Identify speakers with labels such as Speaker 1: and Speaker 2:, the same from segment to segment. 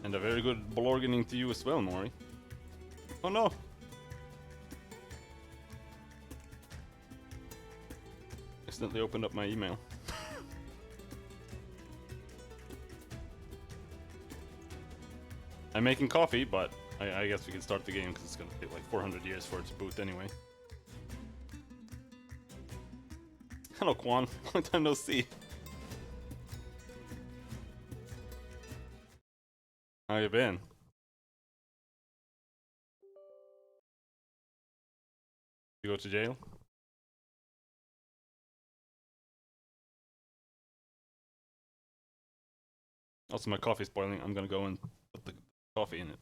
Speaker 1: And a very good blorgening to you as well, Mori. Oh no! Accidentally opened up my email. I'm making coffee, but I guess we can start the game because it's gonna take like 400 years for it to boot anyway. Hello, Quan. Long time no see. How you been? You go to jail? Also, my coffee's boiling. I'm gonna go and put the coffee in it.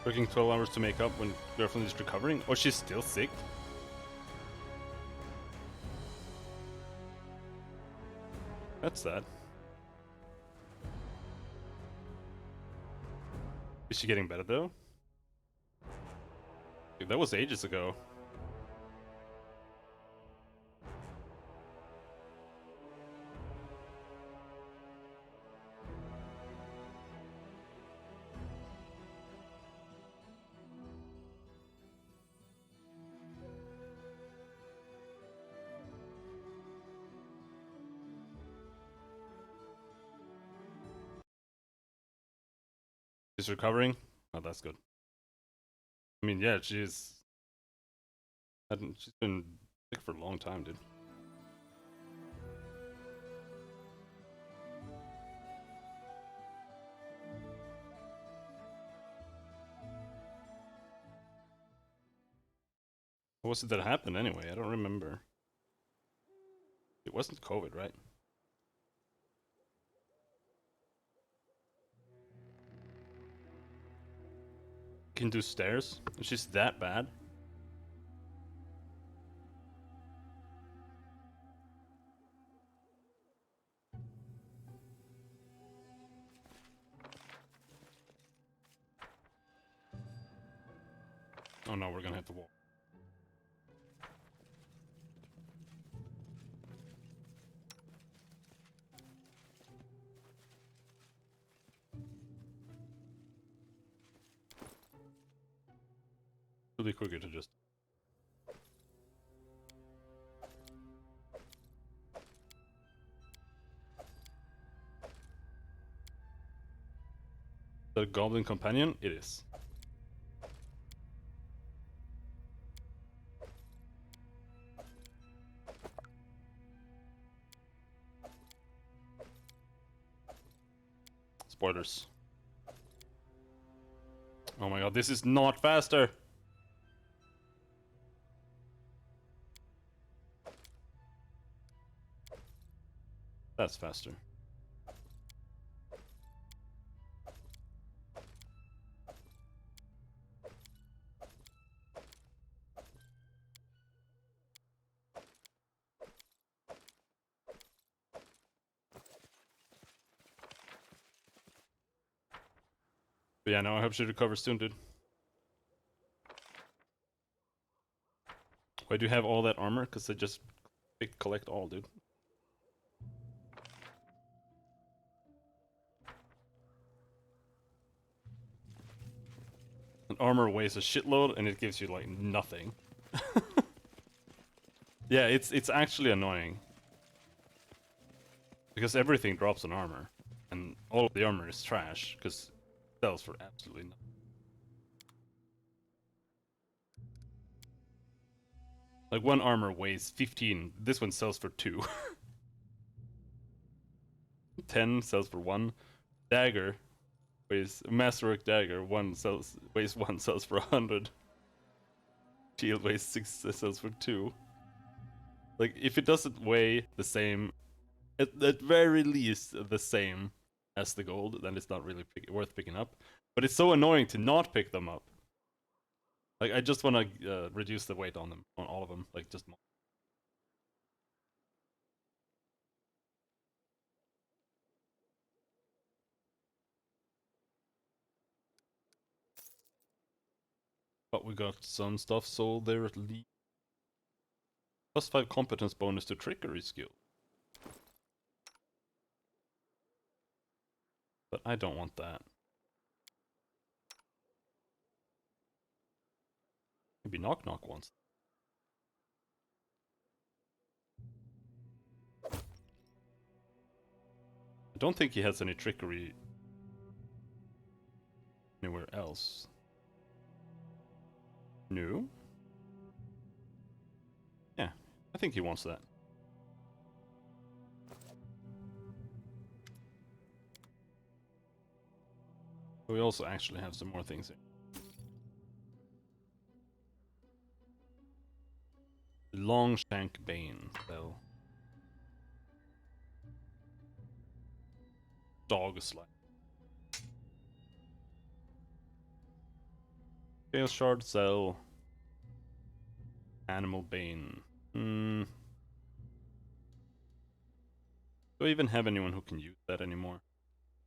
Speaker 1: Working 12 hours to make up when girlfriend is recovering? Oh, she's still sick? That's sad. Is she getting better though? Dude, that was ages ago. She's recovering? Oh, that's good. I mean, yeah, she's been sick for a long time, dude. What was it that happened anyway? I don't remember. It wasn't COVID, right? Can do stairs? Is she that bad? Oh no, we're gonna have to walk. Really quicker to just... The Goblin Companion? It is. Spoilers. Oh my god, this is not faster! That's faster. But yeah, no, I hope she recovers soon, dude. Why do you have all that armor? Because I just collect all, dude. And armor weighs a shitload, and it gives you, like, nothing. Yeah, it's actually annoying. Because everything drops on armor. And all of the armor is trash, because it sells for absolutely nothing. Like, one armor weighs 15, this one sells for 2. 10 sells for 1. Dagger weighs... Masterwork Dagger, weighs 1, sells for 100. Shield weighs 6, sells for 2. Like, if it doesn't weigh the same, at very least the same as the gold, then it's not really worth picking up. But it's so annoying to not pick them up. Like, I just want to reduce the weight on them, on all of them, like, just more. But we got some stuff sold there at least. +5 competence bonus to trickery skill. But I don't want that. Maybe Knock Knock wants. I don't think he has any trickery anywhere else. No? Yeah, I think he wants that. We also actually have some more things here. Longshank Bane, though. Dog Slide. Chaos Shard, sell. Animal Bane. Do I even have anyone who can use that anymore?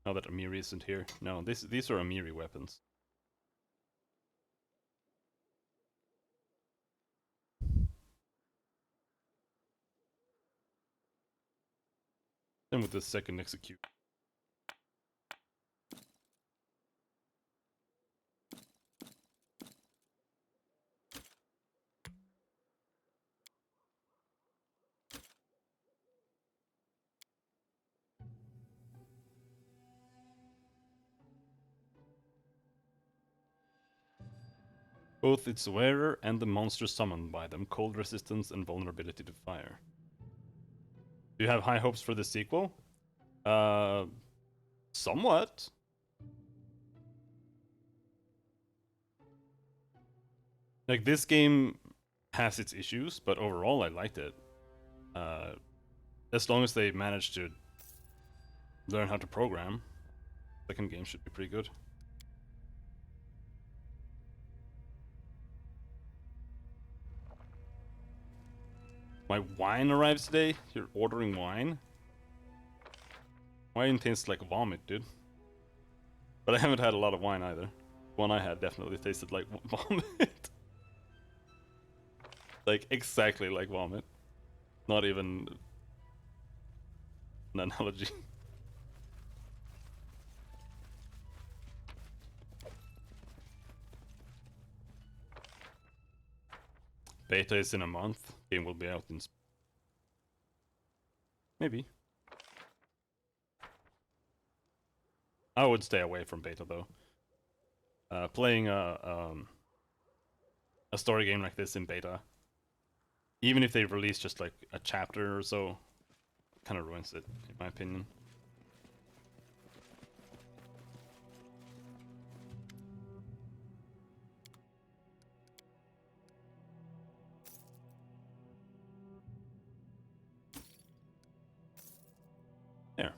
Speaker 1: Now that Amiri isn't here. No, these are Amiri weapons. Then with the second execute. Both its wearer and the monster summoned by them, cold resistance and vulnerability to fire. Do you have high hopes for the sequel? Somewhat. Like, this game has its issues, but overall I liked it. As long as they manage to learn how to program, second game should be pretty good. My wine arrives today? You're ordering wine? Wine tastes like vomit, dude. But I haven't had a lot of wine either. One I had definitely tasted like vomit. Like, exactly like vomit. Not even an analogy. Beta is in a month. Game will be out in... Maybe. I would stay away from beta though. playing a story game like this in beta, even if they release just like a chapter or so, kind of ruins it, in my opinion. There.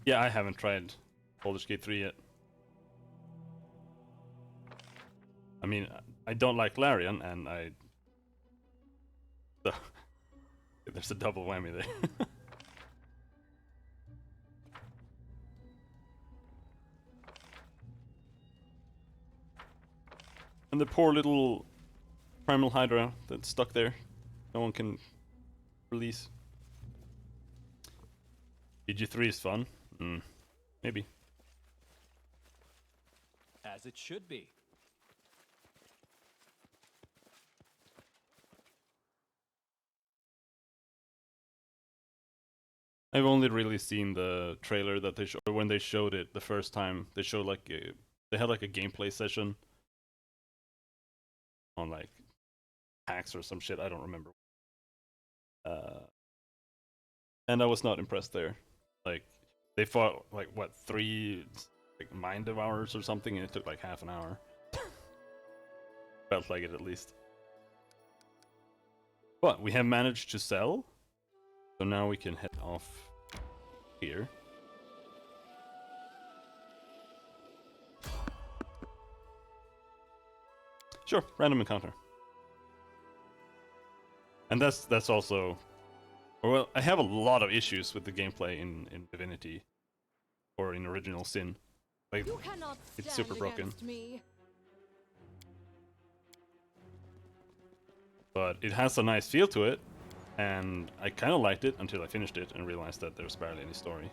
Speaker 1: Yeah, I haven't tried Baldur's Gate 3 yet. I mean, I don't like Larian, and there's a double whammy there. And the poor little Primal Hydra that's stuck there, no one can release. PG3 is fun. Maybe.
Speaker 2: As it should be.
Speaker 1: I've only really seen the trailer that they showed. When they showed it the first time, they showed like they had like a gameplay session on like hacks or some shit. I don't remember. And I was not impressed there. Like they fought like what 3 like mind devourers or something, and it took like half an hour. Felt like it at least. But we have managed to sell, so now we can head off here. Sure, random encounter. And that's also, well, I have a lot of issues with the gameplay in Divinity or in Original Sin. Like, it's super broken. But it has a nice feel to it, and I kind of liked it until I finished it and realized that there's barely any story.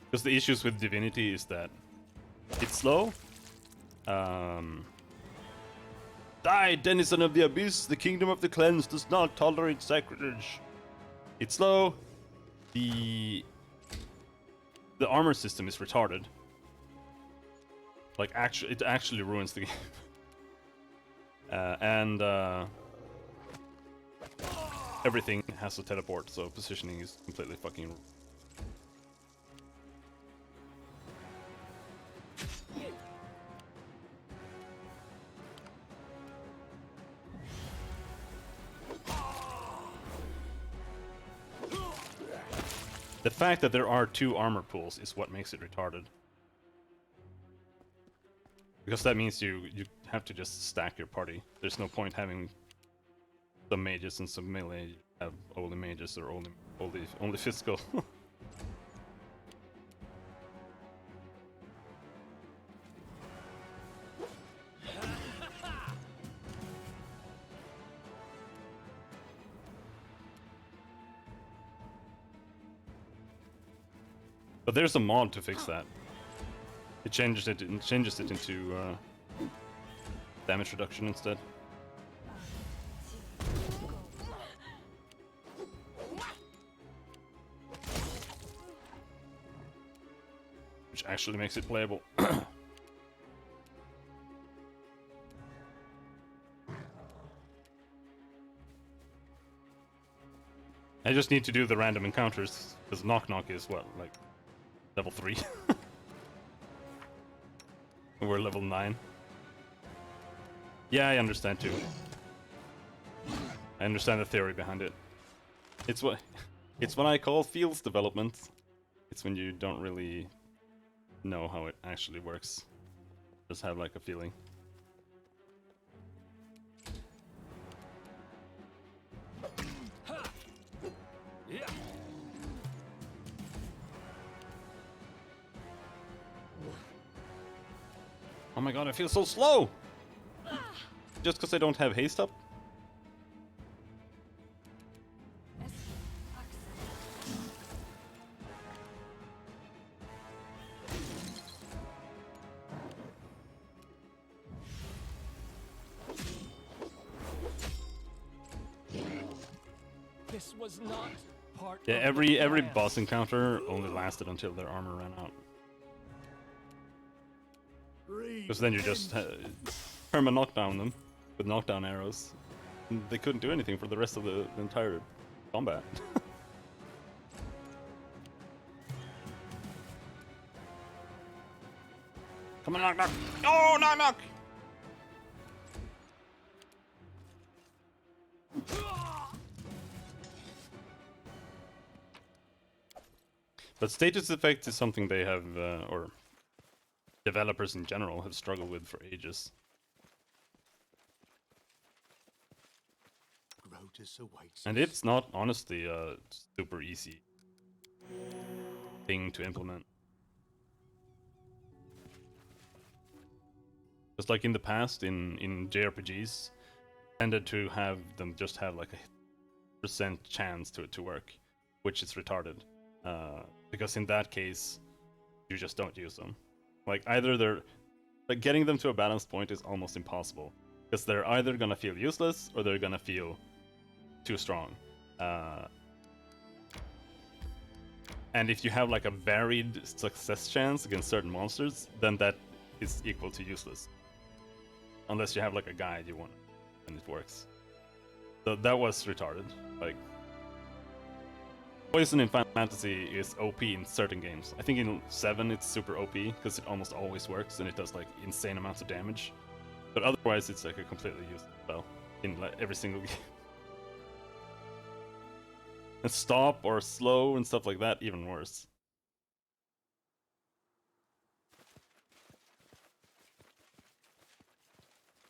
Speaker 1: Because the issues with Divinity is that it's slow. Die, denizen of the abyss! The kingdom of the cleansed does not tolerate sacrilege. It's slow. The armor system is retarded. Like, it actually ruins the game. And everything has to teleport, so positioning is completely fucking. The fact that there are 2 armor pools is what makes it retarded. Because that means you have to just stack your party. There's no point having some mages and some melee. You have only mages or only physical. But there's a mod to fix that. It changes it into damage reduction instead. Which actually makes it playable. I just need to do the random encounters, because Knock Knock is what, like, level 3? We're level 9. Yeah, I understand too. I understand the theory behind it. It's what I call fields development. It's when you don't really know how it actually works. Just have like a feeling. Oh my god, I feel so slow! Just because I don't have haste up?
Speaker 2: This was not part
Speaker 1: Yeah,
Speaker 2: of the
Speaker 1: every
Speaker 2: plan.
Speaker 1: boss encounter only lasted until their armor ran out. Because then you just perma knockdown them with knockdown arrows. And they couldn't do anything for the rest of the entire combat. Come on, knock, knock! Oh, knock, knock! But status effect is something they have, or developers in general have struggled with for ages. And it's not, honestly, a super easy thing to implement. Just like in the past, in JRPGs, tended to have them just have like a % chance to work, which is retarded. Because in that case, you just don't use them. Like either they're like getting them to a balanced point is almost impossible, because they're either gonna feel useless or they're gonna feel too strong. And if you have like a varied success chance against certain monsters, then that is equal to useless. Unless you have like a guide you want, and it works. So that was retarded. Like, poison in Final Fantasy is OP in certain games. I think in 7 it's super OP because it almost always works and it does like insane amounts of damage. But otherwise it's like a completely useless spell in like every single game. And stop or slow and stuff like that, even worse.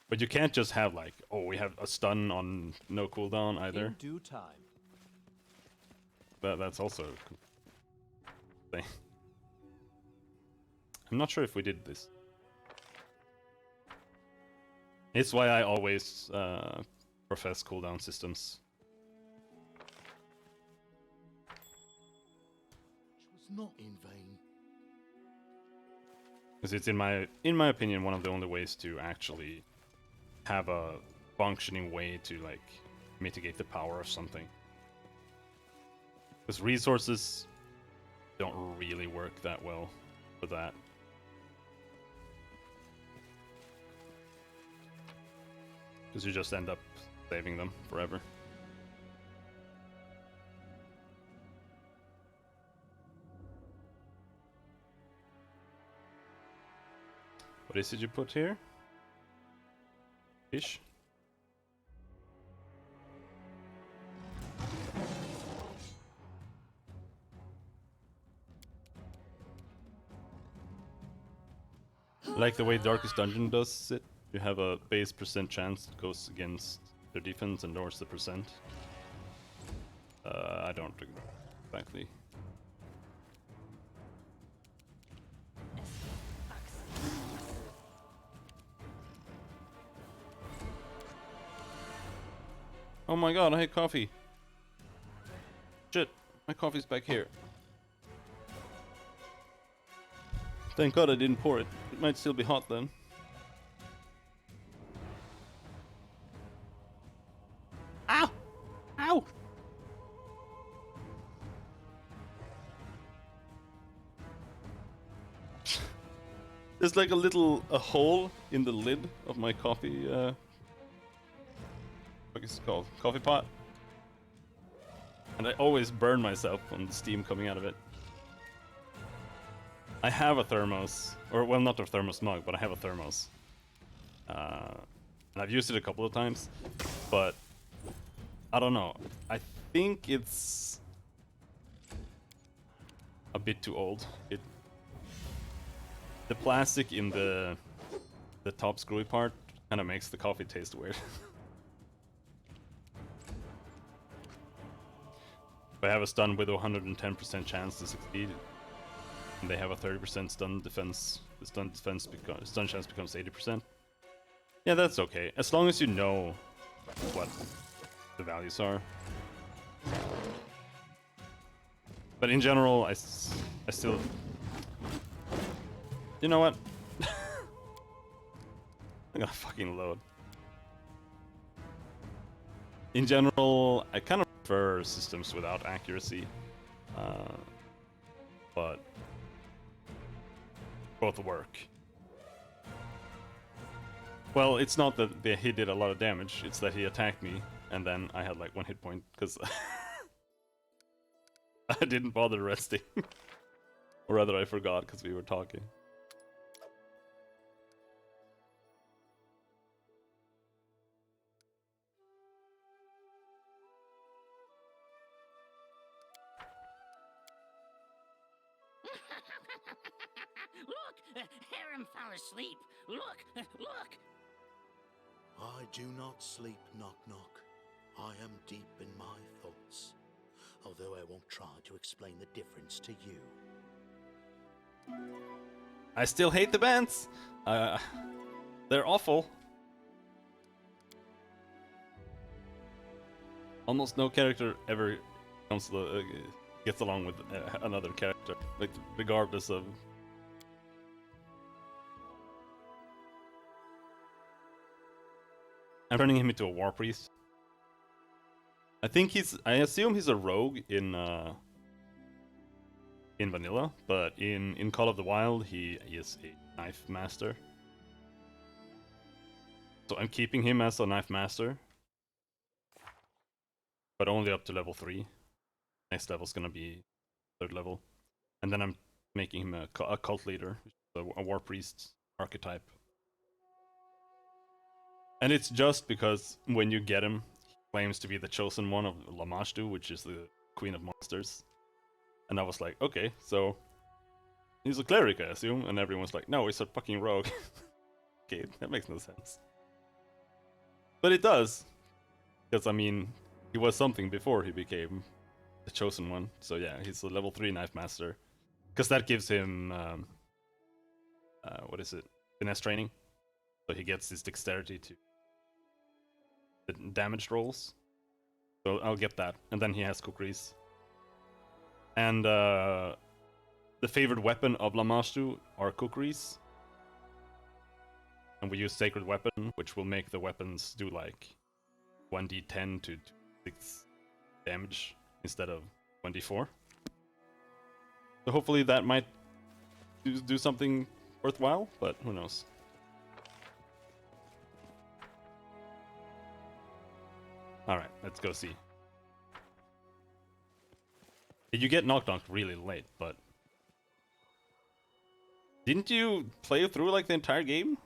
Speaker 1: But you can't just have like, oh, we have a stun on no cooldown either.
Speaker 2: In due time.
Speaker 1: That's also a thing. I'm not sure if we did this. It's why I always profess cooldown systems.
Speaker 3: It was not in vain.
Speaker 1: Because it's in my opinion one of the only ways to actually have a functioning way to like mitigate the power of something. Because resources don't really work that well for that. Because you just end up saving them forever. What is it you put here? Fish? Like the way Darkest Dungeon does it, you have a base % chance that goes against their defense and lowers the %. I don't exactly. Oh my god, I hate coffee. Shit, my coffee's back here. Thank god I didn't pour it. It might still be hot then. Ow! Ow! There's like a hole in the lid of my coffee, what is it called? Coffee pot. And I always burn myself on the steam coming out of it. I have a thermos, or well, not a thermos mug, but I have a thermos. And I've used it a couple of times, but I don't know. I think it's a bit too old. The plastic in the top screwy part kind of makes the coffee taste weird. If I have a stun with a 110% chance to succeed, and they have a 30% stun defense, the stun chance becomes 80%. Yeah, that's okay, as long as you know what the values are. But in general, I still... You know what? I'm gonna fucking load. In general, I kind of prefer systems without accuracy, but both work. Well, it's not that he did a lot of damage, it's that he attacked me, and then I had like 1 hit point, because I didn't bother resting. Or rather, I forgot, because we were talking.
Speaker 4: Look! Harem fell asleep. Look! Look!
Speaker 3: I do not sleep, knock knock. I am deep in my thoughts, although I won't try to explain the difference to you.
Speaker 1: I still hate the bands! They're awful. Almost no character ever gets along with another character, like regardless of. I'm turning him into a war priest. I assume he's a rogue in vanilla, but in Call of the Wild he is a knife master. So I'm keeping him as a knife master, but only up to level 3. Next level's gonna be 3rd level, and then I'm making him a cult leader, a war priest archetype. And it's just because when you get him, he claims to be the chosen one of Lamashtu, which is the queen of monsters. And I was like, okay, so he's a cleric, I assume. And everyone's like, no, he's a fucking rogue. Okay, that makes no sense. But it does. Because, I mean, he was something before he became the chosen one. So yeah, he's a level 3 knife master. Because that gives him, what is it? Finesse training. So he gets his dexterity to the damage rolls. So I'll get that. And then he has kukris. And the favorite weapon of Lamashtu are kukris. And we use Sacred Weapon, which will make the weapons do like 1d10 to 6 damage instead of 1d4. So hopefully that might do something worthwhile, but who knows. Alright, let's go see. You get knocked really late, but... Didn't you play through like the entire game?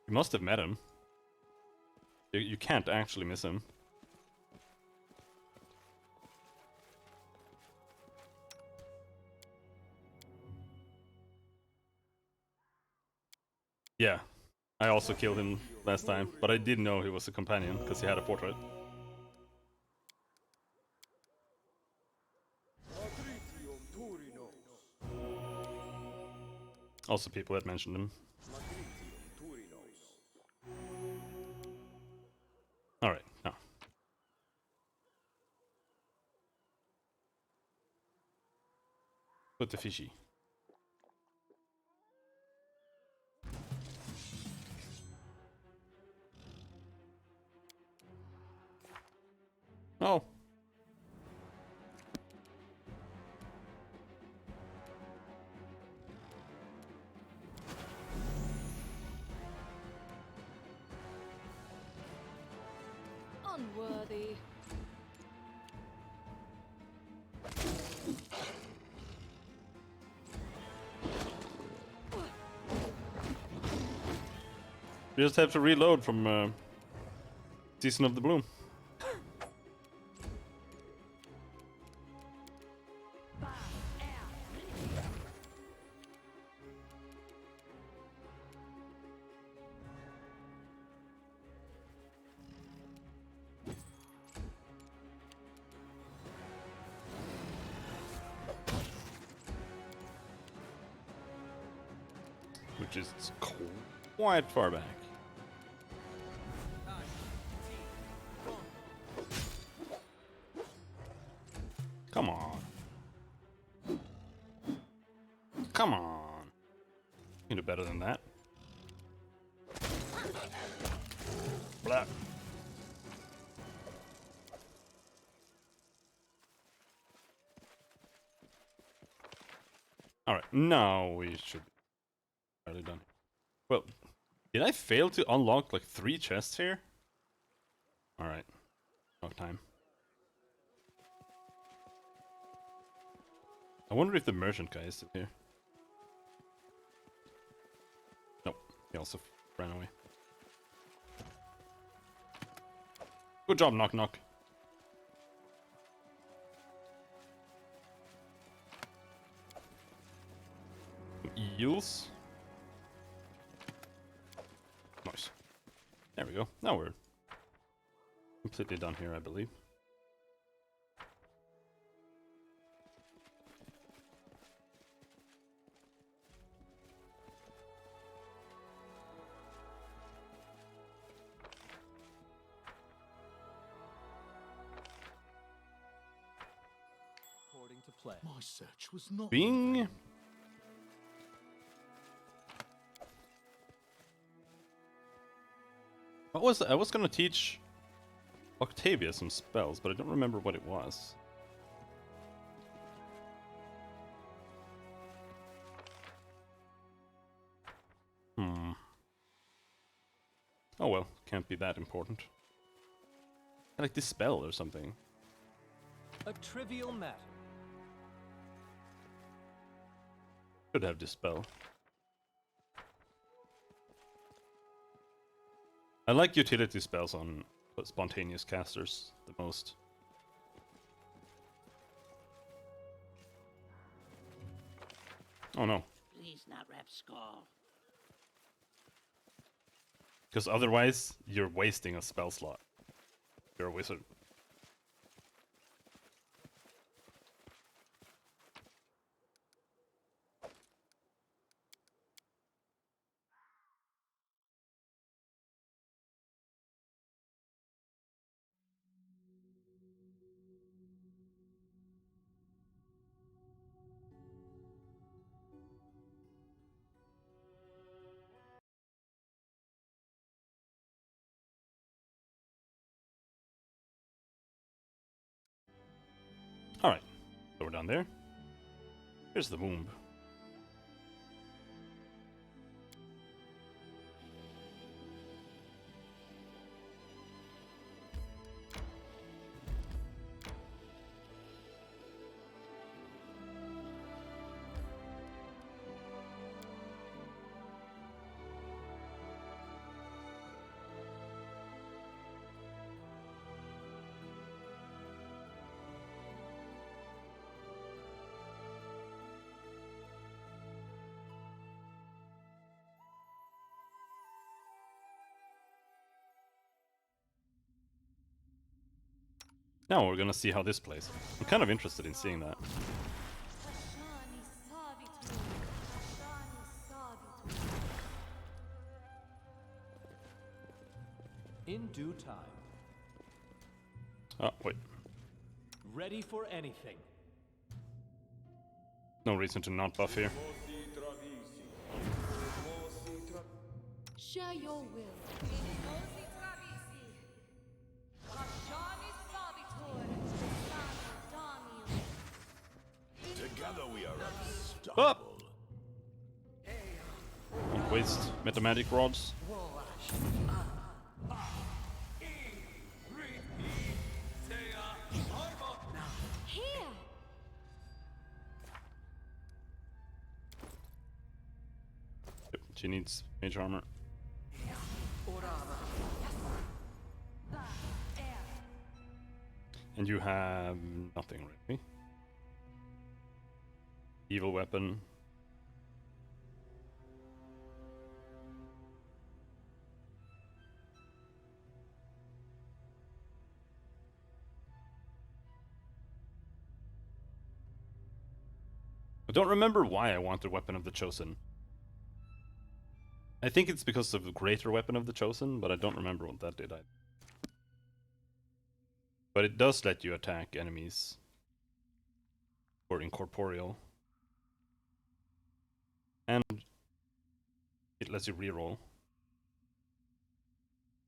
Speaker 1: You must have met him. You can't actually miss him. Yeah, I also killed him last time, but I didn't know he was a companion because he had a portrait. Also, people had mentioned him. Alright, now. Put the fishy. Oh.
Speaker 2: Unworthy.
Speaker 1: You just have to reload from Season of the Bloom. Which is quite far back. Come on. Come on. can do better than that. Blah. Alright, now we should be fairly done. Well, did I fail to unlock like 3 chests here? Alright, no time. I wonder if the merchant guy is still here. Nope, he also ran away. Good job, knock knock. Eels. Nice. There we go. Now we're completely done here, I believe.
Speaker 2: According to plan.
Speaker 3: My search was not.
Speaker 1: Bing. I was gonna teach Octavia some spells, but I don't remember what it was. Oh well, can't be that important. Like dispel or something.
Speaker 2: A trivial matter.
Speaker 1: Could have dispel. I like utility spells on spontaneous casters the most. Oh no.
Speaker 4: Please not rap skull.
Speaker 1: Because otherwise, you're wasting a spell slot. You're a wizard. Alright, so we're down there. Here's the womb. Now we're gonna see how this plays. I'm kind of interested in seeing that.
Speaker 2: In due time.
Speaker 1: Oh, wait.
Speaker 2: Ready for anything.
Speaker 1: No reason to not buff here.
Speaker 5: Share your will.
Speaker 3: Together we are
Speaker 1: Up!
Speaker 3: unstoppable.
Speaker 1: Don't waste mathematic rods.
Speaker 5: Here.
Speaker 1: Yep, she needs mage armor. And you have nothing really. Evil weapon. I don't remember why I want the Weapon of the Chosen. I think it's because of the Greater Weapon of the Chosen, but I don't remember what that did. But it does let you attack enemies. Or incorporeal. And It lets you reroll.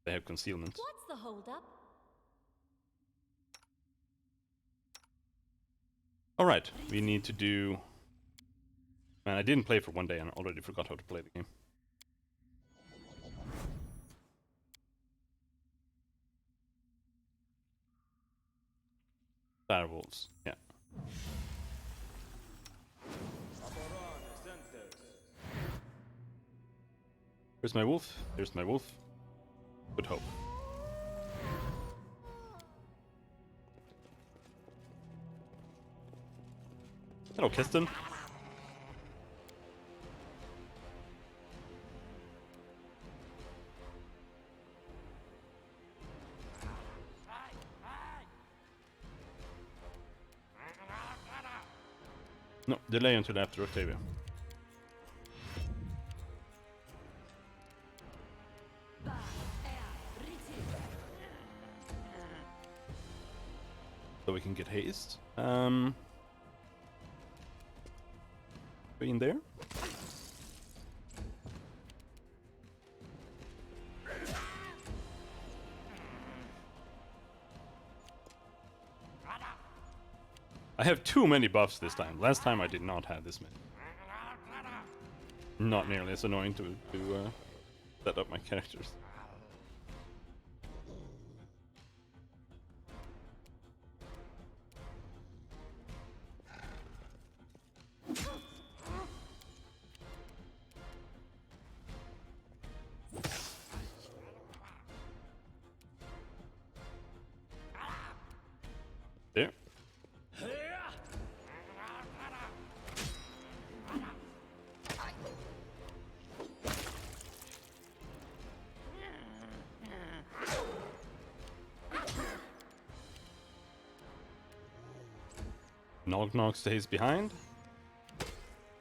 Speaker 1: They have concealment.
Speaker 5: What's the holdup?
Speaker 1: Alright, we need to do... Man, I didn't play for one day and I already forgot how to play the game. Direwolves, yeah. Here's my wolf, here's my wolf. Good hope. Hello, Keston. No, delay until after Octavia. So we can get haste. Be in there. I have too many buffs this time. Last time I did not have this many. Not nearly as annoying to set up my characters. There. Nog Nog stays behind.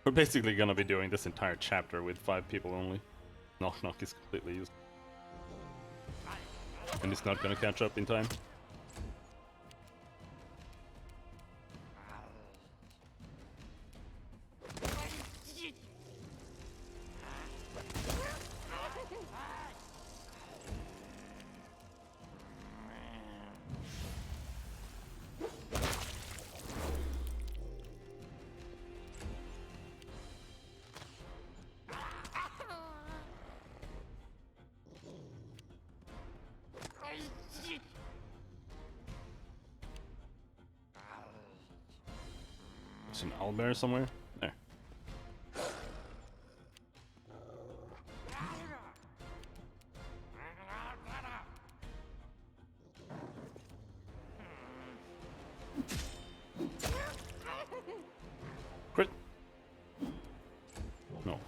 Speaker 1: We're basically gonna be doing this entire chapter with 5 people only. Nog Nog is completely used. And it's not gonna catch up in time. There's an owlbear somewhere. There. Crit. No.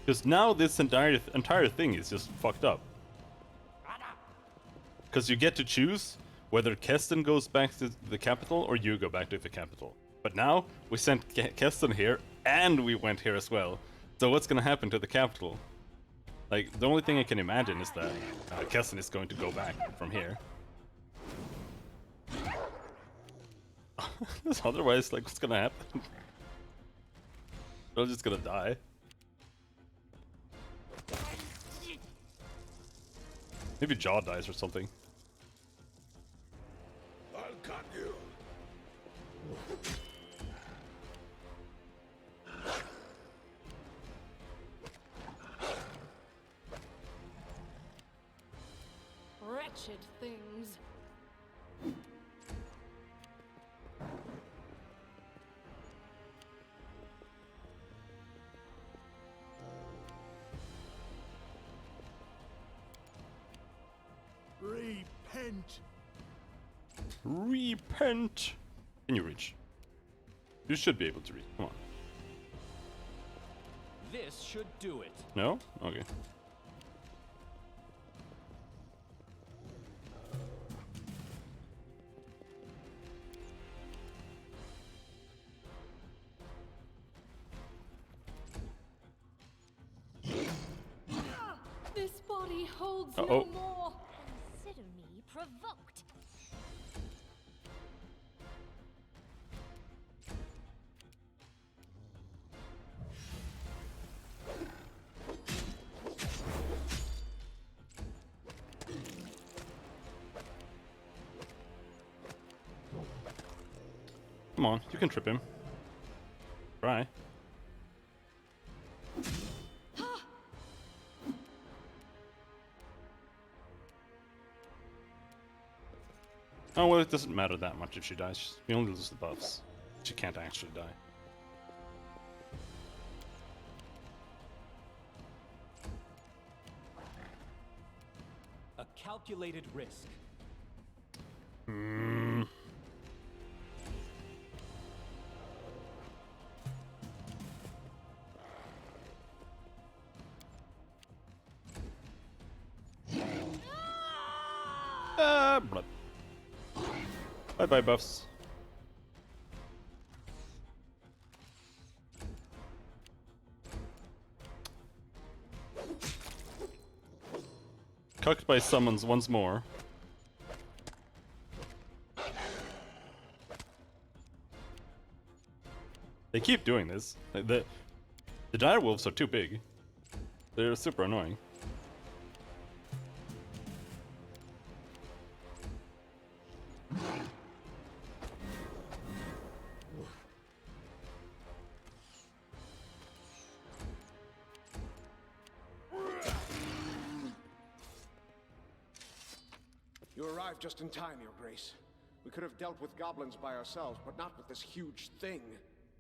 Speaker 1: Because now this entire thing is just fucked up. Because you get to choose whether Keston goes back to the capital or you go back to the capital. But now we sent Keston here and we went here as well. So what's gonna happen to the capital? Like, the only thing I can imagine is that Keston is going to go back from here. Otherwise, like, what's gonna happen? They're just gonna die. Maybe Jaw dies or something.
Speaker 3: I'll cut you.
Speaker 5: Wretched things.
Speaker 3: Repent.
Speaker 1: Repent! Can you reach? You should be able to reach. Come on.
Speaker 2: This should do it.
Speaker 1: No? Okay. Uh-oh.
Speaker 5: No more. Consider me provoked.
Speaker 1: Come on, you can trip him. Try. Oh, well, it doesn't matter that much if she dies. We only lose the buffs. She can't actually die.
Speaker 2: A calculated risk.
Speaker 1: Hmm. Blood. Bye-bye, buffs. Cucked by summons once more. They keep doing this. Like, the direwolves are too big. They're super annoying.
Speaker 6: You arrived just in time, Your Grace. We could have dealt with goblins by ourselves, but not with this huge thing.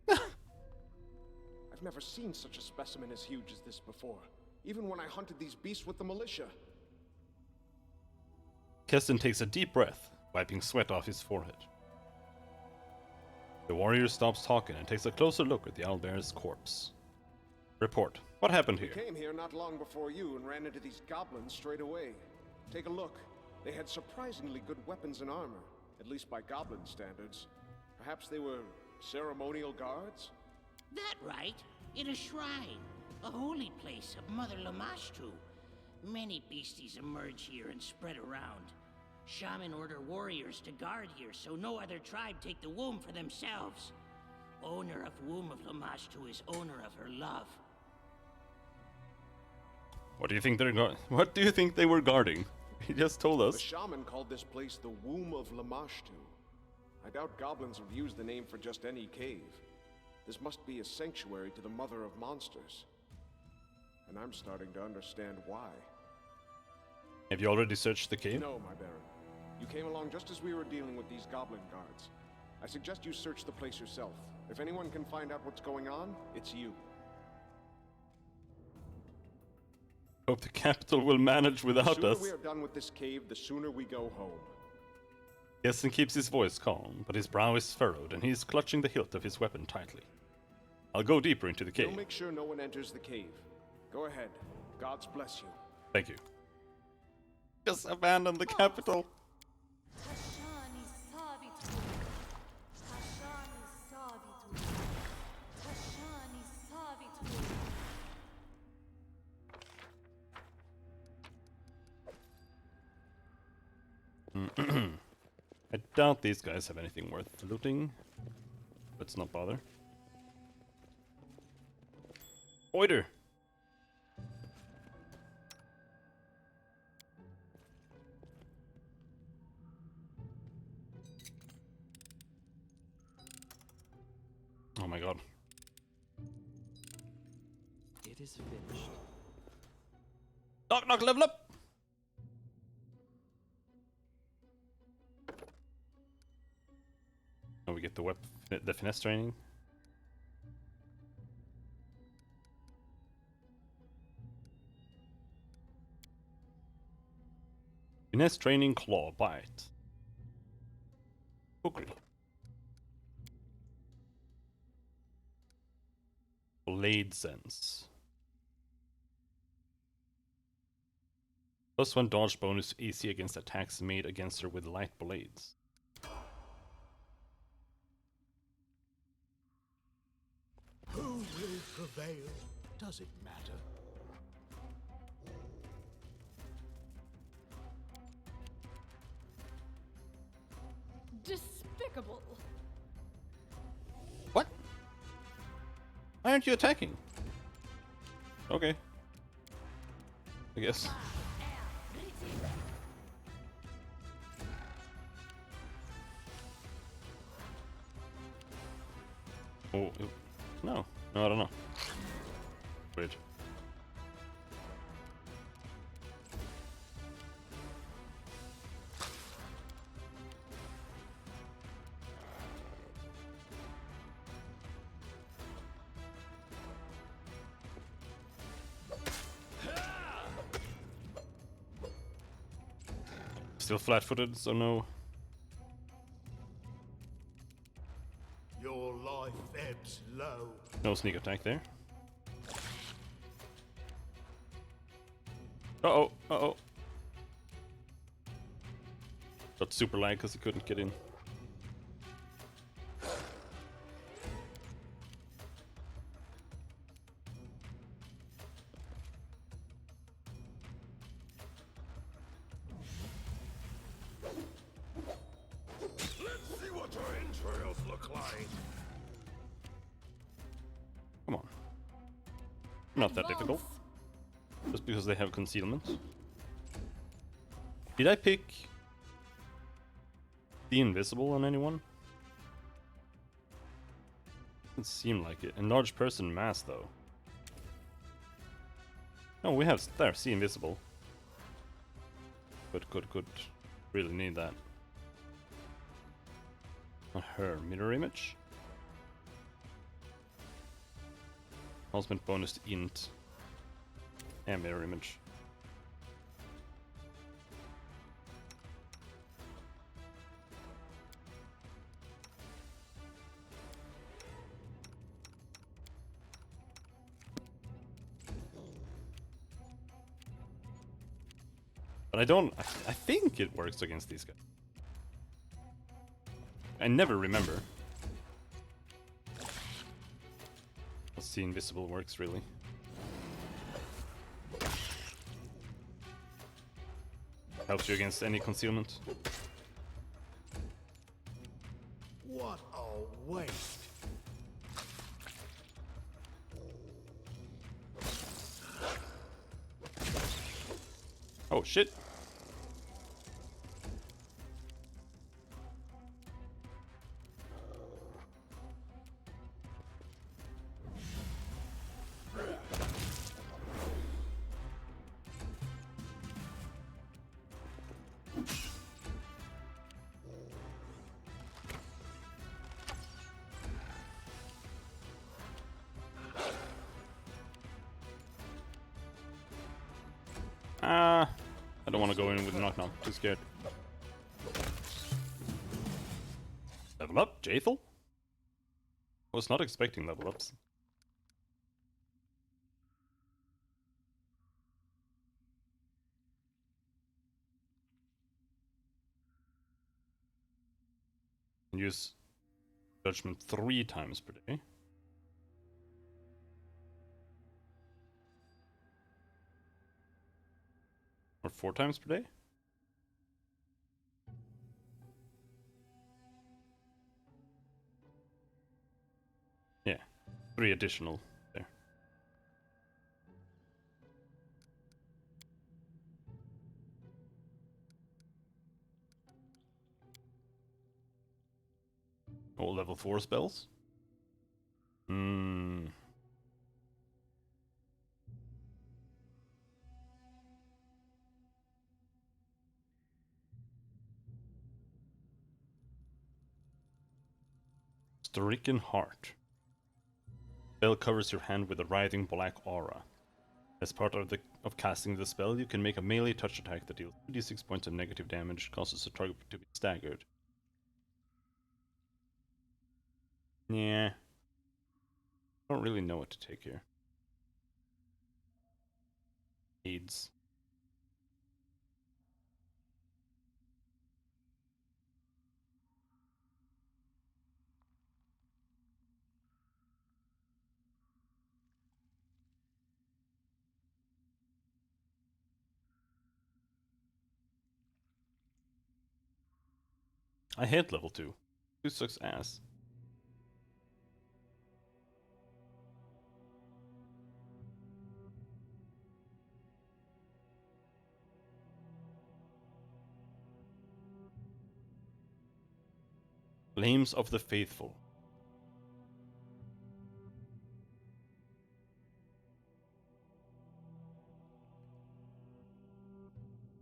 Speaker 6: I've never seen such a specimen as huge as this before, even when I hunted these beasts with the militia.
Speaker 1: Keston takes a deep breath, wiping sweat off his forehead. The warrior stops talking and takes a closer look at the owlbear's corpse. Report. What happened here?
Speaker 6: We came here not long before you and ran into these goblins straight away. Take a look. They had surprisingly good weapons and armor, at least by goblin standards. Perhaps they were ceremonial guards?
Speaker 4: That right? In a shrine. A holy place of Mother Lamashtu. Many beasties emerge here and spread around. Shaman order warriors to guard here so no other tribe take the womb for themselves. Owner of womb of Lamashtu is owner of her love.
Speaker 1: What do you think What do you think they were guarding? He just told
Speaker 6: The
Speaker 1: us.
Speaker 6: shaman called this place the Womb of Lamashtu. I doubt goblins would use the name for just any cave. This must be a sanctuary to the Mother of Monsters. And I'm starting to understand why.
Speaker 1: Have you already searched the cave?
Speaker 6: No, my Baron. You came along just as we were dealing with these goblin guards. I suggest you search the place yourself. If anyone can find out what's going on, it's you.
Speaker 1: Hope the capital will manage without
Speaker 6: The sooner
Speaker 1: us.
Speaker 6: we are done with this cave, the sooner we go home.
Speaker 1: Keston keeps his voice calm, but his brow is furrowed and he is clutching the hilt of his weapon tightly. I'll go deeper into the
Speaker 6: We'll
Speaker 1: cave.
Speaker 6: make sure no one enters the cave. Go ahead. Gods bless you.
Speaker 1: Thank you. Just abandon the capital.
Speaker 5: Tashani sabitu. Tashani sabitu. Tashani sabitu.
Speaker 1: I doubt these guys have anything worth looting. Let's not bother. Oiter! Oh my god.
Speaker 2: It is finished.
Speaker 1: Knock knock, level up! Oh, we get the finesse training. Finesse training, claw, bite. Cookery. Blade sense. +1 dodge bonus AC against attacks made against her with light blades.
Speaker 3: Who will prevail? Does it matter?
Speaker 5: despicable.
Speaker 1: What? Why aren't you attacking? Okay. I guess. Oh, no. No, I don't know. Weird. Still flat-footed, so no.
Speaker 3: Your life ebbs low.
Speaker 1: No sneak attack there. Uh-oh, uh-oh. Got super lag because he couldn't get in.
Speaker 6: Let's see what your entrails look like.
Speaker 1: Come on. Not that difficult. Just because they have concealment. Did I pick the invisible on anyone? Doesn't seem like it. Enlarged person mass though. No, we have there, see invisible. Good. Really need that. On her mirror image. Ultimate bonus to int. And mirror image. But I don't. I think it works against these guys. I never remember. Let's see, invisible works really. Helps you against any concealment.
Speaker 3: What a waste.
Speaker 1: Oh shit! I don't want to go in with knock knock. Too scared. Level up, Jathel? Was not expecting level ups. Use judgment 3 times per day. Or 4 times per day? Yeah, 3 additional there. All level 4 spells? Stricken Heart. Spell covers your hand with a writhing black aura. As part of casting the spell, you can make a melee touch attack that deals 2d6 points of negative damage, causes the target to be staggered. Yeah. I don't really know what to take here. Aids. I hate level 2. Who sucks ass? Flames of the Faithful.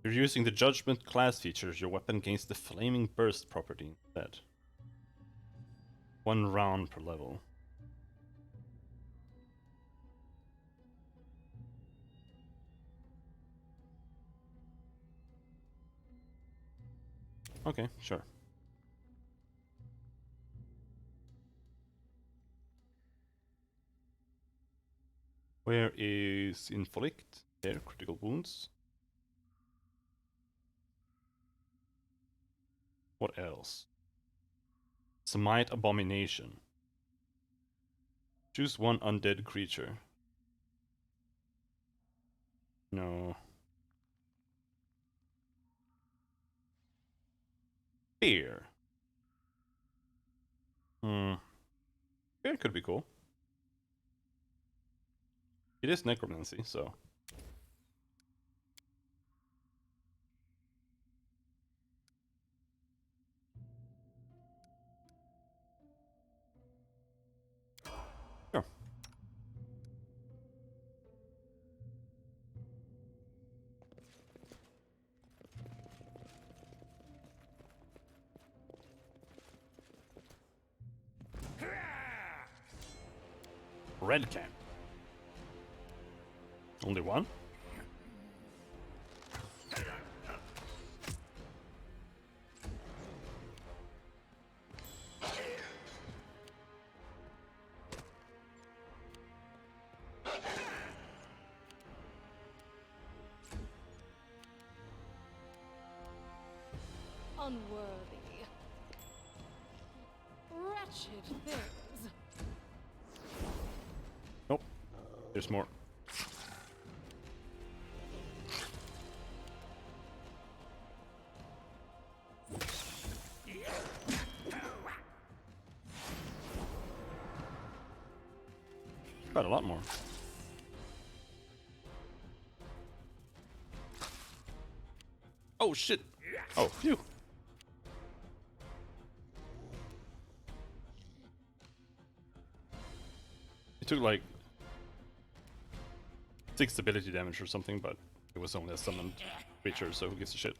Speaker 1: You're using the Judgment class features, your weapon gains the Flaming Burst property instead. 1 round per level. Okay, sure. Where is Inflict? There, critical wounds. What else? Smite Abomination. Choose 1 undead creature. No. Fear. Fear could be cool. It is necromancy, so. Sure. Red cap. Only 1?
Speaker 5: Unworthy. Wretched things.
Speaker 1: Nope. There's more. Quite a lot more. Oh shit! Oh, phew! It took like 6 stability damage or something, but it was only a summoned creature, so who gives a shit?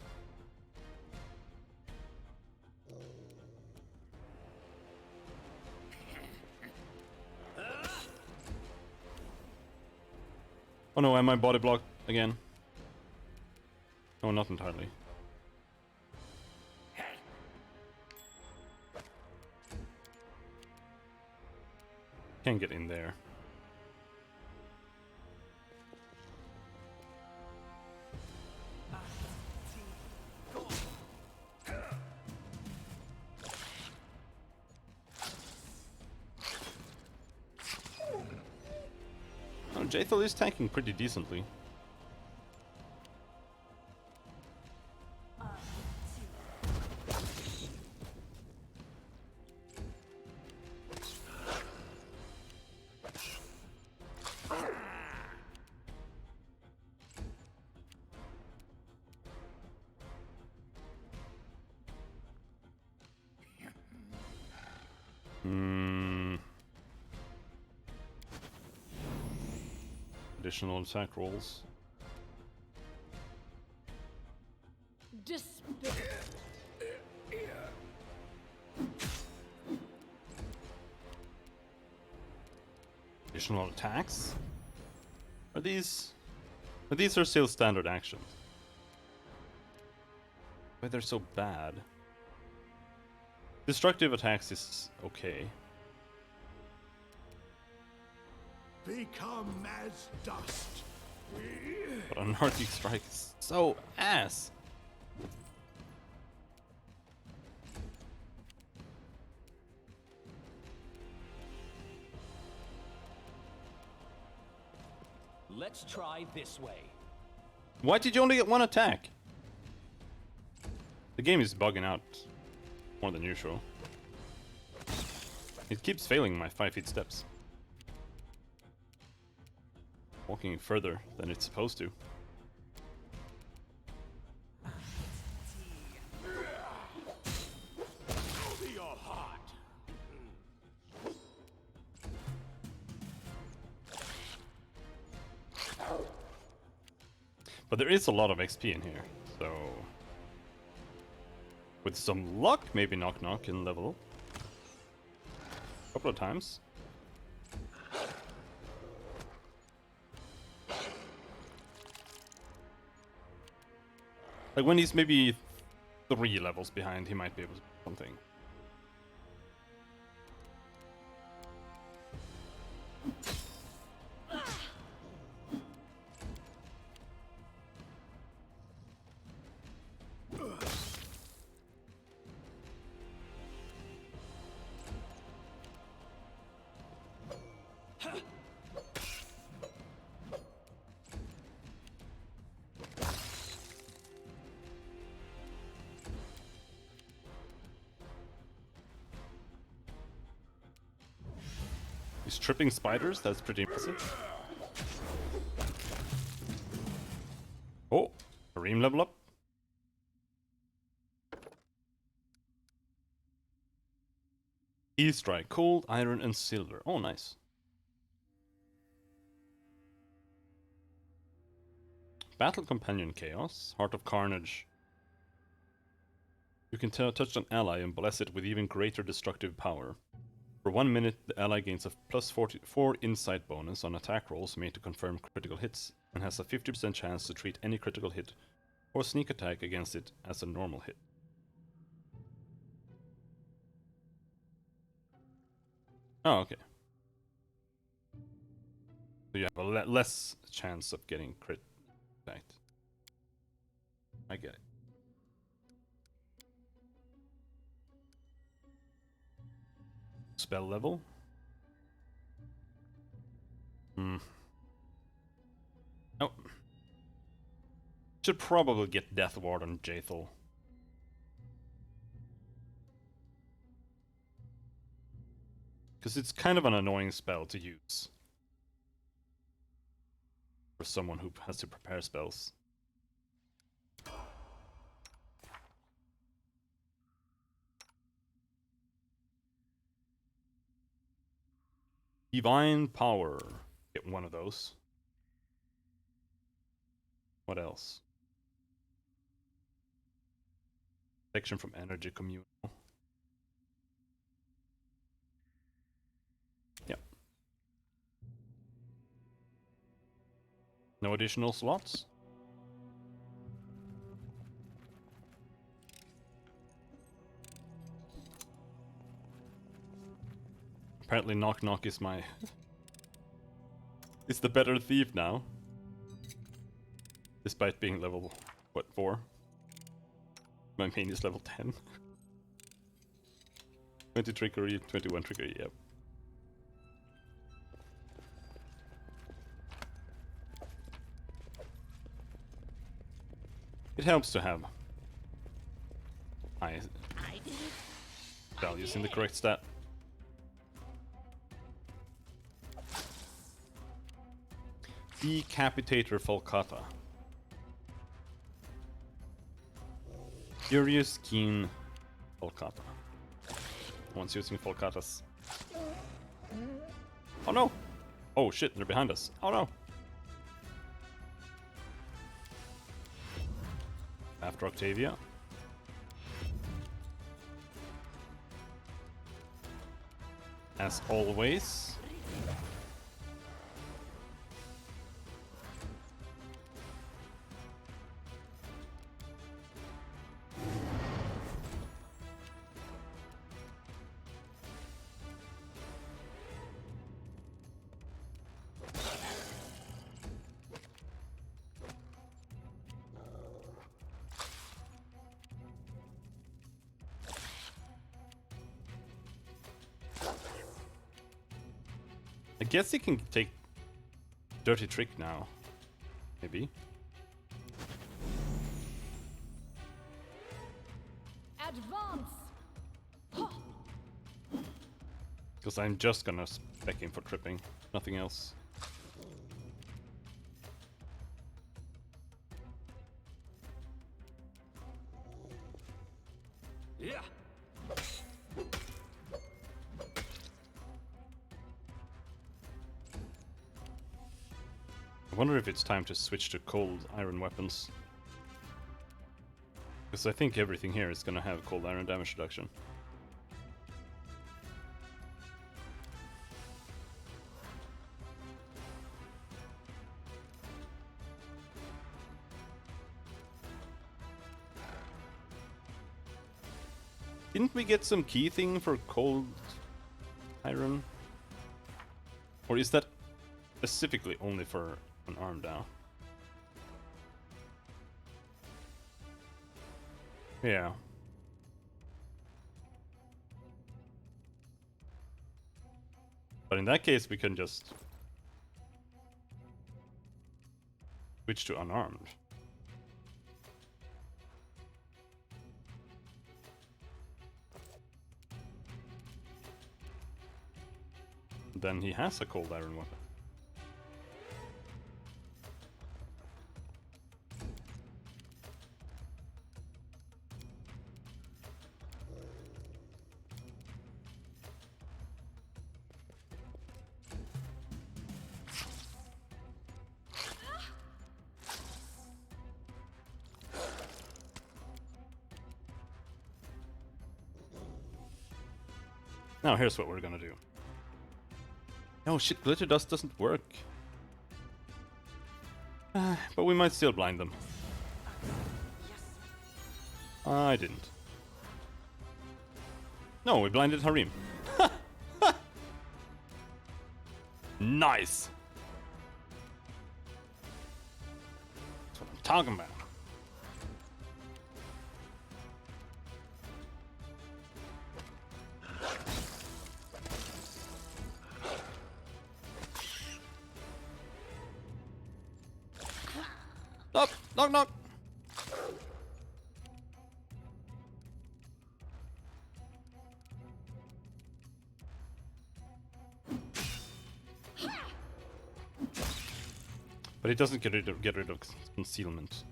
Speaker 1: Oh no, am I body blocked again? No, not entirely. Can't get in there. Oh, Jaethal is tanking pretty decently. Additional attack rolls.
Speaker 5: Despair.
Speaker 1: Additional attacks? Are these... But these are still standard actions. Why they're so bad? Destructive attacks is okay.
Speaker 3: Become as dust.
Speaker 1: But a Nordic strike is so ass.
Speaker 2: Let's try this way.
Speaker 1: Why did you only get 1 attack? The game is bugging out more than usual. It keeps failing my 5 feet steps. Walking further than it's supposed to. But there is a lot of XP in here, so with some luck, maybe Knock Knock can level up a couple of times. Like when he's maybe 3 levels behind, he might be able to do something. He's tripping spiders, that's pretty impressive. Oh, Kareem level up. E-strike, cold, iron, and silver. Oh, nice. Battle Companion Chaos, Heart of Carnage. You can touch an ally and bless it with even greater destructive power. For 1 minute, the ally gains a plus 44 insight bonus on attack rolls made to confirm critical hits, and has a 50% chance to treat any critical hit or sneak attack against it as a normal hit. Oh, okay. So you have a less chance of getting crit attacked. I get it. Spell level? Oh. Should probably get Death Ward on Jaethal. Because it's kind of an annoying spell to use. For someone who has to prepare spells. Divine Power. Get one of those. What else? Protection from Energy Communal. Yep. No additional slots? Apparently Knock Knock is my... is the better thief now. Despite being level, what, 4? My main is level 10. 20 trickery, 21 trickery, yep. It helps to have high values in the correct stat. Decapitator Falcata. Furious Keen Falcata. One's using Falcatas. Oh no! Oh shit, they're behind us. Oh no! After Octavia. As always. I guess he can take Dirty Trick now. Maybe. Because I'm just gonna spec him for tripping, nothing else.
Speaker 2: Yeah.
Speaker 1: I wonder if it's time to switch to cold iron weapons. Because I think everything here is gonna have cold iron damage reduction. Didn't we get some key thing for cold iron? Or is that specifically only for an arm now? Yeah. But in that case, we can just switch to unarmed. Then he has a cold iron weapon. Now here's what we're gonna do. Oh shit, glitter dust doesn't work. But we might still blind them. I didn't. No, we blinded Harim. Nice! That's what I'm talking about. Knock, knock, knock. But it doesn't get rid of concealment.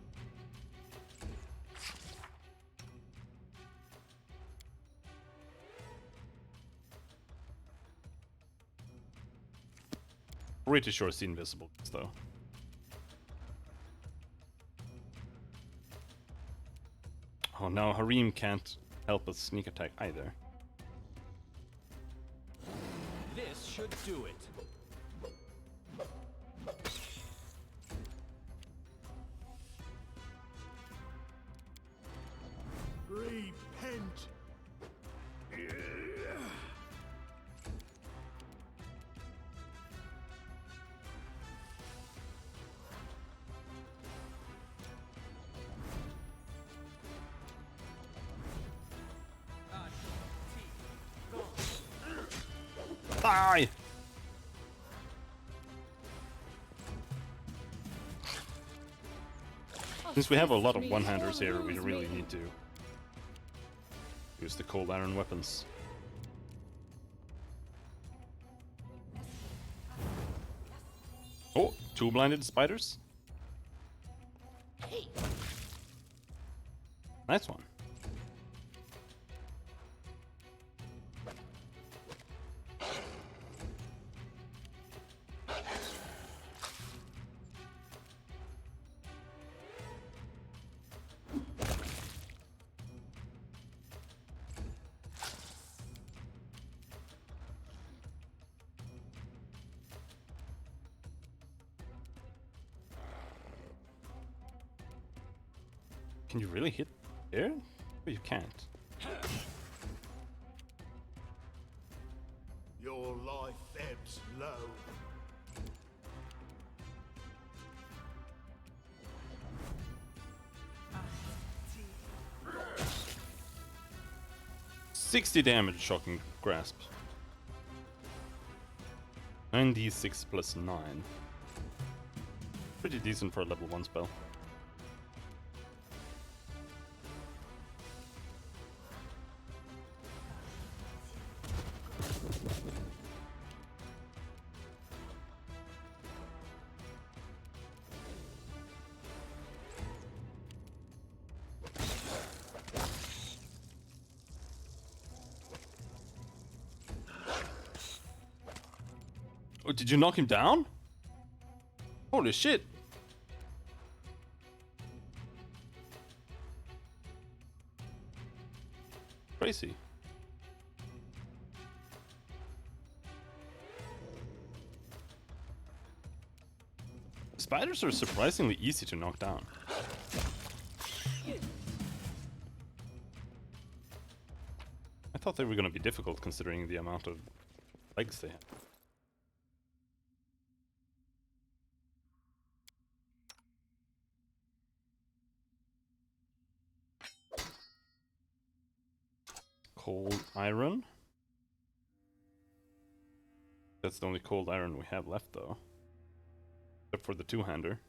Speaker 1: Pretty sure it's invisible, though. Oh no, Harim can't help us sneak attack either.
Speaker 2: This should do it.
Speaker 3: Repent.
Speaker 1: Die! Since we have a lot of one-handers here, we really need to use the cold iron weapons. Oh, 2 blinded spiders. Nice one. Can you really hit there? But you can't.
Speaker 3: Your life ebbs low.
Speaker 1: $60 damage, shocking grasp. 9d6 plus 9. Pretty decent for a level 1 spell. Oh, did you knock him down? Holy shit. Crazy. Spiders are surprisingly easy to knock down. I thought they were gonna be difficult considering the amount of legs they have. Cold iron. That's the only cold iron we have left though. Except for the two-hander.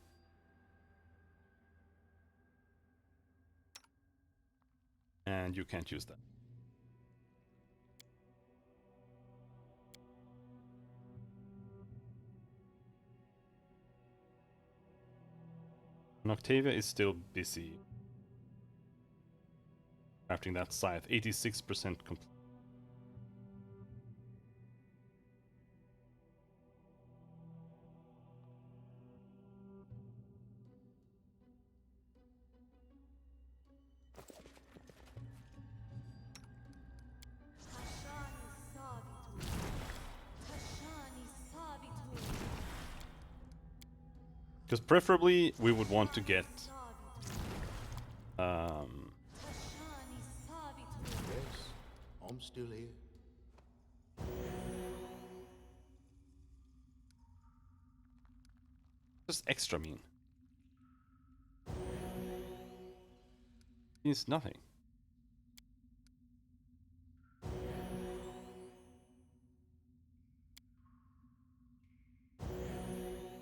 Speaker 1: And you can't use that. And Octavia is still busy crafting that scythe. 86% complete. Because preferably we would want to get
Speaker 3: Yes, I'm still here.
Speaker 1: just extra mean. Means nothing.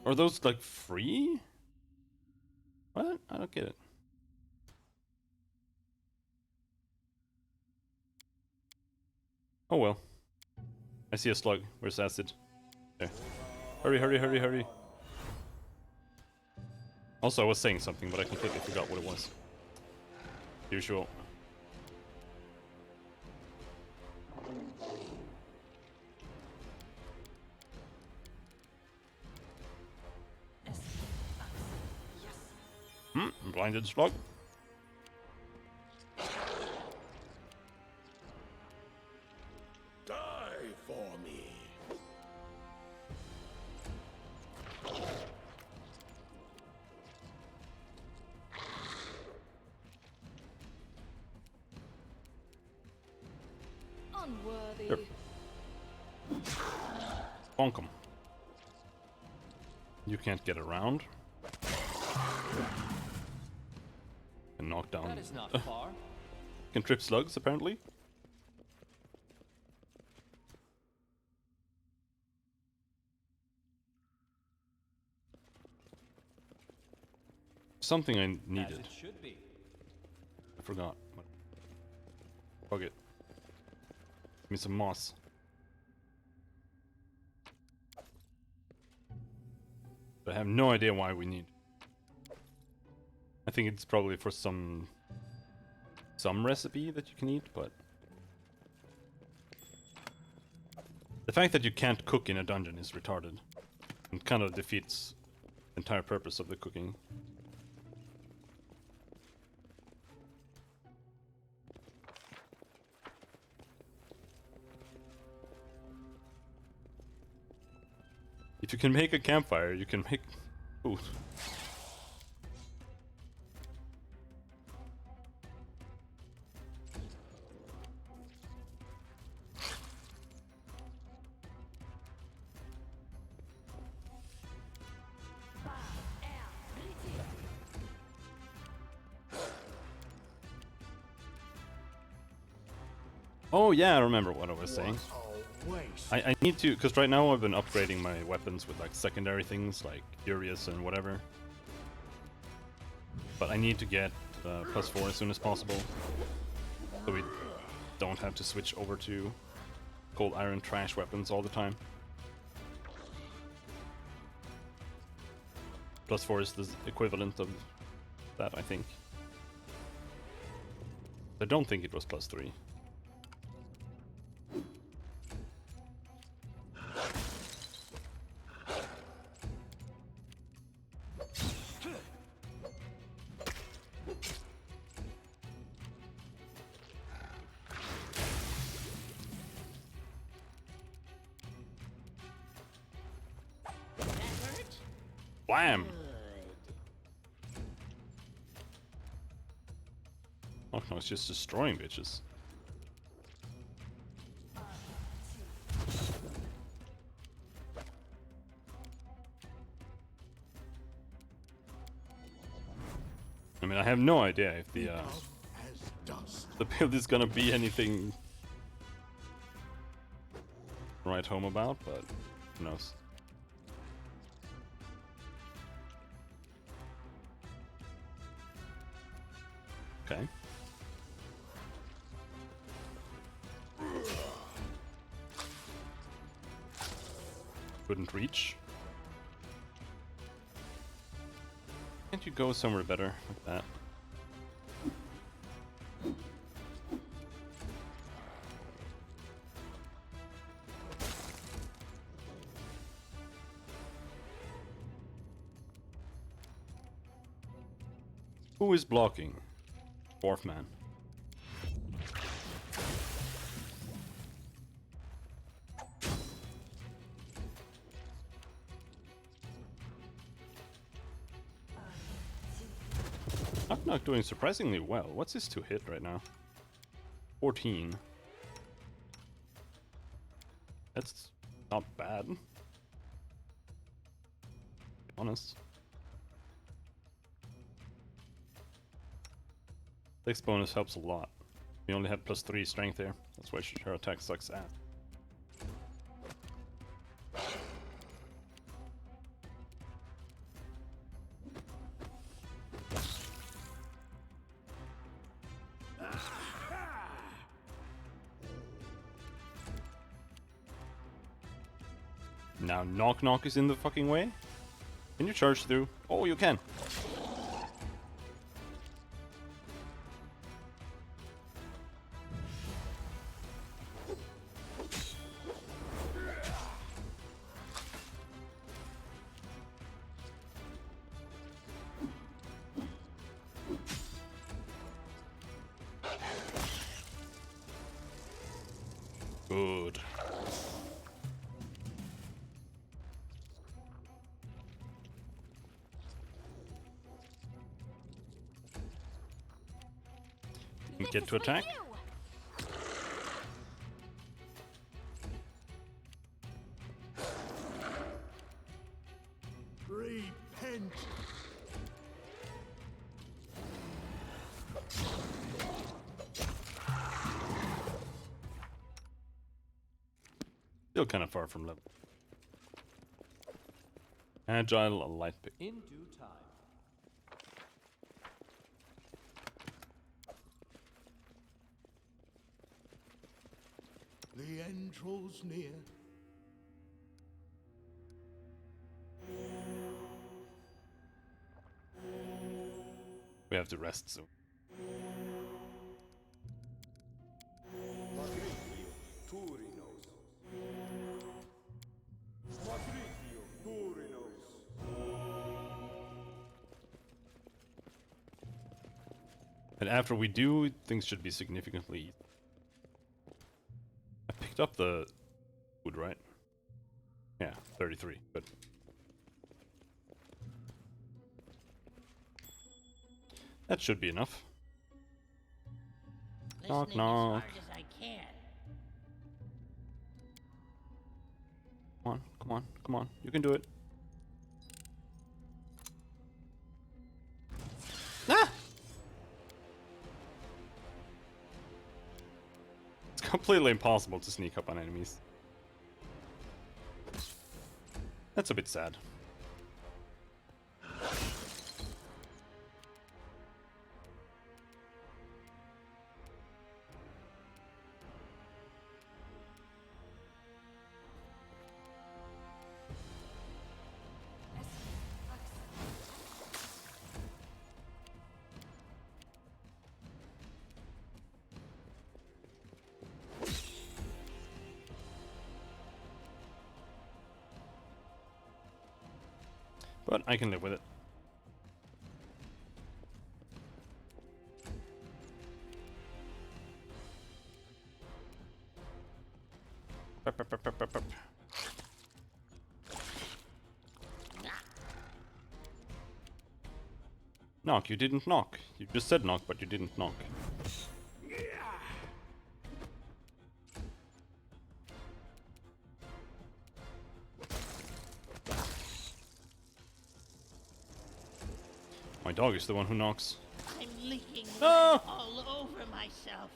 Speaker 1: Are those like free? What? I don't get it. Oh well. I see a slug. Where's acid? There. Hurry, hurry, hurry, hurry. Also, I was saying something, but I completely forgot what it was. Usual. Blinded slug.
Speaker 3: Die for me.
Speaker 5: Unworthy.
Speaker 1: Sure. Bonk 'em. You can't get around. And knock down.
Speaker 2: That is not far.
Speaker 1: Can trip slugs, apparently. Something I
Speaker 2: As
Speaker 1: needed.
Speaker 2: it should be.
Speaker 1: I forgot. Fuck it. Give me some moss. But I have no idea why we need. I think it's probably for some recipe that you can eat, but the fact that you can't cook in a dungeon is retarded and kind of defeats the entire purpose of the cooking. If you can make a campfire, you can make food. Oh yeah, I remember what I was saying. I need to, because right now I've been upgrading my weapons with like secondary things like Furious and whatever. But I need to get +4 as soon as possible. So we don't have to switch over to cold iron trash weapons all the time. +4 is the equivalent of that, I think. I don't think it was +3. Wham! Oh no, it's just destroying bitches. I mean, I have no idea if the build is gonna be anything to write home about, but who knows. Okay. Couldn't reach. Can't you go somewhere better like that? Who is blocking? Dwarf man. Knock doing surprisingly well. What's his to hit right now? 14. That's not bad. To be honest. Dex bonus helps a lot. We only had +3 strength there. That's why her attack sucks ass. Now Knock Knock is in the fucking way? Can you charge through? Oh, you can. Good. Get to attack.
Speaker 3: Repent.
Speaker 1: Still kind of far from level. Agile, a light pick.
Speaker 2: In due time.
Speaker 3: The end draws near.
Speaker 1: We have to rest soon. And after we do, things should be significantly easier. I picked up the food, right? Yeah, 33. Good. That should be enough. Knock, knock.
Speaker 4: As hard as I can.
Speaker 1: Come on, come on, come on. You can do it. Ah! It's completely impossible to sneak up on enemies. That's a bit sad. But I can live with it. Pep, pep, pep, pep, pep, pep. Knock, you didn't knock. You just said knock, but you didn't knock. My dog is the one who knocks.
Speaker 4: I'm licking
Speaker 1: Ah!
Speaker 4: red all over myself.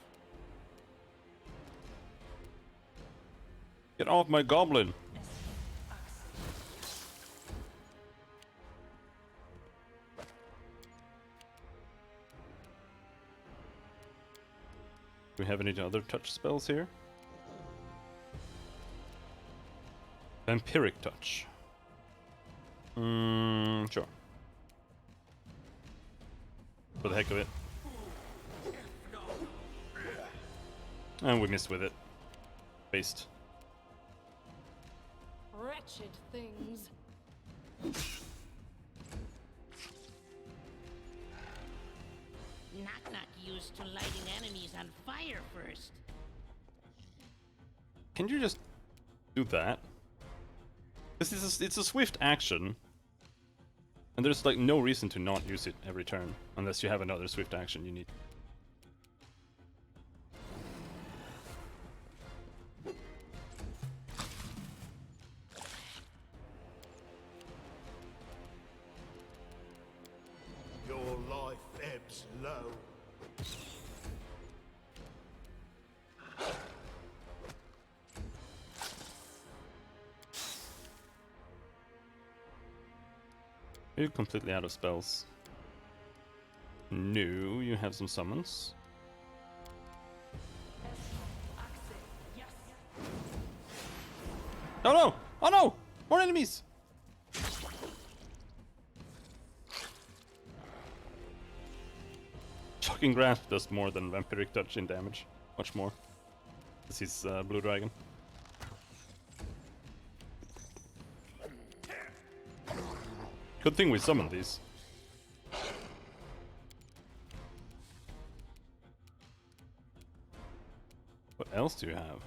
Speaker 1: Get off my goblin! Do we have any other touch spells here? Vampiric touch. Sure. For the heck of it. And we missed with it. Based.
Speaker 5: Wretched things.
Speaker 4: Knock knock used to lighting enemies on fire first.
Speaker 1: Can you just do that? It's a swift action. And there's like no reason to not use it every turn. Unless you have another swift action you need.
Speaker 3: Your life ebbs low.
Speaker 1: You're completely out of spells. No, you have some summons. Oh no! Oh no! More enemies! Shocking Grasp does more than Vampiric Touch in damage. Much more. This is Blue Dragon. Good thing we summoned these. What else do you have?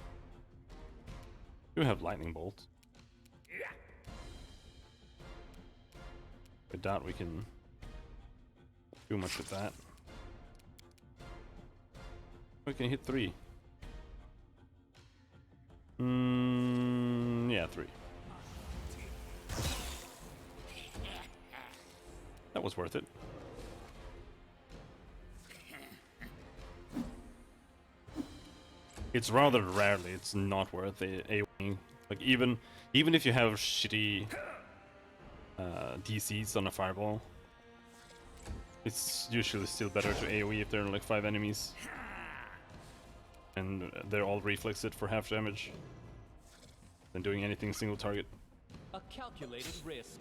Speaker 1: You have Lightning Bolt. I doubt we can do much with that. We can hit 3. Yeah, 3. That was worth it. It's rather rarely it's not worth a wing. Like even if you have shitty DCs on a fireball, it's usually still better to AoE if there are like 5 enemies. And they're all reflexed for half damage than doing anything single target.
Speaker 2: A calculated risk.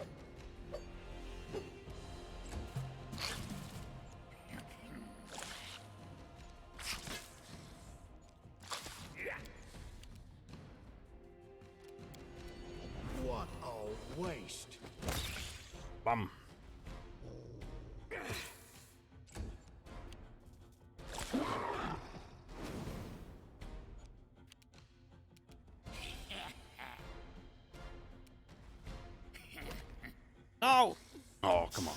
Speaker 3: What a waste.
Speaker 1: Bum. No! Oh, come on.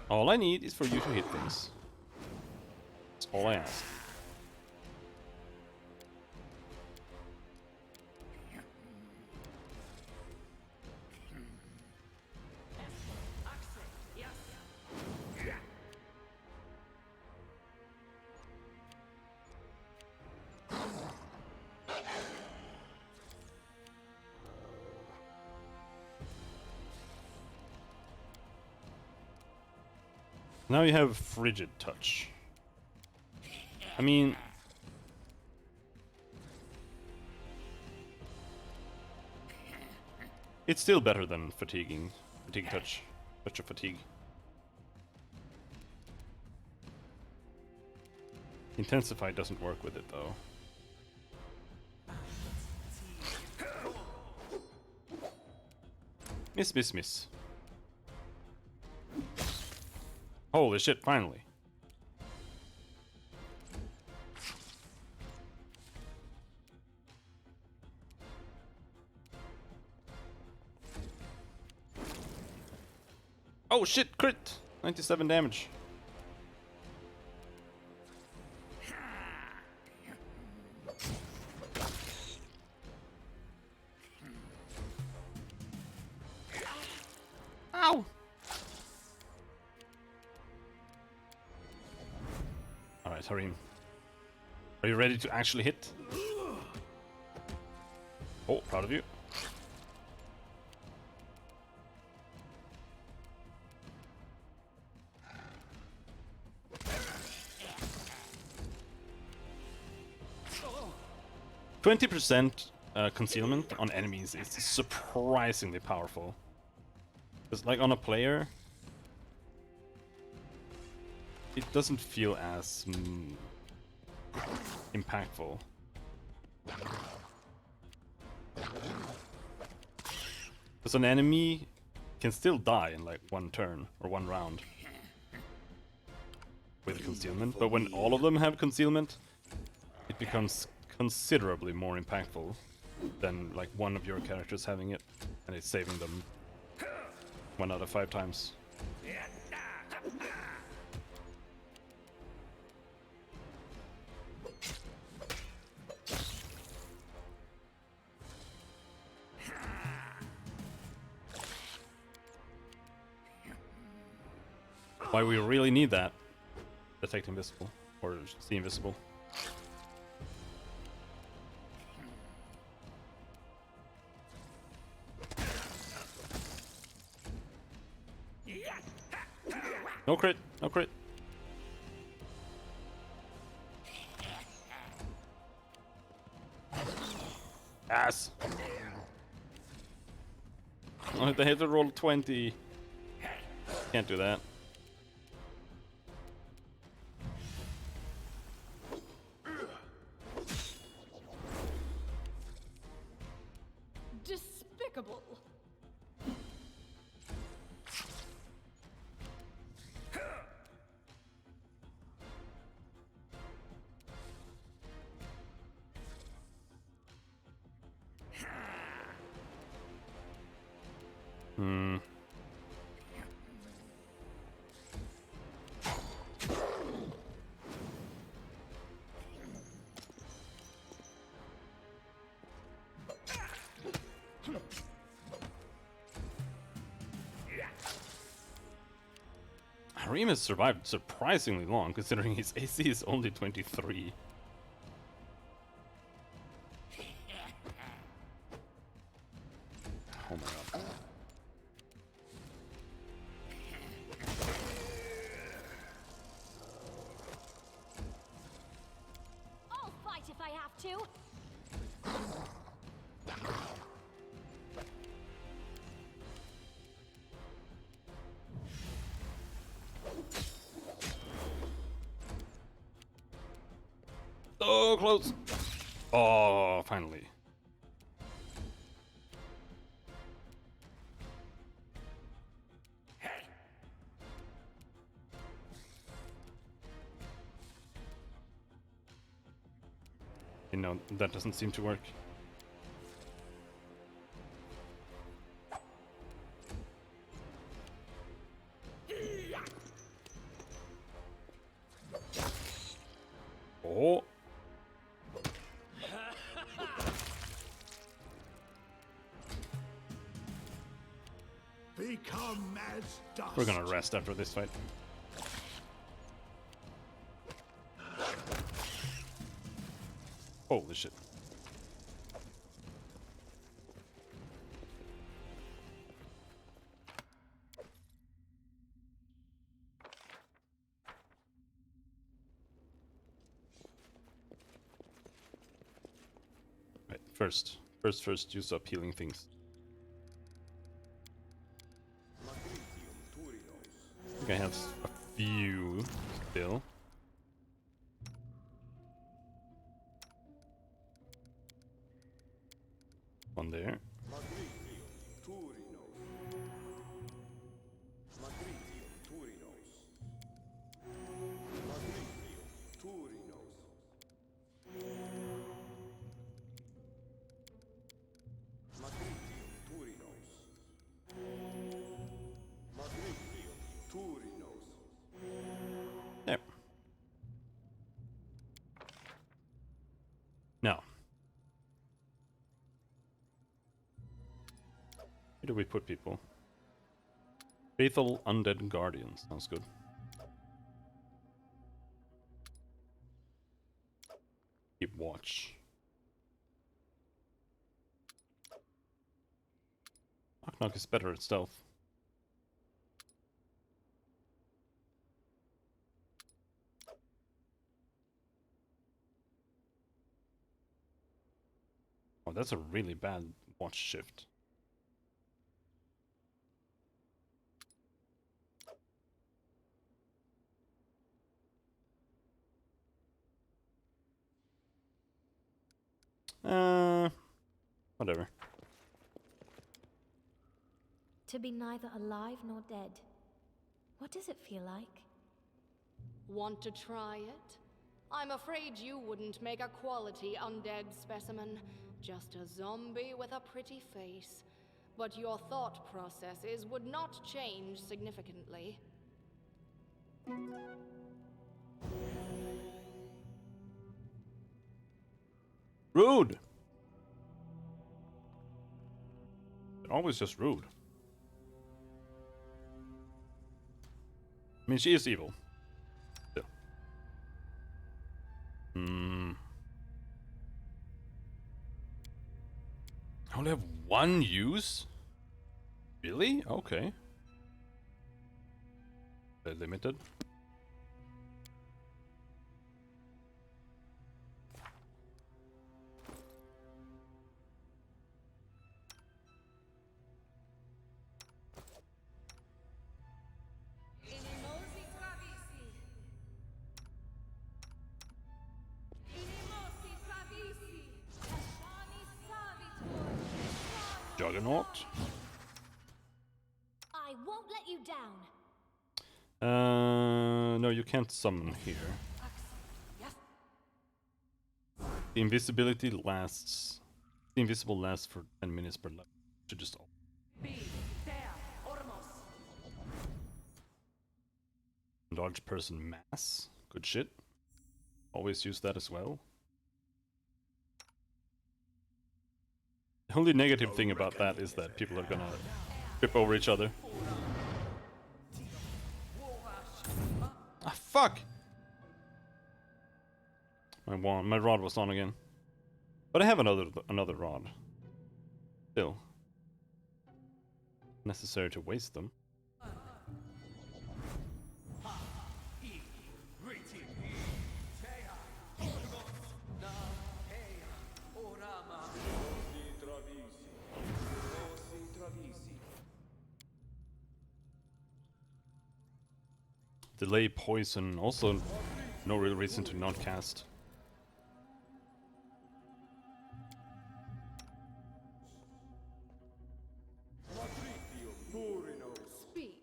Speaker 1: All I need is for you to hit things. That's all I ask. Now you have Frigid Touch. I mean... it's still better than Fatigue Touch. Touch of Fatigue. Intensify doesn't work with it though. Miss, miss, miss. Holy shit, finally. Oh shit, crit! 97 damage. Ow! Alright, Harim. Are you ready to actually hit? Oh, proud of you. %, concealment on enemies is surprisingly powerful. Because like on a player, it doesn't feel as impactful. Because an enemy can still die in like one turn or one round with concealment, but when all of them have concealment, it becomes considerably more impactful than like one of your characters having it and it's saving them 1 out of 5 times. Why we really need that. Detect invisible or see invisible. No crit, no crit. Ass. Oh, they had to roll 20. Can't do that.
Speaker 5: Despicable.
Speaker 1: Harim has survived surprisingly long, considering his AC is only 23. Oh my god.
Speaker 5: I'll fight if I have to.
Speaker 1: So close! Oh, finally. You know, that doesn't seem to work. Oh!
Speaker 3: Become as dust.
Speaker 1: We're gonna rest after this fight. Holy shit. Right, first, use up healing things. I think I have a few still. One there. Where do we put people? Faithful Undead Guardian. Sounds good. Keep watch. Knock Knock is better at stealth. Oh, that's a really bad watch shift. Whatever.
Speaker 5: To be neither alive nor dead. What does it feel like?
Speaker 7: Want to try it? I'm afraid you wouldn't make a quality undead specimen. Just a zombie with a pretty face. But your thought processes would not change significantly.
Speaker 1: Rude! Always just rude. I mean, she is evil. Still. I only have one use? Really? Okay. They're limited. Juggernaut.
Speaker 5: I won't let you down.
Speaker 1: No, you can't summon here. The invisibility lasts. The invisible lasts for 10 minutes per level. Should just. Large person mass. Good shit. Always use that as well. The only negative thing about that is that people are gonna trip over each other. Ah, fuck! My rod was on again. But I have another rod. Still. Necessary to waste them. Delay poison, also no real reason to not cast.
Speaker 7: Speak.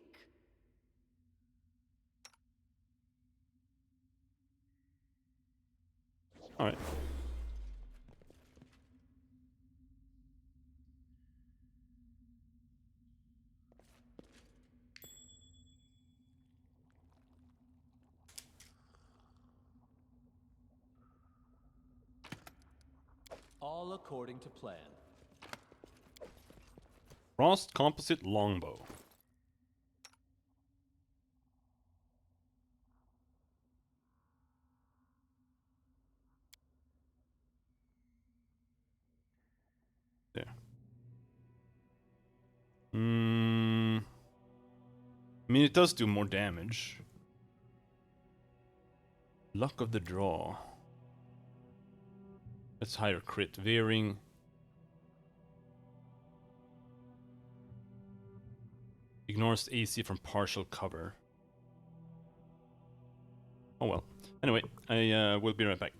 Speaker 1: Alright.
Speaker 2: All according to plan.
Speaker 1: Frost Composite Longbow. There. I mean, it does do more damage. Luck of the draw. That's higher crit. Veering. Ignores AC from partial cover. Oh well. Anyway, I will be right back.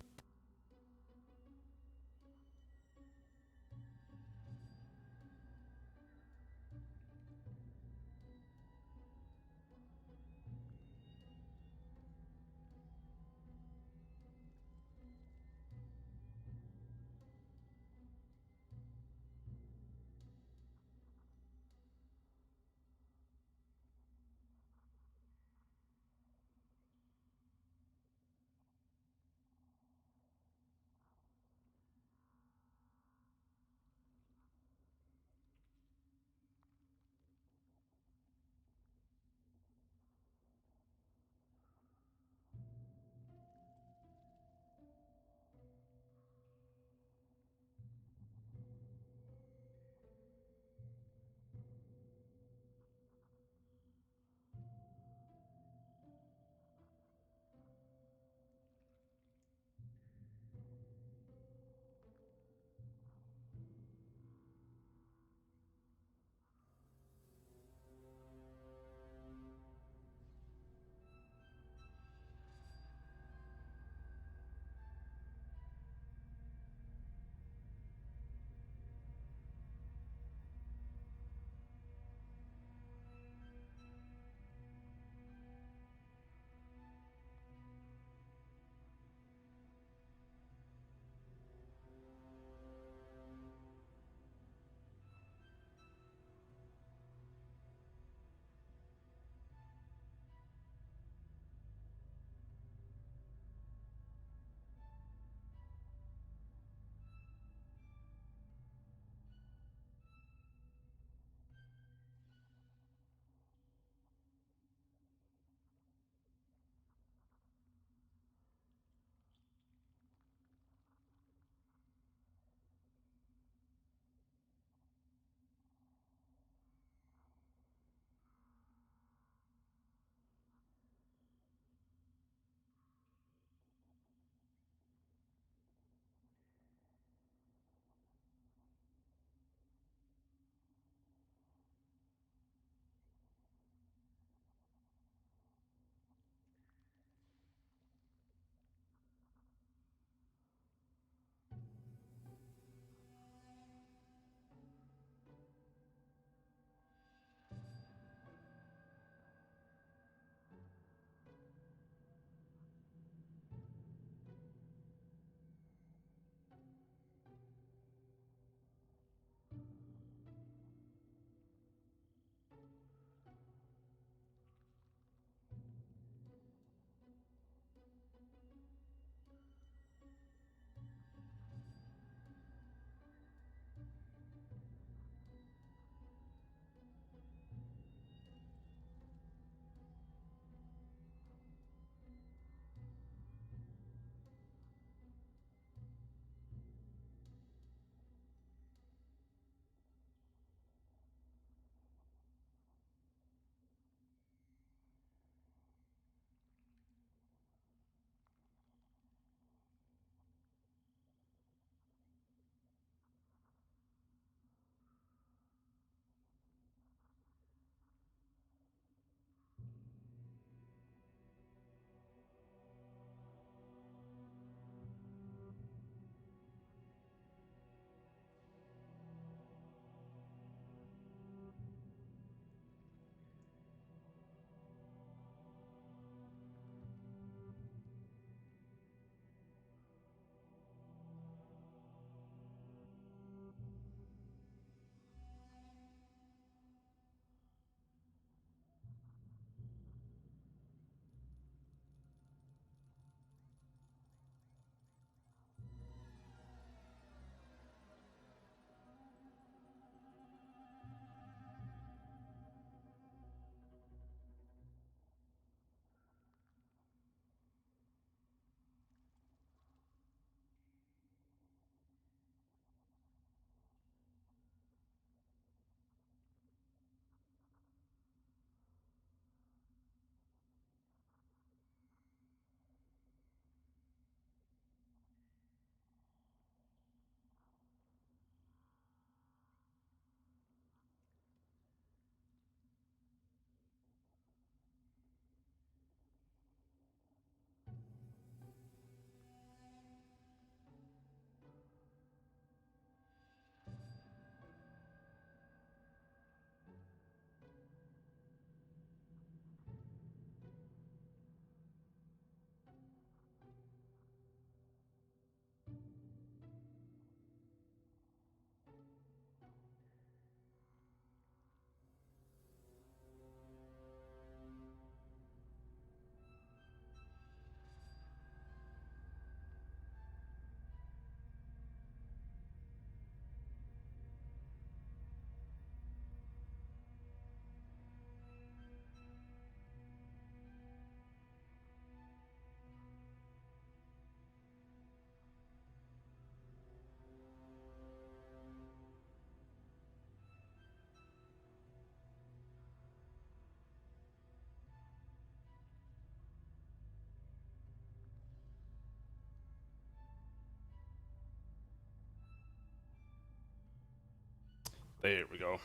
Speaker 1: There we go.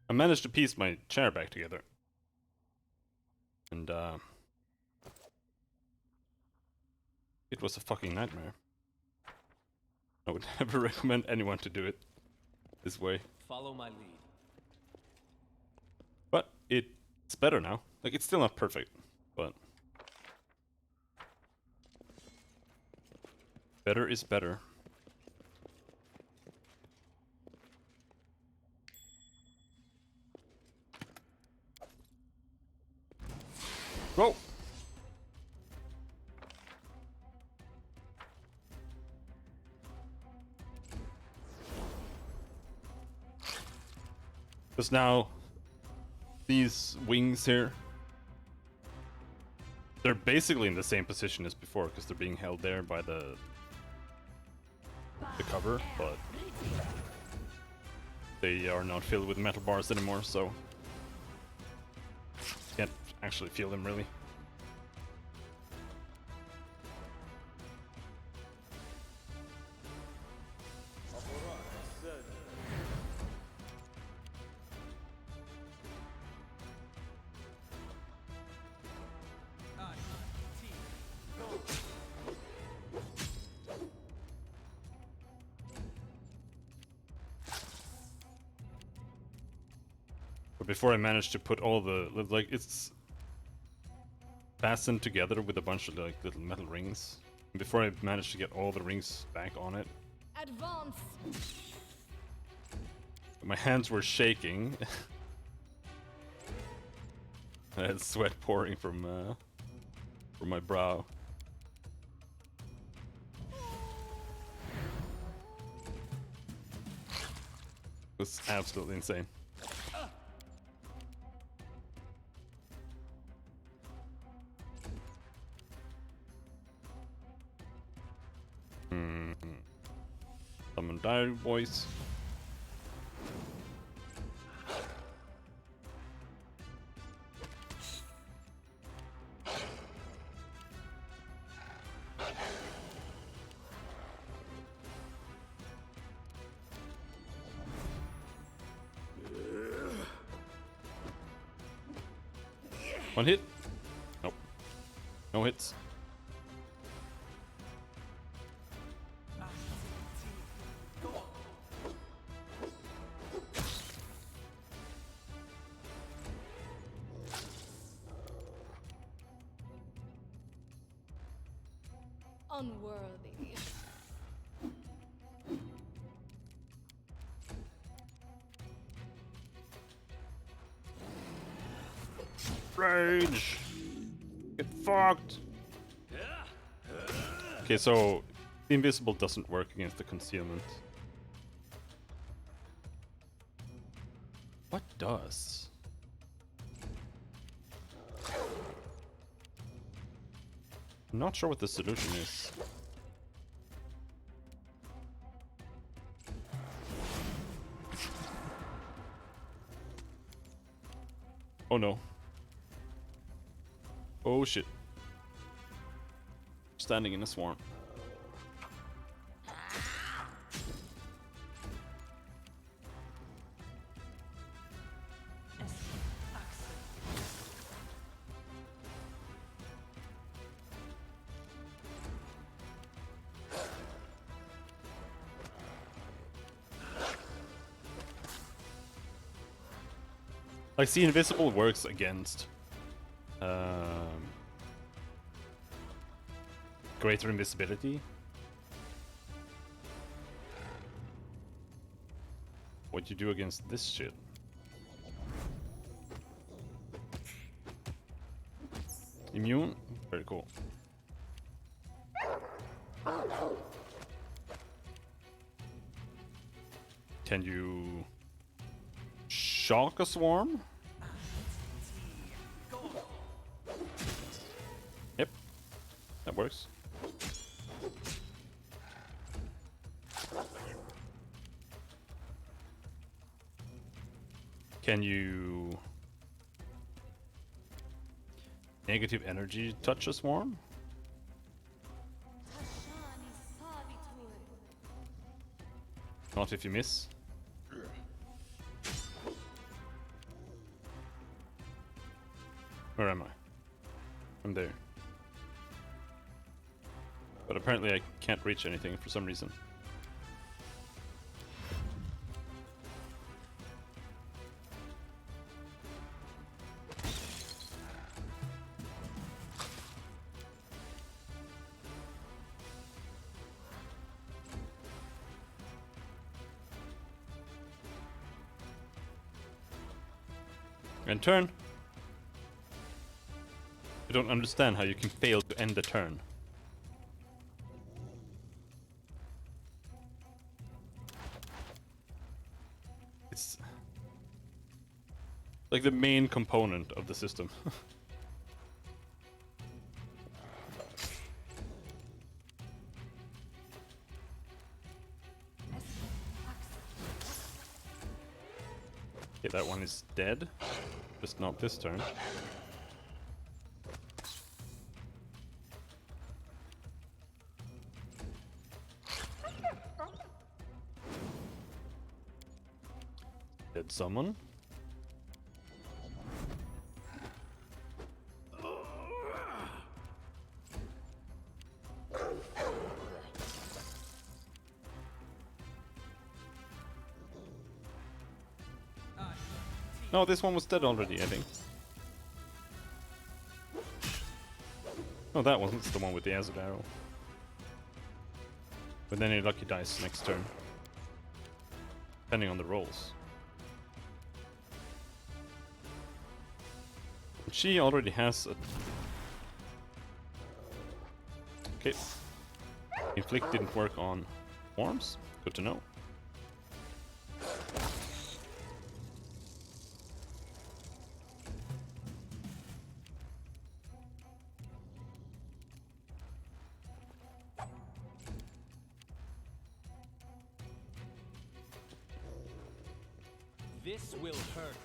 Speaker 1: I managed to piece my chair back together. And, it was a fucking nightmare. I would never recommend anyone to do it this way.
Speaker 2: Follow my lead.
Speaker 1: But it's better now. Like, it's still not perfect, but... better is better. Whoa! Because now, these wings here, they're basically in the same position as before, because they're being held there by the cover, but they are not filled with metal bars anymore, so can't actually feel them really. But before I managed to put all the, like, it's fastened together with a bunch of like little metal rings. And before I managed to get all the rings back on it,
Speaker 7: Advance.
Speaker 1: my hands were shaking. I had sweat pouring from my brow. It was absolutely insane. Summon dire voice. One hit? Nope. No hits.
Speaker 7: Unworthy.
Speaker 1: Rage! Get fucked! Okay, so the invisible doesn't work against the concealment. What does? I'm not sure what the solution is. Oh no. Oh shit. Standing in a swarm. Like, see, invisible works against greater invisibility. What you do against this shit? Immune? Very cool. Can you shock a swarm? Yep, that works. Can you negative energy touch a swarm? Not if you miss. Where am I? I'm there. But apparently I can't reach anything for some reason. And turn. I don't understand how you can fail to end the turn. It's like the main component of the system. Okay, that one is dead. Just not this turn. Dead someone. No, this one was dead already, I think. No, that wasn't the one with the acid arrow. But then your lucky dice next turn. Depending on the rolls. She already has a... Okay. Inflict didn't work on forms. Good to know.
Speaker 2: This will hurt.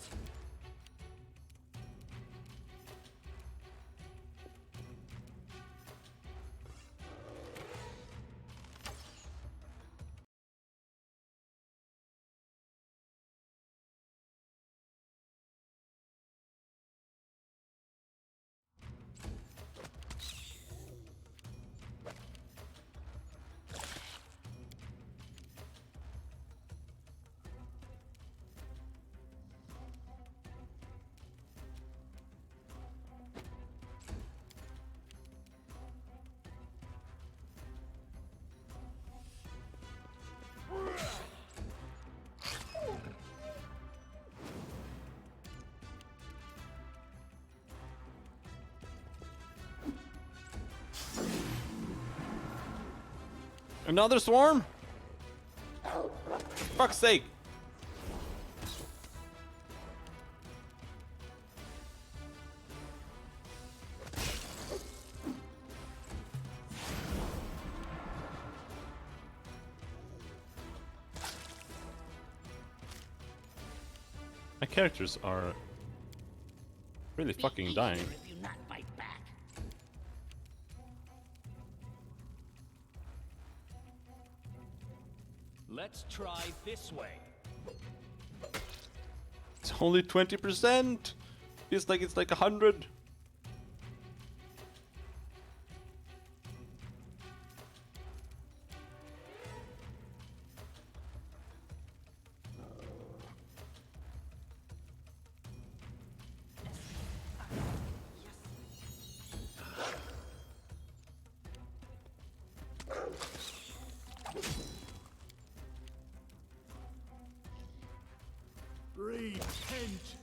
Speaker 1: Another swarm? Fuck's sake! My characters are really fucking dying.
Speaker 4: If you not fight back.
Speaker 2: Let's try this way.
Speaker 1: It's only 20%! Feels like it's like 100.
Speaker 3: Repent!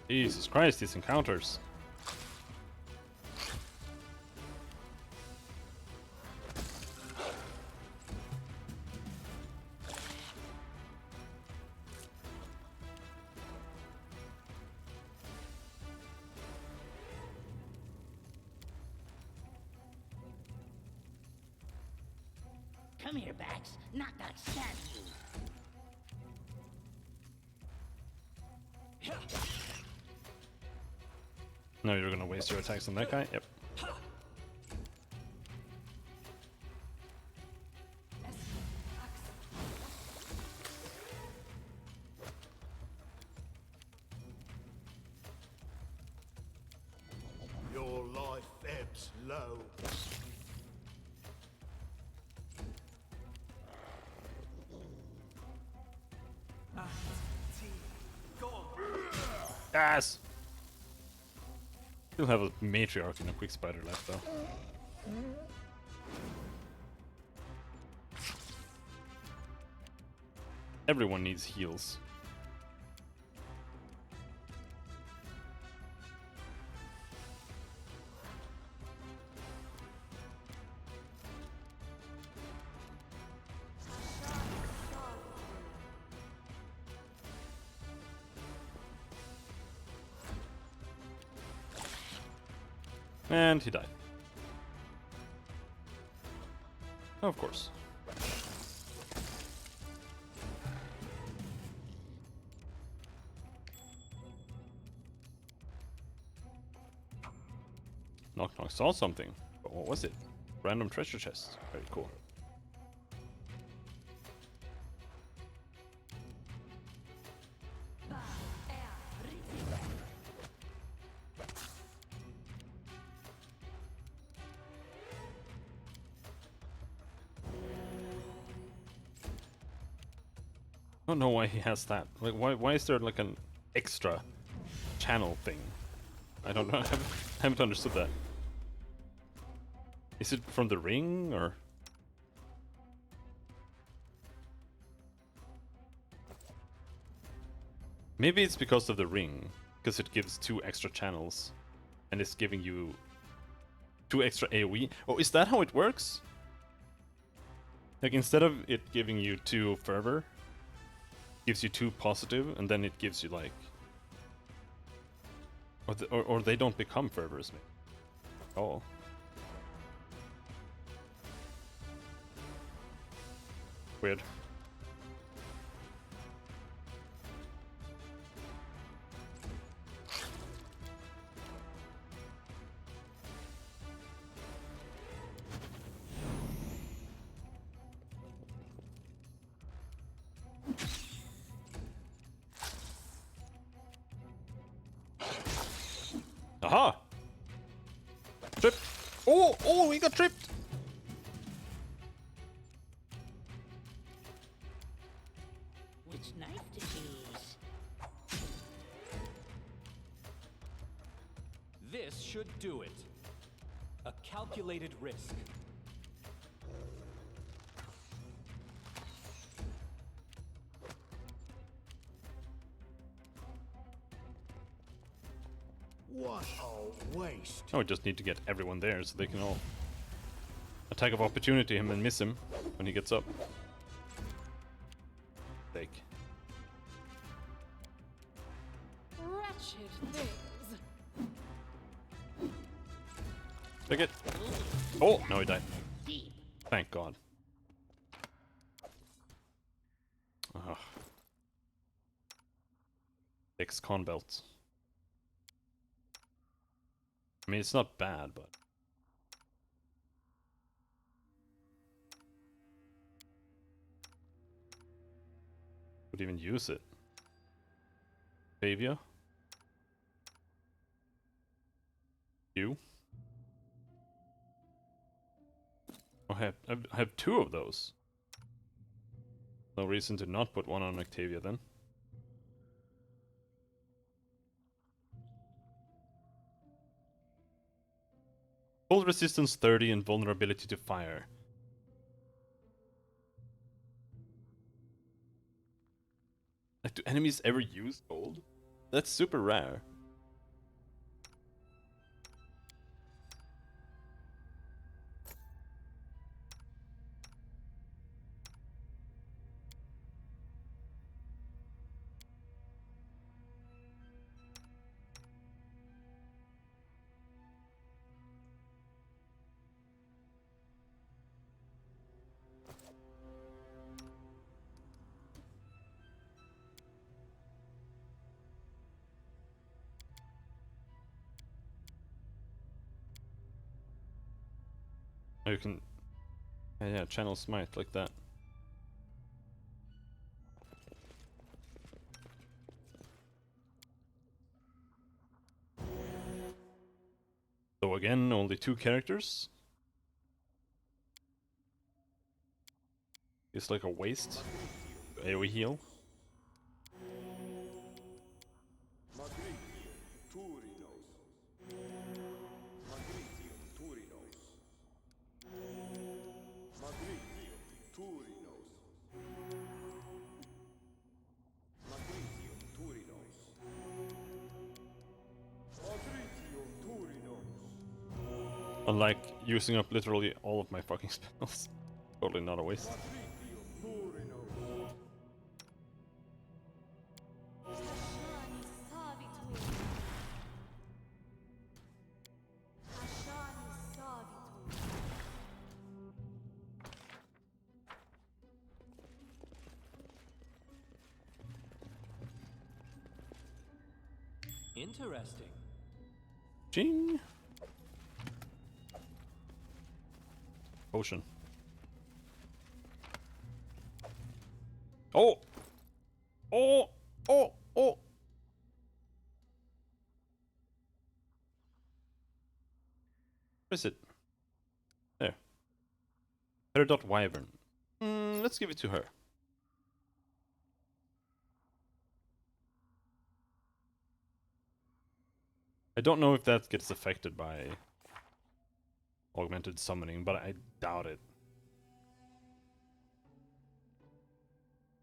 Speaker 1: Jesus Christ, these encounters.
Speaker 4: Come here, Bax. Knock that stab you.
Speaker 1: No, you're gonna waste your attacks on that guy? Yep.
Speaker 3: Your life ebbs low.
Speaker 1: Yes! Still have a matriarch and a quick spider left though. Everyone needs heals. And he died. Of course. Knock Knock saw something. But what was it? Random treasure chest. Very cool. I don't know why he has that. Like, why is there like an extra channel thing? I don't know. I haven't understood that. Is it from the ring or? Maybe it's because of the ring, because it gives 2 extra channels, and it's giving you 2 extra AoE. Oh, is that how it works? Like instead of it giving you 2 fervor, gives you 2 positive, and then it gives you like, or they don't become fervors, maybe. Oh. Weird. Aha! Trip! Oh! Oh, we got tripped!
Speaker 4: Which knife to choose?
Speaker 2: This should do it. A calculated risk.
Speaker 3: What a waste.
Speaker 1: Oh, we just need to get everyone there so they can all attack of opportunity him and miss him when he gets up. Like.
Speaker 7: Wretched things.
Speaker 1: Take it. Oh, no, he died.
Speaker 4: Deep.
Speaker 1: Thank God. Ugh. Ex-con belt. I mean, it's not bad, but... Would even use it. Savior? You? Oh, I have 2 of those. No reason to not put one on Octavia then. Cold resistance 30 and vulnerability to fire. Like, do enemies ever use cold? That's super rare. You can... yeah, channel smite like that. So again, only 2 characters. It's like a waste. AoE heal. Unlike using up literally all of my fucking spells. Totally not a waste.
Speaker 2: Interesting.
Speaker 1: Ching! Potion. Oh! Oh! Oh! Oh! Where is it? There. Peridot Wyvern. Let's give it to her. I don't know if that gets affected by augmented summoning, but I doubt it.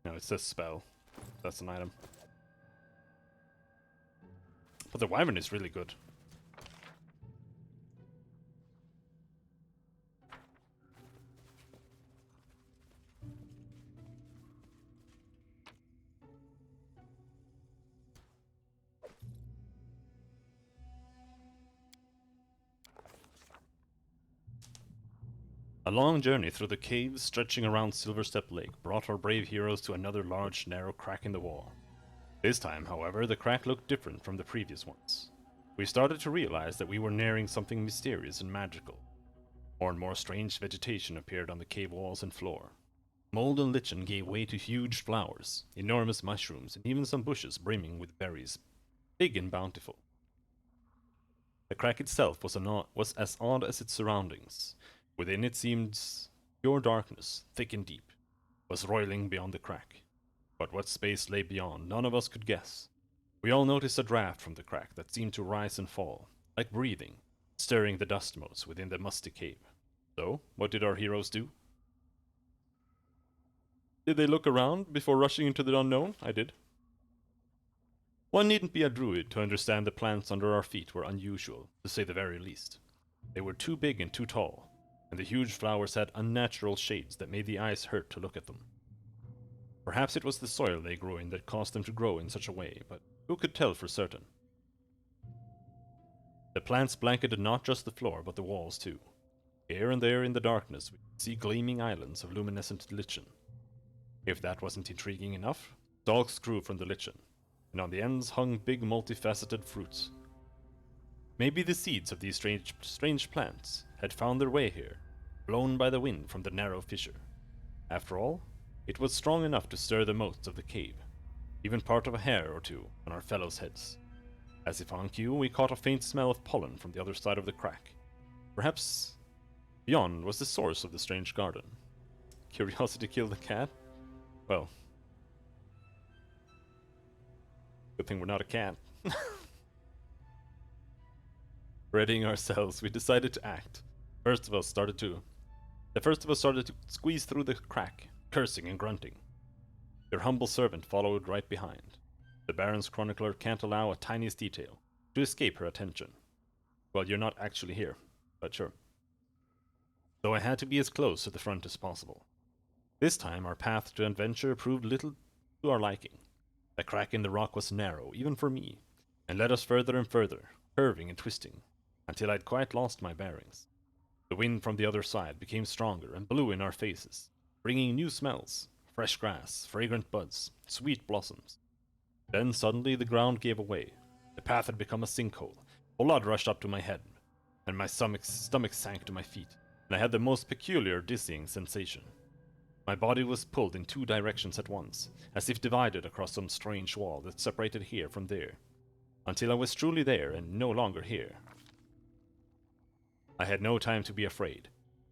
Speaker 1: No, it says spell. That's an item. But the Wyvern is really good. A long journey through the caves stretching around Silverstep Lake brought our brave heroes to another large, narrow crack in the wall. This time, however, the crack looked different from the previous ones. We started to realize that we were nearing something mysterious and magical. More and more strange vegetation appeared on the cave walls and floor. Mold and lichen gave way to huge flowers, enormous mushrooms, and even some bushes brimming with berries, big and bountiful. The crack itself was as odd as its surroundings. Within it seemed pure darkness, thick and deep, was roiling beyond the crack. But what space lay beyond, none of us could guess. We all noticed a draft from the crack that seemed to rise and fall, like breathing, stirring the dust motes within the musty cave. So, what did our heroes do? Did they look around before rushing into the unknown? I did. One needn't be a druid to understand the plants under our feet were unusual, to say the very least. They were too big and too tall, and the huge flowers had unnatural shades that made the eyes hurt to look at them. Perhaps it was the soil they grew in that caused them to grow in such a way, but who could tell for certain? The plants blanketed not just the floor, but the walls too. Here and there in the darkness, we could see gleaming islands of luminescent lichen. If that wasn't intriguing enough, stalks grew from the lichen, and on the ends hung big multifaceted fruits. Maybe the seeds of these strange plants had found their way here, blown by the wind from the narrow fissure. After all, it was strong enough to stir the moats of the cave, even part of a hair or two on our fellows' heads. As if on cue, we caught a faint smell of pollen from the other side of the crack. Perhaps beyond was the source of the strange garden. Curiosity killed the cat? Well, good thing we're not a cat. Readying ourselves, we decided to act. The first of us started to squeeze through the crack, cursing and grunting. Your humble servant followed right behind. The Baron's chronicler can't allow a tiniest detail to escape her attention. Well, you're not actually here, but sure. Though I had to be as close to the front as possible. This time our path to adventure proved little to our liking. The crack in the rock was narrow, even for me, and led us further and further, curving and twisting, until I'd quite lost my bearings. The wind from the other side became stronger and blew in our faces, bringing new smells, fresh grass, fragrant buds, sweet blossoms. Then suddenly the ground gave away. The path had become a sinkhole. Blood rushed up to my head, and my stomach sank to my feet. and I had the most peculiar dizzying sensation. My body was pulled in 2 directions at once, as if divided across some strange wall that separated here from there, until I was truly there and no longer here. I had no time to be afraid.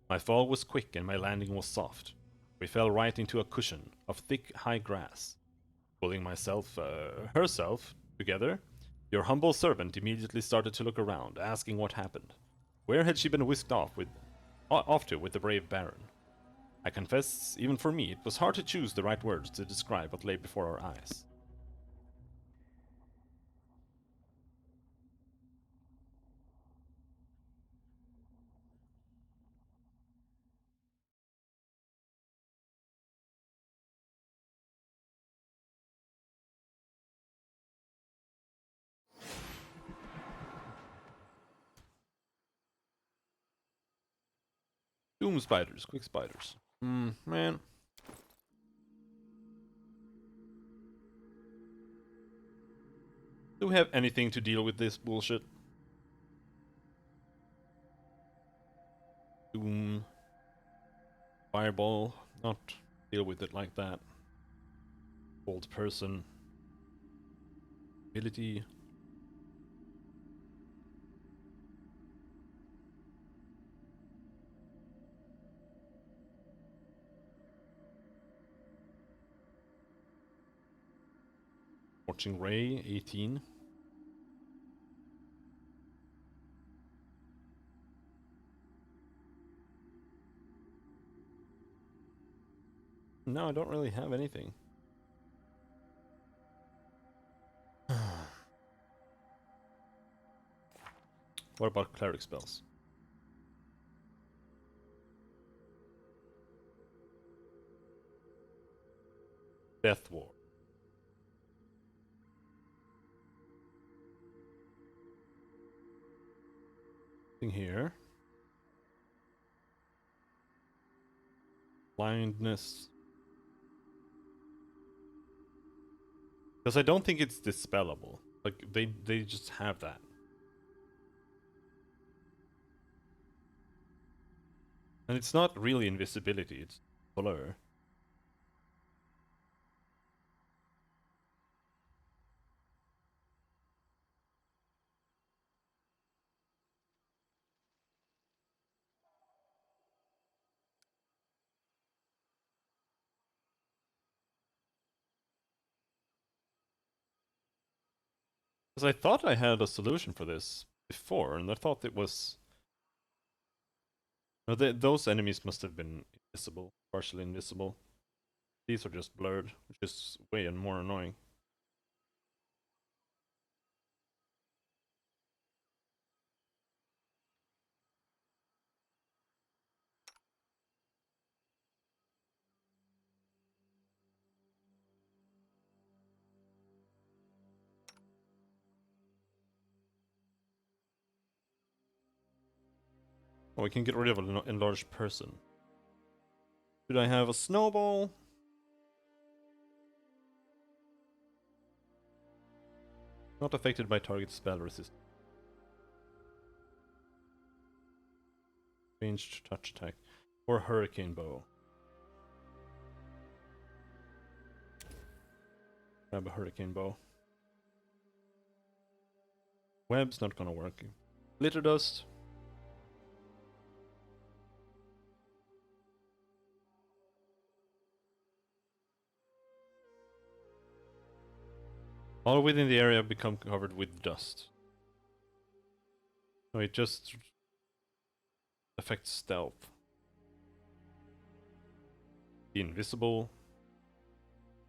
Speaker 1: My fall was quick and my landing was soft. We fell right into a cushion of thick, high grass. Pulling herself, together, your humble servant immediately started to look around, asking what happened. Where had she been whisked off to with the brave Baron? I confess, even for me, it was hard to choose the right words to describe what lay before our eyes. Doom spiders, quick spiders. Man. Do we have anything to deal with this bullshit? Doom. Fireball. Not deal with it like that. Old person. Ability. Watching Ray, 18. No, I don't really have anything. What about cleric spells? Death War. Thing here. Blindness. Because I don't think it's dispellable. Like, they just have that. And it's not really invisibility, it's blur. Because I thought I had a solution for this before, and I thought it was... No, those enemies must have been invisible, partially invisible. These are just blurred, which is way more annoying. Oh, we can get rid of an enlarged person. Should I have a snowball? Not affected by target spell resistance. Ranged touch attack. Or hurricane bow. Grab a hurricane bow. Web's not gonna work. Glitter dust. All within the area become covered with dust. So it just affects stealth. Invisible.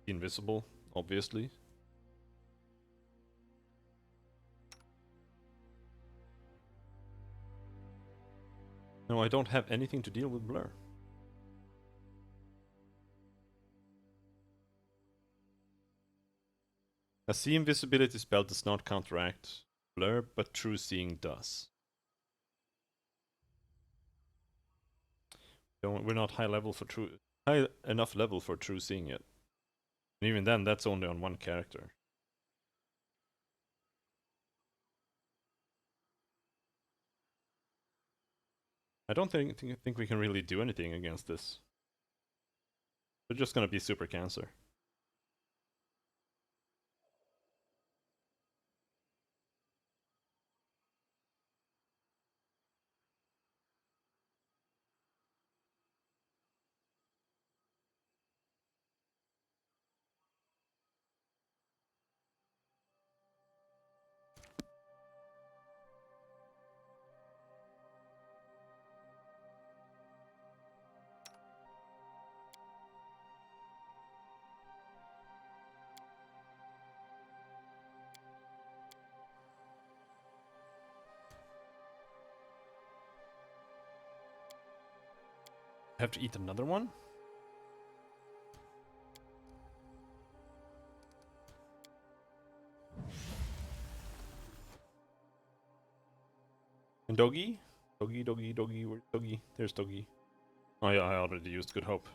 Speaker 1: Invisible, obviously. No, I don't have anything to deal with blur. A see invisibility spell does not counteract blur, but true seeing does. We're not high enough level for true seeing yet. And even then, that's only on one character. I don't think we can really do anything against this. They're just gonna be super cancer. I have to eat another one? And Doggy? Doggy, where's Doggy? There's Doggy. Oh yeah, I already used Good Hope.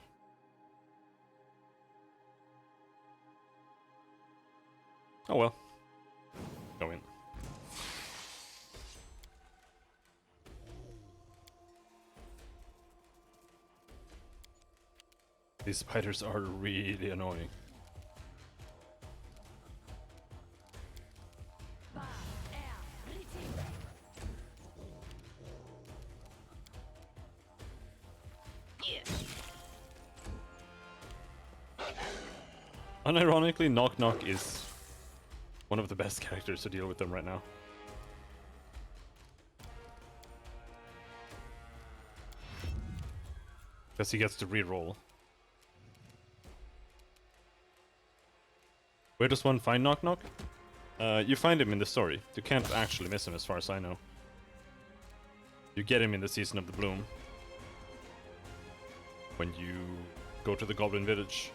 Speaker 1: Oh well. Go in. These spiders are really annoying. Unironically, Knock Knock is one of the best characters to deal with them right now. Because he gets to reroll. Where does one find Knock Knock? You find him in the story. You can't actually miss him as far as I know. You get him in the Season of the Bloom. When you go to the Goblin Village.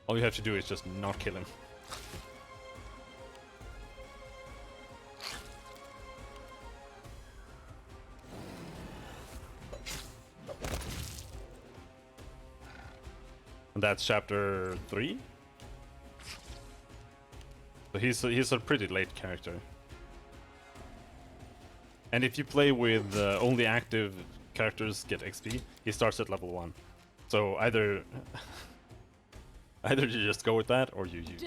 Speaker 1: All you have to do is just not kill him. And that's chapter 3? So he's a pretty late character. And if you play with only active characters get XP, he starts at level 1. So either you just go with that, or you use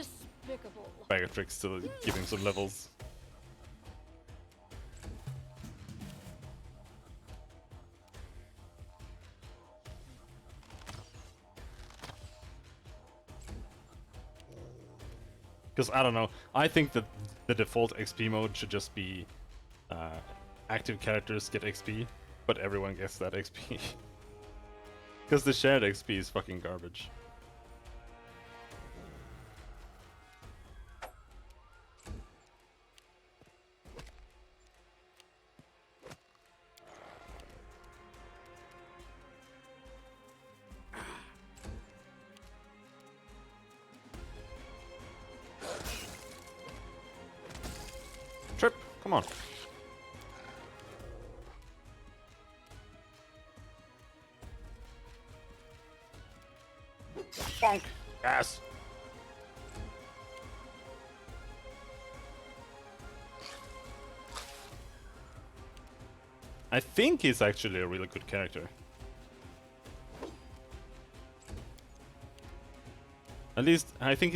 Speaker 7: Despicable.
Speaker 1: bag of tricks to give him some levels. Because I don't know, I think that the default XP mode should just be active characters get XP, but everyone gets that XP. Because the shared XP is fucking garbage. Trip, come on. Bonk! Yes! I think he's actually a really good character. At least, I think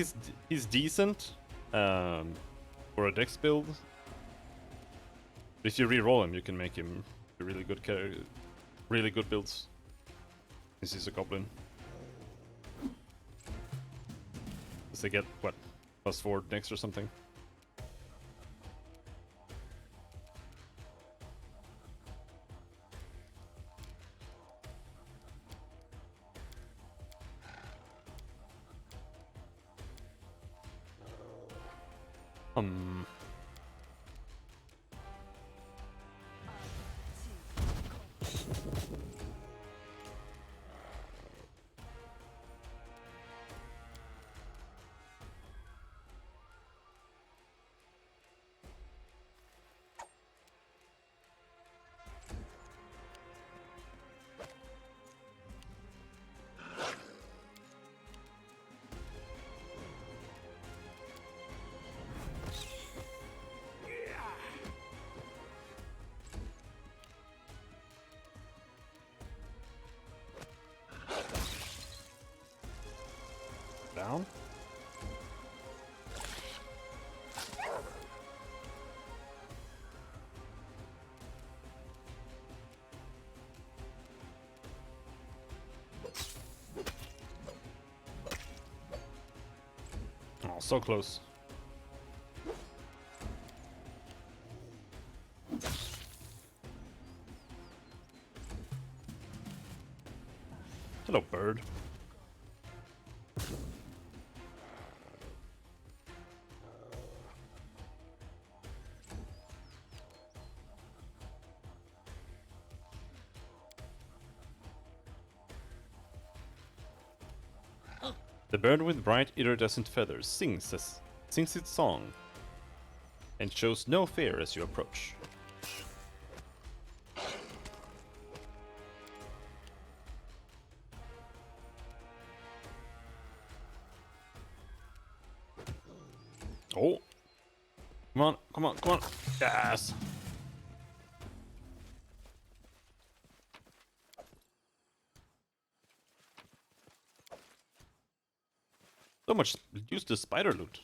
Speaker 1: he's decent for a dex build. If you re-roll him, you can make him a really good character, really good builds. Since he's a goblin. Does they get what, +4 dex or something? so close. Hello, bird. The bird with bright iridescent feathers sings its song and shows no fear as you approach. Oh! Come on, come on, come on! Yes! So much use the spider loot.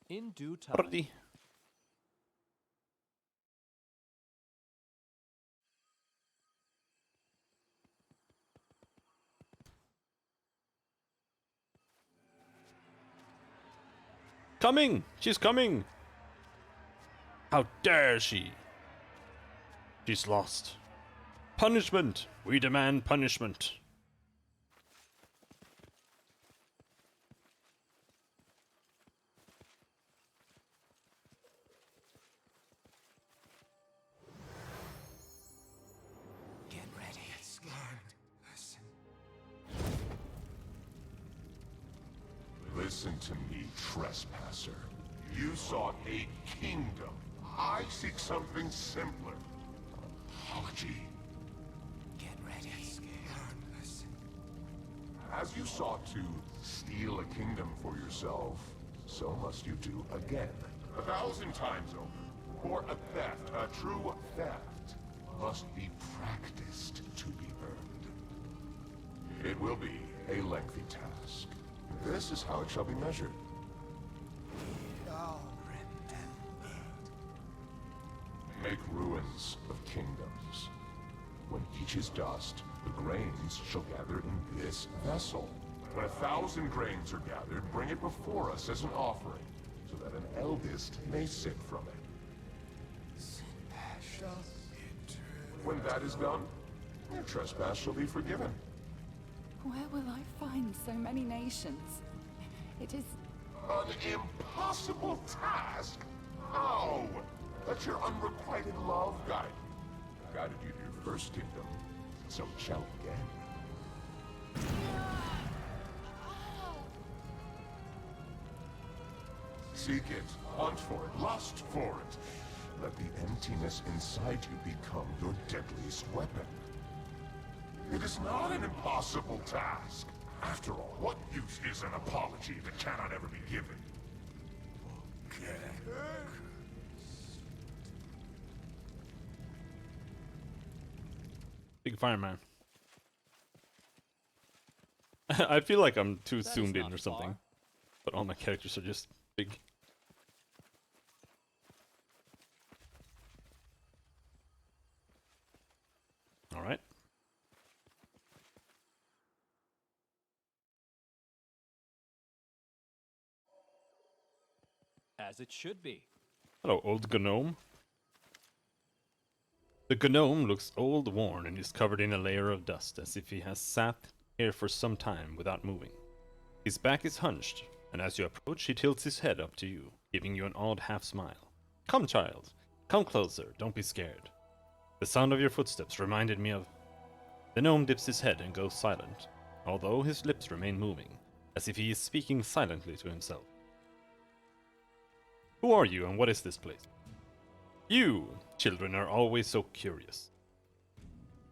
Speaker 2: In due time.
Speaker 1: Party. Coming! She's coming! How dare she! She's lost. Punishment! We demand punishment.
Speaker 8: Get ready, it's scared. Listen.
Speaker 9: Listen to me, trespasser. You sought a kingdom. I seek something simpler. Apology.
Speaker 8: Get ready, it's scared. Listen.
Speaker 9: As you sought to steal a kingdom for yourself, so must you do again. 1,000 times over. For a theft, a true theft, must be practiced to be earned. It will be a lengthy task. This is how it shall be measured.
Speaker 8: Oh, remember.
Speaker 9: Make ruins of kingdoms. When each is dust, the grains shall gather in this vessel. When 1,000 grains are gathered, bring it before us as an offering, so that an eldest may sit from it. When that is done, your trespass shall be forgiven.
Speaker 10: Where will I find so many nations? It is...
Speaker 9: An impossible task? How? Let your unrequited love guide you. Guided you to your first kingdom, so it shall again. Seek it, hunt for it, lust for it. Let the emptiness inside you become your deadliest weapon. It is not an impossible task. After all, what use is an apology that cannot ever be given? Okay.
Speaker 1: Big fireman. I feel like I'm too zoomed in or something. But all my characters are just big. Alright.
Speaker 2: As it should be.
Speaker 1: Hello, old gnome. The gnome looks old, worn, and is covered in a layer of dust, as if he has sat here for some time without moving. His back is hunched, and as you approach, he tilts his head up to you, giving you an odd half-smile. Come, child. Come closer. Don't be scared. The sound of your footsteps reminded me of... The gnome dips his head and goes silent, although his lips remain moving, as if he is speaking silently to himself. Who are you, and what is this place? You, children, are always so curious.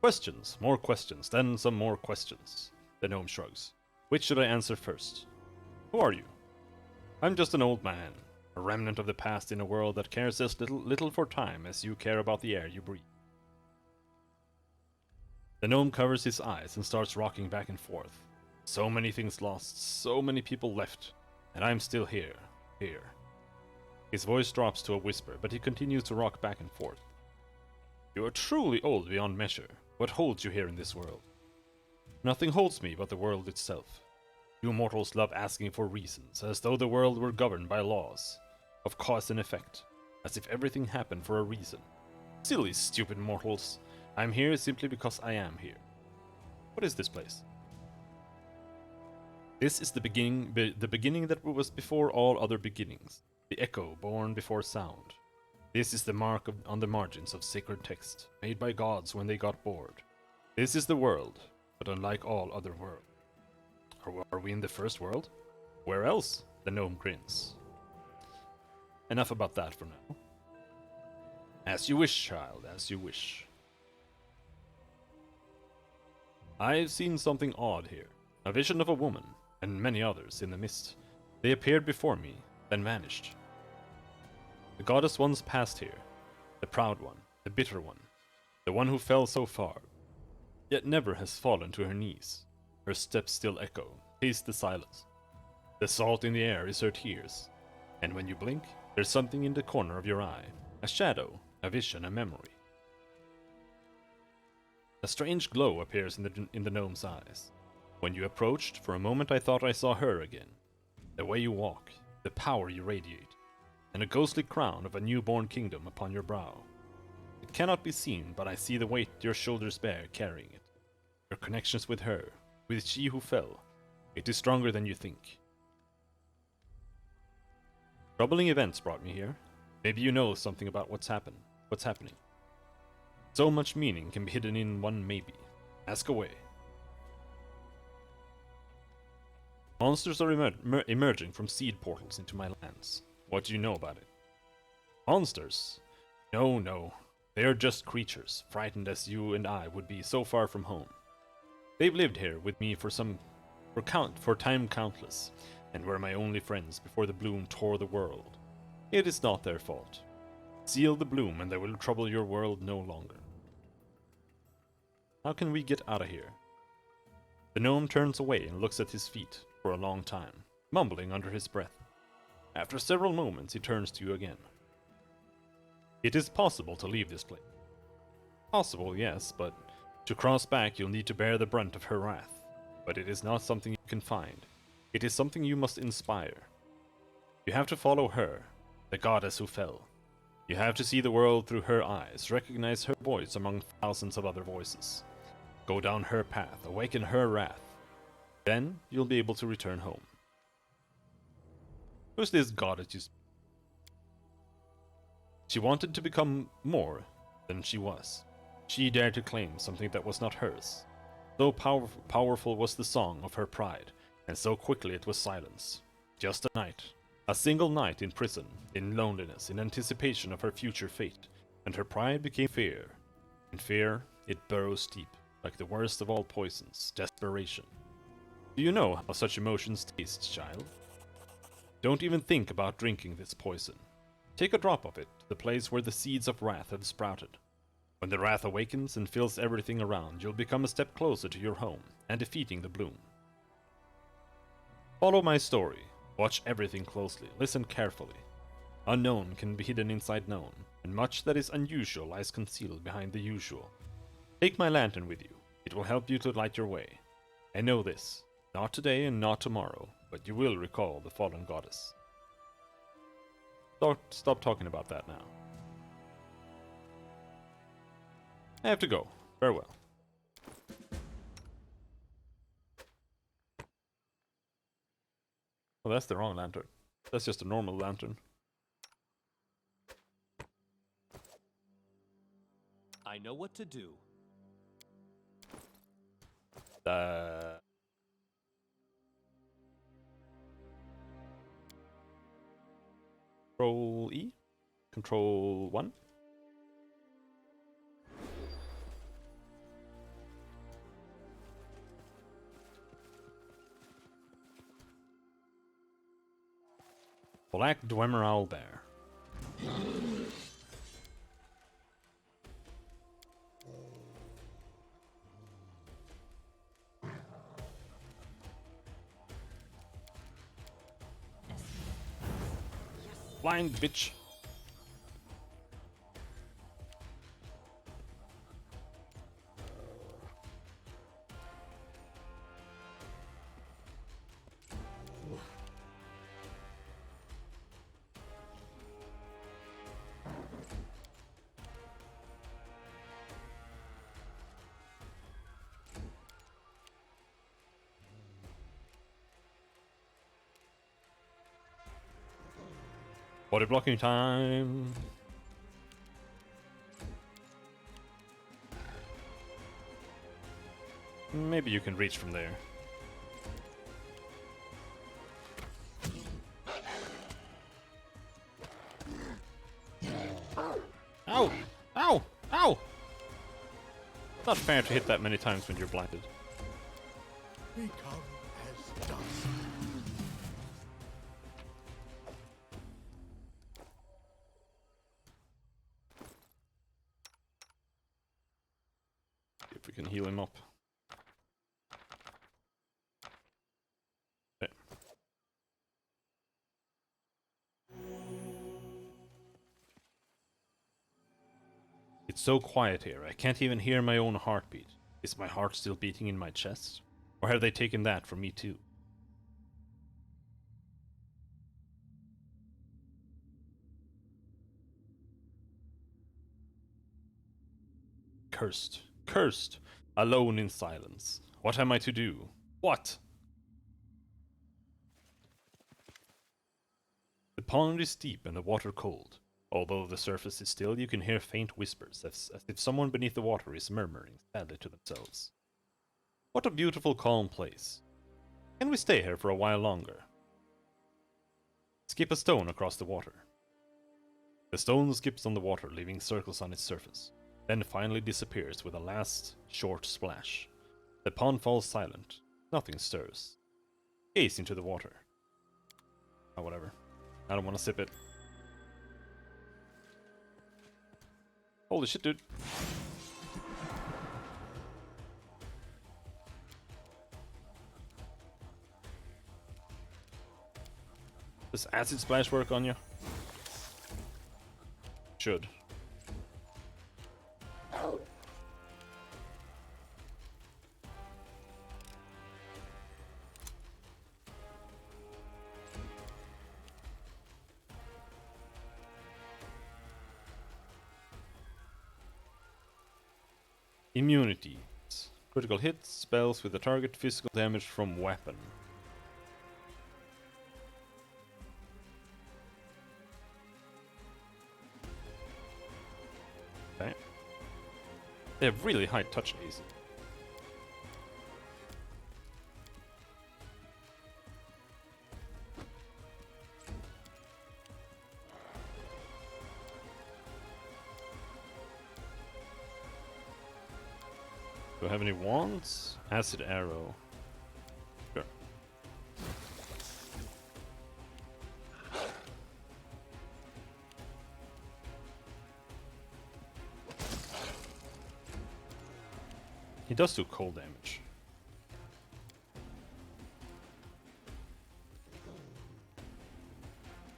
Speaker 1: Questions, more questions, then some more questions. The gnome shrugs. Which should I answer first? Who are you? I'm just an old man, a remnant of the past in a world that cares as little for time as you care about the air you breathe. The gnome covers his eyes and starts rocking back and forth. So many things lost, so many people left, and I'm still here. His voice drops to a whisper, but he continues to rock back and forth. You are truly old beyond measure. What holds you here in this world? Nothing holds me but the world itself. You mortals love asking for reasons, as though the world were governed by laws of cause and effect, as if everything happened for a reason. Silly, stupid mortals. I'm here simply because I am here. What is this place? This is the beginning that was before all other beginnings, the echo born before sound. This is the mark on the margins of sacred text, made by gods when they got bored. This is the world, but unlike all other worlds. Are we in the first world? Where else? The gnome grins. Enough about that for now. As you wish, child, as you wish. I've seen something odd here. A vision of a woman, and many others in the mist. They appeared before me, then vanished. The goddess once passed here. The proud one, the bitter one. The one who fell so far, yet never has fallen to her knees. Her steps still echo, taste the silence. The salt in the air is her tears. And when you blink, there's something in the corner of your eye. A shadow, a vision, a memory. A strange glow appears in the gnome's eyes. When you approached, for a moment I thought I saw her again. The way you walk, the power you radiate, and a ghostly crown of a newborn kingdom upon your brow. It cannot be seen, but I see the weight your shoulders bear carrying it. Your connections with her, with she who fell, it is stronger than you think. Troubling events brought me here. Maybe you know something about what's happening. So much meaning can be hidden in one maybe. Ask away. Monsters are emerging from seed portals into my lands. What do you know about it? Monsters? No. They are just creatures, frightened as you and I would be so far from home. They've lived here with me for time countless, and were my only friends before the bloom tore the world. It is not their fault. Seal the bloom and they will trouble your world no longer. How can we get out of here? The gnome turns away and looks at his feet for a long time, mumbling under his breath. After several moments, he turns to you again. It is possible to leave this place. Possible, yes, but to cross back you'll need to bear the brunt of her wrath. But it is not something you can find. It is something you must inspire. You have to follow her, the goddess who fell. You have to see the world through her eyes, recognize her voice among thousands of other voices. Go down her path, awaken her wrath. Then you'll be able to return home. Who's this goddess you speak? She wanted to become more than she was. She dared to claim something that was not hers. So powerful was the song of her pride, and so quickly it was silenced. Just a night. A single night in prison, in loneliness, in anticipation of her future fate, and her pride became fear. And fear, it burrows deep, like the worst of all poisons, desperation. Do you know how such emotions taste, child? Don't even think about drinking this poison. Take a drop of it to the place where the seeds of wrath have sprouted. When the wrath awakens and fills everything around, you'll become a step closer to your home and defeating the bloom. Follow my story. Watch everything closely. Listen carefully. Unknown can be hidden inside known, and much that is unusual lies concealed behind the usual. Take my lantern with you. It will help you to light your way. And know this, not today and not tomorrow, but you will recall the fallen goddess. Stop talking about that now. I have to go. Farewell. Oh, that's the wrong lantern. That's just a normal lantern.
Speaker 2: I know what to do.
Speaker 1: Control E? Control 1? Black Dwemer Owlbear. blind, bitch. Body blocking time. Maybe you can reach from there. Ow! Ow! Ow! Not fair to hit that many times when you're blinded.
Speaker 3: Become as dust.
Speaker 1: See if we can heal him up. Okay. It's so quiet here, I can't even hear my own heartbeat. Is my heart still beating in my chest? Or have they taken that from me too? Cursed. Cursed! Alone in silence. What am I to do? What? The pond is deep and the water cold. Although the surface is still, you can hear faint whispers, as if someone beneath the water is murmuring sadly to themselves. What a beautiful, calm place. Can we stay here for a while longer? Skip a stone across the water. The stone skips on the water, leaving circles on its surface, then finally disappears with a last, short splash. The pond falls silent. Nothing stirs. Gaze into the water. Oh, whatever. I don't want to sip it. Holy shit, dude. Does acid splash work on you? Should. Immunity. Critical hits, spells with the target, physical damage from weapon. Okay. They have really high touch AC. Do I have any wands? Acid arrow. Sure. He does do cold damage.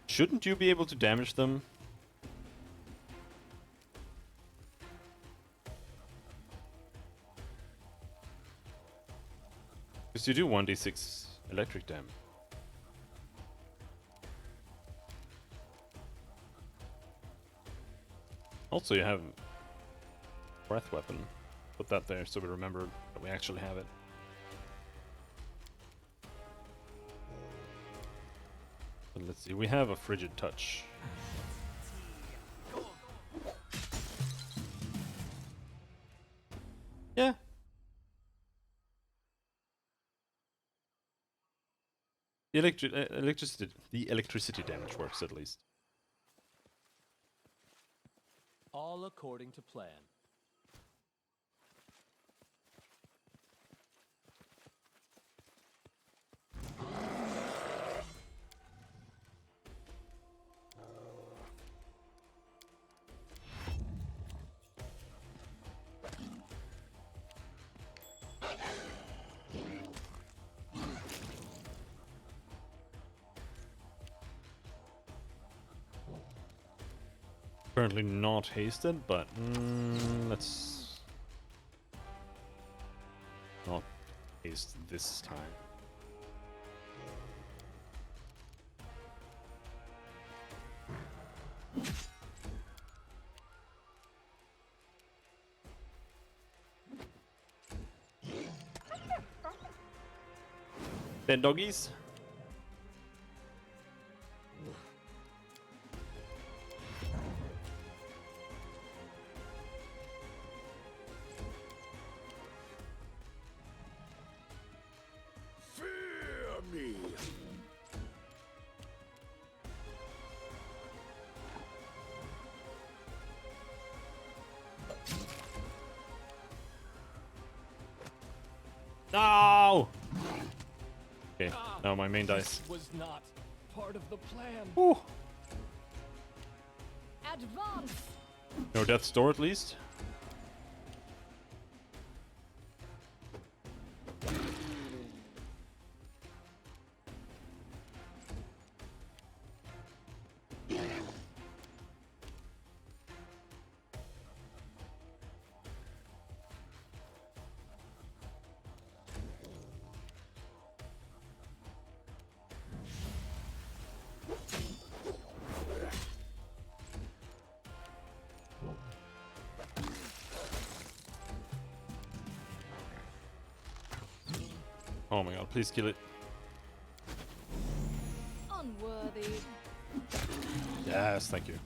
Speaker 1: Shouldn't you be able to damage them? Because you do 1d6 electric damage. Also, you have breath weapon. Put that there so we remember that we actually have it. But let's see, we have a frigid touch. Yeah. The electricity damage works at least.
Speaker 2: All according to plan.
Speaker 1: Currently not hasted, but let's not haste this time. Dead doggies.
Speaker 3: Fear me.
Speaker 1: No! Okay, now my main dice.
Speaker 2: Was not part of the plan.
Speaker 1: Ooh.
Speaker 7: Advance!
Speaker 1: No death's door at least. Oh my god, please kill it.
Speaker 7: Unworthy.
Speaker 1: Yes, thank you.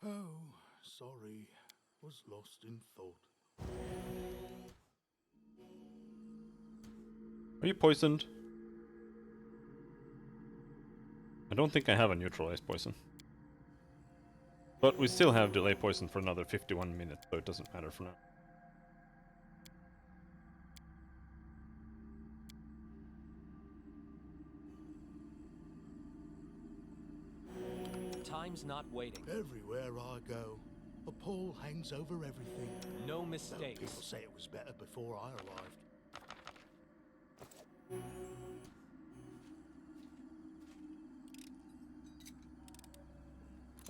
Speaker 3: Oh, sorry. Was lost in thought.
Speaker 1: Are you poisoned? I don't think I have a neutralized poison. But we still have delay poison for another 51 minutes, so it doesn't matter for now.
Speaker 2: Time's not waiting.
Speaker 3: Everywhere I go, a pall hangs over everything.
Speaker 2: No
Speaker 3: Though
Speaker 2: mistakes.
Speaker 3: people say it was better before I arrived.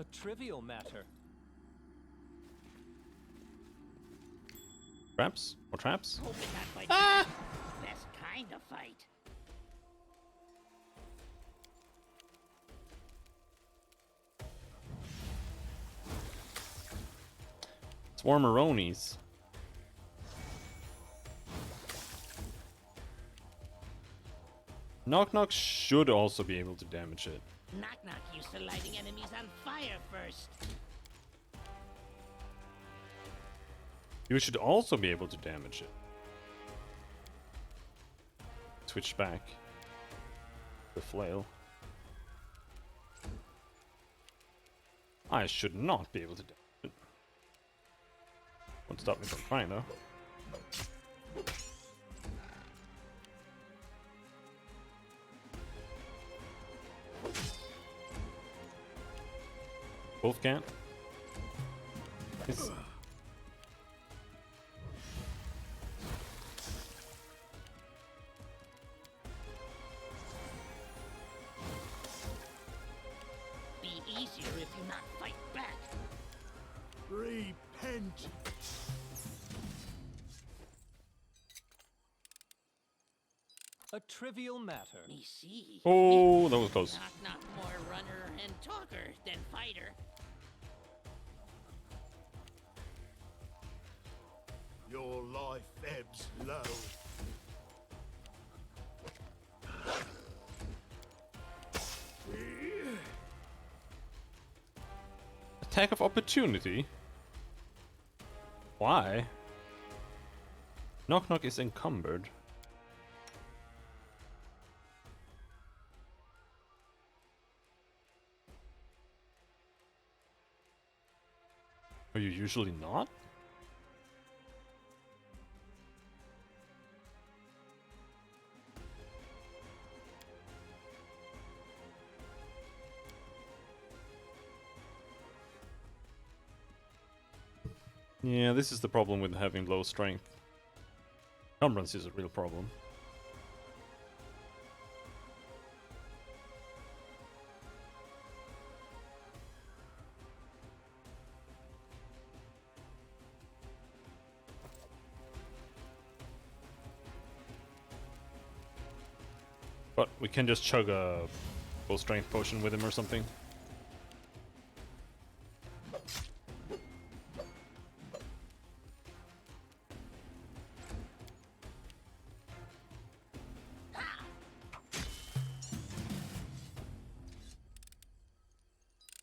Speaker 2: A trivial matter.
Speaker 1: Traps? More traps?
Speaker 4: Hoping that fight best kind of fight.
Speaker 1: Swarmeronies. Knock Knock should also be able to damage it.
Speaker 4: Knock Knock used to lighting enemies on fire first.
Speaker 1: You should also be able to damage it. Switch back. The flail. I should not be able to damage it. Won't stop me from trying though. Both can't. It's
Speaker 4: Be easier if you not fight back.
Speaker 3: Repent.
Speaker 2: A trivial matter.
Speaker 4: Me see.
Speaker 1: oh, that was close.
Speaker 4: Knock Knock more runner and talker than fighter.
Speaker 3: Your life ebbs low.
Speaker 1: Attack of opportunity? Why? Knock Knock is encumbered. Are you usually not? Yeah, this is the problem with having low strength. Encumbrance is a real problem. But we can just chug a full strength potion with him or something.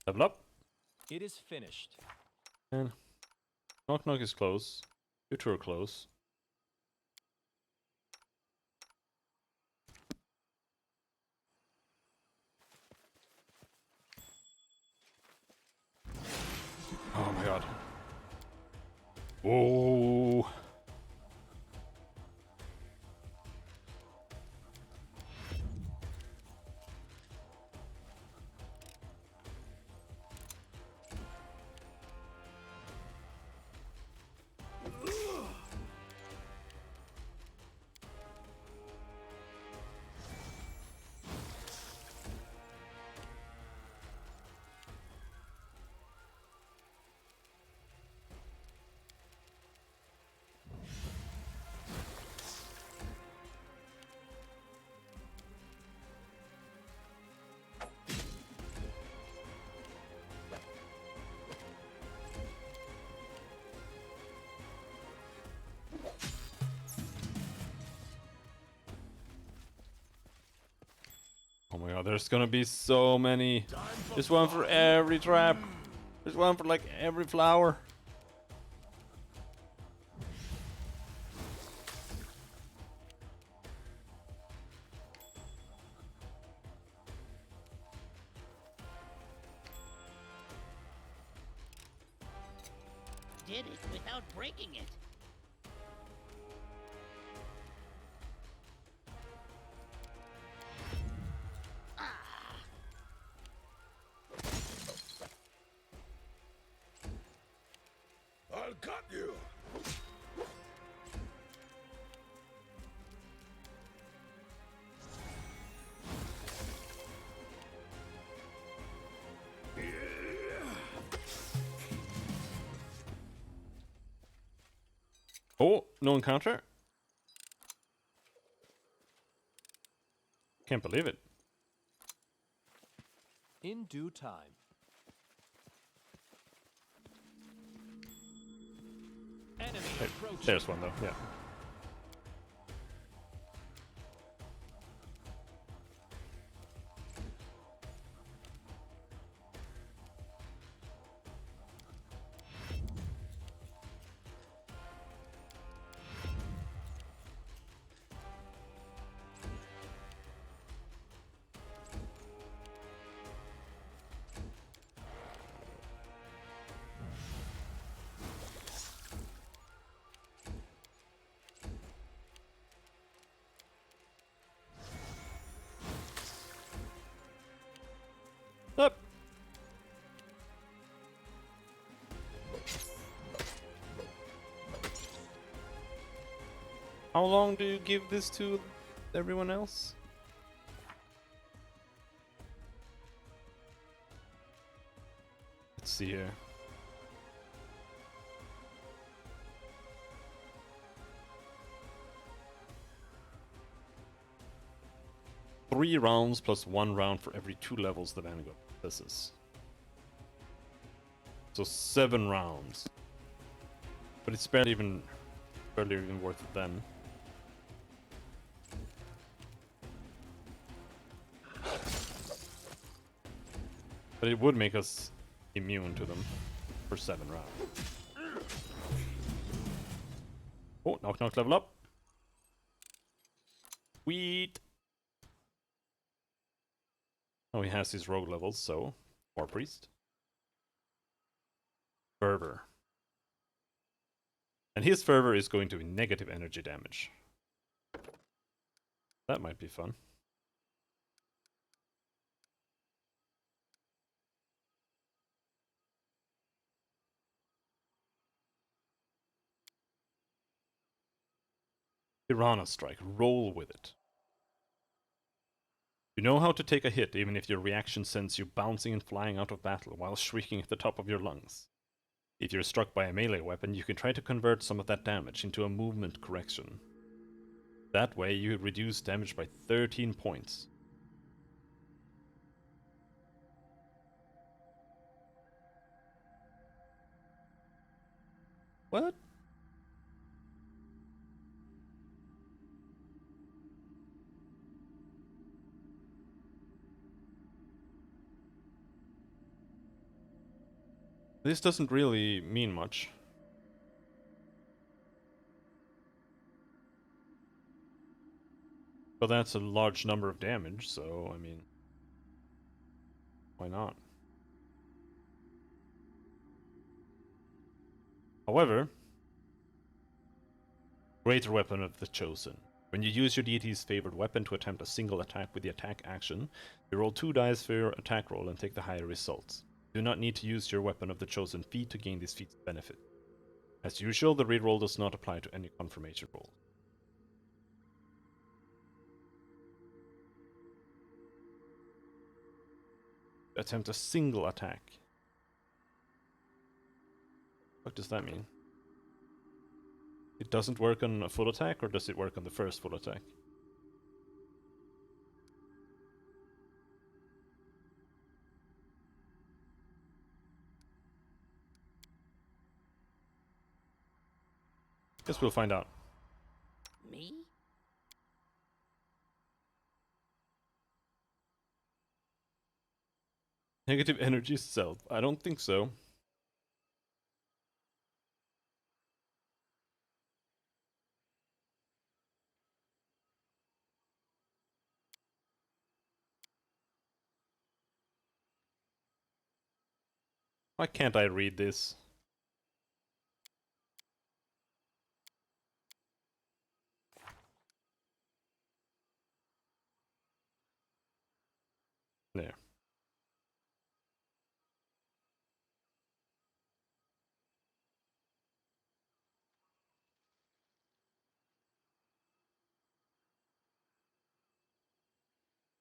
Speaker 1: Level up.
Speaker 2: It is finished.
Speaker 1: And knock knock is close. You two are close. Oh my god. Oh. Oh my god, there's gonna be so many. There's one for every trap. There's one for like every flower.
Speaker 4: Did it without breaking it.
Speaker 9: I'll cut you!
Speaker 1: Oh, no encounter? Can't believe it.
Speaker 2: In due time. Enemy approaching.
Speaker 1: There's one though, yeah. Up. How long do you give this to everyone else? Let's see here. Three rounds plus 1 round for every 2 levels the Vanguard possesses. So 7 rounds. But it's barely even worth it then. But it would make us immune to them for 7 rounds. Oh, knock knock level up. Sweet. Oh, he has his rogue levels, so more priest. Fervor. And his fervor is going to be negative energy damage. That might be fun. Piranha Strike. Roll with it. You know how to take a hit even if your reaction sends you bouncing and flying out of battle while shrieking at the top of your lungs. If you're struck by a melee weapon, you can try to convert some of that damage into a movement correction. That way you reduce damage by 13 points. What? This doesn't really mean much. But that's a large number of damage, so, I mean... why not? However... Greater Weapon of the Chosen. When you use your deity's favored weapon to attempt a single attack with the attack action, you roll 2 dice for your attack roll and take the higher results. You do not need to use your Weapon of the Chosen feat to gain this feat's benefit. As usual, the reroll does not apply to any confirmation roll. Attempt a single attack. What does that mean? It doesn't work on a full attack, or does it work on the first full attack? Guess we'll find out.
Speaker 4: Me?
Speaker 1: Negative energy self. I don't think so. Why can't I read this? There.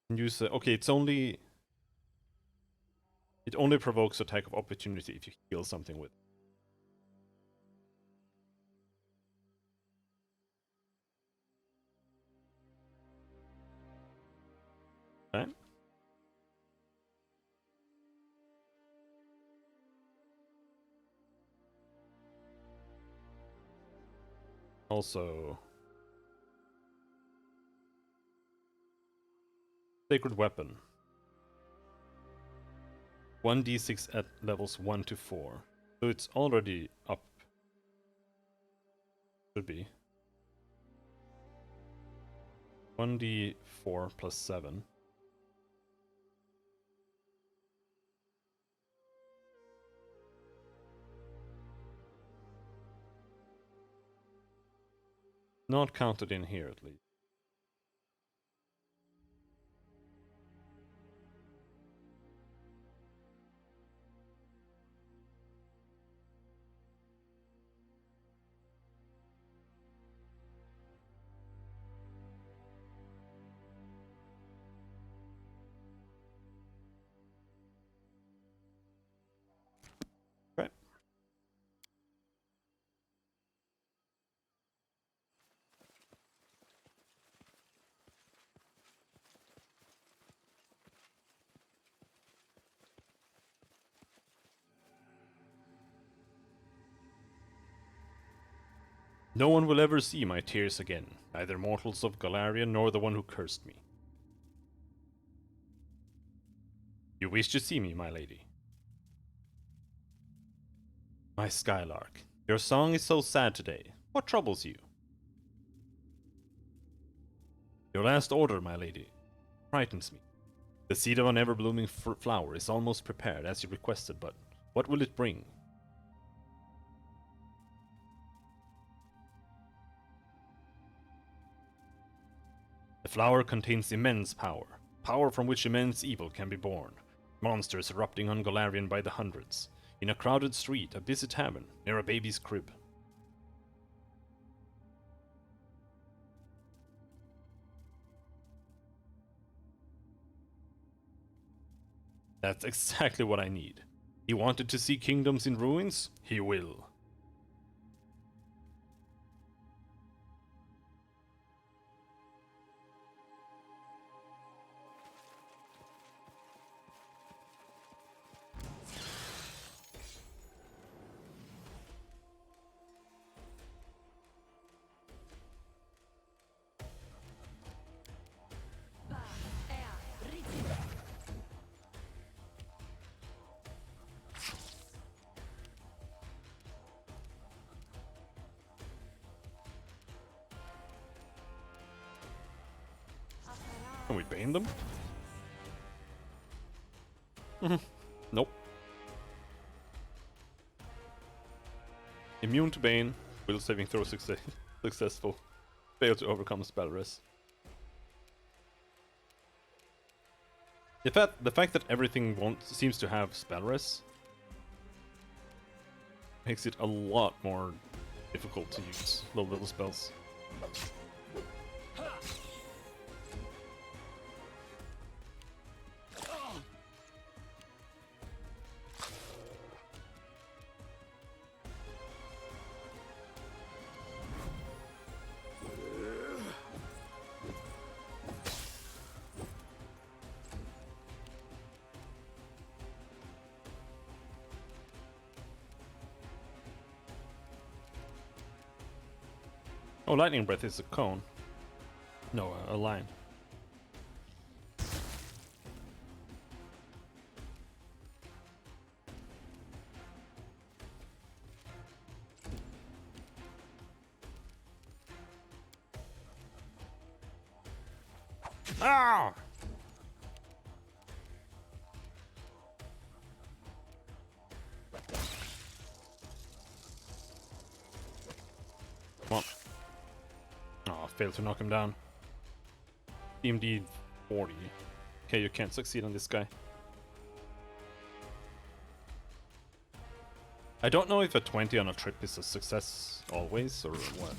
Speaker 1: Use okay, it only provokes attack of opportunity if you heal something with. Okay. Also, Sacred Weapon. 1d6 at levels 1 to 4. So it's already up. Should be. 1d4 plus 7. Not counted in here at least. Right. No one will ever see my tears again, neither mortals of Galarian nor the one who cursed me. You wish to see me, my lady? My Skylark, your song is so sad today. What troubles you? Your last order, my lady, frightens me. The seed of an ever-blooming flower is almost prepared, as you requested, but what will it bring? The flower contains immense power, power from which immense evil can be born. Monsters erupting on Golarion by the hundreds. In a crowded street, a busy tavern, near a baby's crib. That's exactly what I need. He wanted to see kingdoms in ruins? He will. sustain them? Nope. Immune to Bane. Will saving throw successful. Fail to overcome spell res. The fact that everything seems to have spell res makes it a lot more difficult to use low level spells. Oh, lightning breath is a cone. No, a line. Ah! Come on. Oh, failed to knock him down. EMD 40. Okay, you can't succeed on this guy. I don't know if a 20 on a trip is a success always, or what.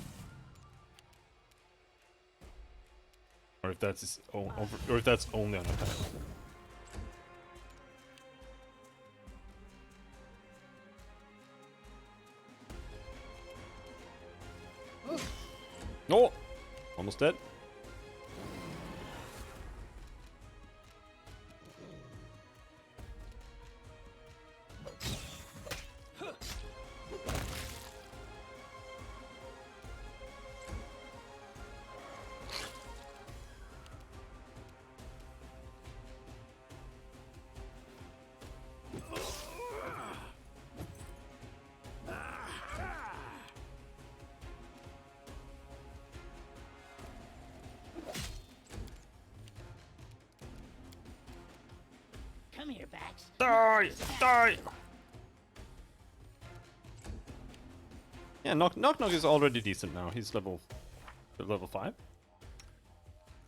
Speaker 1: Or if that's or if that's only on a attack. Oh! Almost dead.
Speaker 4: Come here, Bax.
Speaker 1: Die! Die! Yeah, Knock Knock is already decent now. He's level 5?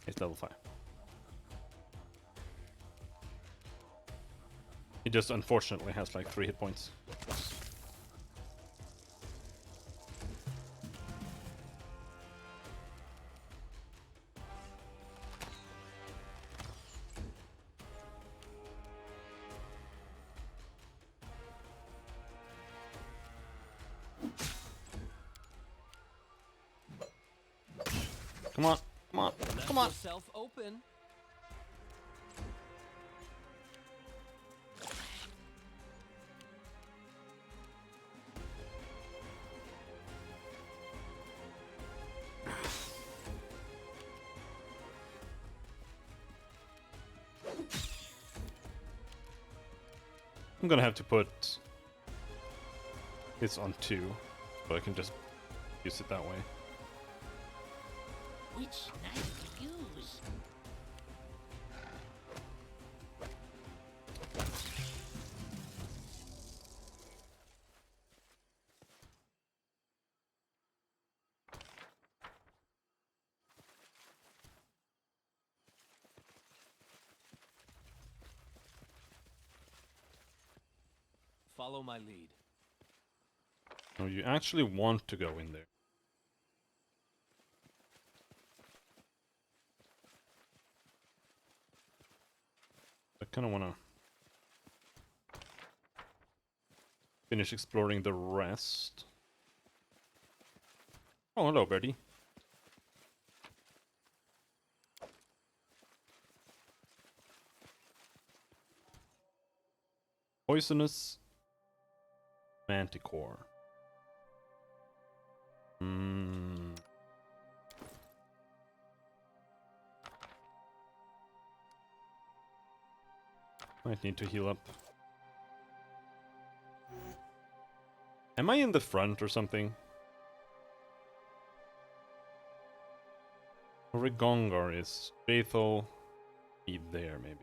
Speaker 1: He's level 5. He just unfortunately has like 3 hit points. Come on, come on, come on.
Speaker 2: Yourself open.
Speaker 1: I'm gonna have to put this on 2, but I can just use it that way.
Speaker 4: Which knife to use?
Speaker 2: Follow my lead.
Speaker 1: No, you actually want to go in there. I kind of want to finish exploring the rest. Oh, hello, birdie. Poisonous Manticore. Might need to heal up. Am I in the front or something? Rigongar is Bethel. Be there, maybe.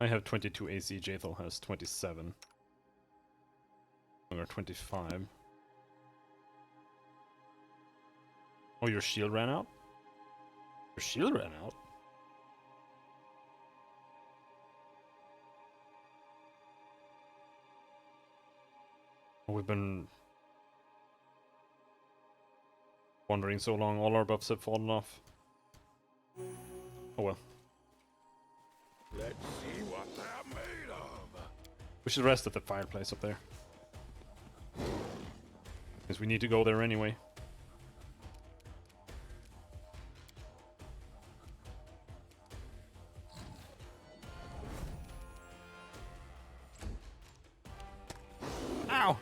Speaker 1: I have 22 AC, Jathal has 27. Or 25. Oh, your shield ran out? Your shield ran out? Oh, we've been wandering so long, all our buffs have fallen off. Oh well.
Speaker 9: Let's see what they're made of.
Speaker 1: We should rest at the fireplace up there. Because we need to go there anyway. Ow!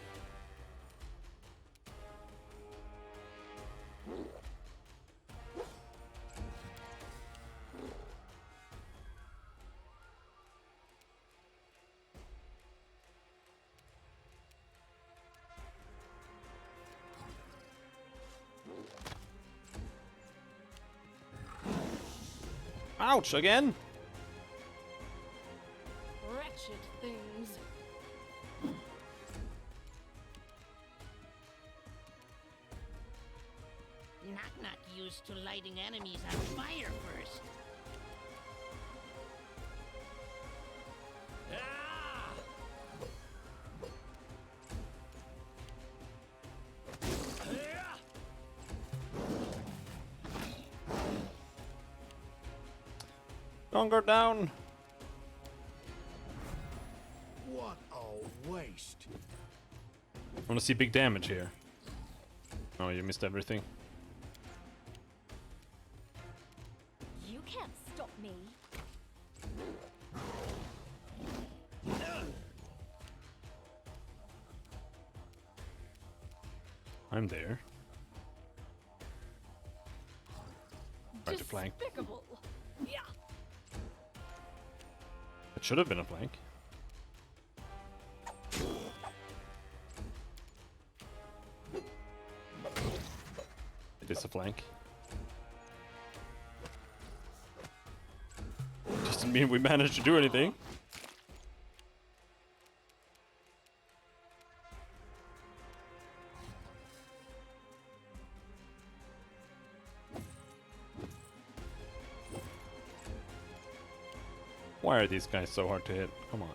Speaker 1: Ouch, again?
Speaker 7: Wretched things.
Speaker 4: Knock-knock used to lighting enemies on fire first.
Speaker 1: Don't go down!
Speaker 3: What a waste.
Speaker 1: I want to see big damage here. Oh, you missed everything.
Speaker 5: You can't stop me.
Speaker 1: I'm there. Try to flank.
Speaker 7: Despicable. Yeah.
Speaker 1: It should have been a flank. It is a flank. Doesn't mean we managed to do anything. Why are these guys so hard to hit? Come on.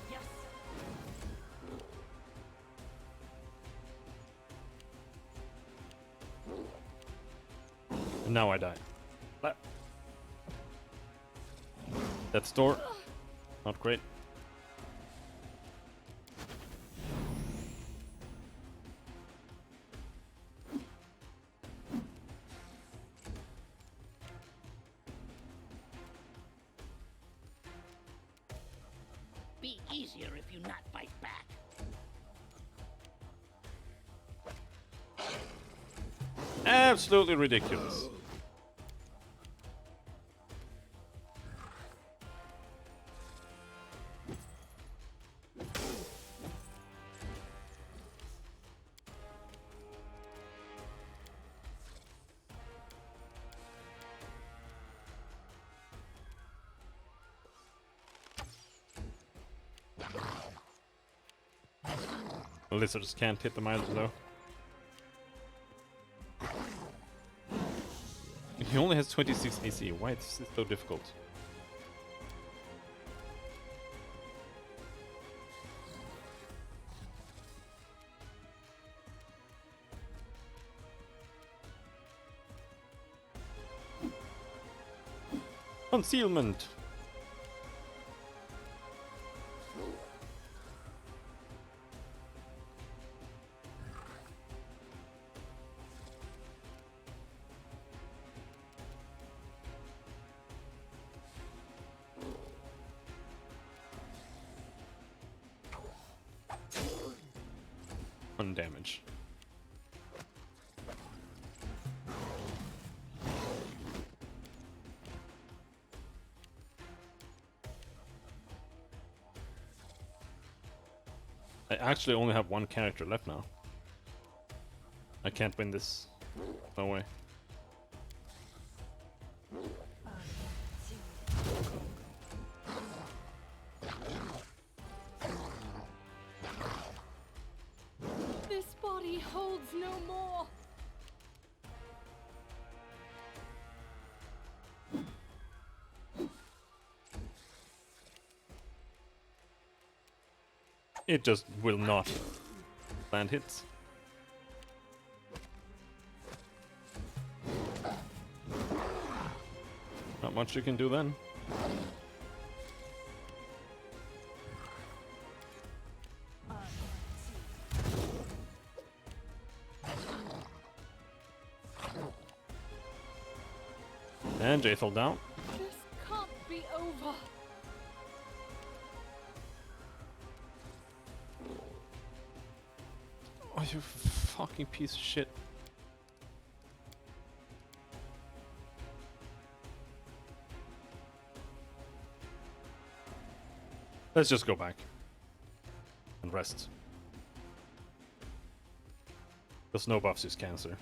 Speaker 7: Yes.
Speaker 1: And now I die. That's door. Not great.
Speaker 4: Be easier if you not fight back.
Speaker 1: Absolutely ridiculous. The lizards can't hit the mines though. He only has 26 AC. Why is this so difficult? Concealment. One damage. I actually only have one character left now. I can't win this. No way.
Speaker 7: This body holds no more.
Speaker 1: It just will not land hits. Not much you can do then. And Jay fell down.
Speaker 7: This can't be over.
Speaker 1: Oh, you fucking piece of shit. Let's just go back. And rest. Because no buffs is cancer.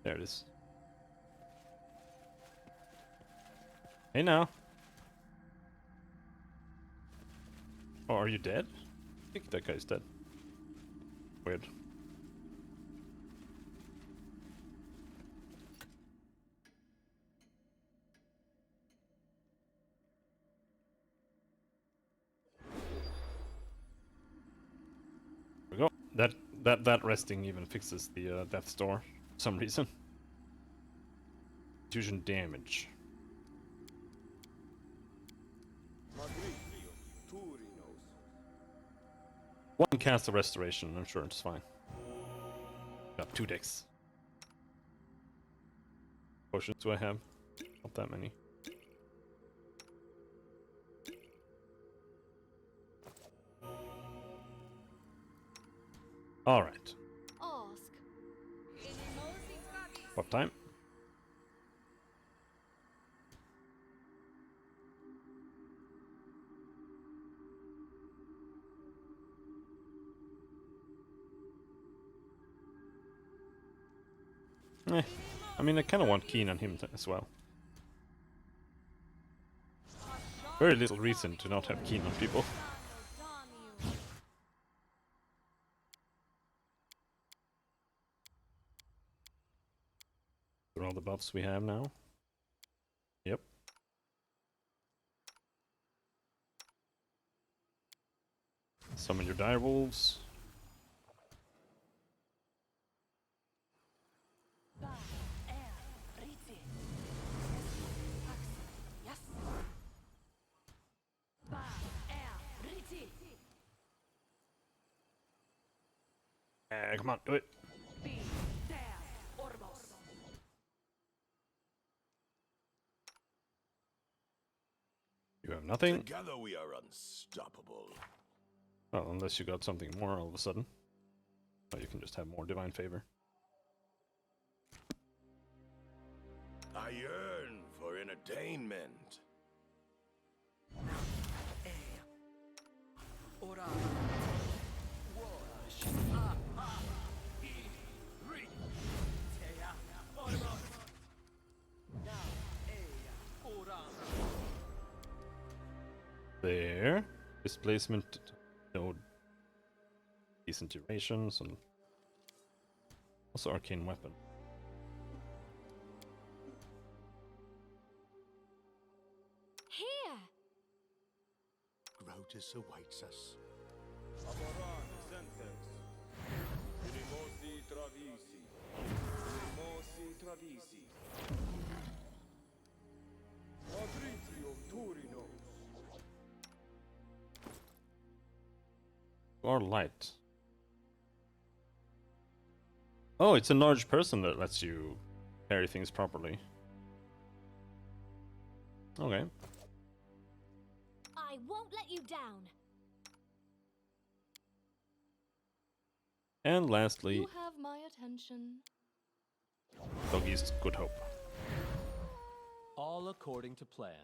Speaker 1: There it is. Hey now. Oh, are you dead? I think that guy's dead. Weird. There we go. That resting even fixes the death's door for some reason. Fusion damage. One cast of restoration, I'm sure it's fine. Got 2 decks. Potions do I have? Not that many. Alright. What time? I mean, I kind of want Keen on him as well. Very little reason to not have Keen on people. Are all the buffs we have now? Yep. Summon your direwolves. Come on, do it. You have nothing.
Speaker 3: Together we are unstoppable.
Speaker 1: Well, unless you got something more all of a sudden. Or you can just have more divine favor.
Speaker 3: I yearn for entertainment.
Speaker 1: There. Displacement, no decent durations, and also arcane weapon.
Speaker 7: Here!
Speaker 3: Grotus awaits us.
Speaker 1: Or light. Oh, it's a large person that lets you carry things properly. Okay.
Speaker 5: I won't let you down.
Speaker 1: And lastly,
Speaker 7: You have my attention.
Speaker 1: Doggy's Good Hope.
Speaker 2: All according to plan.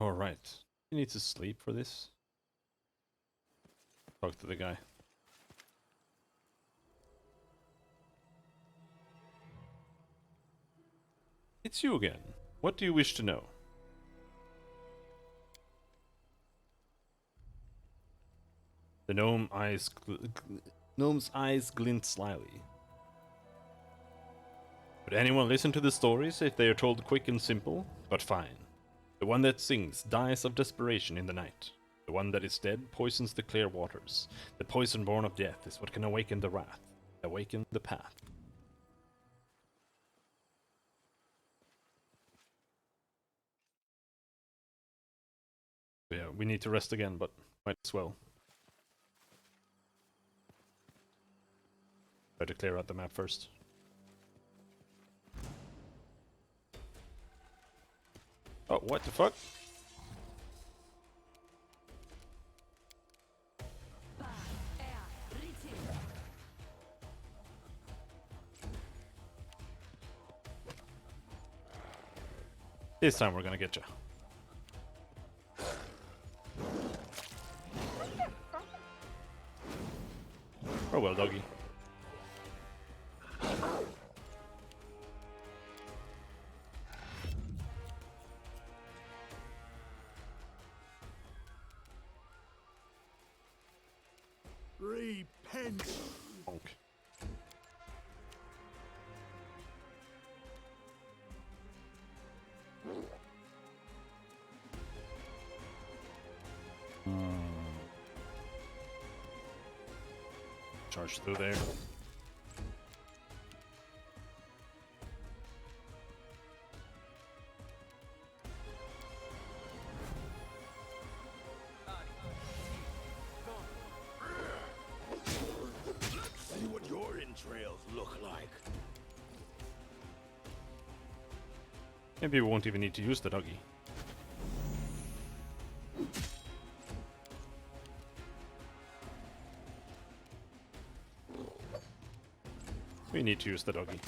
Speaker 1: Alright. You need to sleep for this. Talk to the guy. It's you again. What do you wish to know? The gnome's eyes glint slyly. Would anyone listen to the stories if they are told quick and simple? But fine. The one that sings dies of desperation in the night. The one that is dead poisons the clear waters. The poison born of death is what can awaken the wrath, awaken the path. Yeah, we need to rest again, but might as well. Try to clear out the map first. Oh, what the fuck? This time we're gonna get you. Oh well, doggy.
Speaker 3: Repent.
Speaker 1: Bonk. Charge through there.
Speaker 3: See what your entrails look like.
Speaker 1: Maybe we won't even need to use the doggy. We need to use the doggy.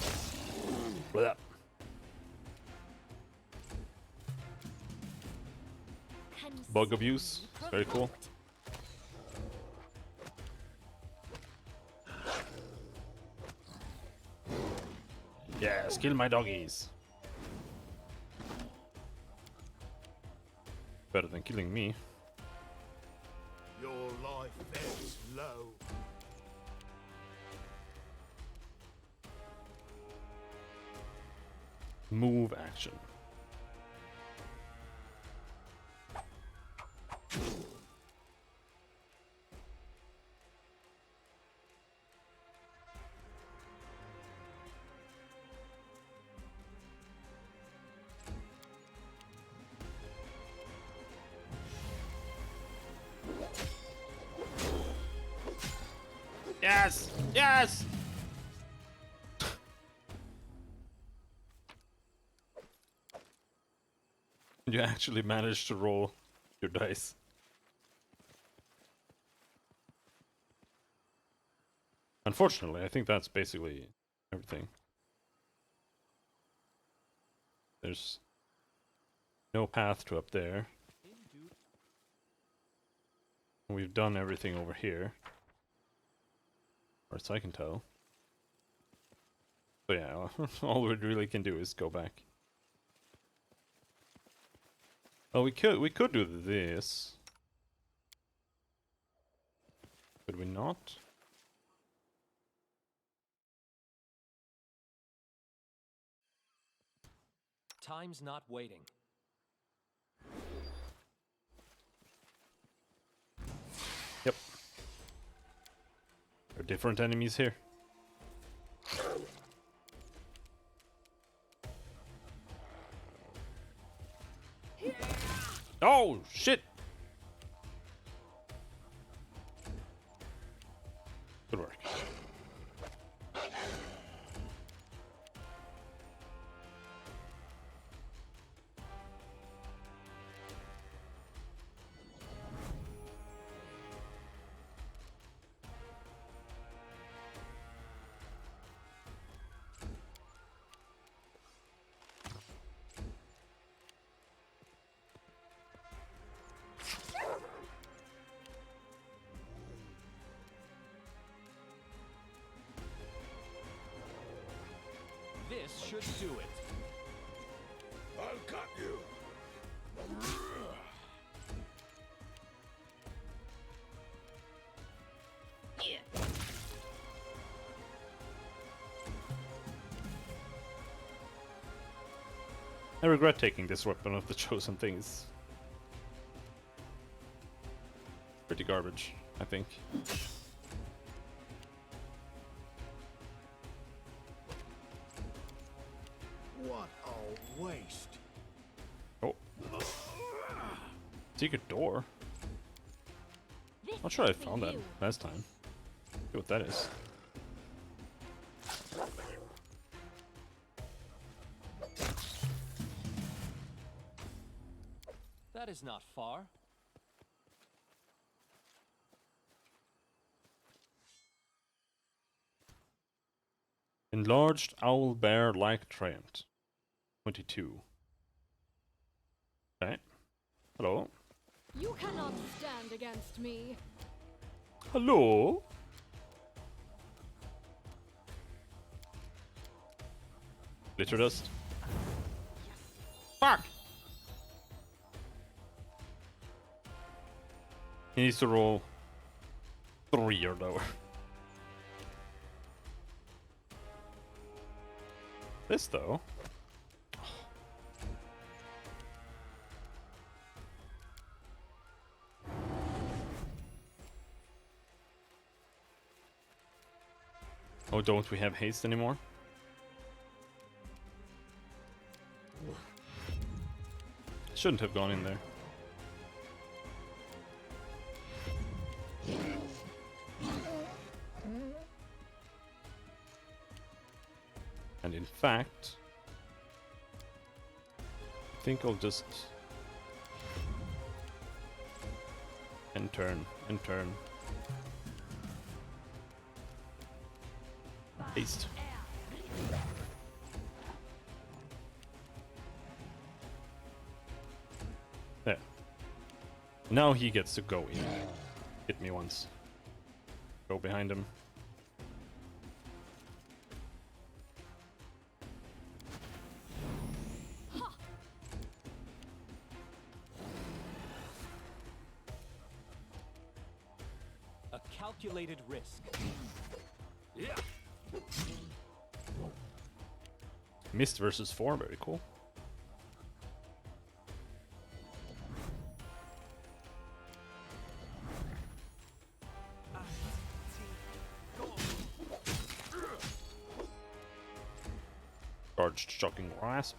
Speaker 1: Blah. Bug abuse. It's very cool. Yes, kill my doggies. Better than killing me.
Speaker 3: Your life ebbs low.
Speaker 1: Move action. Yes! Yes! You actually managed to roll your dice. Unfortunately, I think that's basically everything. There's no path to up there. We've done everything over here. Or as I can tell. So yeah, all we really can do is go back. Oh, we could do this. Could we not?
Speaker 2: Time's not waiting.
Speaker 1: Yep. There are different enemies here. Oh, shit!
Speaker 2: This should do it.
Speaker 9: I'll cut you.
Speaker 4: Yeah.
Speaker 1: I regret taking this weapon of the chosen things. Pretty garbage, I think.
Speaker 3: What a waste.
Speaker 1: Oh. Secret door? Not sure I found that last time. See what that is.
Speaker 2: That is not far.
Speaker 1: Enlarged owl bear like Trent. 22. Okay. Hello.
Speaker 7: You cannot stand against me.
Speaker 1: Hello. Glitter dust. Fuck! He needs to roll 3 or lower. This though. Oh, don't we have haste anymore? Shouldn't have gone in there. And in fact, I think I'll just and turn. Haste. There. Now he gets to go in. Hit me once. Go behind him.
Speaker 2: A calculated risk. Yeah.
Speaker 1: Mist versus 4, very cool. Charged shocking grasp.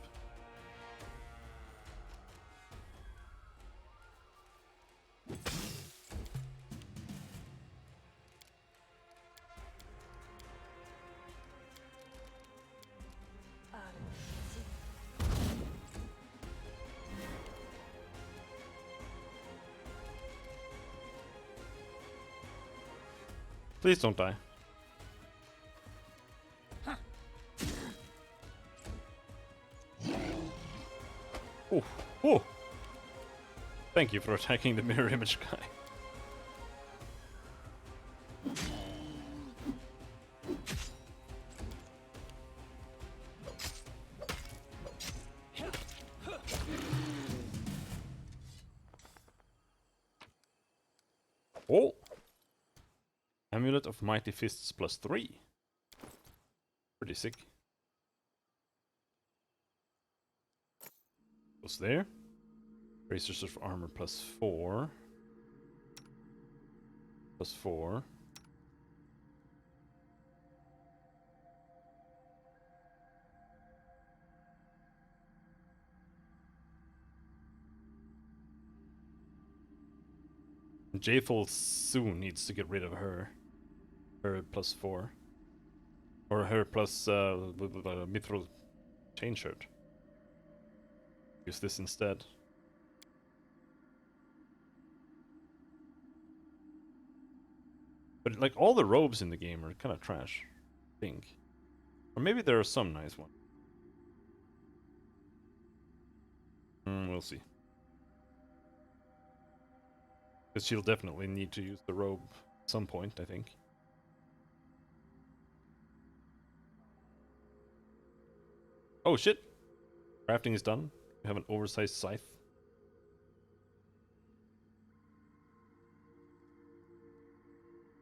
Speaker 1: Please don't die. Oh, oh! Thank you for attacking the mirror image guy. Oh! Amulet of Mighty Fists +3. Pretty sick. What's there? Bracers of Armor +4. +4. Jayful soon needs to get rid of her. Her +4. Or her plus mithril chain shirt. Use this instead. But like all the robes in the game are kind of trash, I think. Or maybe there are some nice ones. We'll see. Because she'll definitely need to use the robe at some point, I think. Oh shit! Crafting is done. We have an oversized scythe.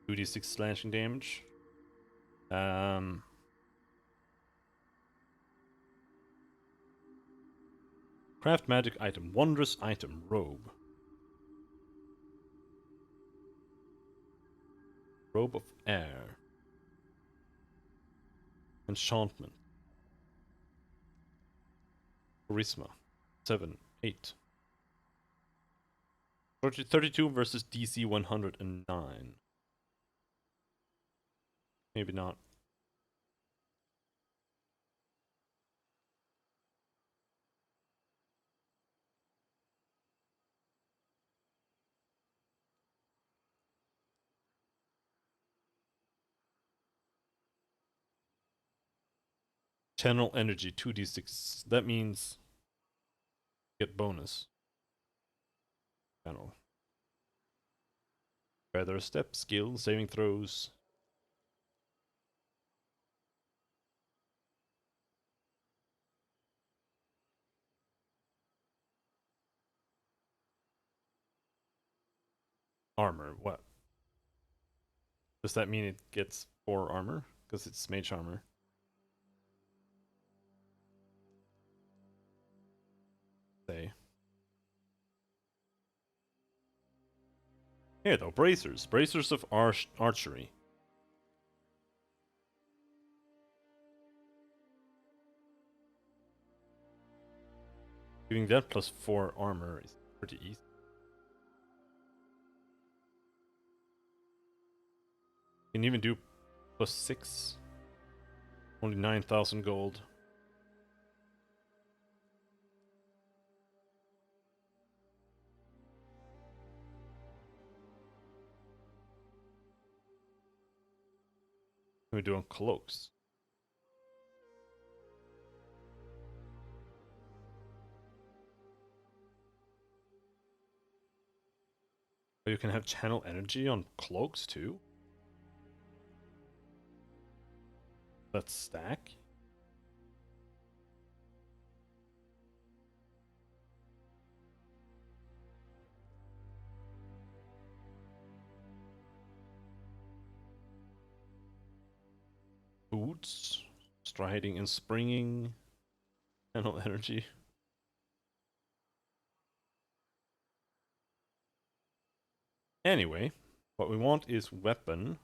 Speaker 1: 2d6 slashing damage. Craft magic item. Wondrous item. Robe. Robe of air. Enchantment. Charisma. 7, 8. 32 versus DC 109. Maybe not. Channel energy 2d6. That means get bonus. Channel. Feather step, skill, saving throws. Armor. What? Does that mean it gets 4 armor? Because it's mage armor. Say. Here though, bracers. Bracers of archery. Doing that plus 4 armor is pretty easy. You can even do plus 6. Only 9,000 gold. What are we doing cloaks? Oh, you can have channel energy on cloaks too? Let's stack. Boots, striding and springing, channel energy. Anyway, what we want is weapon.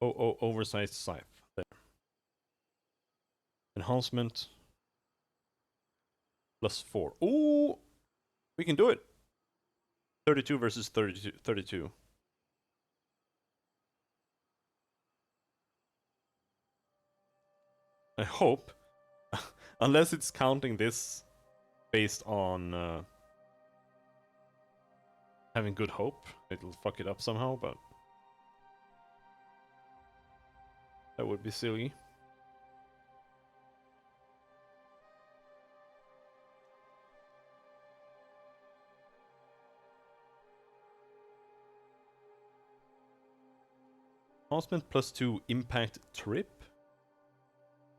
Speaker 1: Oversized scythe. There. Enhancement. Plus 4. Ooh! We can do it! 32 versus 32. I hope. Unless it's counting this based on having good hope. It'll fuck it up somehow, but that would be silly. Enhancement plus 2 impact trip?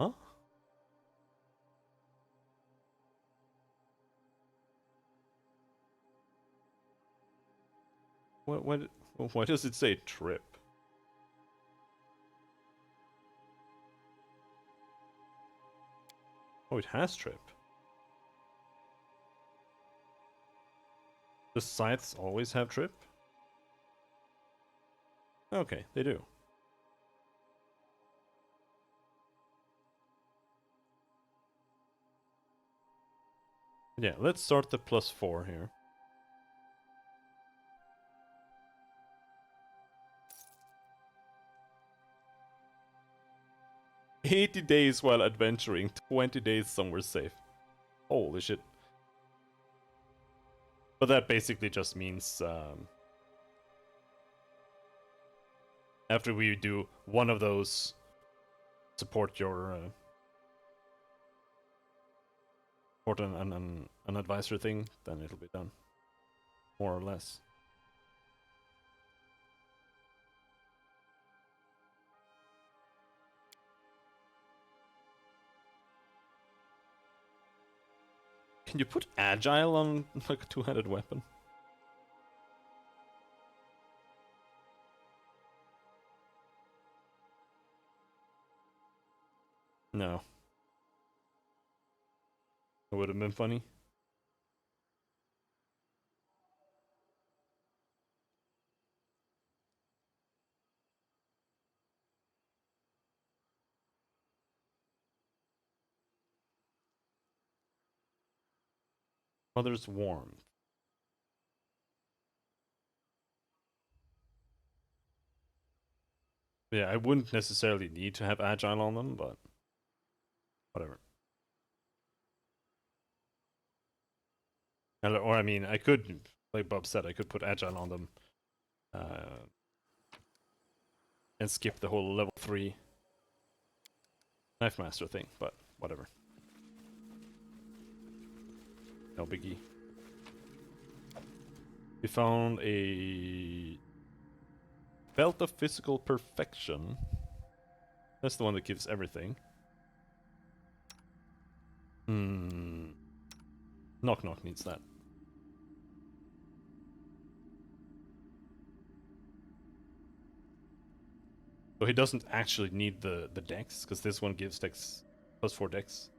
Speaker 1: Huh? Why does it say trip? Oh, it has trip. Does scythes always have trip? Okay, they do. Yeah, let's start the plus 4 here. "80 days while adventuring, 20 days somewhere safe." Holy shit. But that basically just means after we do one of those, support your support an advisor thing, then it'll be done. More or less. Can you put agile on like a two-handed weapon? No. It would have been funny. Mother's warmth. Yeah, I wouldn't necessarily need to have agile on them, but whatever. Or I mean, I could, like Bob said, I could put agile on them and skip the whole level 3 Knife Master thing, but whatever. No biggie. We found a Belt of Physical Perfection. That's the one that gives everything. Knock Knock needs that. So he doesn't actually need the dex, because this one gives dex +4 dex.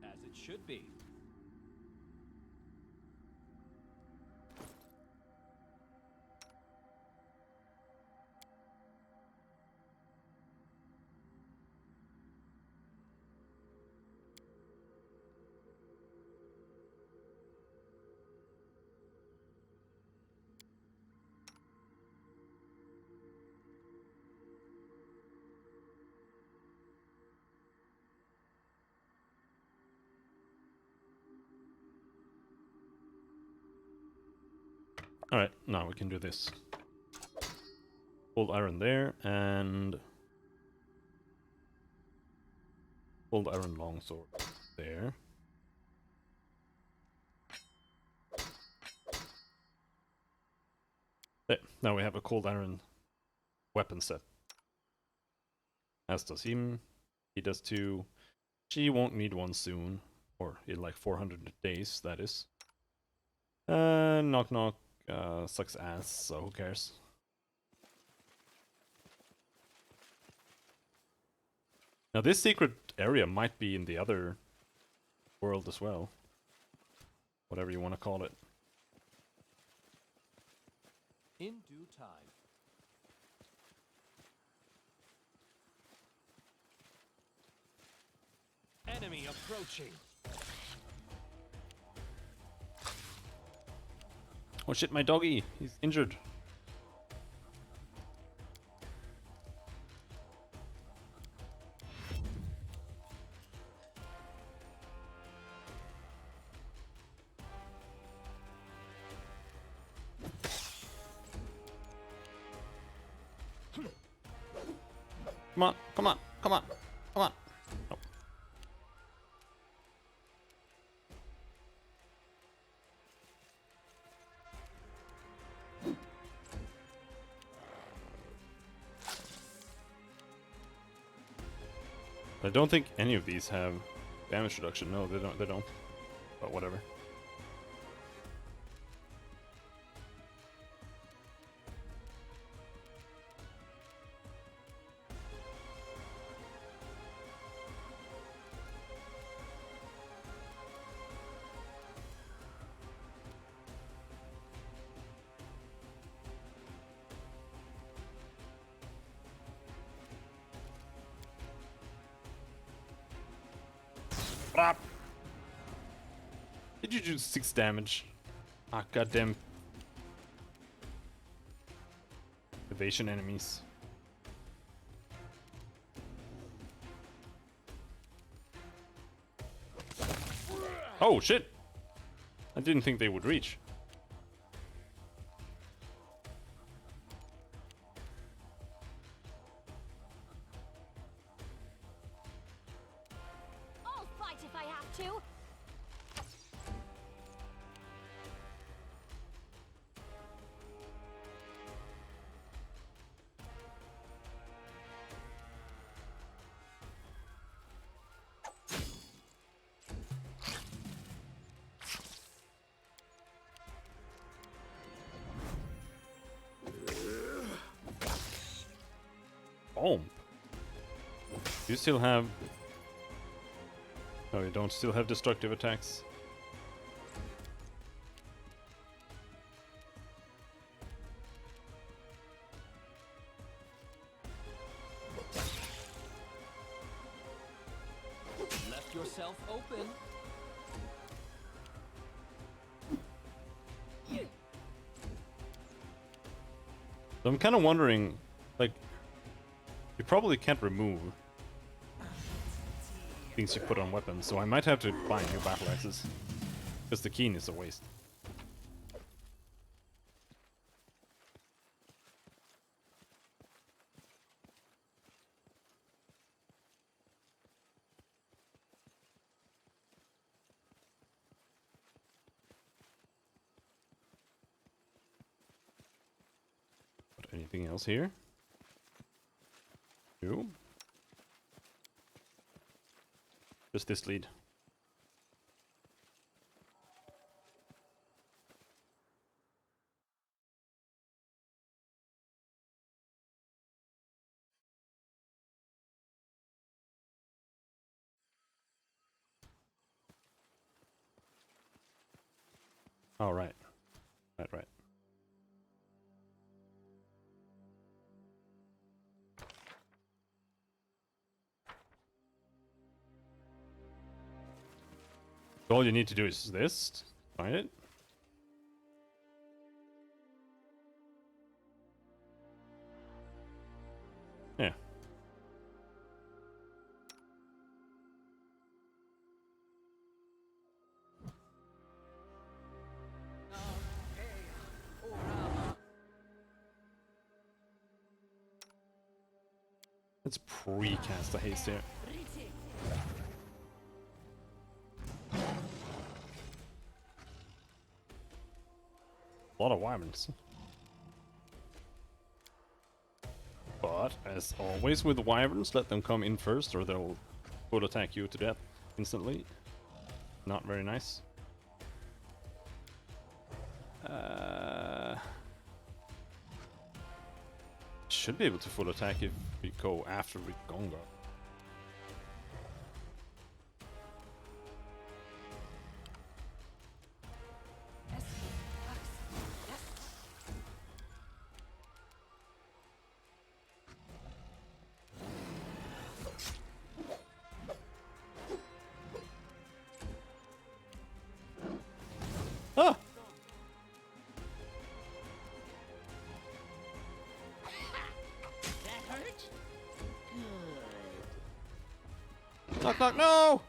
Speaker 2: As it should be.
Speaker 1: Alright, now we can do this. Old iron there, and old iron longsword there. There, now we have a cold iron weapon set. As does him. He does too. She won't need one soon. Or in like 400 days, that is. Knock Knock sucks ass, so who cares? Now this secret area might be in the other world as well. Whatever you want to call it.
Speaker 2: In due time. Enemy approaching.
Speaker 1: Oh shit, my doggy! He's injured. Come on, come on, come on, come on. Oh. I don't think any of these have damage reduction. No, they don't. They don't. But whatever. Did you do 6 damage? Ah, goddamn. Evasion enemies. Oh shit! I didn't think they would reach.
Speaker 5: I'll fight if I have to.
Speaker 1: Bomb. You still have... No, you don't still have destructive attacks.
Speaker 2: Left yourself open.
Speaker 1: So I'm kind of wondering, like, you probably can't remove things you put on weapons, so I might have to buy new battle axes. Because the keen is a waste. But anything else here? No. Just this lead. All right. Right. All you need to do is this. Find it. Yeah. Let's pre-cast a haste here. A lot of wyverns. But, as always with wyverns, let them come in first or they'll full attack you to death instantly. Not very nice. Should be able to full attack if we go after Rigonga. Ah!
Speaker 4: That hurt? Good.
Speaker 1: Knock, knock, no!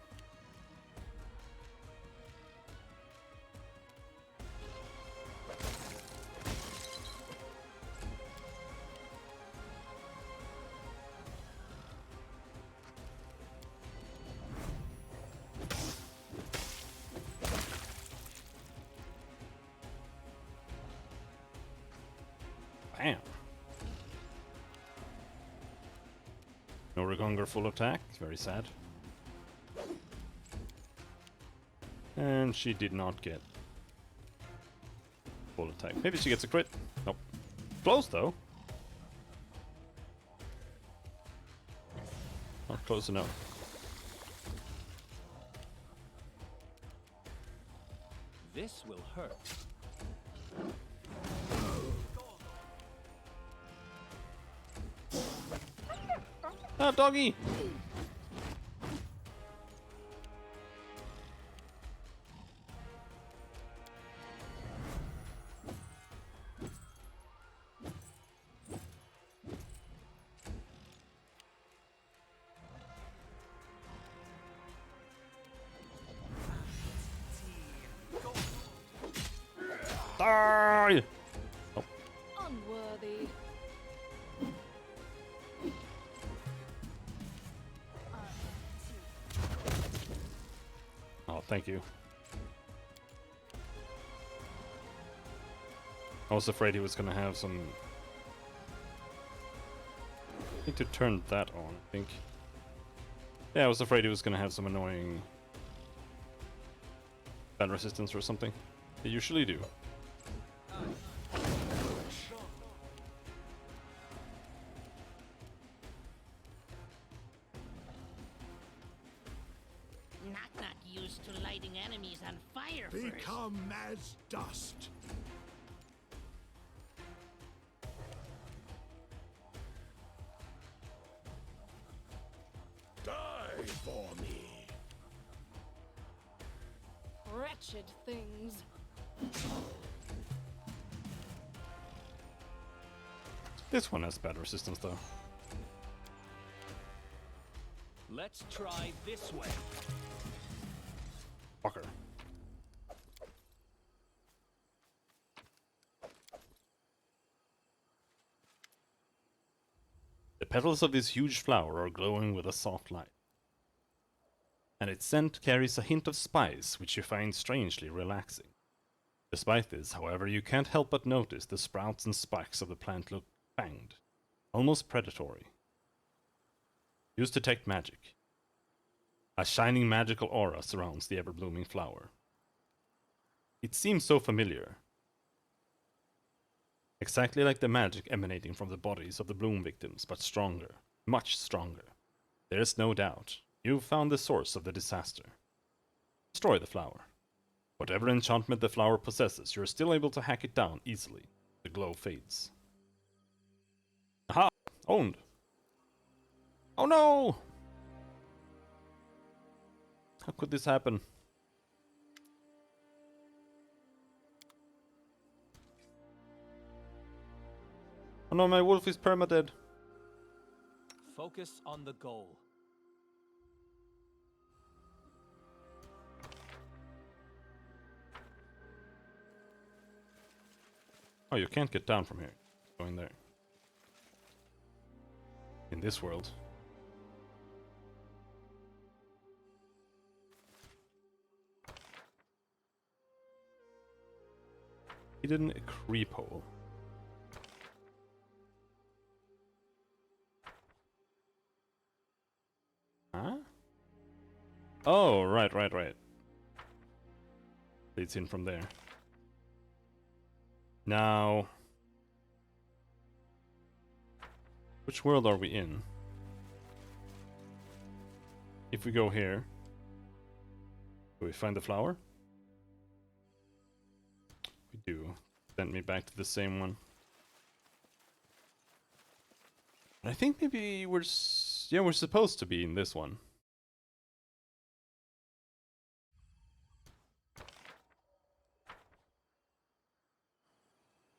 Speaker 1: Bam. No Rigonga full attack, very sad. And she did not get full attack. Maybe she gets a crit. Nope. Close though. Not close enough.
Speaker 2: This will hurt.
Speaker 1: Ah, doggy! Die! Oh.
Speaker 7: Unworthy.
Speaker 1: Oh, thank you. I was afraid he was gonna have some... I need to turn that on, I think. Yeah, I was afraid he was gonna have some annoying... bad resistance or something. They usually do.
Speaker 4: enemies on fire first.
Speaker 3: Become as dust. Die for me.
Speaker 7: Wretched things.
Speaker 1: This one has bad resistance though.
Speaker 2: Let's try this way.
Speaker 1: Fucker. The petals of this huge flower are glowing with a soft light, and its scent carries a hint of spice which you find strangely relaxing. Despite this, however, you can't help but notice the sprouts and spikes of the plant look fanged, almost predatory. Use detect magic. A shining magical aura surrounds the ever-blooming flower. It seems so familiar. Exactly like the magic emanating from the bodies of the bloom victims, but stronger. Much stronger. There is no doubt. You've found the source of the disaster. Destroy the flower. Whatever enchantment the flower possesses, you're still able to hack it down easily. The glow fades. Aha! Owned! Oh no! How could this happen? Oh no, my wolf is permadead.
Speaker 2: Focus on the goal.
Speaker 1: Oh, you can't get down from here. Going there. In this world. Hidden a creep hole. Huh? Oh, right. Leads in from there. Now, which world are we in? If we go here, do we find the flower? We do. Send me back to the same one. I think maybe we're supposed to be in this one.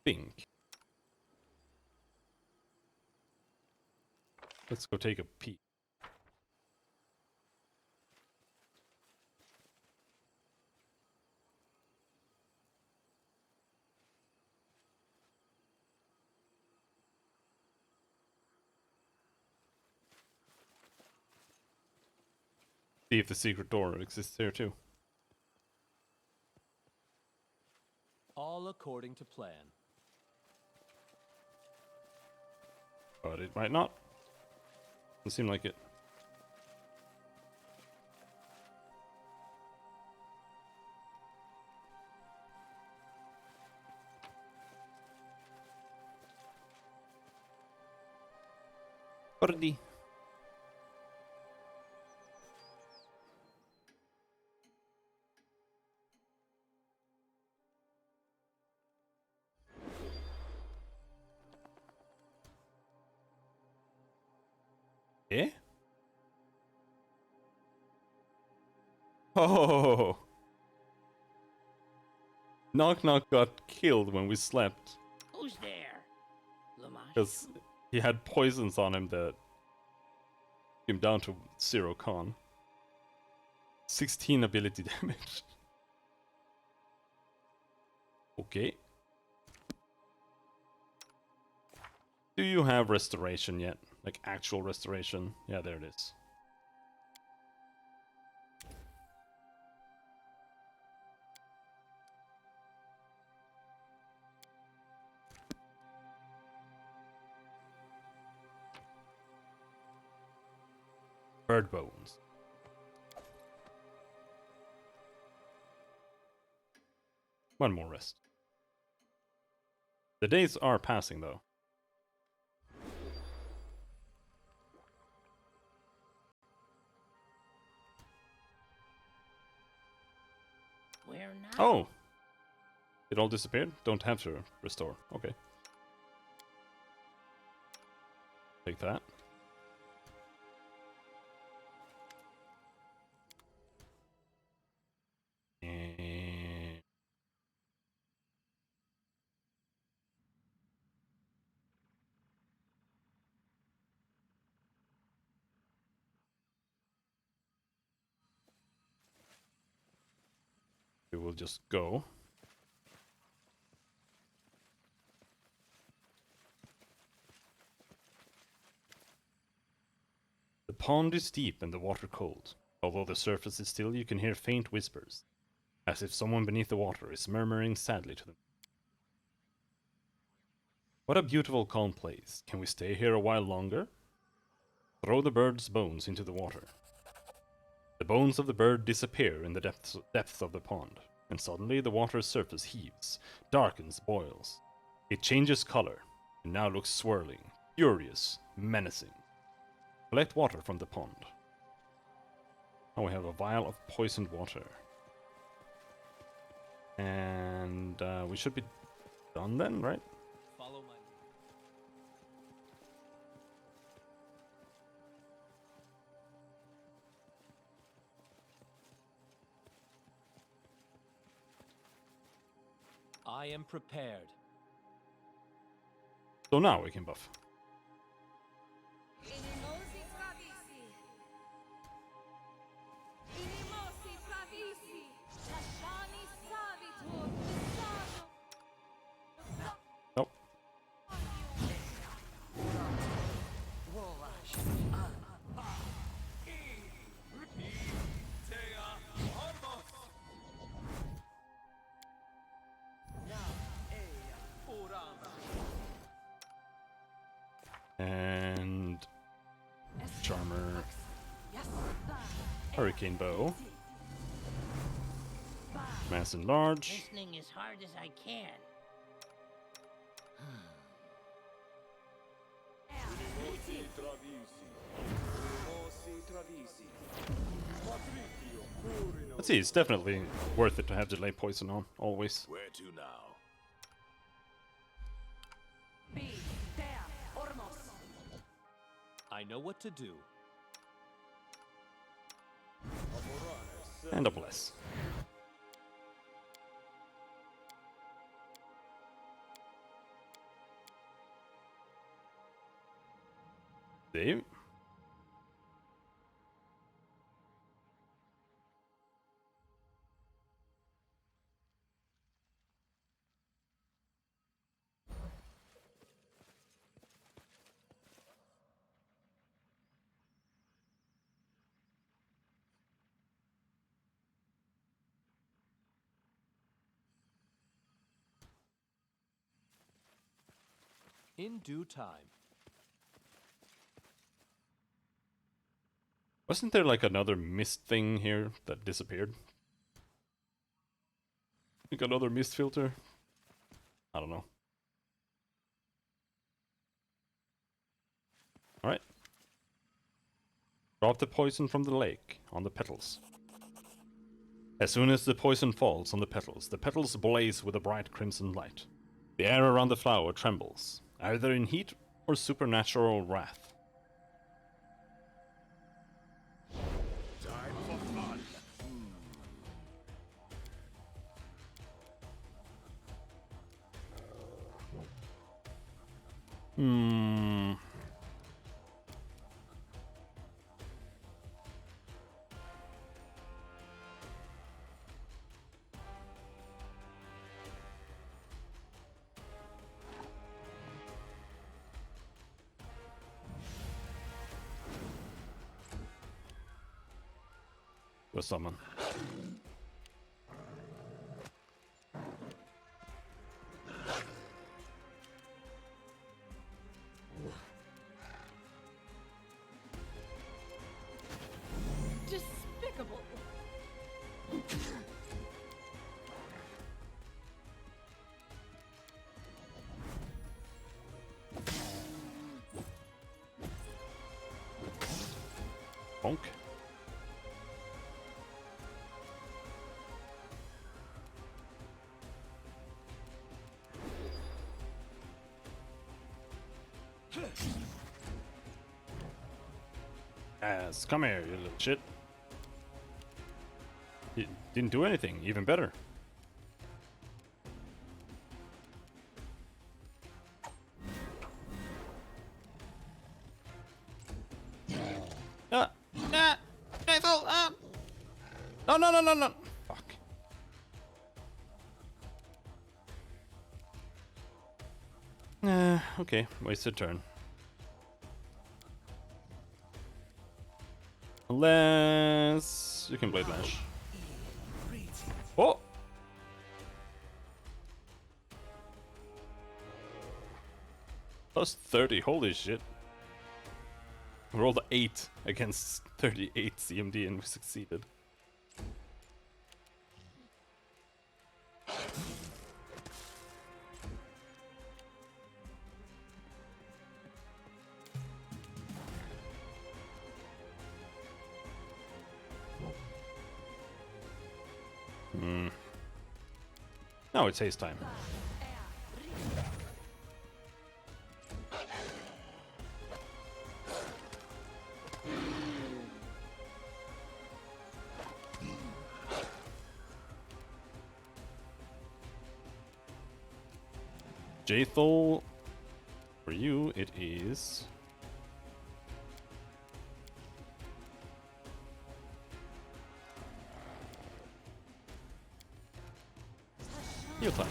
Speaker 1: Think. Let's go take a peek. See if the secret door exists here too.
Speaker 2: All according to plan.
Speaker 1: But it might not. Doesn't seem like it. Birdie. Eh? Oh! Knock Knock got killed when we slept.
Speaker 4: Who's there? Lamage?
Speaker 1: Because he had poisons on him that took him down to 0 con. 16 ability damage. Okay. Do you have restoration yet? Like actual restoration? Yeah, there it is. Bird bones. One more rest. The days are passing though.
Speaker 4: Where now?
Speaker 1: Oh! It all disappeared? Don't have to restore. Okay. Take that. And... we will just go. The pond is deep and the water cold. Although the surface is still, you can hear faint whispers, as if someone beneath the water is murmuring sadly to them. What a beautiful calm place. Can we stay here a while longer? Throw the bird's bones into the water. The bones of the bird disappear in the depths of the pond, and suddenly the water's surface heaves, darkens, boils. It changes color, and now looks swirling, furious, menacing. Collect water from the pond. Now we have a vial of poisoned water. And we should be done then, right?
Speaker 2: Follow my lead. I am prepared.
Speaker 1: So now we can buff. Nope. And Charmer, Hurricane Bow, Mass Enlarge.
Speaker 4: Listening as hard as I can.
Speaker 1: Let's see, it's definitely worth it to have delay poison on, always.
Speaker 8: Where to now?
Speaker 2: I know what to do.
Speaker 1: And a bless. Save.
Speaker 2: In due time.
Speaker 1: Wasn't there like another mist thing here that disappeared? Like another mist filter? I don't know. Alright. Drop the poison from the lake on the petals. As soon as the poison falls on the petals blaze with a bright crimson light. The air around the flower trembles, either in heat or supernatural wrath.
Speaker 8: Time for fun.
Speaker 1: Go summon.
Speaker 7: Despicable.
Speaker 1: Bonk. Yes, come here, you little shit. You didn't do anything, even better. Rifle! No, no, no, no, no! Fuck. Okay, wasted turn. Unless you can Blade Lash. Oh! Plus 30, holy shit. We rolled 8 against 38 CMD and we succeeded. Now it's haste time. Jathol, for you it is... heal time.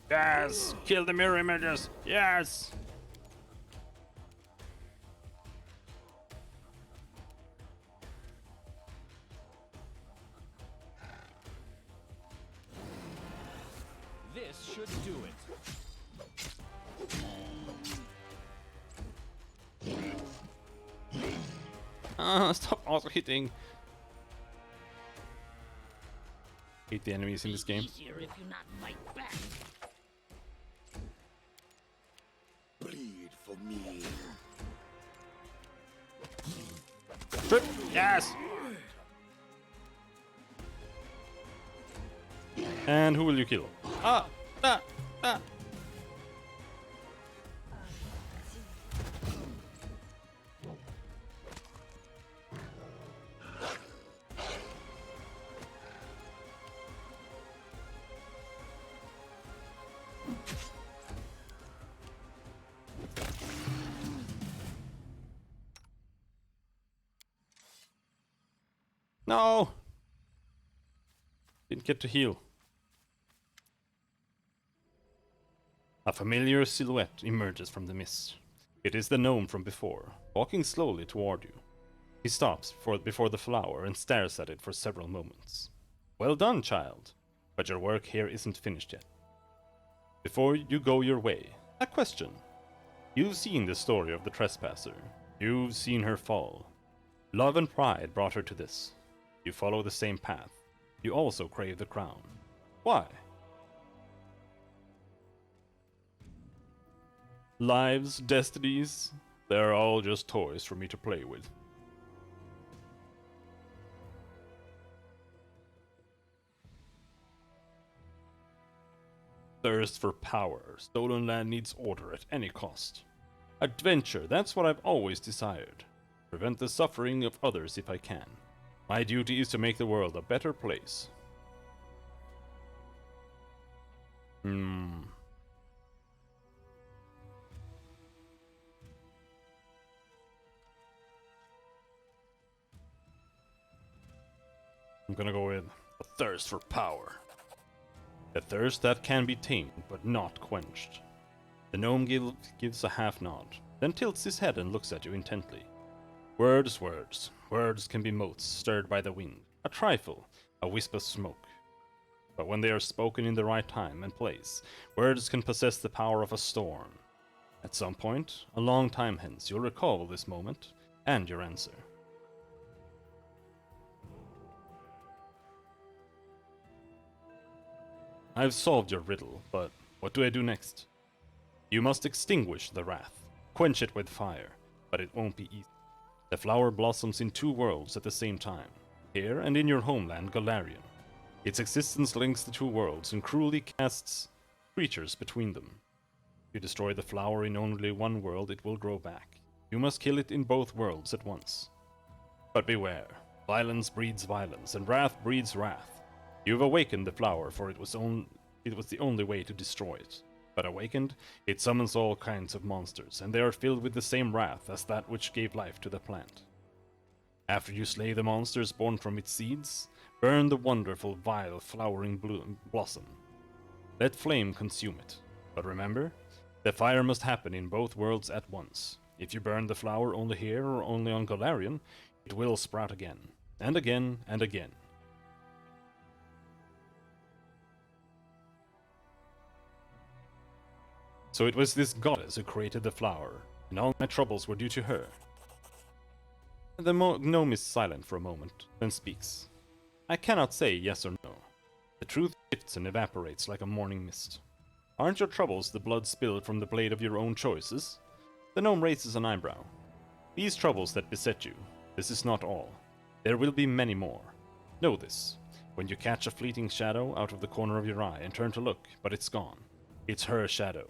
Speaker 1: Yes! Kill the mirror images! Yes!
Speaker 2: This should do it.
Speaker 1: Stop auto hitting. Hate the enemies in this game.
Speaker 4: Easier if you not fight back.
Speaker 3: Bleed for me.
Speaker 1: Trip! Yes! And who will you kill? Ah! Ah! Ah! No! Didn't get to heal. A familiar silhouette emerges from the mist. It is the gnome from before, walking slowly toward you. He stops before the flower and stares at it for several moments. Well done, child, but your work here isn't finished yet. Before you go your way, a question. You've seen the story of the trespasser. You've seen her fall. Love and pride brought her to this. You follow the same path. You also crave the crown. Why? Lives, destinies, they're all just toys for me to play with. Thirst for power. Stolen land needs order at any cost. Adventure, that's what I've always desired. Prevent the suffering of others if I can. My duty is to make the world a better place. I'm gonna go with a thirst for power. A thirst that can be tamed, but not quenched. The gnome gives a half nod, then tilts his head and looks at you intently. Words, words. Words can be motes stirred by the wind, a trifle, a wisp of smoke. But when they are spoken in the right time and place, words can possess the power of a storm. At some point, a long time hence, you'll recall this moment and your answer. I've solved your riddle, but what do I do next? You must extinguish the wrath, quench it with fire, but it won't be easy. The flower blossoms in two worlds at the same time. here and in your homeland, Golarion. Its existence links the two worlds and cruelly casts creatures between them. If you destroy the flower in only one world, it will grow back. You must kill it in both worlds at once. But beware, violence breeds violence, and wrath breeds wrath. You have awakened the flower, for it was the only way to destroy it. But awakened, it summons all kinds of monsters, and they are filled with the same wrath as that which gave life to the plant. After you slay the monsters born from its seeds, burn the wonderful, vile, flowering blossom. Let flame consume it. But remember, the fire must happen in both worlds at once. If you burn the flower only here or only on Golarion, it will sprout again, and again, and again. So it was this goddess who created the flower, and all my troubles were due to her. The gnome is silent for a moment, then speaks. I cannot say yes or no. The truth shifts and evaporates like a morning mist. Aren't your troubles the blood spilled from the blade of your own choices? The gnome raises an eyebrow. These troubles that beset you, this is not all. There will be many more. Know this. When you catch a fleeting shadow out of the corner of your eye and turn to look, but it's gone. It's her shadow.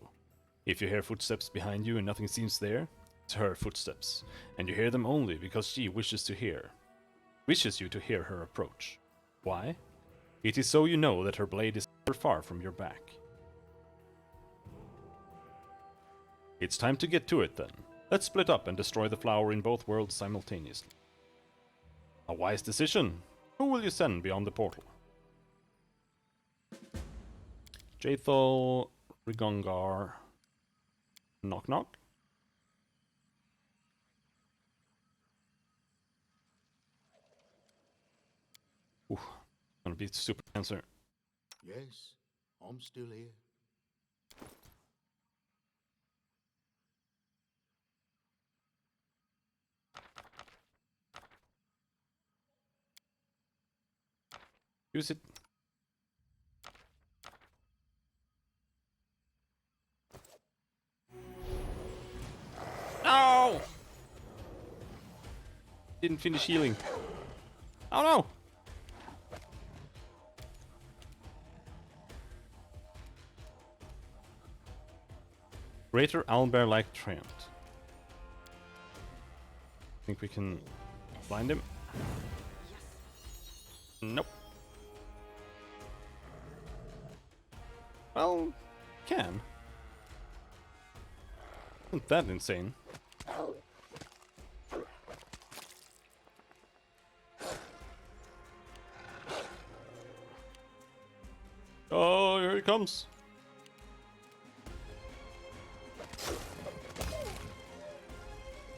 Speaker 1: If you hear footsteps behind you and nothing seems there, it's her footsteps, and you hear them only because she wishes you to hear her approach. Why? It is so you know that her blade is never far from your back. It's time to get to it then. Let's split up and destroy the flower in both worlds simultaneously. A wise decision. Who will you send beyond the portal? Jaethal, Rigongar, Knock Knock? Ooh, gonna be super cancer.
Speaker 3: Yes, I'm still here.
Speaker 1: Use it. No! Didn't finish healing. Oh no! Greater owlbear-like Treant. Think we can blind him? Nope. Well, can. Isn't that insane? Oh, here he comes.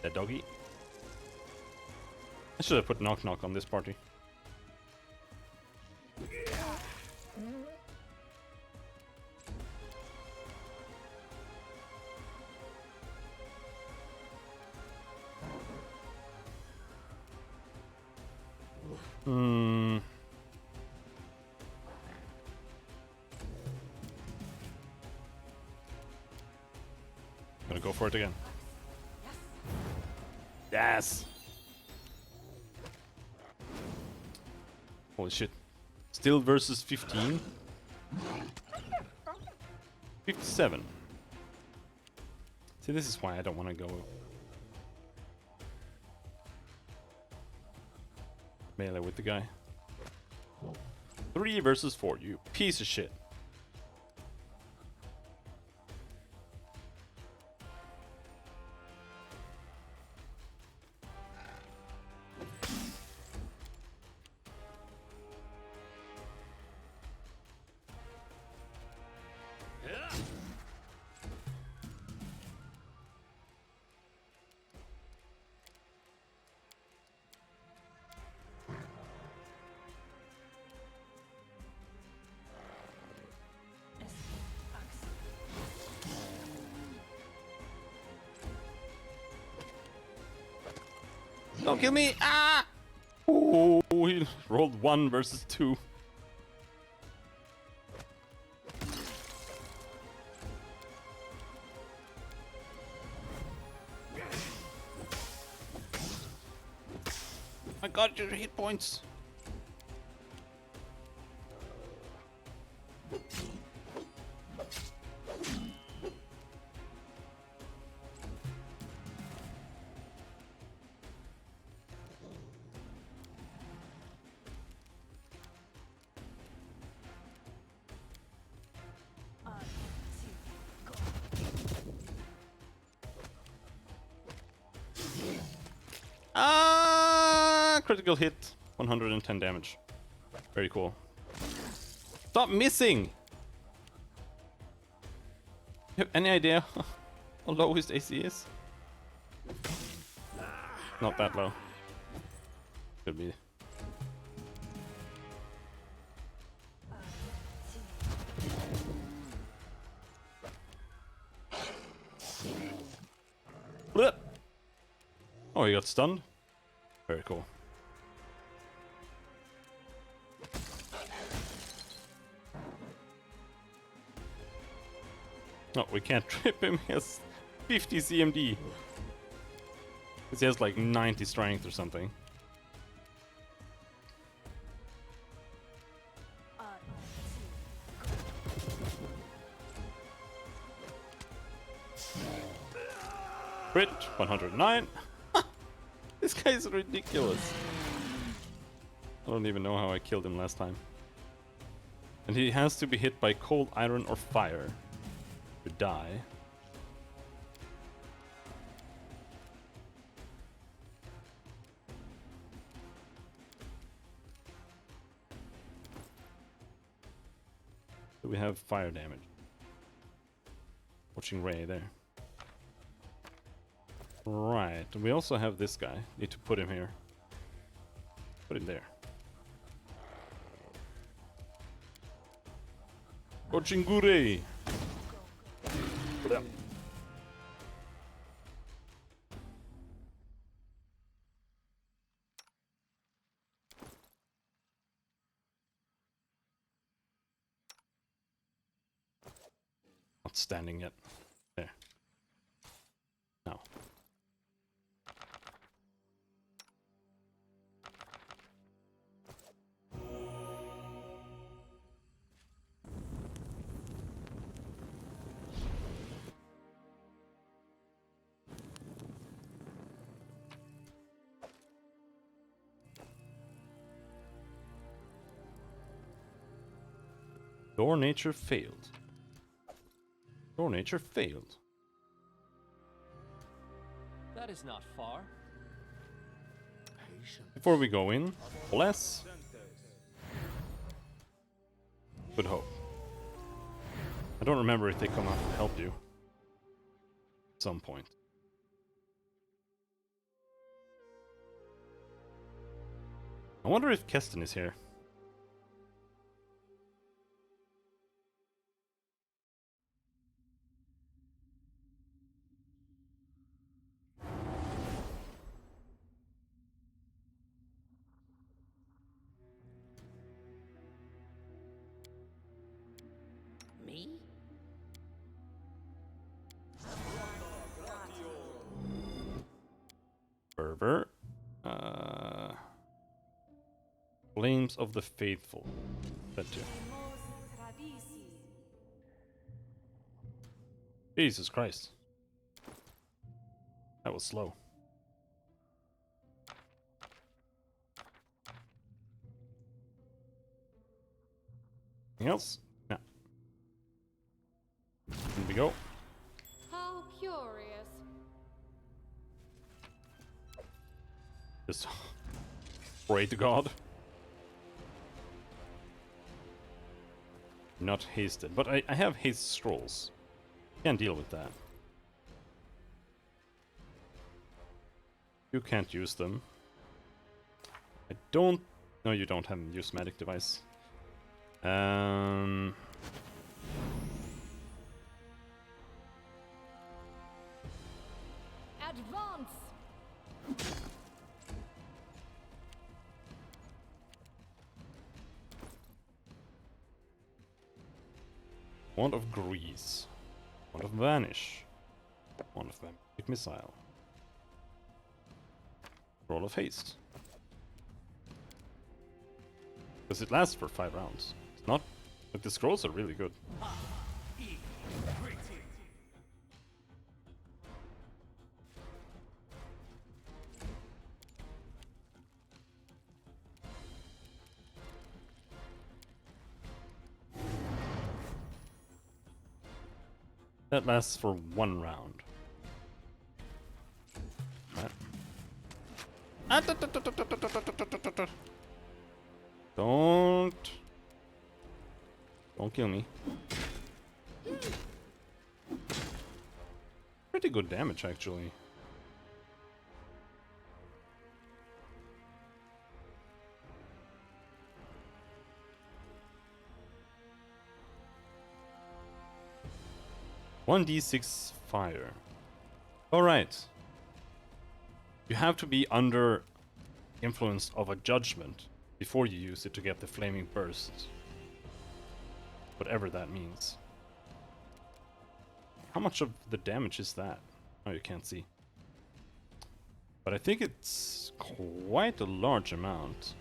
Speaker 1: That doggy. I should have put Knock Knock on this party. Gonna go for it again. Yes! Holy shit. Still versus 15? 57. See, this is why I don't want to go melee with the guy. 3 versus 4, you piece of shit. Don't kill me! Ah! Oh, he rolled 1 versus 2. I got your hit points. Critical hit, 110 damage. Very cool. Stop missing! You have any idea how low his AC is? Not that low. Could be. Blip. Oh, he got stunned? Very cool. No, we can't trip him. He has 50 CMD. Because he has like 90 strength or something. Crit, 109. This guy is ridiculous. I don't even know how I killed him last time. And he has to be hit by cold, iron, or fire to die. So we have fire damage. Watching Ray there. Right, we also have this guy. Need to put him here. Put him there. Ochingure! Not standing yet. There. Now. Your nature failed. Your nature failed.
Speaker 2: That is not far.
Speaker 1: Before we go in, bless. Good hope. I don't remember if they come out to help you. At some point. I wonder if Keston is here.
Speaker 4: Me?
Speaker 1: Fervor. Flames of the Faithful. That too. Jesus Christ. That was slow. Anything else? No. Here we go.
Speaker 7: How curious.
Speaker 1: Just pray to God. Not hasted, but I have haste scrolls. Can't deal with that. You can't use them. I don't. No, you don't have use magic device.
Speaker 7: Advance!
Speaker 1: Wand of Grease. Wand of Vanish. Wand of Vampiric Missile. Roll of Haste. Because it lasts for 5 rounds. It's not But the scrolls are really good. That lasts for 1 round. Right. Don't kill me. Pretty good damage, actually. One d6 fire. Alright. You have to be under influence of a judgment before you use it to get the flaming burst. Whatever that means. How much of the damage is that? Oh, you can't see. But I think it's quite a large amount.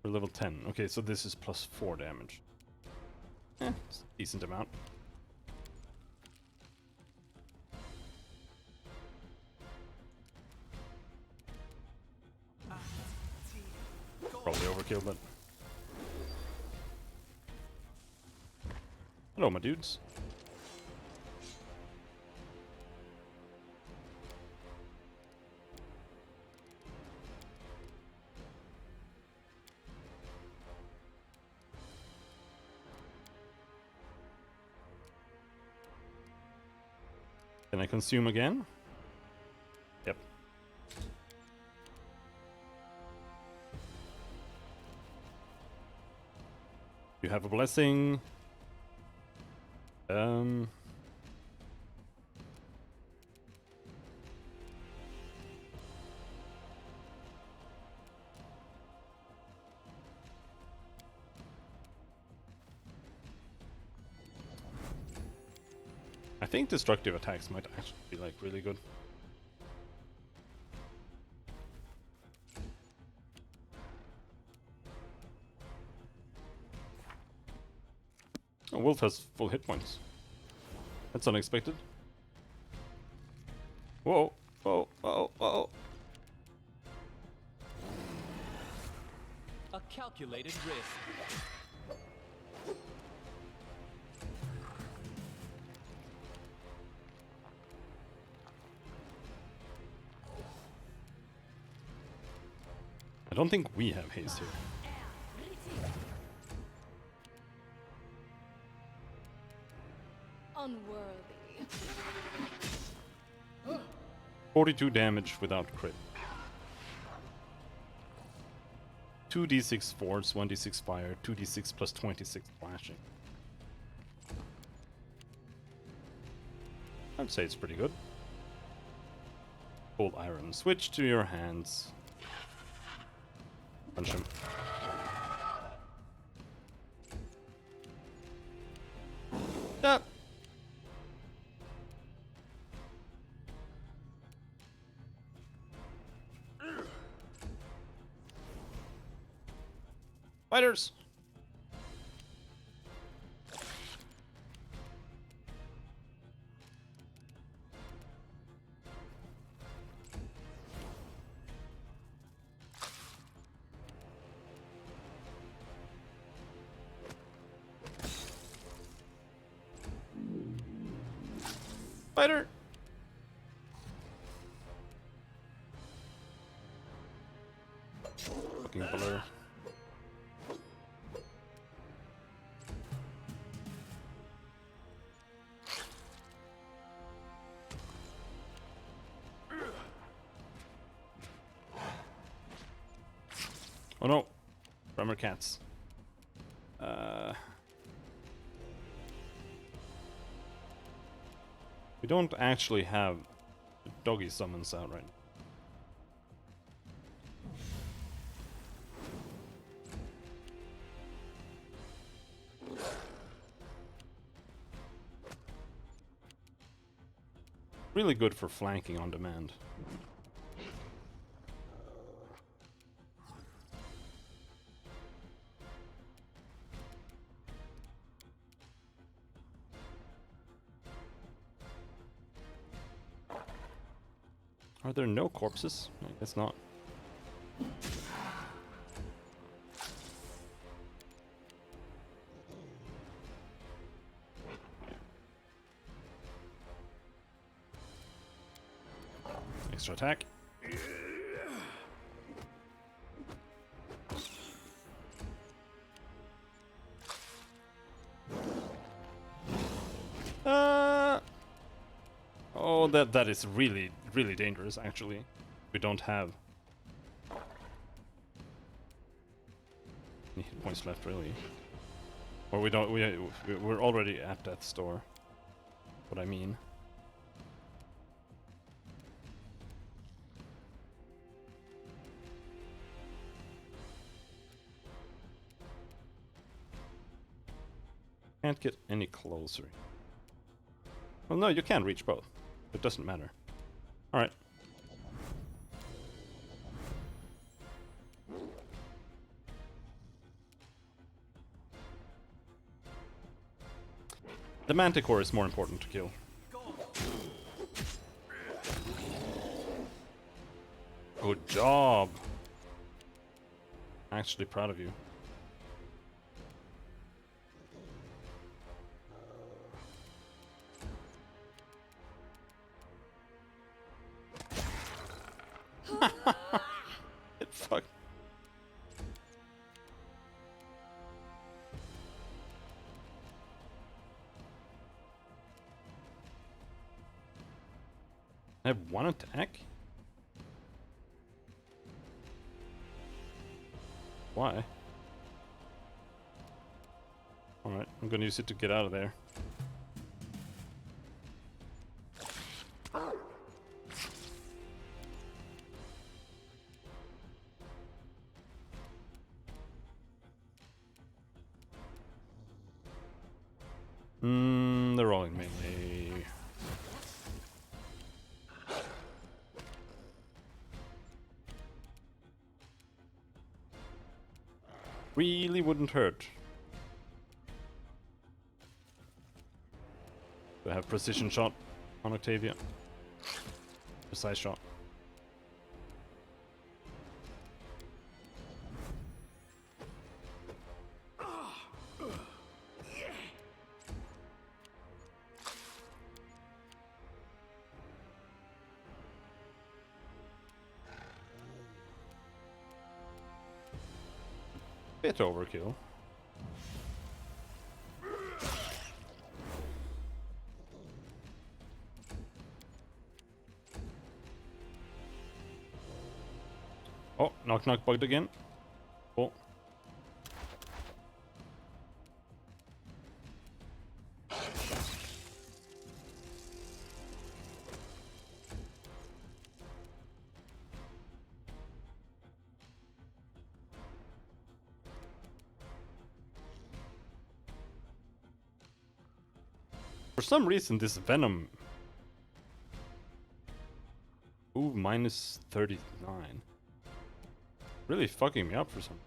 Speaker 1: For level 10. Okay, so this is plus 4 damage. It's a decent amount. Probably overkill, but... Hello, my dudes. Can I consume again? Yep. You have a blessing. I think destructive attacks might actually be like really good. Oh, Wolf has full hit points. That's unexpected. Whoa, whoa, whoa, whoa.
Speaker 2: A calculated risk.
Speaker 1: I don't think we have haste here.
Speaker 7: Unworthy.
Speaker 1: 42 damage without crit. 2d6 force, 1d6 fire, 2d6 plus 26 slashing. I'd say it's pretty good. Cold iron. Switch to your hands. Punch him. Yep. Fighters. Fighter. Fucking blur. Oh no, Bremer cats. We don't actually have doggy summons out right now. Really good for flanking on demand. Are there no corpses? I guess not. Extra attack. Oh, that is really dangerous. Actually, we don't have any hit points left, really, or we don't. We're already at death's door. What I mean. Can't get any closer. Well, no, you can reach both. It doesn't matter. Alright. The Manticore is more important to kill. Good job! Actually proud of you. It fucked. I have one attack? Why? Alright, I'm gonna use it to get out of there. They're rolling melee. Really wouldn't hurt. Do I have precision shot on Octavia? Precise shot. Bit overkill. Oh, knock bugged again. Cool. For some reason, this Venom... Ooh, minus 39. Really fucking me up for some...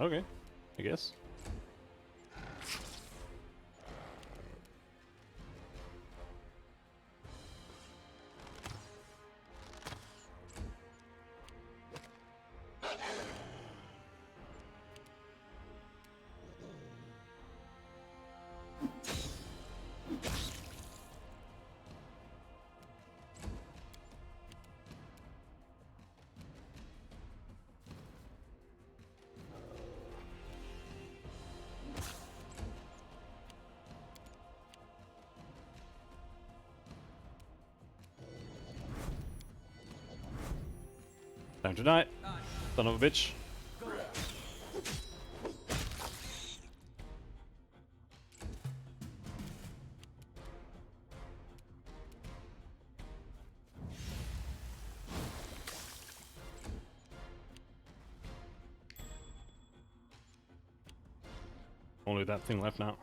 Speaker 1: Okay, I guess. Time to die, son of a bitch. Only that thing left now.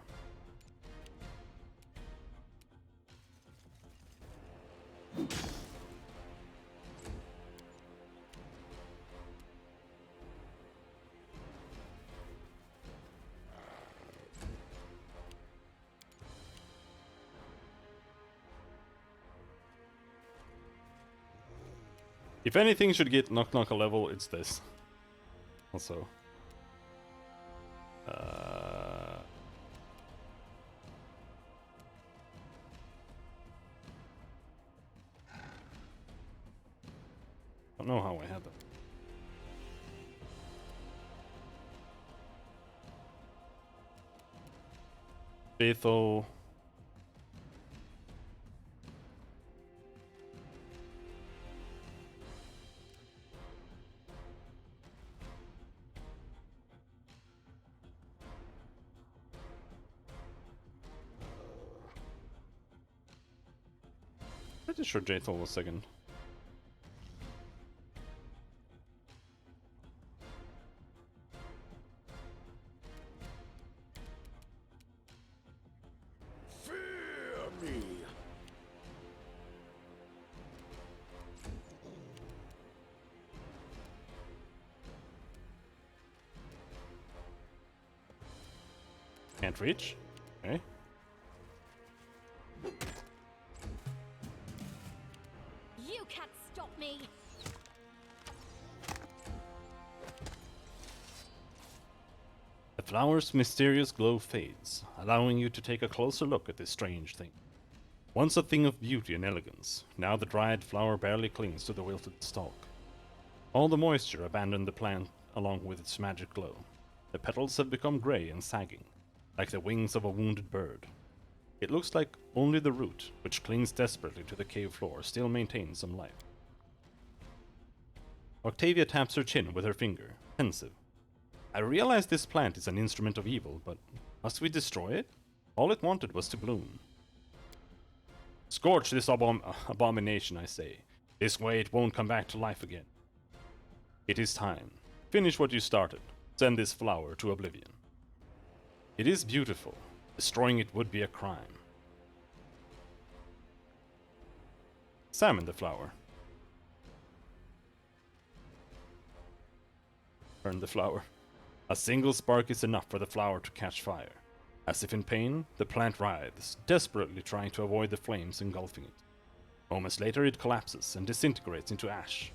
Speaker 1: If anything should get Knock Knock a level, it's this. Also. Don't know how I had that. Bethel. Pretty sure Jaethal was second.
Speaker 3: Fear me.
Speaker 1: Can't reach. Okay.
Speaker 5: You can't stop me!
Speaker 1: The flower's mysterious glow fades, allowing you to take a closer look at this strange thing. Once a thing of beauty and elegance, now the dried flower barely clings to the wilted stalk. All the moisture abandoned the plant along with its magic glow. The petals have become grey and sagging, like the wings of a wounded bird. It looks like only the root, which clings desperately to the cave floor, still maintains some life. Octavia taps her chin with her finger, pensive. I realize this plant is an instrument of evil, but must we destroy it? All it wanted was to bloom. Scorch this abomination, I say. This way it won't come back to life again. It is time. Finish what you started. Send this flower to oblivion. It is beautiful. Destroying it would be a crime. Examine the flower. Burn the flower. A single spark is enough for the flower to catch fire. As if in pain, the plant writhes, desperately trying to avoid the flames engulfing it. Moments later it collapses and disintegrates into ash.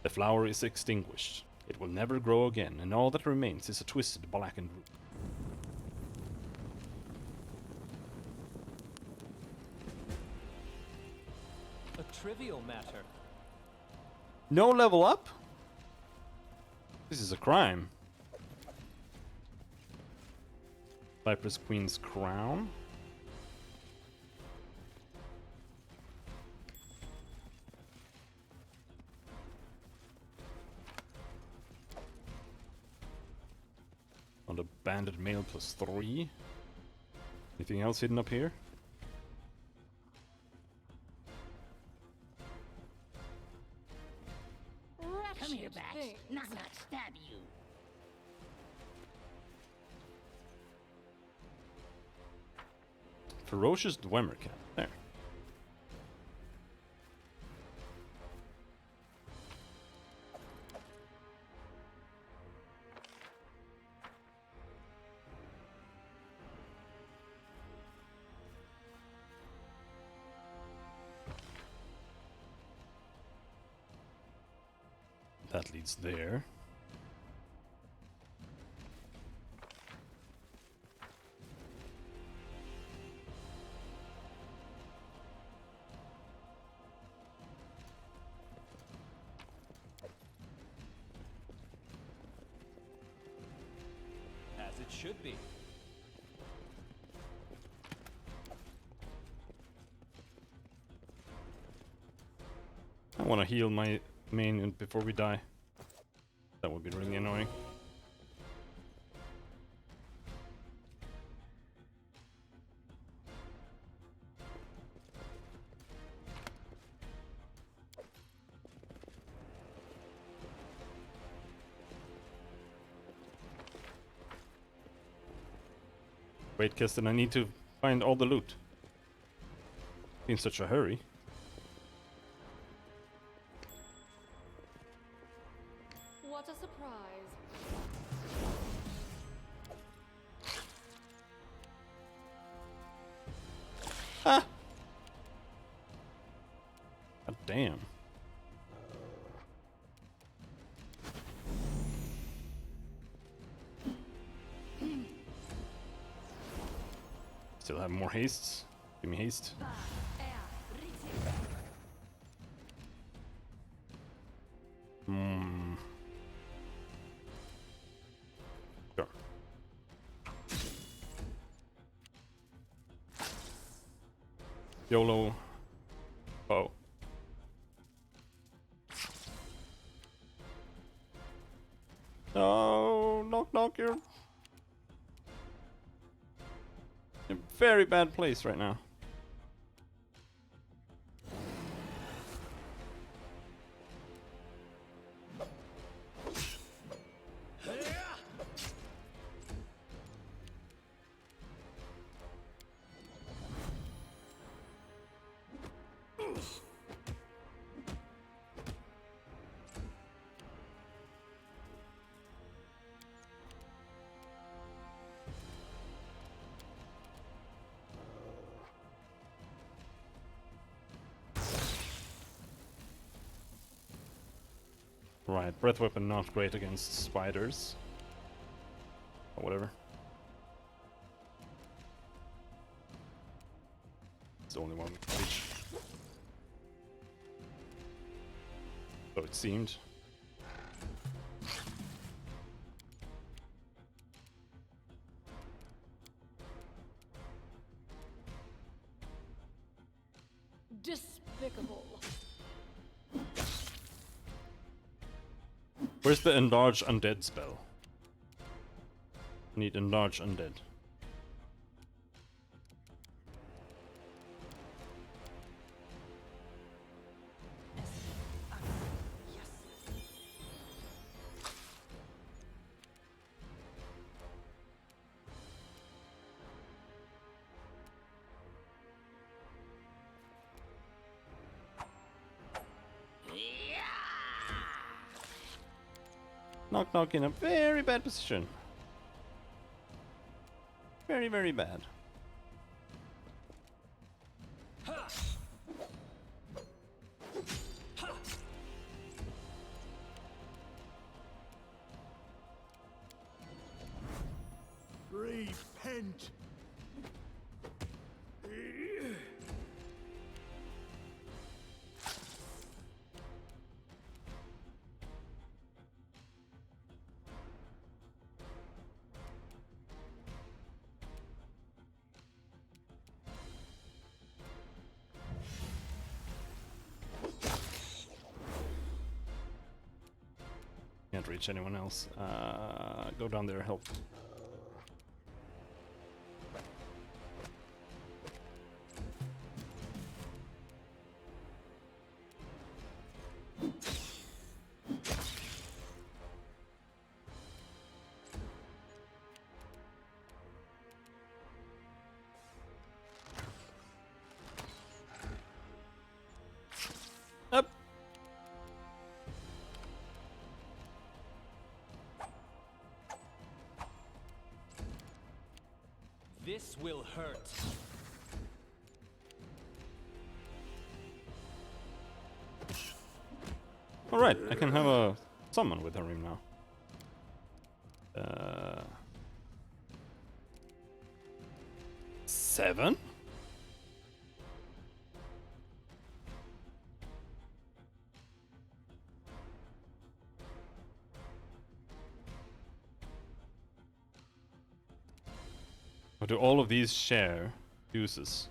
Speaker 1: The flower is extinguished. It will never grow again, and all that remains is a twisted, blackened root.
Speaker 2: A trivial matter.
Speaker 1: No level up? This is a crime. Cypress Queen's crown. On the banded mail +3. Anything else hidden up here?
Speaker 4: Come here, Bax.
Speaker 7: things.
Speaker 4: Knock knock stab you.
Speaker 1: Ferocious Dwemer cat. There. That leads there.
Speaker 2: As it should be.
Speaker 1: I want to heal my main before we die. That would be really annoying. Wait, Kirsten, I need to find all the loot. In such a hurry.
Speaker 7: What a surprise.
Speaker 1: God damn. more haste. Give me haste. Hmm. Sure. YOLO. Oh. No, knock knock, you're in a very bad place right now. Right, breath weapon not great against spiders. Or whatever. It's the only one we can reach. So it seemed.
Speaker 7: Despicable.
Speaker 1: Where's the enlarge undead spell? Need enlarge undead. Knock knock in a very bad position. Very, very bad.
Speaker 3: Repent.
Speaker 1: Can't reach anyone else. Go down there, help. Up.
Speaker 2: This will hurt.
Speaker 1: Alright, I can have a summon with Harim now. 7? Or do all of these share uses?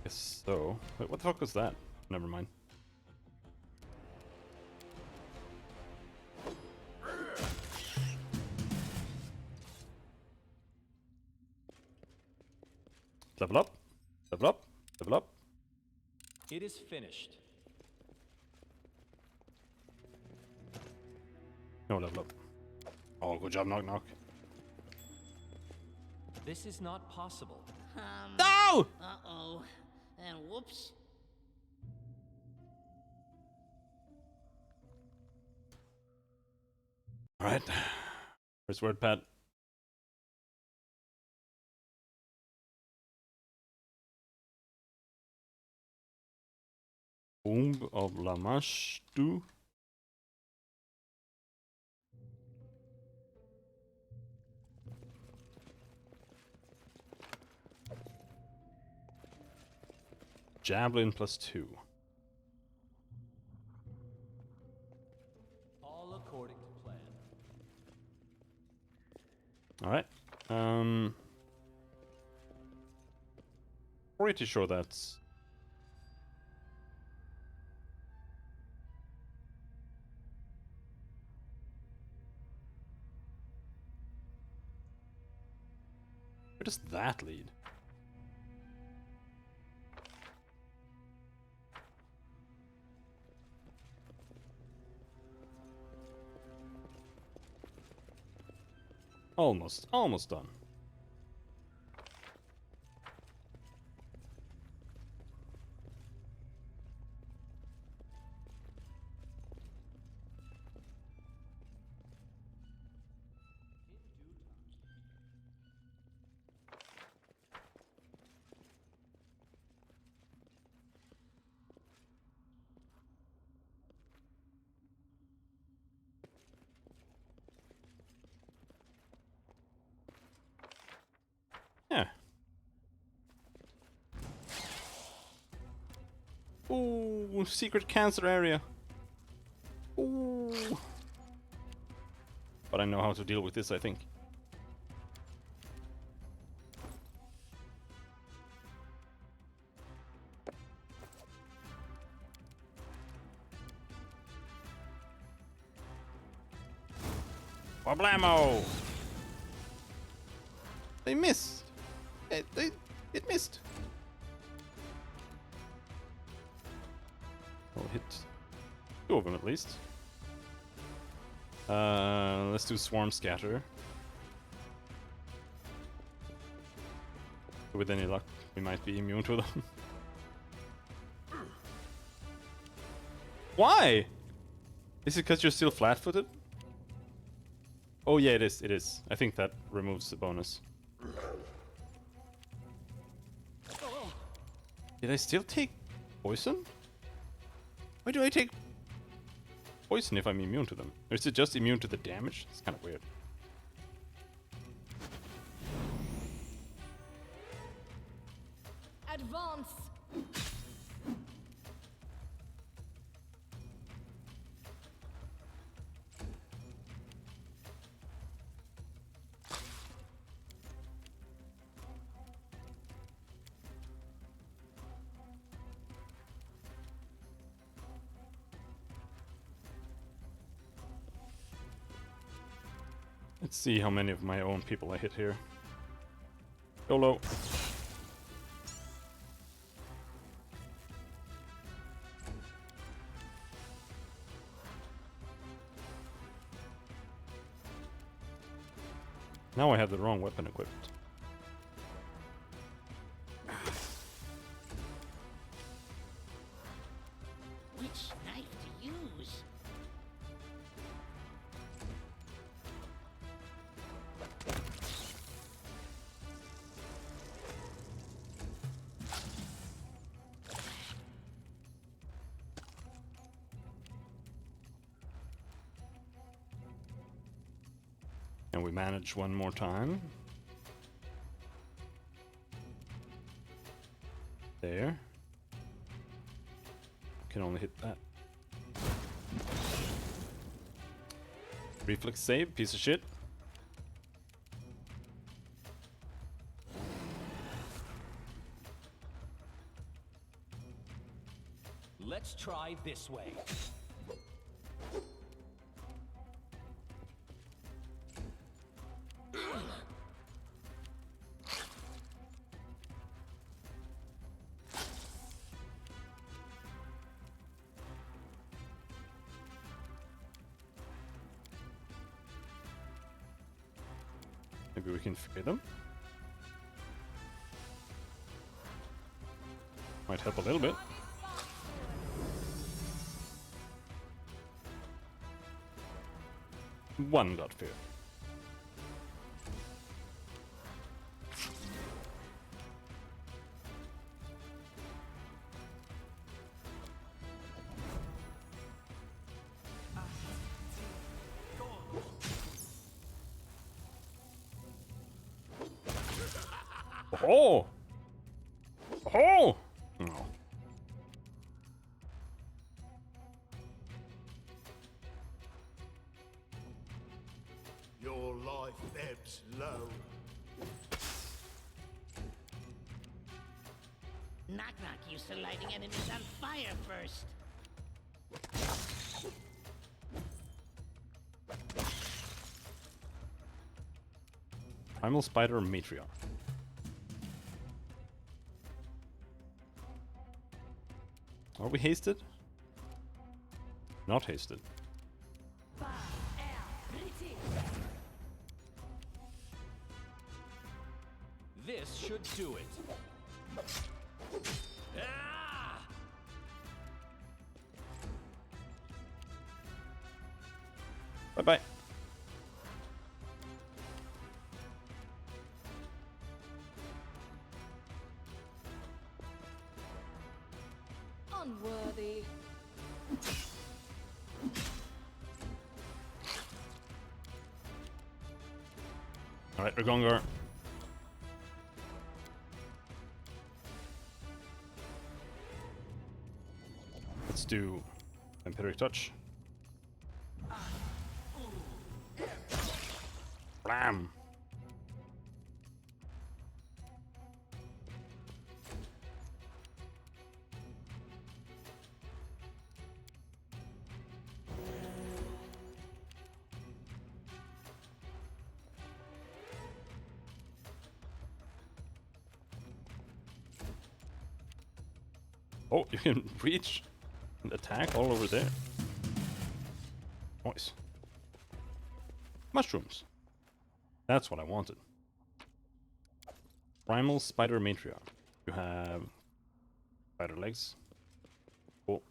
Speaker 1: Guess so. Wait, what the fuck was that? Never mind. Level up. Level up. Level up.
Speaker 2: It is finished.
Speaker 1: No, level up. Oh, good job, knock knock.
Speaker 2: This is not possible.
Speaker 1: No!
Speaker 4: Uh-oh. And whoops.
Speaker 1: Alright. First word, Pat. Womb of Lamashtu. Javelin +2.
Speaker 2: All according to plan.
Speaker 1: Alright. Pretty sure that's... Where does that lead? Almost done. Yeah. Ooh, secret cancer area. Ooh. But I know how to deal with this, I think. Problemo! They missed. It missed. I'll hit 2 of them at least. Let's do Swarm Scatter. With any luck, we might be immune to them. Why? Is it because you're still flat-footed? Oh yeah, it is. It is. I think that removes the bonus. Did I still take poison? Why do I take poison if I'm immune to them? Or is it just immune to the damage? It's kind of weird.
Speaker 7: Advance!
Speaker 1: Let's see how many of my own people I hit here. YOLO. Now I have the wrong weapon equipped.
Speaker 4: Which knife to use?
Speaker 1: And we manage one more time. There. Can only hit that. Reflex save, piece of shit.
Speaker 2: Let's try this way.
Speaker 1: Maybe we can free them. Might help a little bit. One got fear. Oh! Oh! No.
Speaker 4: Knock Knock used to lighting enemies on fire first.
Speaker 1: Primal Spider Matriarch. Are we hasted? Not hasted.
Speaker 2: This should do it. Ah!
Speaker 1: Bye-bye.
Speaker 7: Unworthy.
Speaker 1: Alright, Ragongar. Let's do Vampiric Touch. Blam! Oh, you can reach and attack all over there. Nice. Mushrooms. That's what I wanted. Primal Spider Matriarch. You have spider legs. Cool.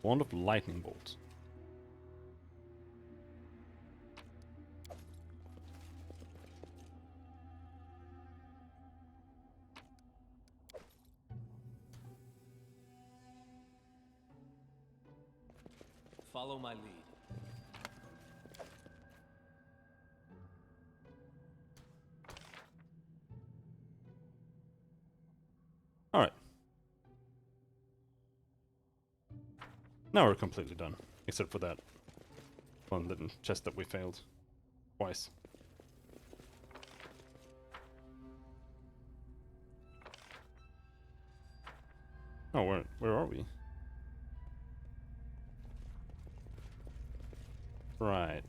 Speaker 1: Wand of Lightning Bolt.
Speaker 2: Follow my lead.
Speaker 1: Alright. Now we're completely done. Except for that one little chest that we failed. Twice. Oh, where are we? Right.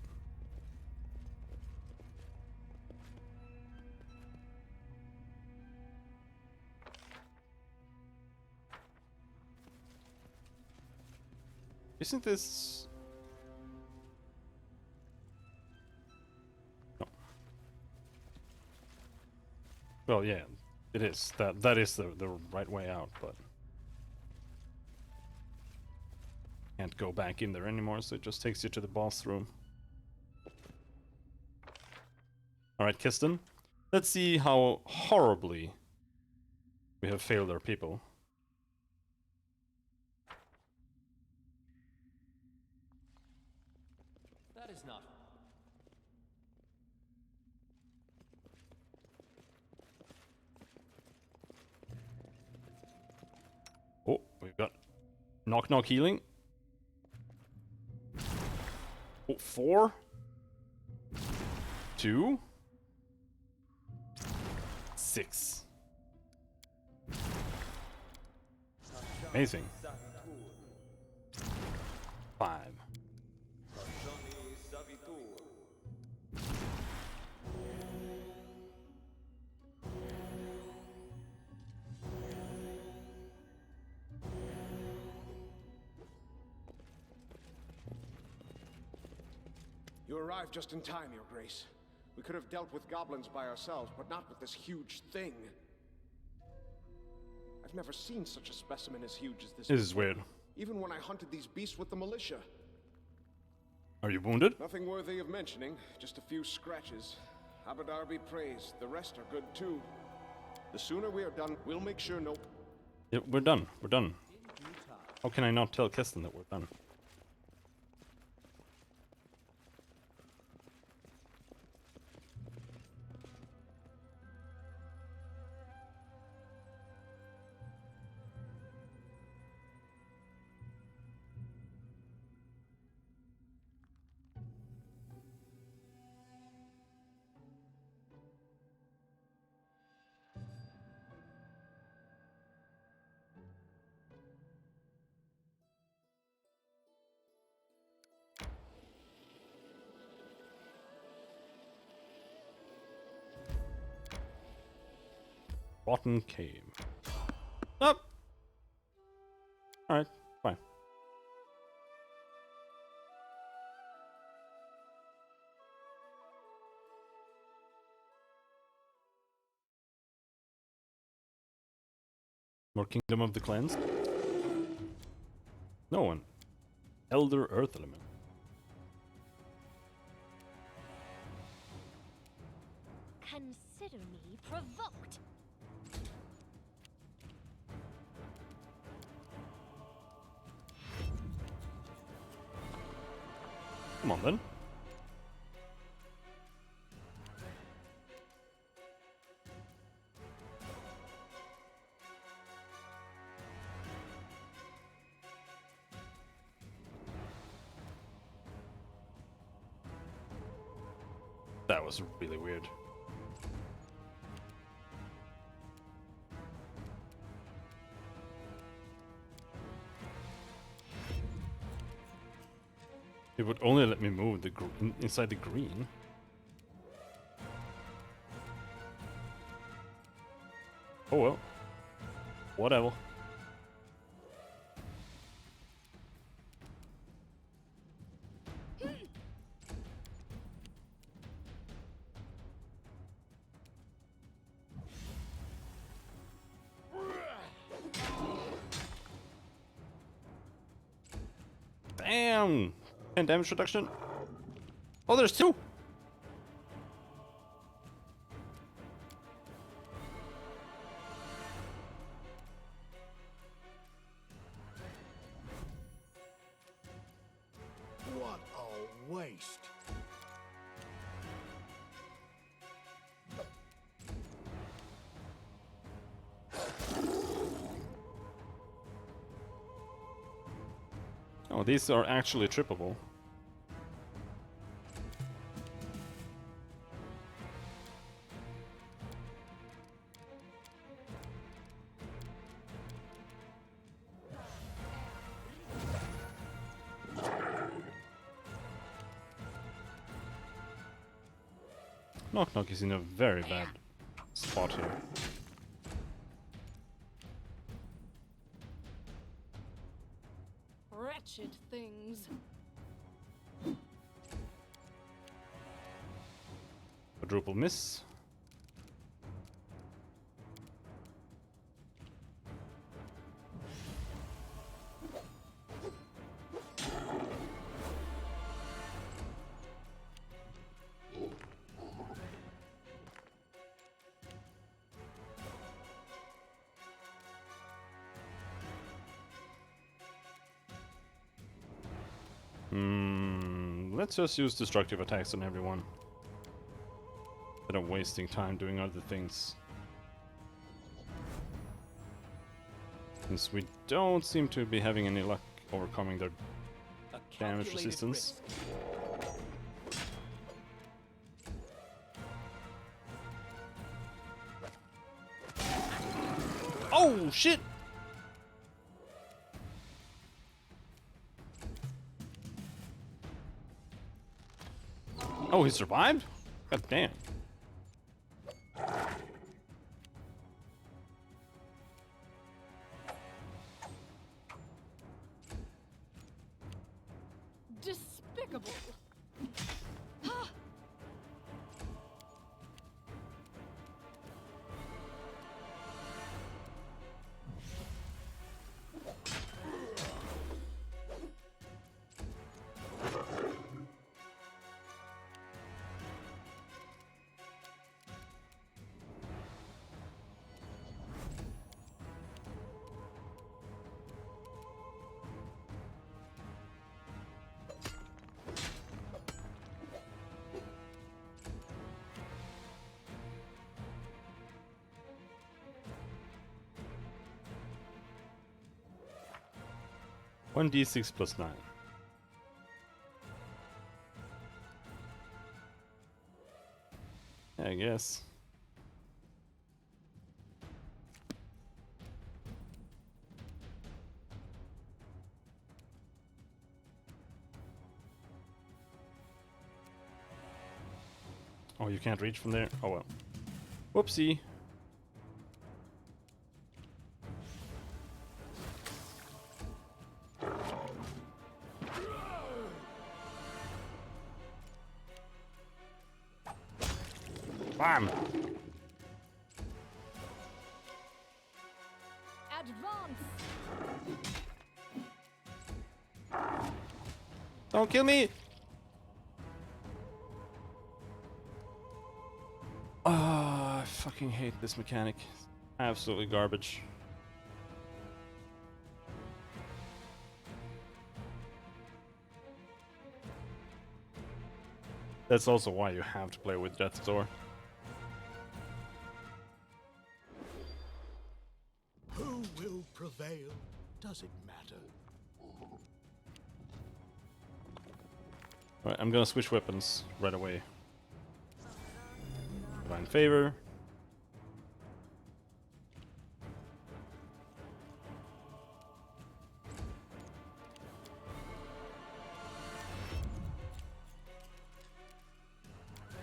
Speaker 1: Isn't this... No. Well, yeah, it is. That is the right way out, but... Can't go back in there anymore, so it just takes you to the boss room. Alright, Kiston. Let's see how horribly we have failed our people.
Speaker 2: That is not.
Speaker 1: Oh, we've got Knock Knock healing. Oh, 4? 2? 6. Amazing. 5.
Speaker 6: You arrived just in time, Your Grace. We could have dealt with goblins by ourselves, but not with this huge thing. I've never seen such a specimen as huge as this.
Speaker 1: This is weird.
Speaker 6: Even when I hunted these beasts with the militia.
Speaker 1: Are you wounded?
Speaker 6: Nothing worthy of mentioning, just a few scratches. Abadar be praised, the rest are good too. The sooner we are done, we'll make sure no...
Speaker 1: Yeah, we're done. We're done. How can I not tell Keston that we're done? Rotten Cave. Oh! Alright, fine. More Kingdom of the Cleansed? No one. Elder Earth Element.
Speaker 5: Consider me provoked.
Speaker 1: Come on then. That was really weird. It would only let me move the inside the green. Oh well. Whatever. Damn! 10 damage reduction. Oh, there's two!
Speaker 3: What a waste.
Speaker 1: Oh, these are actually trippable. Knock Knock is in a very bad spot here.
Speaker 7: Wretched things.
Speaker 1: Quadruple miss. Let's just use destructive attacks on everyone. Instead of wasting time doing other things. Since we don't seem to be having any luck overcoming their damage resistance. Oh, shit! Oh, he survived? God damn.
Speaker 7: Despicable.
Speaker 1: One d6 plus 9. I guess. Oh, you can't reach from there? Oh well. Whoopsie. Bam!
Speaker 7: Advance!
Speaker 1: Don't kill me! Ah, I fucking hate this mechanic. Absolutely garbage. That's also why you have to play with Death's Door.
Speaker 3: Who will prevail? Does it matter?
Speaker 1: Alright, I'm gonna switch weapons right away. Divine Favor.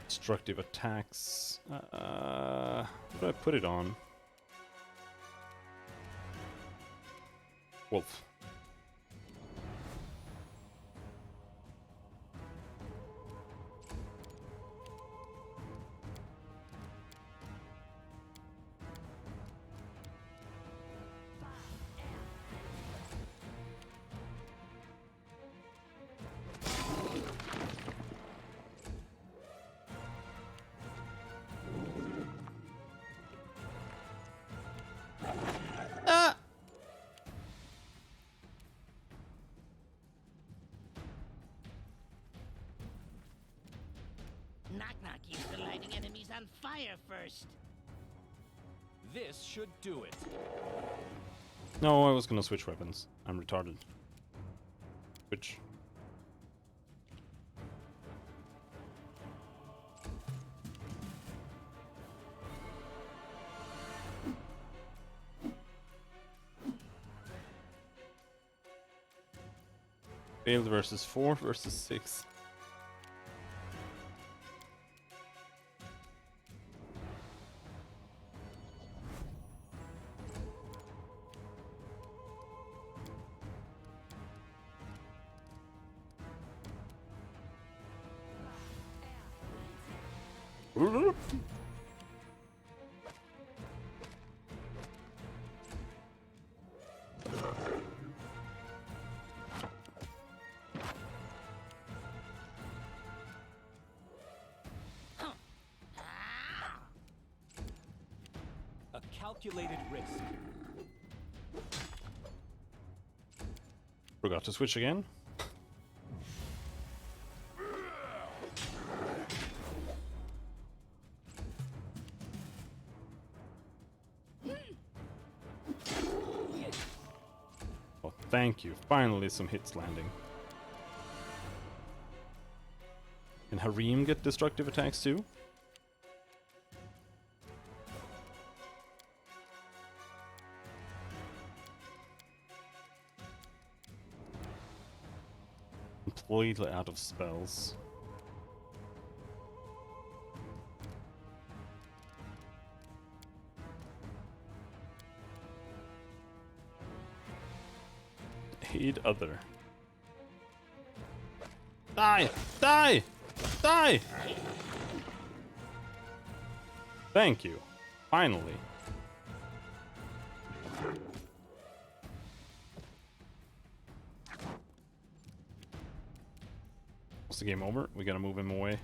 Speaker 1: Destructive attacks. What do I put it on? Wolf.
Speaker 4: Knock-knock used to lighting enemies on fire first.
Speaker 2: This should do it.
Speaker 1: No, I was gonna switch weapons. I'm retarded. Switch. Failed versus 4 versus 6.
Speaker 2: A calculated risk.
Speaker 1: Forgot to switch again. Oh, thank you. Finally some hits landing. Can Harim get destructive attacks too? Completely out of spells. Aid other. Die! Die! Die! Thank you. Finally. What's the game over? We gotta move him away.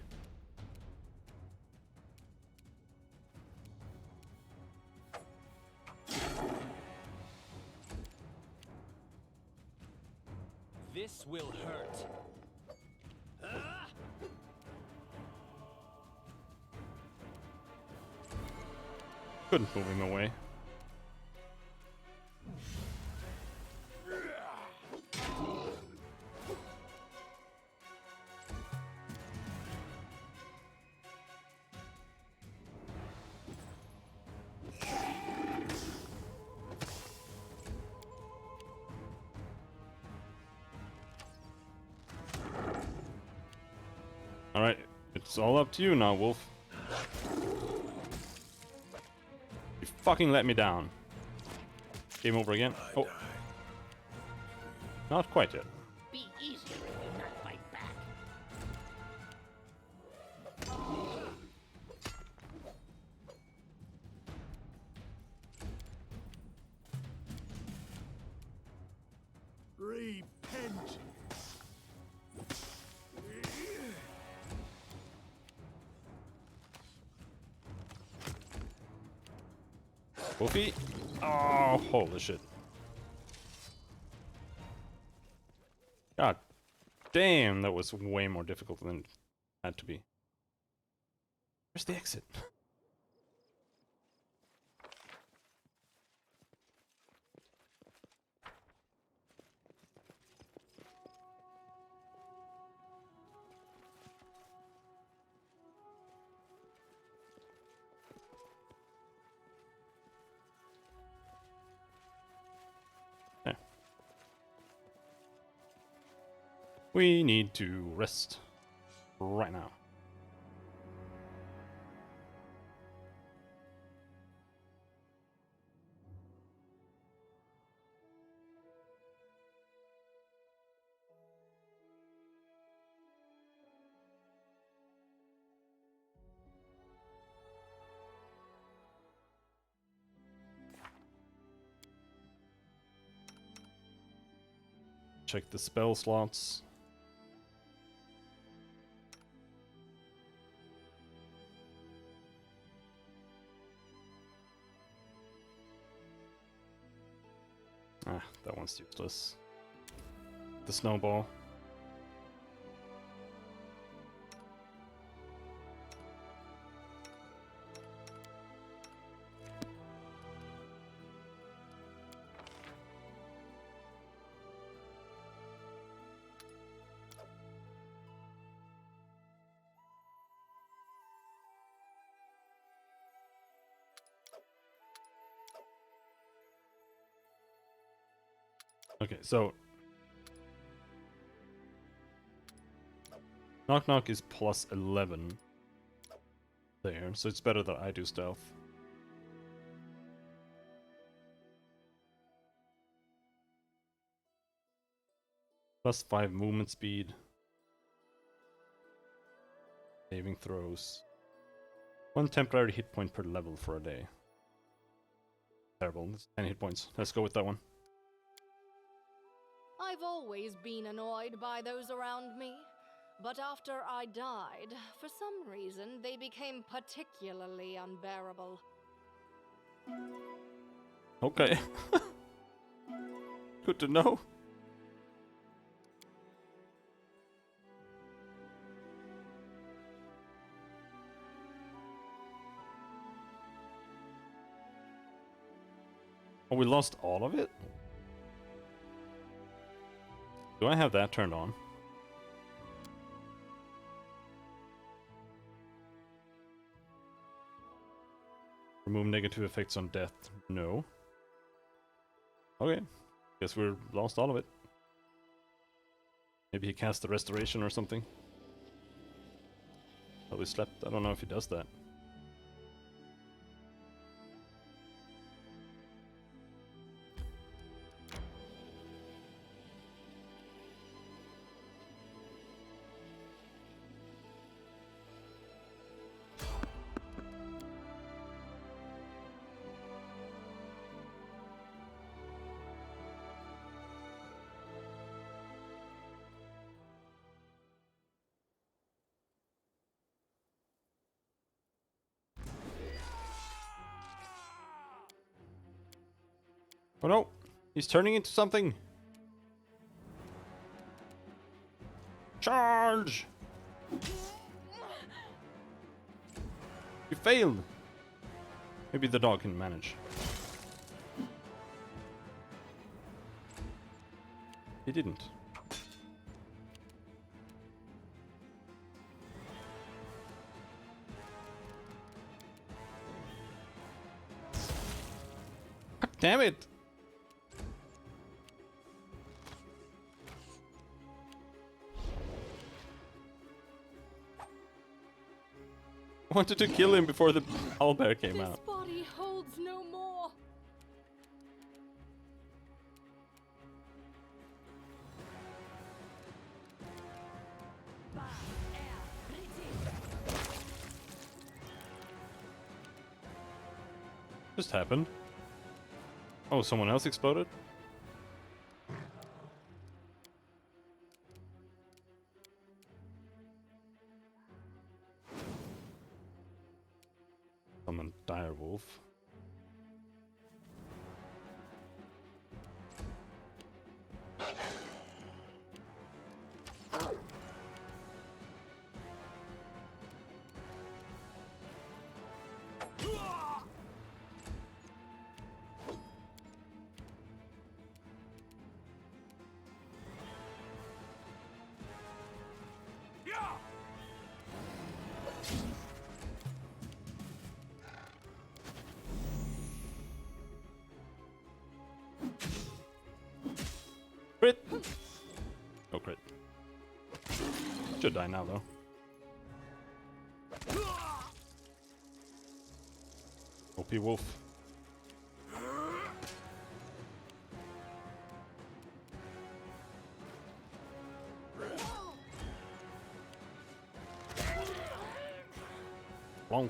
Speaker 2: This will hurt.
Speaker 1: Couldn't move him away. Alright, it's all up to you now, Wolf. You fucking let me down. Game over again. Oh. Not quite yet.
Speaker 4: Be easier if you not fight back.
Speaker 1: Wolfie! Oh, holy shit. God damn, that was way more difficult than it had to be. Where's the exit? There. We need to rest right now. Check the spell slots. Ah, that one's useless. The snowball. Okay, so knock knock is plus 11 there, so it's better that I do stealth. Plus 5 movement speed. Saving throws. 1 temporary hit point per level for a day. Terrible. That's 10 hit points. Let's go with that one.
Speaker 7: I've always been annoyed by those around me, but after I died, for some reason, they became particularly unbearable.
Speaker 1: Okay. Good to know. Oh, we lost all of it? Do I have that turned on? Remove negative effects on death. No. Okay. Guess we're lost all of it. Maybe he cast the restoration or something. Probably slept. I don't know if he does that. Oh no! He's turning into something! Charge! You failed! Maybe the dog can manage. He didn't. God damn it! I wanted to kill him before the owlbear came out.
Speaker 7: This body holds no more.
Speaker 1: Just happened. Oh, someone else exploded? Summon direwolf. Crit! No crit. Should die now, though. OP Wolf. Bonk.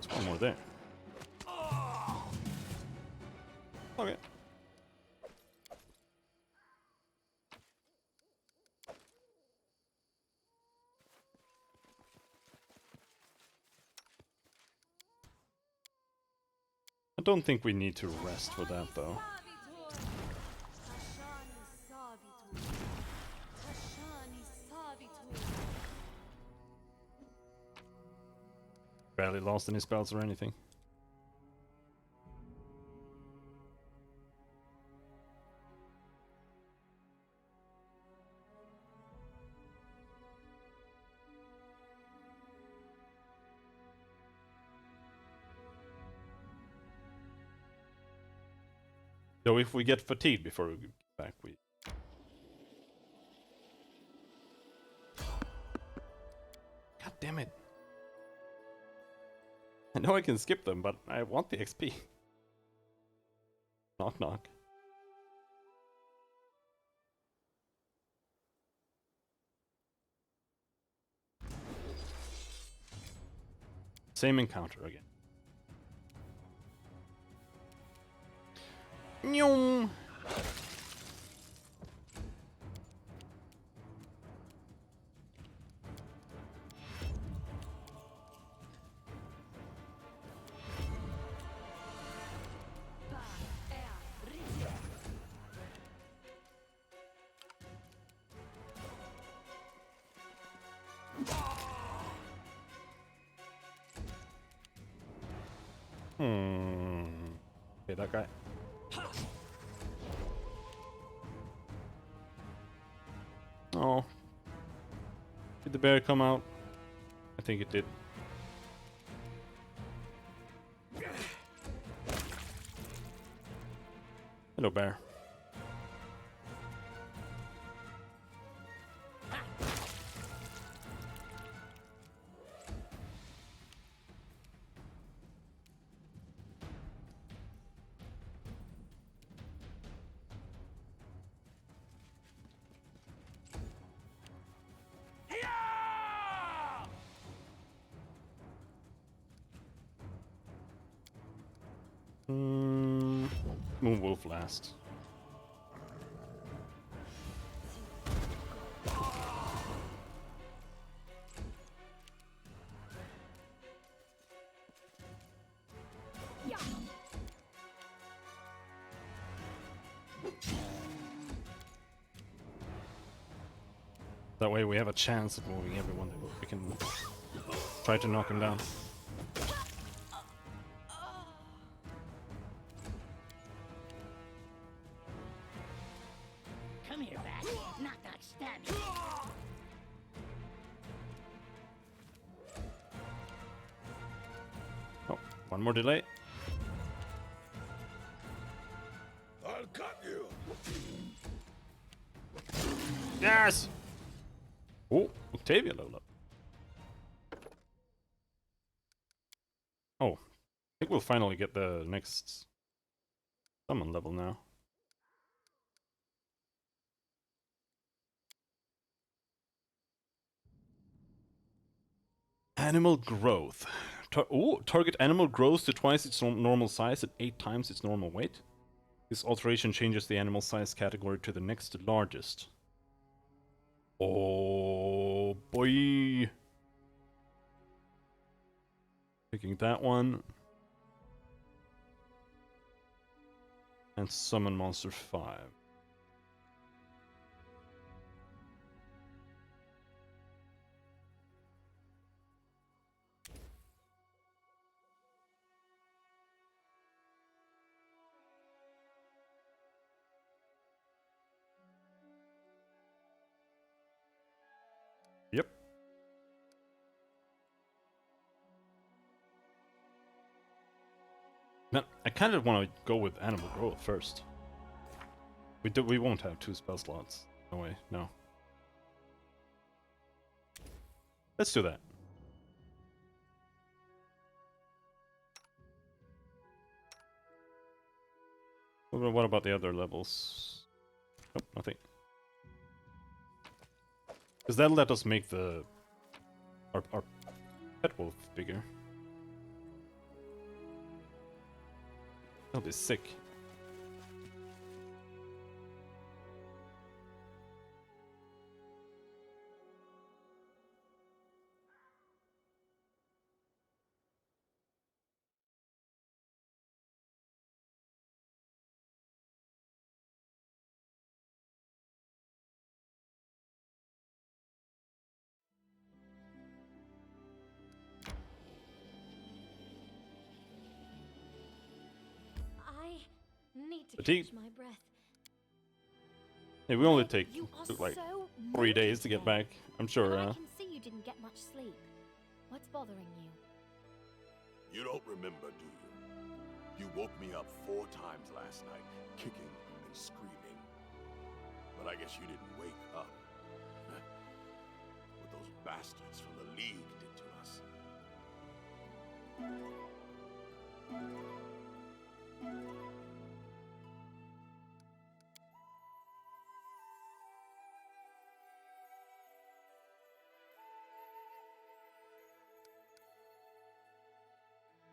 Speaker 1: There's one more there. Okay. I don't think we need to rest for that, though. Barely lost any spells or anything. So if we get fatigued before we get back, we... God damn it. I know I can skip them, but I want the XP. Knock knock. Same encounter again. Nyum. Okay, that guy. Oh. Did the bear come out? I think it did. Hello, bear. Moonwolf last. That way we have a chance of moving everyone. We can try to knock him down.
Speaker 4: Come here, Bat. Knock, knock, stab you.
Speaker 1: Oh, one more delay.
Speaker 3: I'll cut you.
Speaker 1: Yes! Oh, Octavia leveled up. Oh, I think we'll finally get the next summon level now. Animal growth. Target animal grows to twice its normal size and 8 times its normal weight. This alteration changes the animal size category to the next largest. Oh boy. Picking that one. And summon monster 5. No, I kind of want to go with animal growth first. We won't have 2 spell slots. No way, no. Let's do that. What about the other levels? Nope, nothing. Because that'll let us make our pet wolf bigger. That'll be sick.
Speaker 5: I need to
Speaker 1: Fatigue.
Speaker 5: catch my breath.
Speaker 1: Hey, we only take
Speaker 5: You are
Speaker 1: like
Speaker 5: so
Speaker 1: 3 days
Speaker 5: moody
Speaker 1: to get
Speaker 5: today.
Speaker 1: back. I'm sure.
Speaker 5: And I can see you didn't get much sleep. What's bothering you?
Speaker 11: You don't remember, do you? You woke me up 4 times last night, kicking and screaming. But I guess you didn't wake up. What those bastards from the League did to us.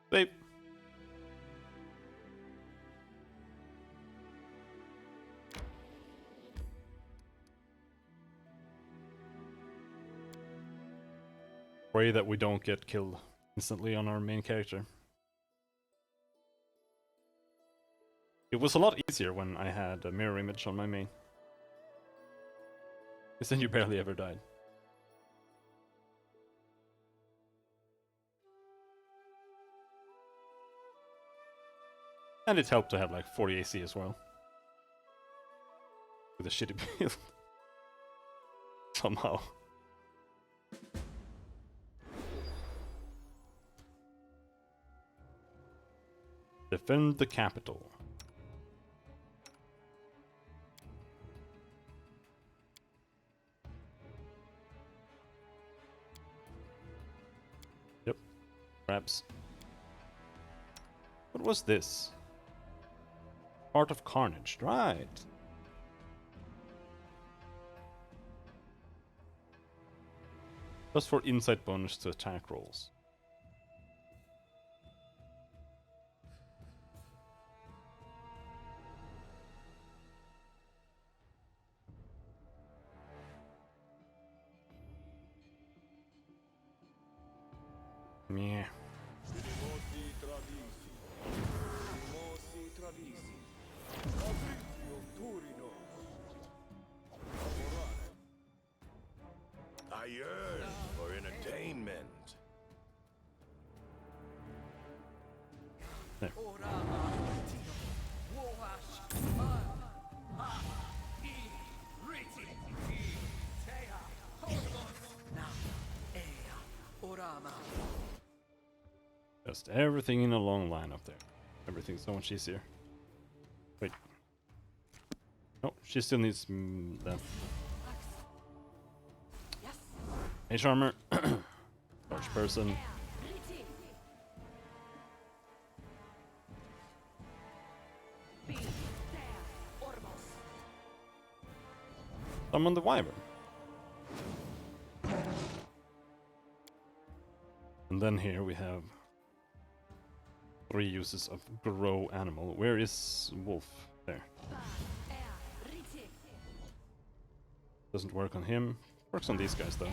Speaker 1: Babe. Pray that we don't get killed instantly on our main character. It was a lot easier when I had a mirror image on my main. Because then you barely ever died. And it helped to have like 40 AC as well. With a shitty build. Somehow. Defend the capital. Yep. Perhaps. What was this? Heart of Carnage. Right. Just for insight bonus to attack rolls. Yeah.
Speaker 11: I yearn for entertainment.
Speaker 1: There. Just everything in a long line up there. Everything's so much easier. Wait. Oh, she still needs that. Hey, Charmer. Large person. Summon the wyvern. And then here we have 3 uses of grow animal. Where is wolf? There. Doesn't work on him. Works on these guys though.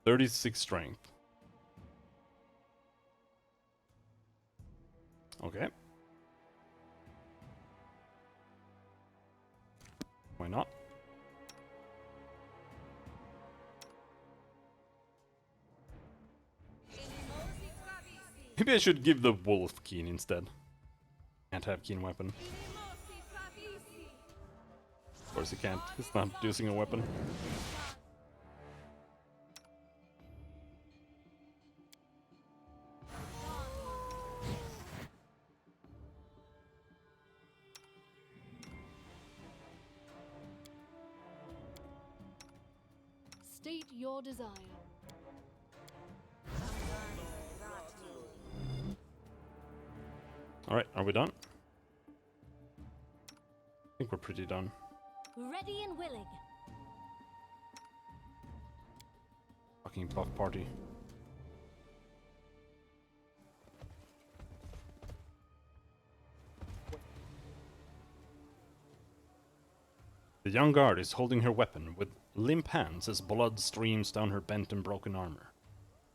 Speaker 1: 36 strength. Okay. Why not? Maybe I should give the wolf keen instead. Can't have keen weapon. Of course he can't. He's not using a weapon.
Speaker 7: State your desire.
Speaker 1: Alright, are we done? I think we're pretty done.
Speaker 5: Ready and willing.
Speaker 1: Fucking block party. The young guard is holding her weapon with limp hands as blood streams down her bent and broken armor.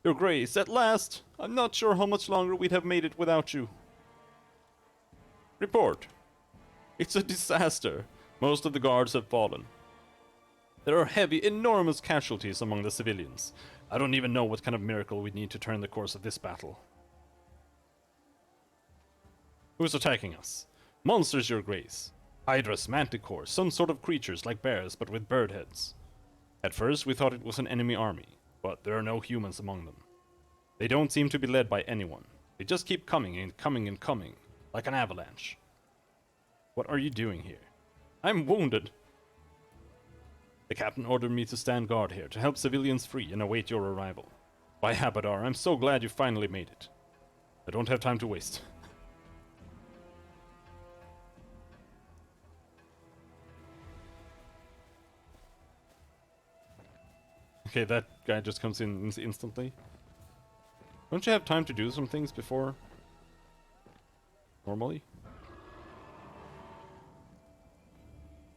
Speaker 1: Your Grace, at last! I'm not sure how much longer we'd have made it without you. Report. It's a disaster. Most of the guards have fallen. There are heavy, enormous casualties among the civilians. I don't even know what kind of miracle we need to turn the course of this battle. Who's attacking us? Monsters, Your Grace. Hydras, manticores, some sort of creatures like bears but with bird heads. At first we thought it was an enemy army, but there are no humans among them. They don't seem to be led by anyone. They just keep coming and coming and coming, like an avalanche. What are you doing here? I'm wounded. The captain ordered me to stand guard here, to help civilians free and await your arrival. By Habadar, I'm so glad you finally made it. I don't have time to waste. Okay, that guy just comes in instantly. Don't you have time to do some things before? Normally?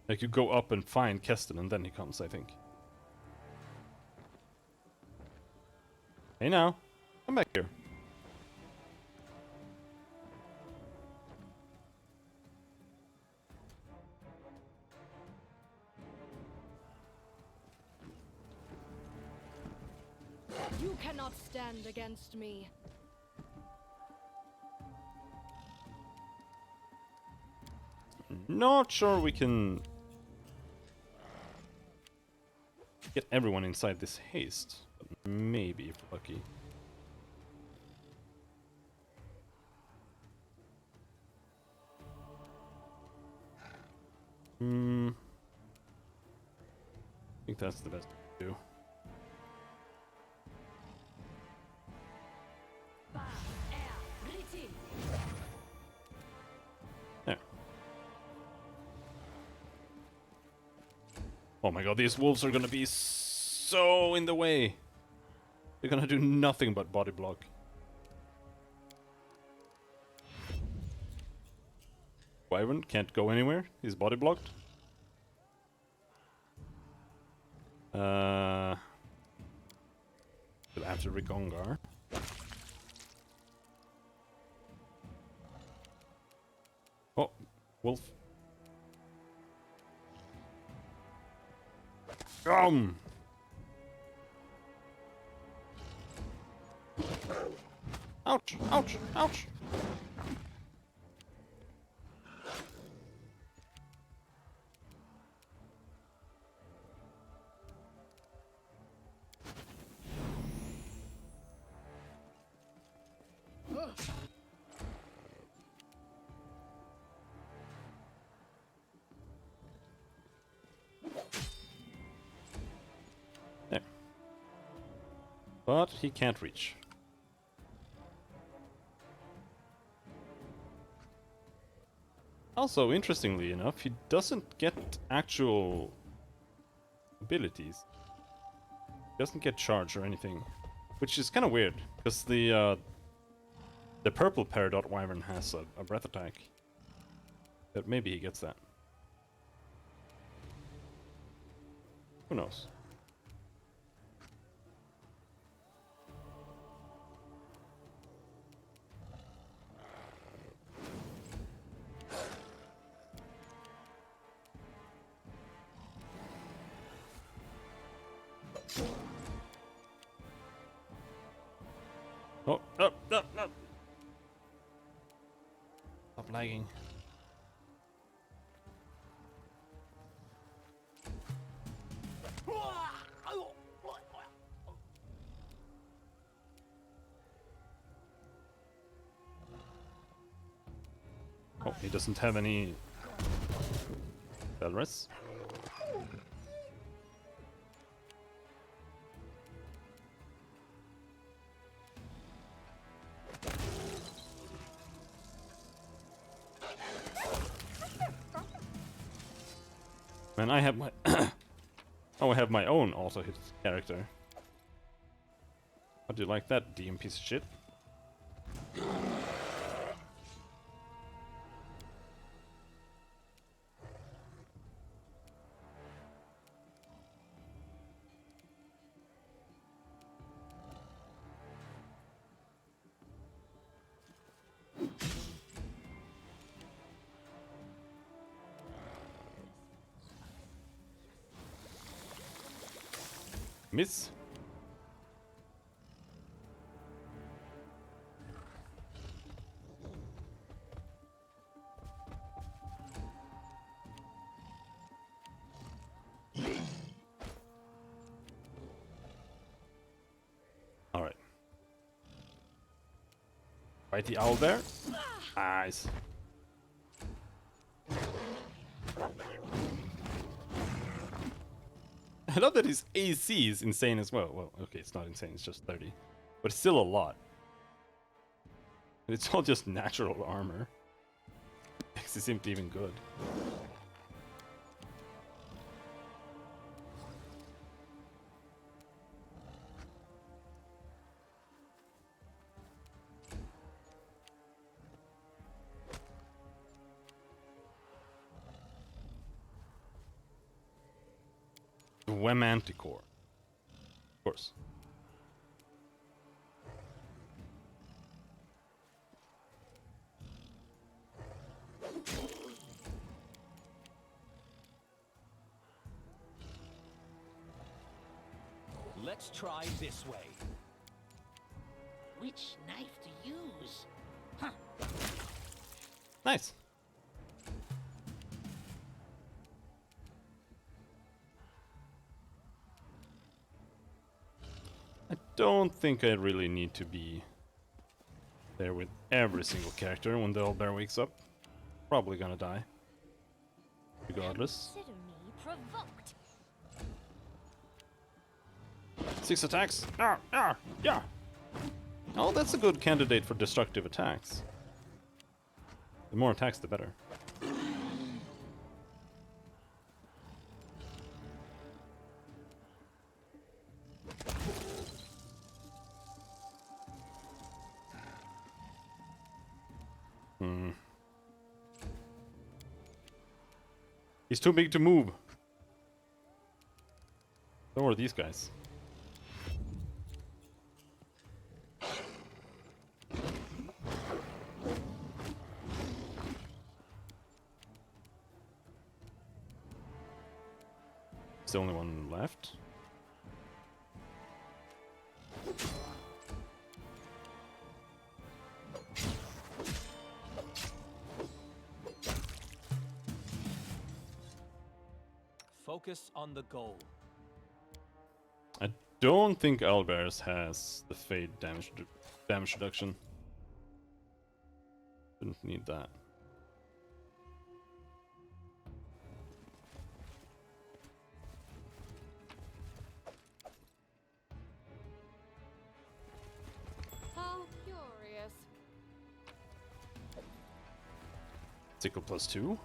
Speaker 1: Like you go up and find Keston and then he comes, I think. Hey now, come back here.
Speaker 7: You cannot stand against me.
Speaker 1: Not sure we can get everyone inside this haste, but maybe if we're lucky. I think that's the best to do. There. Oh my god, these wolves are gonna be so in the way. They're gonna do nothing but body block. Wyvern can't go anywhere. He's body blocked. We'll have to Rigongar. Oh, wolf. Ouch! Ouch! Ouch! There. But he can't reach. Also, interestingly enough, he doesn't get actual abilities. He doesn't get charge or anything, which is kind of weird because the purple Peridot Wyvern has a breath attack. But maybe he gets that. Who knows? Oh, no, no, no. Stop lagging. Oh, he doesn't have any Belris. Man, I have my oh, I have my own auto hit character. How do you like that, DM piece of shit? Miss. All right. Fight the owl bear. Nice. I love that his AC is insane as well. Well, okay, it's not insane, it's just 30. But it's still a lot. And it's all just natural armor. Makes it seem even good. Manticore. Of course.
Speaker 2: Let's try this way.
Speaker 4: Which knife to use? Huh.
Speaker 1: Nice. I don't think I really need to be there with every single character when the old bear wakes up. Probably gonna die. Regardless.
Speaker 5: Consider me provoked.
Speaker 1: 6 attacks. Ah, ah, yeah. Oh, that's a good candidate for destructive attacks. The more attacks, the better. He's too big to move. So are these guys. It's the only one left.
Speaker 2: Focus on the goal.
Speaker 1: I don't think Owlbears has the fade damage reduction. Didn't need that.
Speaker 7: How curious.
Speaker 1: Sickle +2.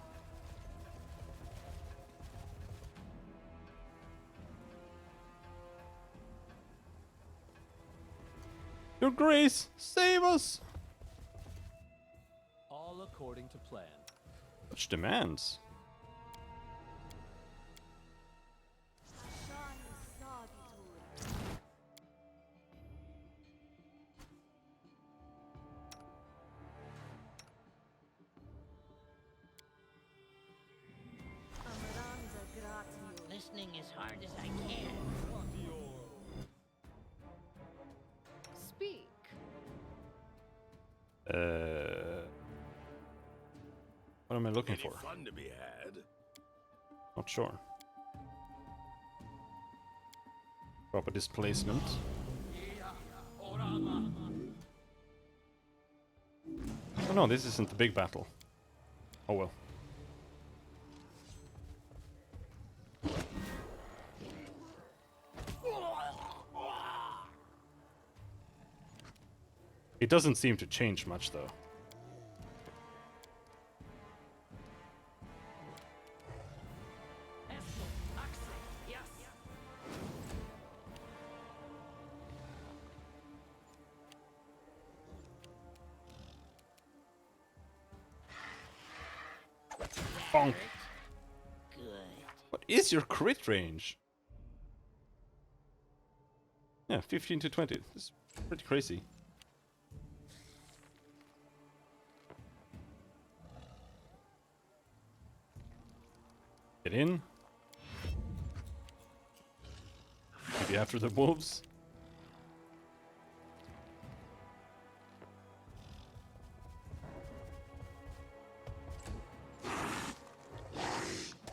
Speaker 1: Your Grace, save us!
Speaker 2: All according to plan.
Speaker 1: Such demands.
Speaker 4: Listening as hard as I can.
Speaker 7: Speak.
Speaker 1: What am I looking
Speaker 11: Any
Speaker 1: for?
Speaker 11: fun to be had?
Speaker 1: Not sure. Proper displacement. Oh no, this isn't the big battle. Oh well. It doesn't seem to change much though. Bonk.
Speaker 4: Good.
Speaker 1: What is your crit range? Yeah, 15 to 20. This is pretty crazy. Get in. Maybe after the wolves.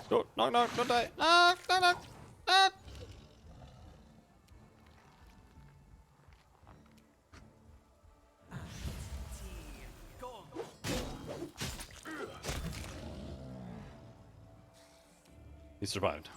Speaker 1: Go, knock, knock, don't die. Knock, knock, knock, knock. He survived.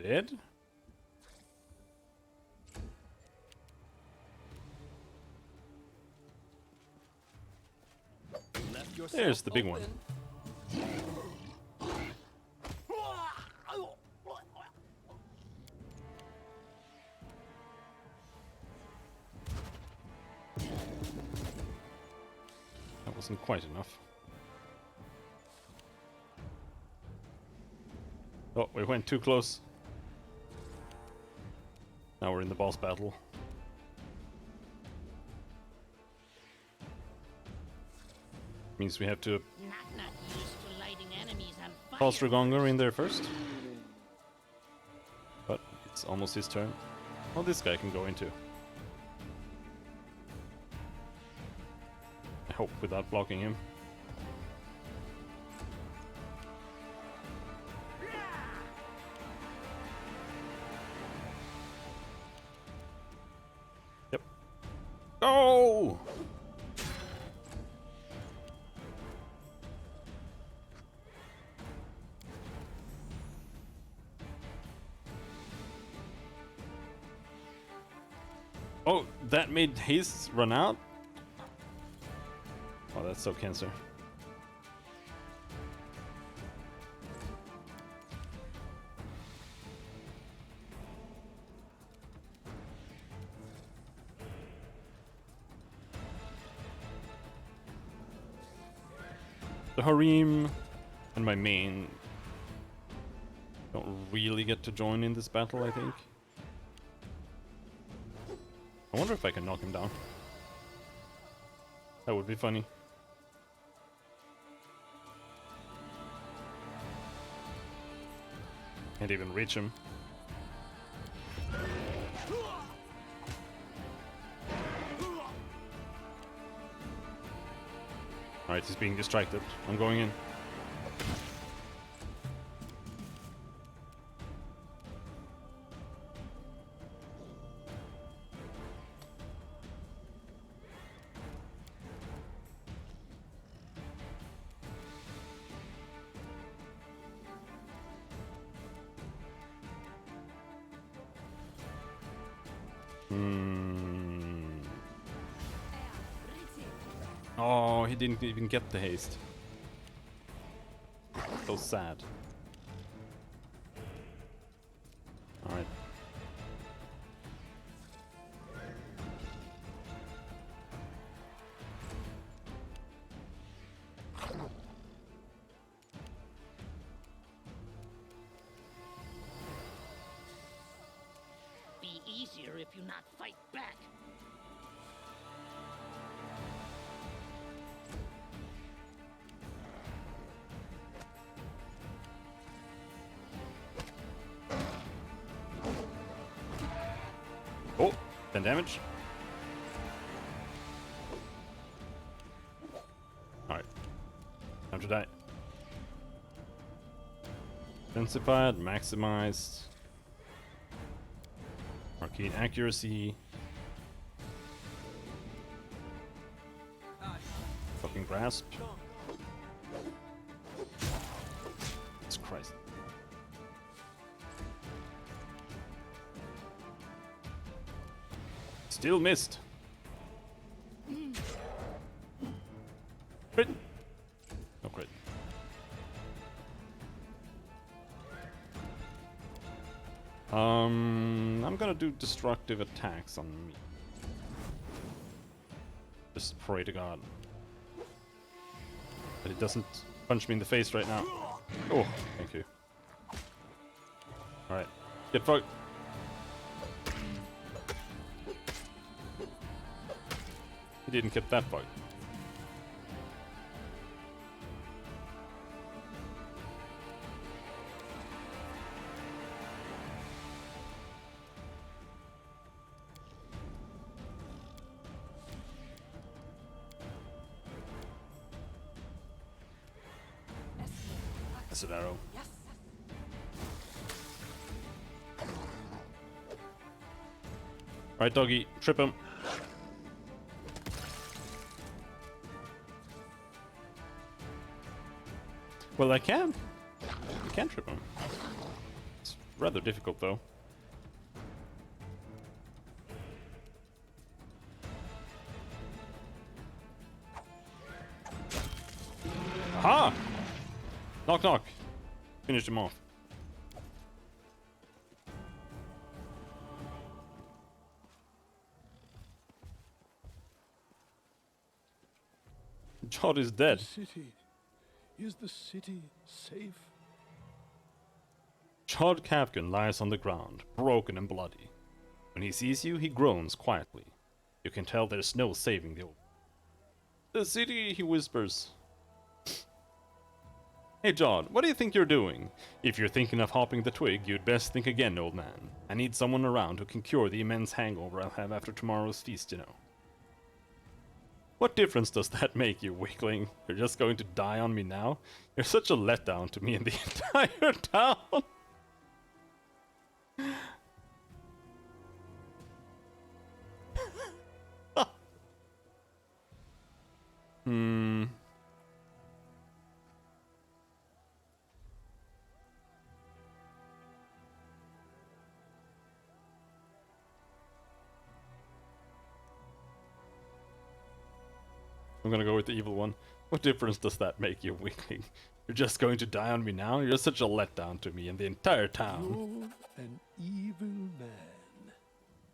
Speaker 1: Dead? There's the big one. That wasn't quite enough. Oh, we went too close. Now we're in the boss battle. Means we have to
Speaker 4: Not used to lighting enemies on fire.
Speaker 1: toss Rugongar in there first. But it's almost his turn. Oh, this guy can go into. I hope without blocking him. Yep. Go! Oh, that made haste run out? Oh, that's so cancer. The Harem and my main don't really get to join in this battle, I think. I wonder if I can knock him down. That would be funny. Can't even reach him. Alright, he's being distracted. I'm going in. Oh, he didn't even get the haste. So sad. Alright.
Speaker 4: Be easier if you not fight back.
Speaker 1: Oh, 10 damage. Alright. Time to die. Intensified, maximized. Arcane accuracy. Fucking grasp. Still missed. Crit. No crit. I'm gonna do destructive attacks on me. Just pray to God that it doesn't punch me in the face right now. Oh, thank you. Alright, get fucked. He didn't get that fucked. That's an arrow.
Speaker 10: Yes.
Speaker 1: Right, doggy, trip him. Well, I can. I can trip him. It's rather difficult, though. Aha! Knock, knock. Finish him off. Jod is dead.
Speaker 11: Is the city safe?
Speaker 1: Jod Kavkin lies on the ground, broken and bloody. When he sees you, he groans quietly. You can tell there's no saving the old. The city, he whispers. Hey Jod, what do you think you're doing? If you're thinking of hopping the twig, you'd best think again, old man. I need someone around who can cure the immense hangover I'll have after tomorrow's feast, you know. What difference does that make, you weakling? You're just going to die on me now? You're such a letdown to me and the entire town! I'm gonna go with the evil one. What difference does that make, you weakling? You're just going to die on me now? You're such a letdown to me and the entire town.
Speaker 11: You're an evil man.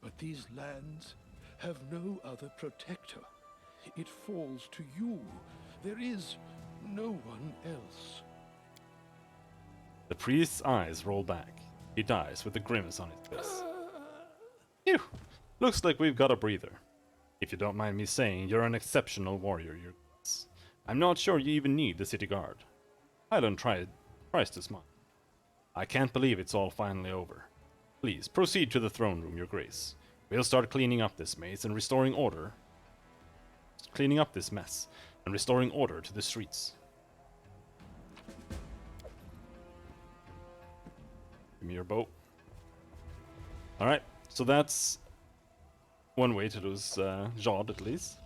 Speaker 11: But these lands have no other protector. It falls to you. There is no one else.
Speaker 1: The priest's eyes roll back. He dies with a grimace on his face. Phew! Looks like we've got a breather. If you don't mind me saying, you're an exceptional warrior, your grace. I'm not sure you even need the city guard. Highland tried twice as much. I can't believe it's all finally over. Please, proceed to the throne room, your grace. We'll start cleaning up this maze and restoring order. Cleaning up this mess and restoring order to the streets. Give me your boat. Alright, so that's one way to lose Jod, at least.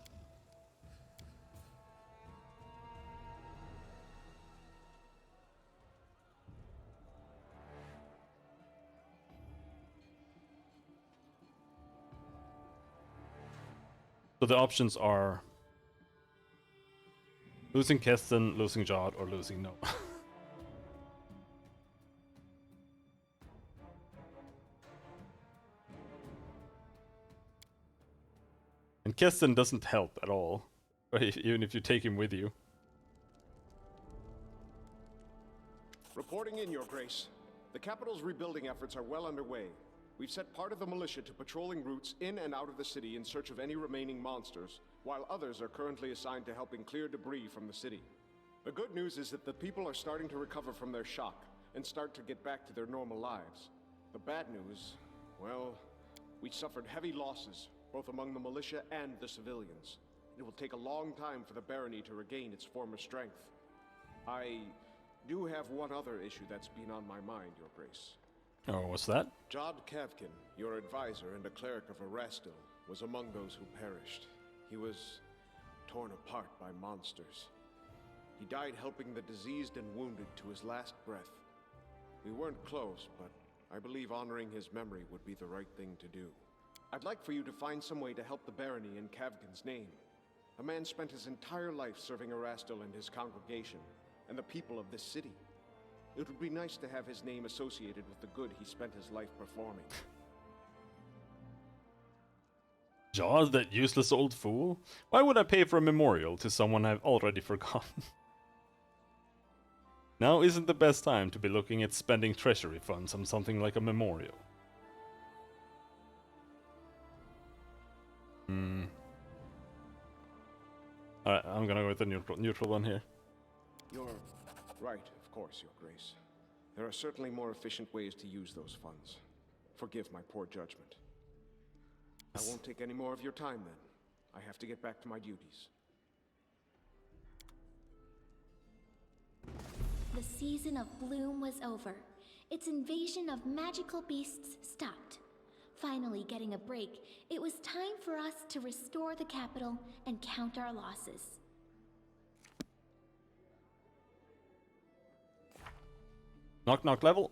Speaker 1: So the options are losing Keston, losing Jod, or losing Noah. And Keston doesn't help at all, even if you take him with you.
Speaker 6: Reporting in, Your Grace. The capital's rebuilding efforts are well underway. We've set part of the militia to patrolling routes in and out of the city in search of any remaining monsters, while others are currently assigned to helping clear debris from the city. The good news is that the people are starting to recover from their shock and start to get back to their normal lives. The bad news, well, we suffered heavy losses, both among the militia and the civilians. It will take a long time for the barony to regain its former strength. I do have one other issue that's been on my mind, Your Grace.
Speaker 1: Oh, what's that?
Speaker 6: Jod Kavkin, your advisor and a cleric of Erastil, was among those who perished. He was torn apart by monsters. He died helping the diseased and wounded to his last breath. We weren't close, but I believe honoring his memory would be the right thing to do. I'd like for you to find some way to help the barony in Kavgan's name. A man spent his entire life serving Erastil and his congregation, and the people of this city. It would be nice to have his name associated with the good he spent his life performing.
Speaker 1: Jaws, that useless old fool? Why would I pay for a memorial to someone I've already forgotten? Now isn't the best time to be looking at spending treasury funds on something like a memorial. Alright, I'm gonna go with the neutral one here.
Speaker 6: You're right, of course, Your Grace. There are certainly more efficient ways to use those funds. Forgive my poor judgment. I won't take any more of your time then. I have to get back to my duties.
Speaker 12: The season of bloom was over. Its invasion of magical beasts stopped. Finally getting a break, it was time for us to restore the capital and count our losses.
Speaker 1: Knock knock level.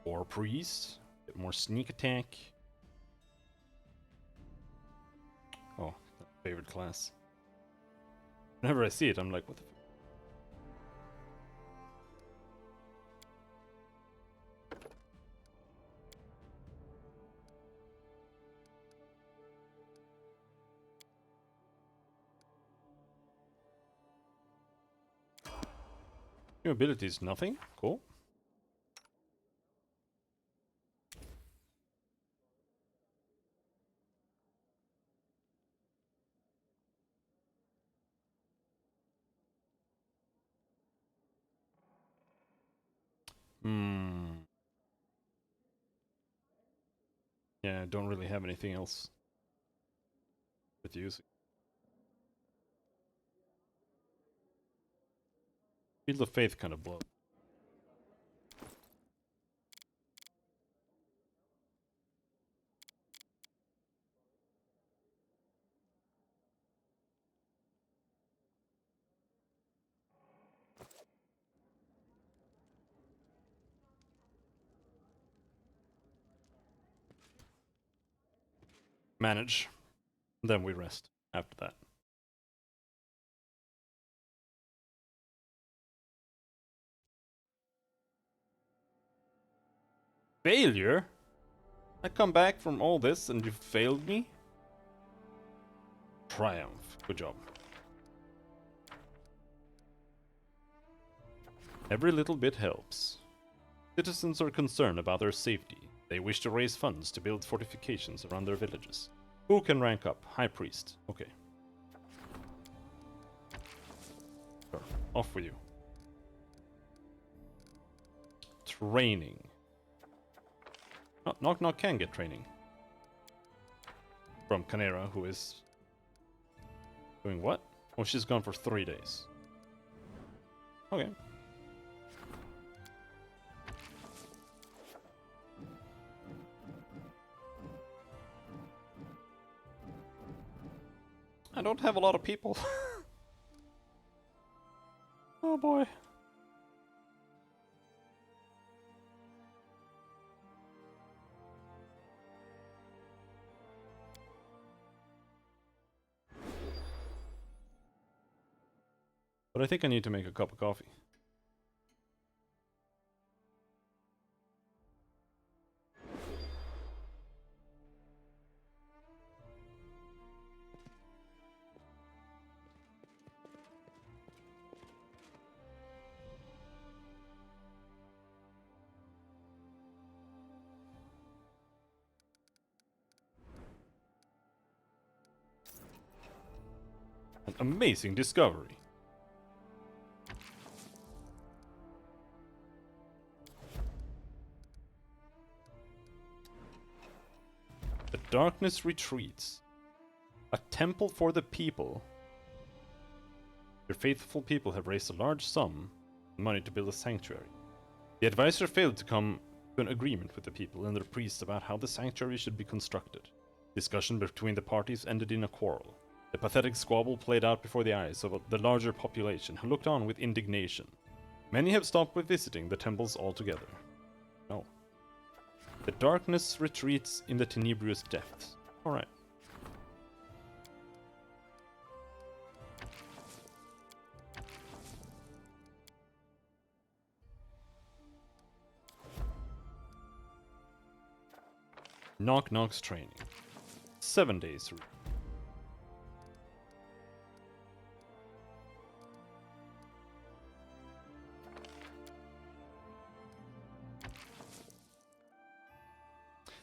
Speaker 1: Or priest. Bit more sneak attack. Oh, favorite class. Whenever I see it, I'm like, what the f. New abilities, nothing. Cool. Yeah, I don't really have anything else with using. Shield of Faith kind of blow. Manage. Then we rest after that. Failure? I come back from all this and you failed me? Triumph. Good job. Every little bit helps. Citizens are concerned about their safety. They wish to raise funds to build fortifications around their villages. Who can rank up? High Priest. Okay. Sure. Off with you. Training. Knock Knock can get training. From Canera, who is doing what? Oh, she's gone for 3 days. Okay. I don't have a lot of people. Oh boy. But I think I need to make a cup of coffee. An amazing discovery. The darkness retreats. A temple for the people. Your faithful people have raised a large sum of money to build a sanctuary. The advisor failed to come to an agreement with the people and their priests about how the sanctuary should be constructed. Discussion between the parties ended in a quarrel. The pathetic squabble played out before the eyes of the larger population, who looked on with indignation. Many have stopped with visiting the temples altogether. No. The darkness retreats in the tenebrous depths. Alright. Knock Knock's training. 7 days.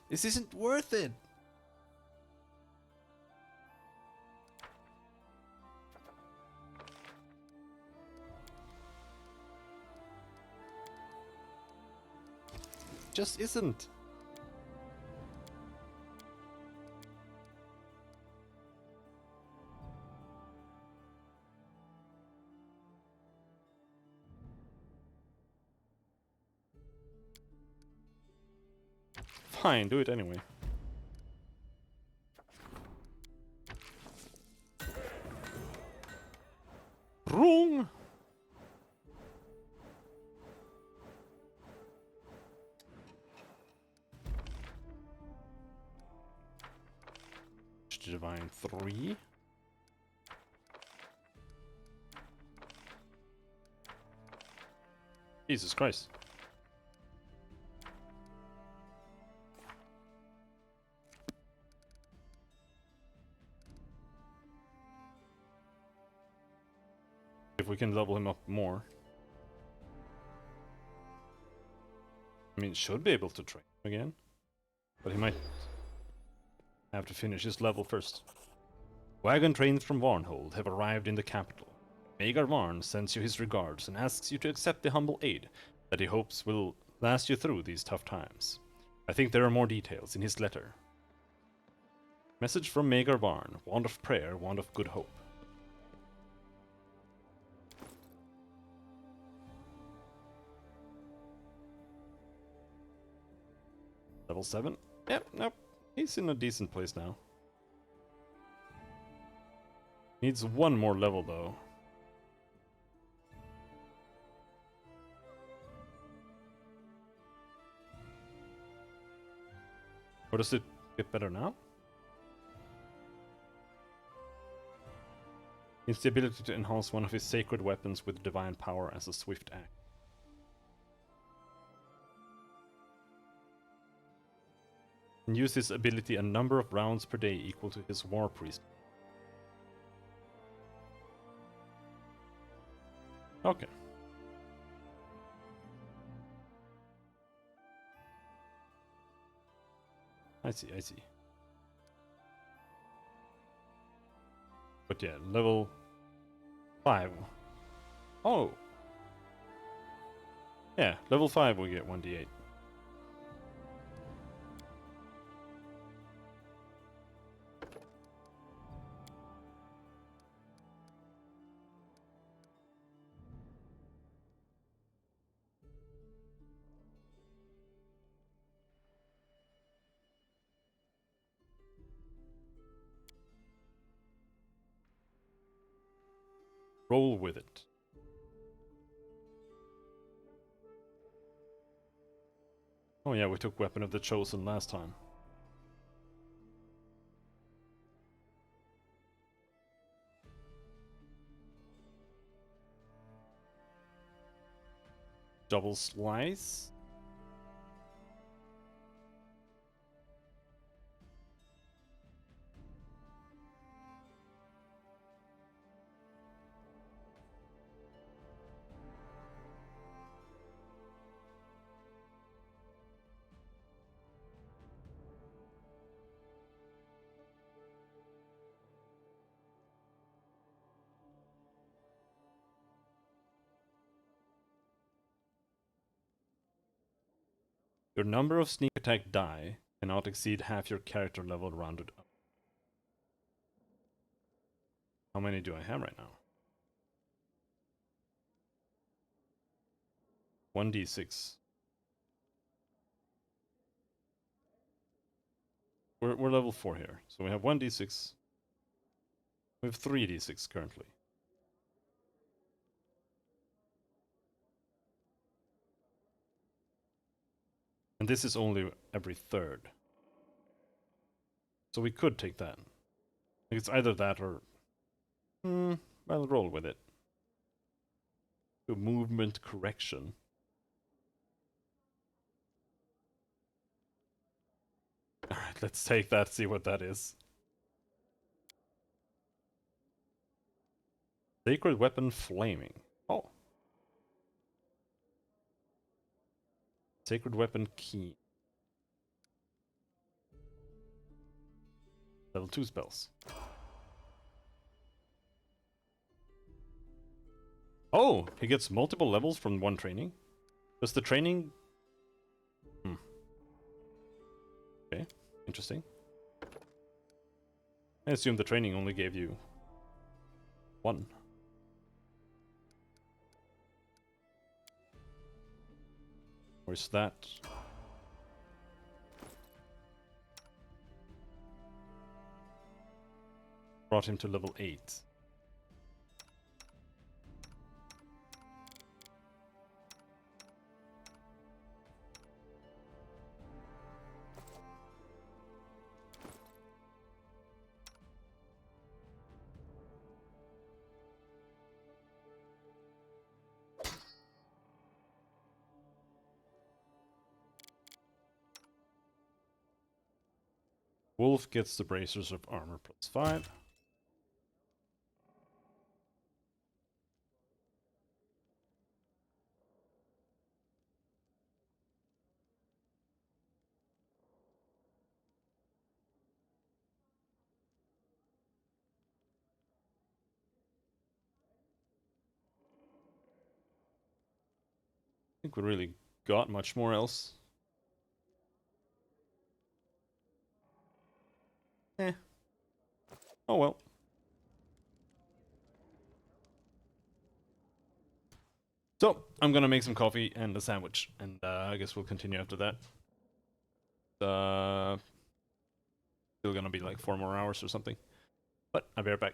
Speaker 1: This isn't worth it. Just isn't. Fine, do it anyway. Wrong. Divine 3. Jesus Christ. If we can level him up more. I mean, should be able to train again. But he might have to finish his level first. Wagon trains from Varnhold have arrived in the capital. Magar Varn sends you his regards and asks you to accept the humble aid that he hopes will last you through these tough times. I think there are more details in his letter. Message from Magar Varn, wand of prayer, wand of good hope. Level 7? Yep, nope. He's in a decent place now. Needs one more level though. Or does it get better now? Needs the ability to enhance one of his sacred weapons with divine power as a swift act. And use this ability a number of rounds per day equal to his war priest. Okay. I see. But yeah, level 5. Oh! Yeah, level 5 we get 1d8. Roll with it. Oh yeah, we took Weapon of the Chosen last time. Double slice. Your number of sneak attack die cannot exceed half your character level rounded up. How many do I have right now? 1d6. We're level 4 here, so we have 1d6. We have 3d6 currently. And this is only every third. So we could take that. It's either that or... I'll roll with it. Do movement correction. Alright, let's take that, see what that is. Sacred Weapon Flaming. Oh. Sacred Weapon Key. Level 2 spells. Oh! He gets multiple levels from one training? Does the training... Okay, interesting. I assume the training only gave you one. Or is that... Brought him to level 8. Wolf gets the bracers of armor +5. I think we really got much more else. Oh well. So, I'm gonna make some coffee and a sandwich, and I guess we'll continue after that. Still gonna be like 4 more hours or something. But I'll be right back.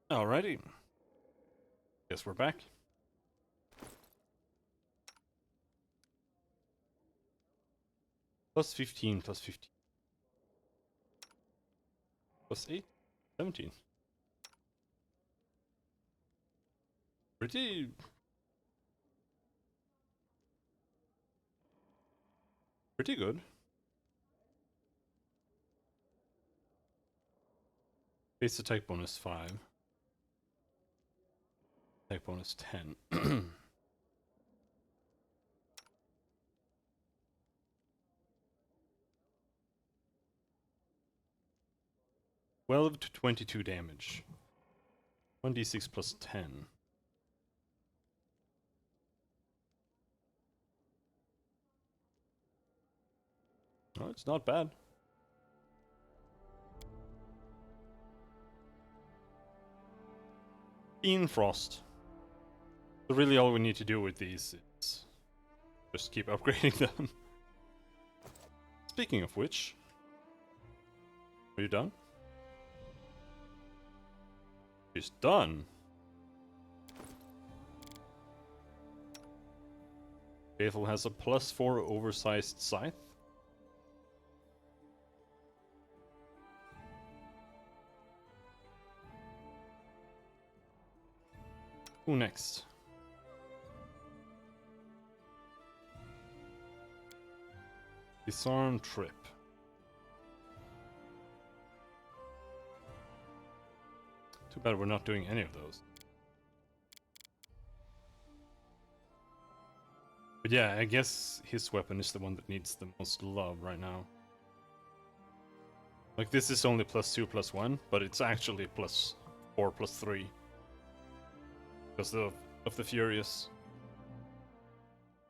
Speaker 1: Alrighty. Guess we're back. Plus 15, plus 15. Plus 8, 17. Pretty... Pretty good. Base attack bonus 5. Attack bonus 10. 12 to 22 damage. 1d6 plus 10. Oh, it's not bad. Fiend Frost. So really all we need to do with these is just keep upgrading them. Speaking of which, are you done? She's done. Faithful has a +4 oversized scythe. Who next? Disarm Trip. Too bad we're not doing any of those. But yeah, I guess his weapon is the one that needs the most love right now. Like, this is only +2 +1, but it's actually +4 +3. Because of the Furious.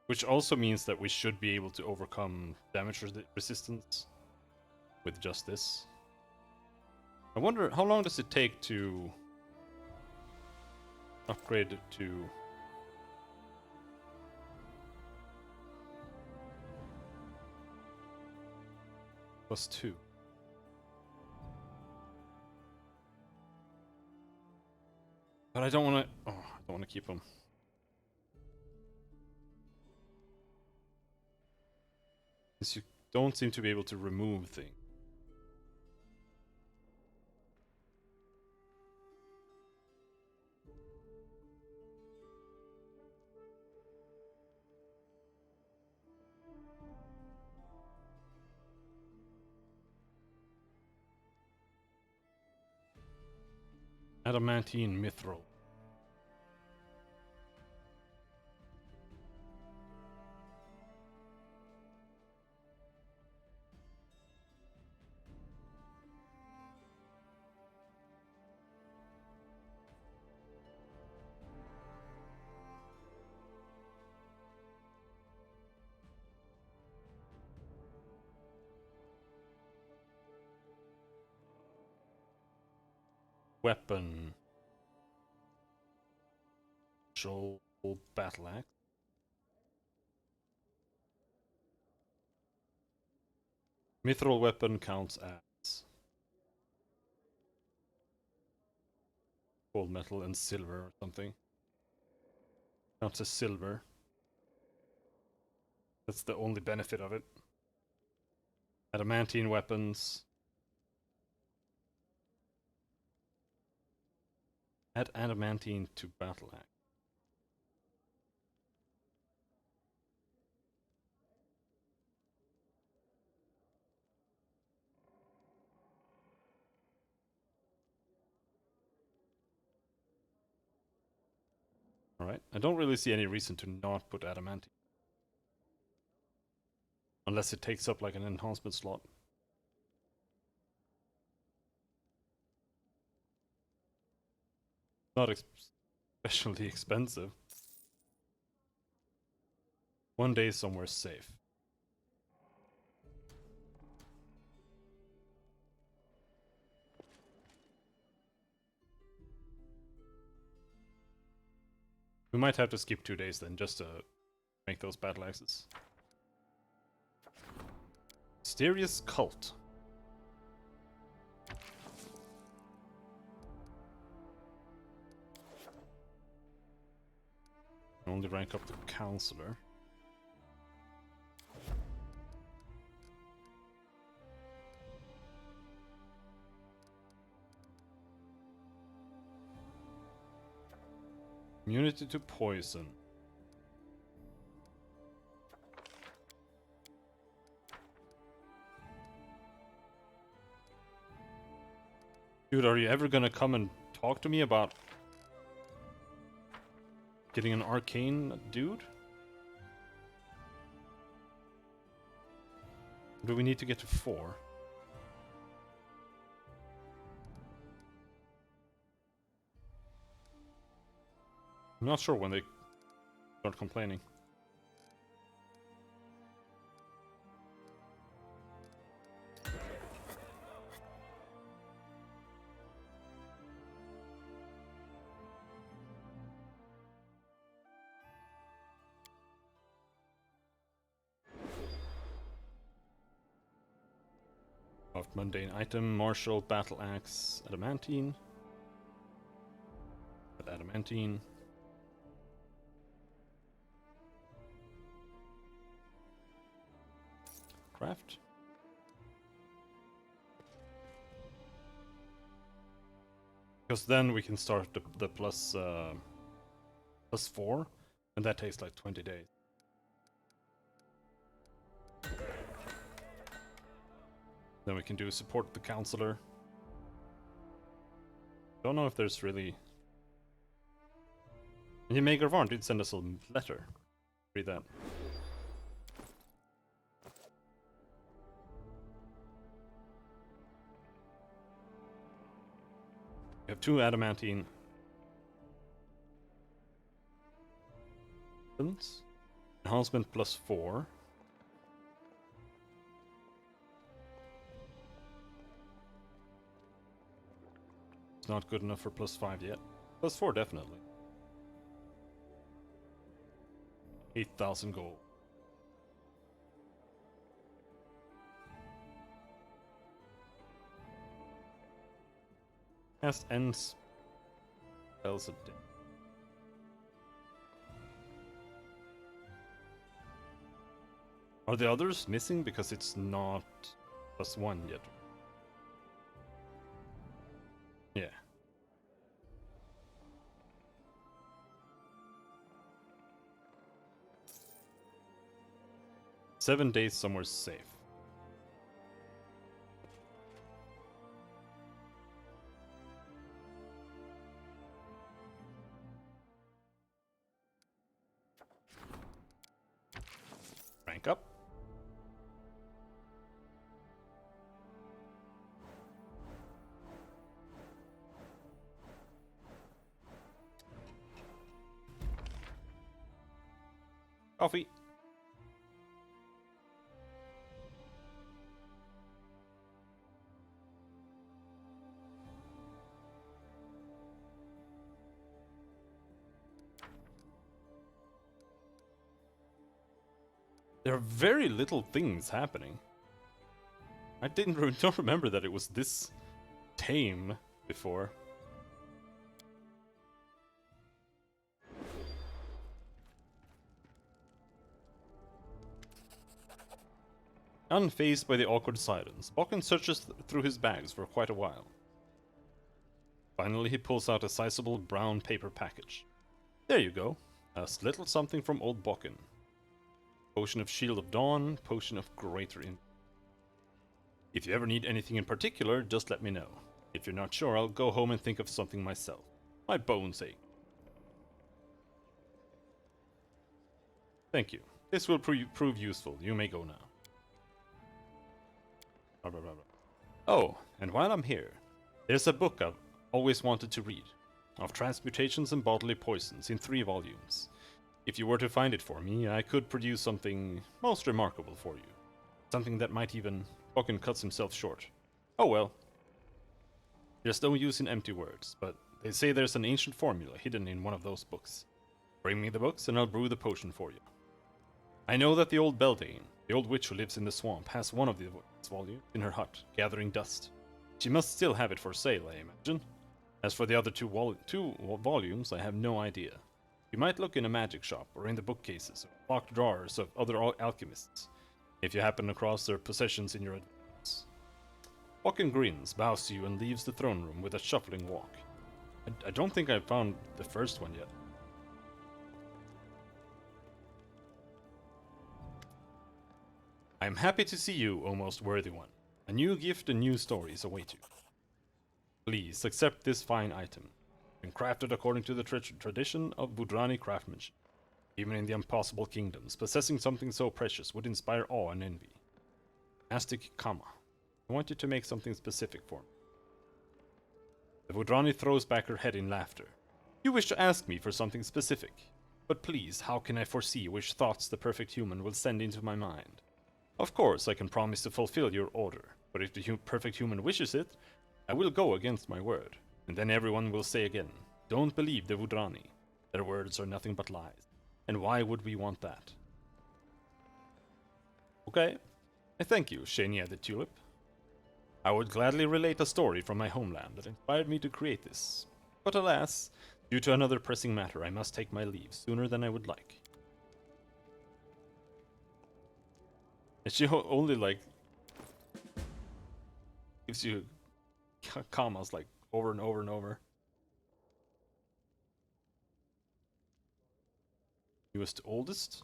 Speaker 1: Which also means that we should be able to overcome damage resistance with just this. I wonder, how long does it take to upgrade it to... +2. But I don't want to... Oh, I don't want to keep him. Because you don't seem to be able to remove things. Adamantine Mithril. Weapon. Shoal battle axe. Mithril weapon counts as gold, metal, and silver or something. Counts as silver. That's the only benefit of it. Adamantine weapons. Add adamantine to battle axe. Alright, I don't really see any reason to not put adamantine. Unless it takes up like an enhancement slot. Not especially expensive. One day somewhere safe. We might have to skip 2 days then, just to make those battle axes. Mysterious Cult. Only rank up the counselor. Immunity to poison. Dude, are you ever gonna come and talk to me about getting an arcane dude? Do we need to get to 4? I'm not sure when they start complaining. Of mundane item, martial, battle axe, adamantine. Adamantine. Craft. Because then we can start the plus 4, and that takes like 20 days. Then we can do support the counselor. Don't know if there's really... Kingmaker Varn did send us a letter. Read that. We have 2 adamantine. Enhancement plus 4. It's not good enough for plus 5 yet. Plus 4 definitely. 8,000 gold. Cast ends spells a day. Are the others missing because it's not plus 1 yet? Yeah. Seven days somewhere safe. Rank up. Coffee. There are very little things happening. I don't remember that it was this tame before. Unfazed by the awkward silence, Bokken searches through his bags for quite a while. Finally, he pulls out a sizable brown paper package. There you go. A little something from old Bokken. Potion of Shield of Dawn, Potion of Greater In. If you ever need anything in particular, just let me know. If you're not sure, I'll go home and think of something myself. My bones ache. Thank you. This will prove useful. You may go now. Blah, blah, blah, blah. Oh, and while I'm here, there's a book I've always wanted to read. Of transmutations and bodily poisons in 3 volumes. If you were to find it for me, I could produce something most remarkable for you. Something that might even... Bokken cuts himself short. Oh well. There's no use in empty words, but they say there's an ancient formula hidden in one of those books. Bring me the books and I'll brew the potion for you. I know that the old Beldane, the old witch who lives in the swamp, has one of these volumes in her hut, gathering dust. She must still have it for sale, I imagine. As for the other two volumes, I have no idea. You might look in a magic shop or in the bookcases or locked drawers of other alchemists, if you happen across their possessions in your adventures. Walken grins, bows to you, and leaves the throne room with a shuffling walk. I don't think I've found the first one yet. I am happy to see you, O most worthy one. A new gift and new stories await you. Please accept this fine item, been crafted according to the tradition of Budrani craftsmanship. Even in the impossible kingdoms, possessing something so precious would inspire awe and envy. Mastic Kama, I want you to make something specific for me. The Budrani throws back her head in laughter. You wish to ask me for something specific, but please, how can I foresee which thoughts the perfect human will send into my mind? Of course, I can promise to fulfill your order, but if the perfect human wishes it, I will go against my word, and then everyone will say again, don't believe the Budrani. Their words are nothing but lies. And why would we want that? Okay, I thank you, Shania the Tulip. I would gladly relate a story from my homeland that inspired me to create this. But alas, due to another pressing matter, I must take my leave sooner than I would like. And she only, like, gives you commas, like, over and over and over. He was the oldest?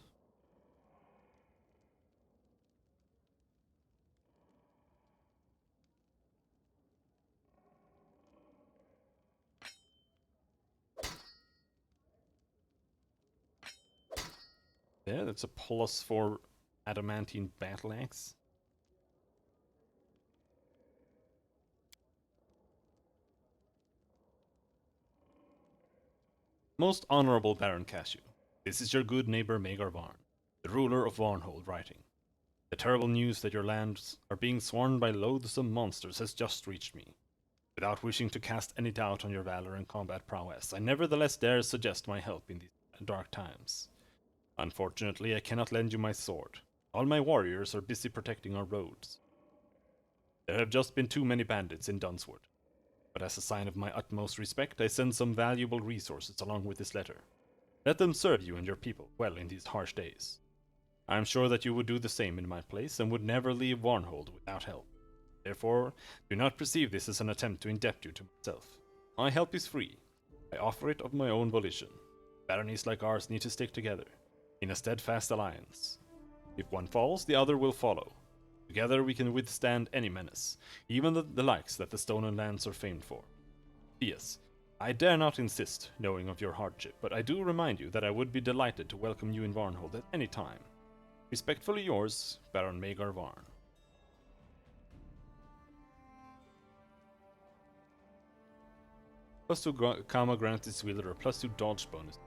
Speaker 1: Yeah, that's a +4 adamantine battle axe. Most honorable Baron Cashew, this is your good neighbor Magar Varn, the ruler of Varnhold, writing. The terrible news that your lands are being swarmed by loathsome monsters has just reached me. Without wishing to cast any doubt on your valor and combat prowess, I nevertheless dare suggest my help in these dark times. Unfortunately, I cannot lend you my sword. All my warriors are busy protecting our roads. There have just been too many bandits in Dunswood. But as a sign of my utmost respect, I send some valuable resources along with this letter. Let them serve you and your people well in these harsh days. I am sure that you would do the same in my place and would never leave Varnhold without help. Therefore, do not perceive this as an attempt to indebt you to myself. My help is free. I offer it of my own volition. Baronies like ours need to stick together, in a steadfast alliance. If one falls, the other will follow. Together we can withstand any menace, even the likes that the Stolen Lands are famed for. P.S. I dare not insist, knowing of your hardship, but I do remind you that I would be delighted to welcome you in Varnhold at any time. Respectfully yours, Baron Magar Varn. +2 Karma grants its wielder a +2 dodge bonus.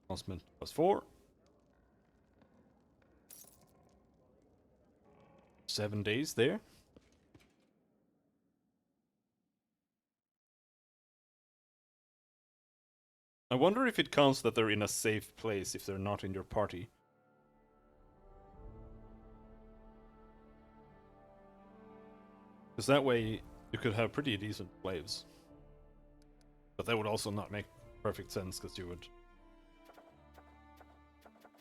Speaker 1: Announcement +4. 7 days there. I wonder if it counts that they're in a safe place if they're not in your party. Because that way you could have pretty decent slaves. But that would also not make perfect sense because you would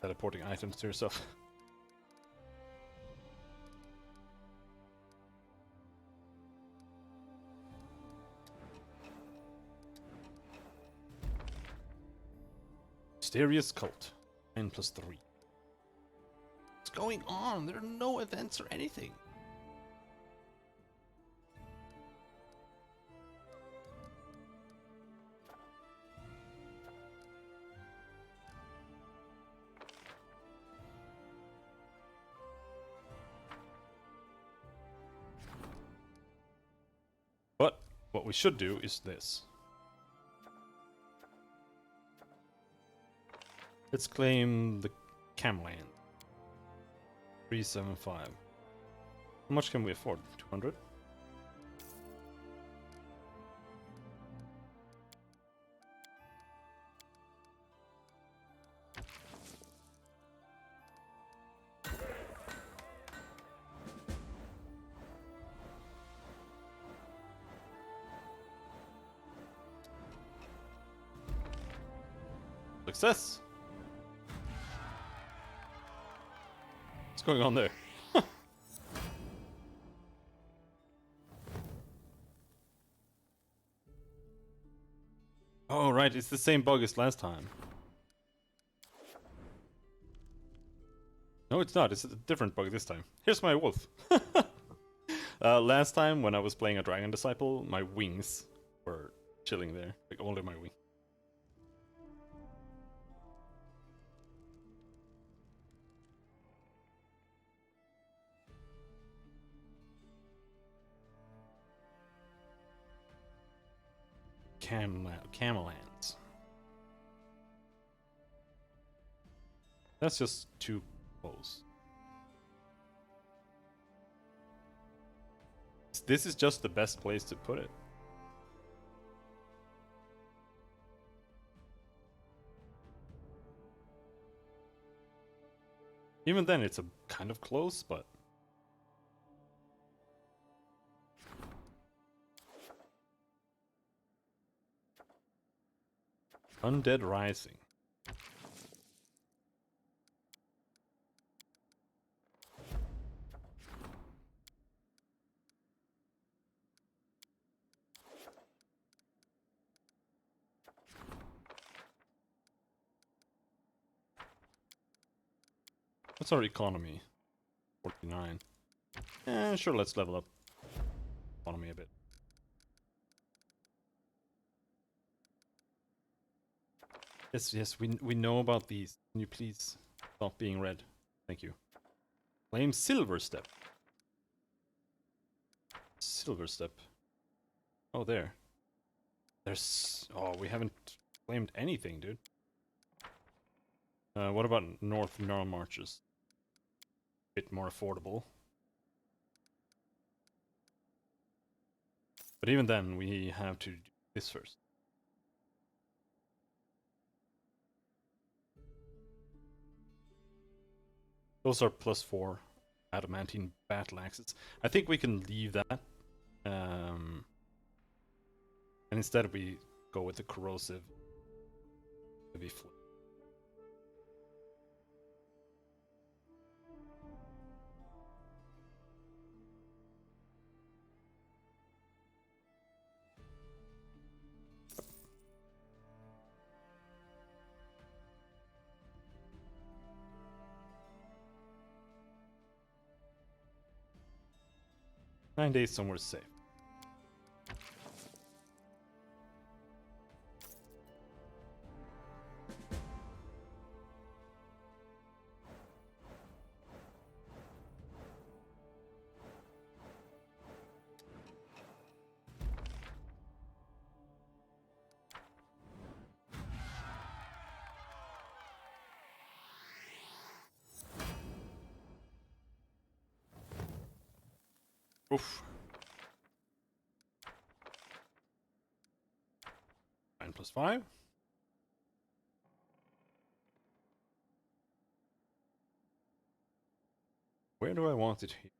Speaker 1: teleporting items to yourself. Mysterious cult. 9+3. What's going on? There are no events or anything. But what we should do is this. Let's claim the Camland. 375. How much can we afford? 200? Success! What's going on there? Oh, right, it's the same bug as last time. No, it's not. It's a different bug this time. Here's my wolf. Last time, when I was playing a Dragon Disciple, my wings were chilling there. Like, only my wing. Camellands. That's just too close. This is just the best place to put it. Even then, it's a kind of close, but... Undead Rising. What's our economy? 49. Sure, let's level up economy a bit. Yes, we know about these. Can you please stop being red? Thank you. Claim Silver Step. Silver Step. Oh, there. There's... Oh, we haven't claimed anything, dude. What about North Neural Marches? Bit more affordable. But even then, we have to do this first. Those are +4 adamantine battle axes. I think we can leave that. And instead we go with the corrosive heavy flip. Nine days somewhere safe. Oof. 9 + 5. Where do I want it here?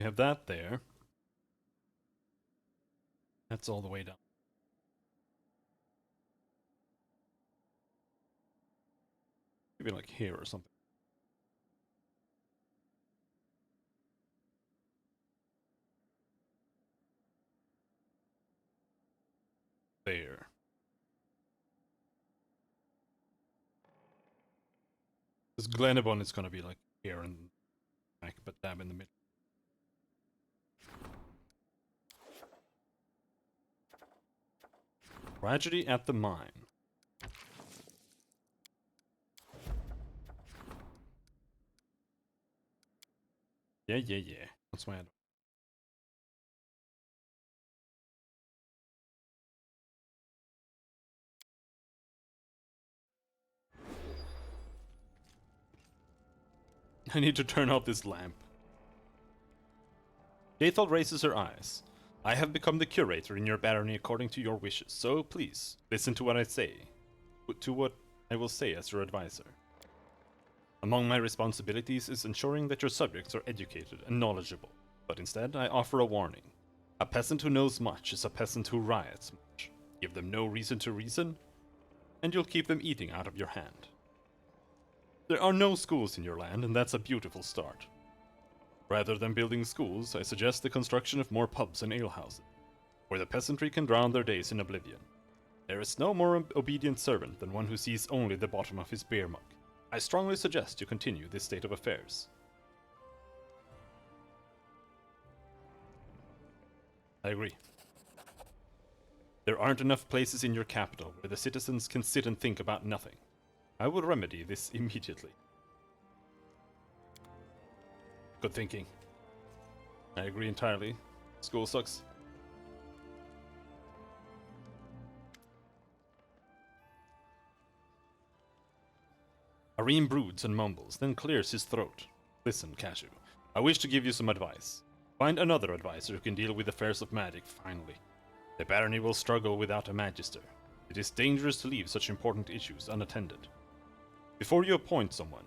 Speaker 1: We have that there. That's all the way down. Maybe like here or something. There. This Glenibon is gonna be like here and back, but dab in the middle. Tragedy at the mine. Yeah. That's my add. I need to turn off this lamp. Gaethal raises her eyes. I have become the curator in your barony according to your wishes, so please, listen to what I say. To what I will say as your advisor. Among my responsibilities is ensuring that your subjects are educated and knowledgeable, but instead I offer a warning. A peasant who knows much is a peasant who riots much. Give them no reason to reason, and you'll keep them eating out of your hand. There are no schools in your land, and that's a beautiful start. Rather than building schools, I suggest the construction of more pubs and alehouses, where the peasantry can drown their days in oblivion. There is no more obedient servant than one who sees only the bottom of his beer mug. I strongly suggest you continue this state of affairs. I agree. There aren't enough places in your capital where the citizens can sit and think about nothing. I will remedy this immediately. Good thinking. I agree entirely. School sucks. Arim broods and mumbles, then clears his throat. Listen, Cashew. I wish to give you some advice. Find another advisor who can deal with affairs of magic, finally. The barony will struggle without a magister. It is dangerous to leave such important issues unattended. Before you appoint someone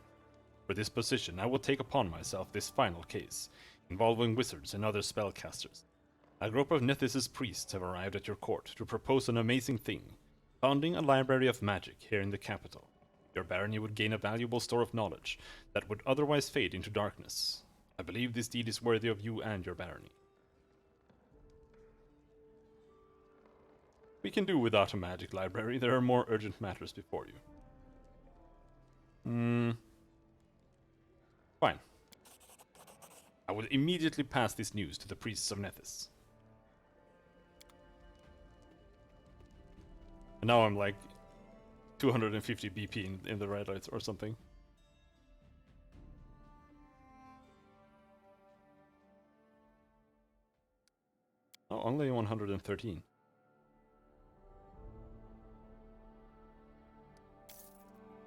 Speaker 1: for this position, I will take upon myself this final case, involving wizards and other spellcasters. A group of Nethys' priests have arrived at your court to propose an amazing thing, founding a library of magic here in the capital. Your barony would gain a valuable store of knowledge that would otherwise fade into darkness. I believe this deed is worthy of you and your barony. We can do without a magic library. There are more urgent matters before you. Fine. I will immediately pass this news to the priests of Nethys. And now I'm like 250 BP in the red lights or something. Oh, only 113.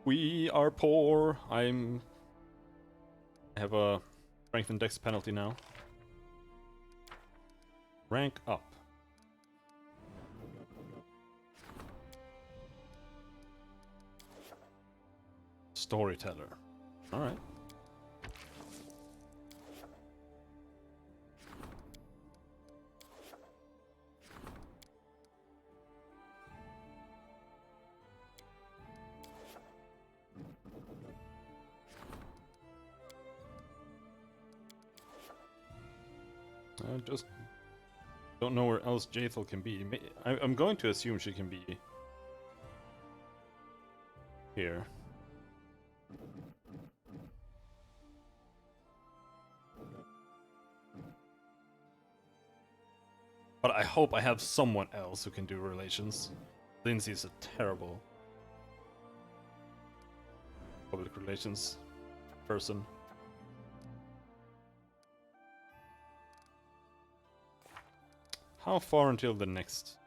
Speaker 1: We are poor. I have a strength and dex penalty now. Rank up. Storyteller. Alright. I just don't know where else Jaethal can be. I'm going to assume she can be here. But I hope I have someone else who can do relations. Lindsay's a terrible public relations person. How far until the next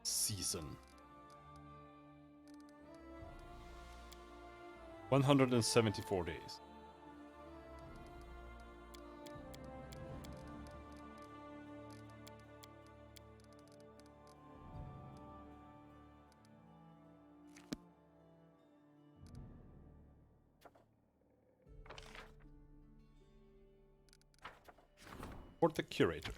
Speaker 1: season? 174 days. For the curator.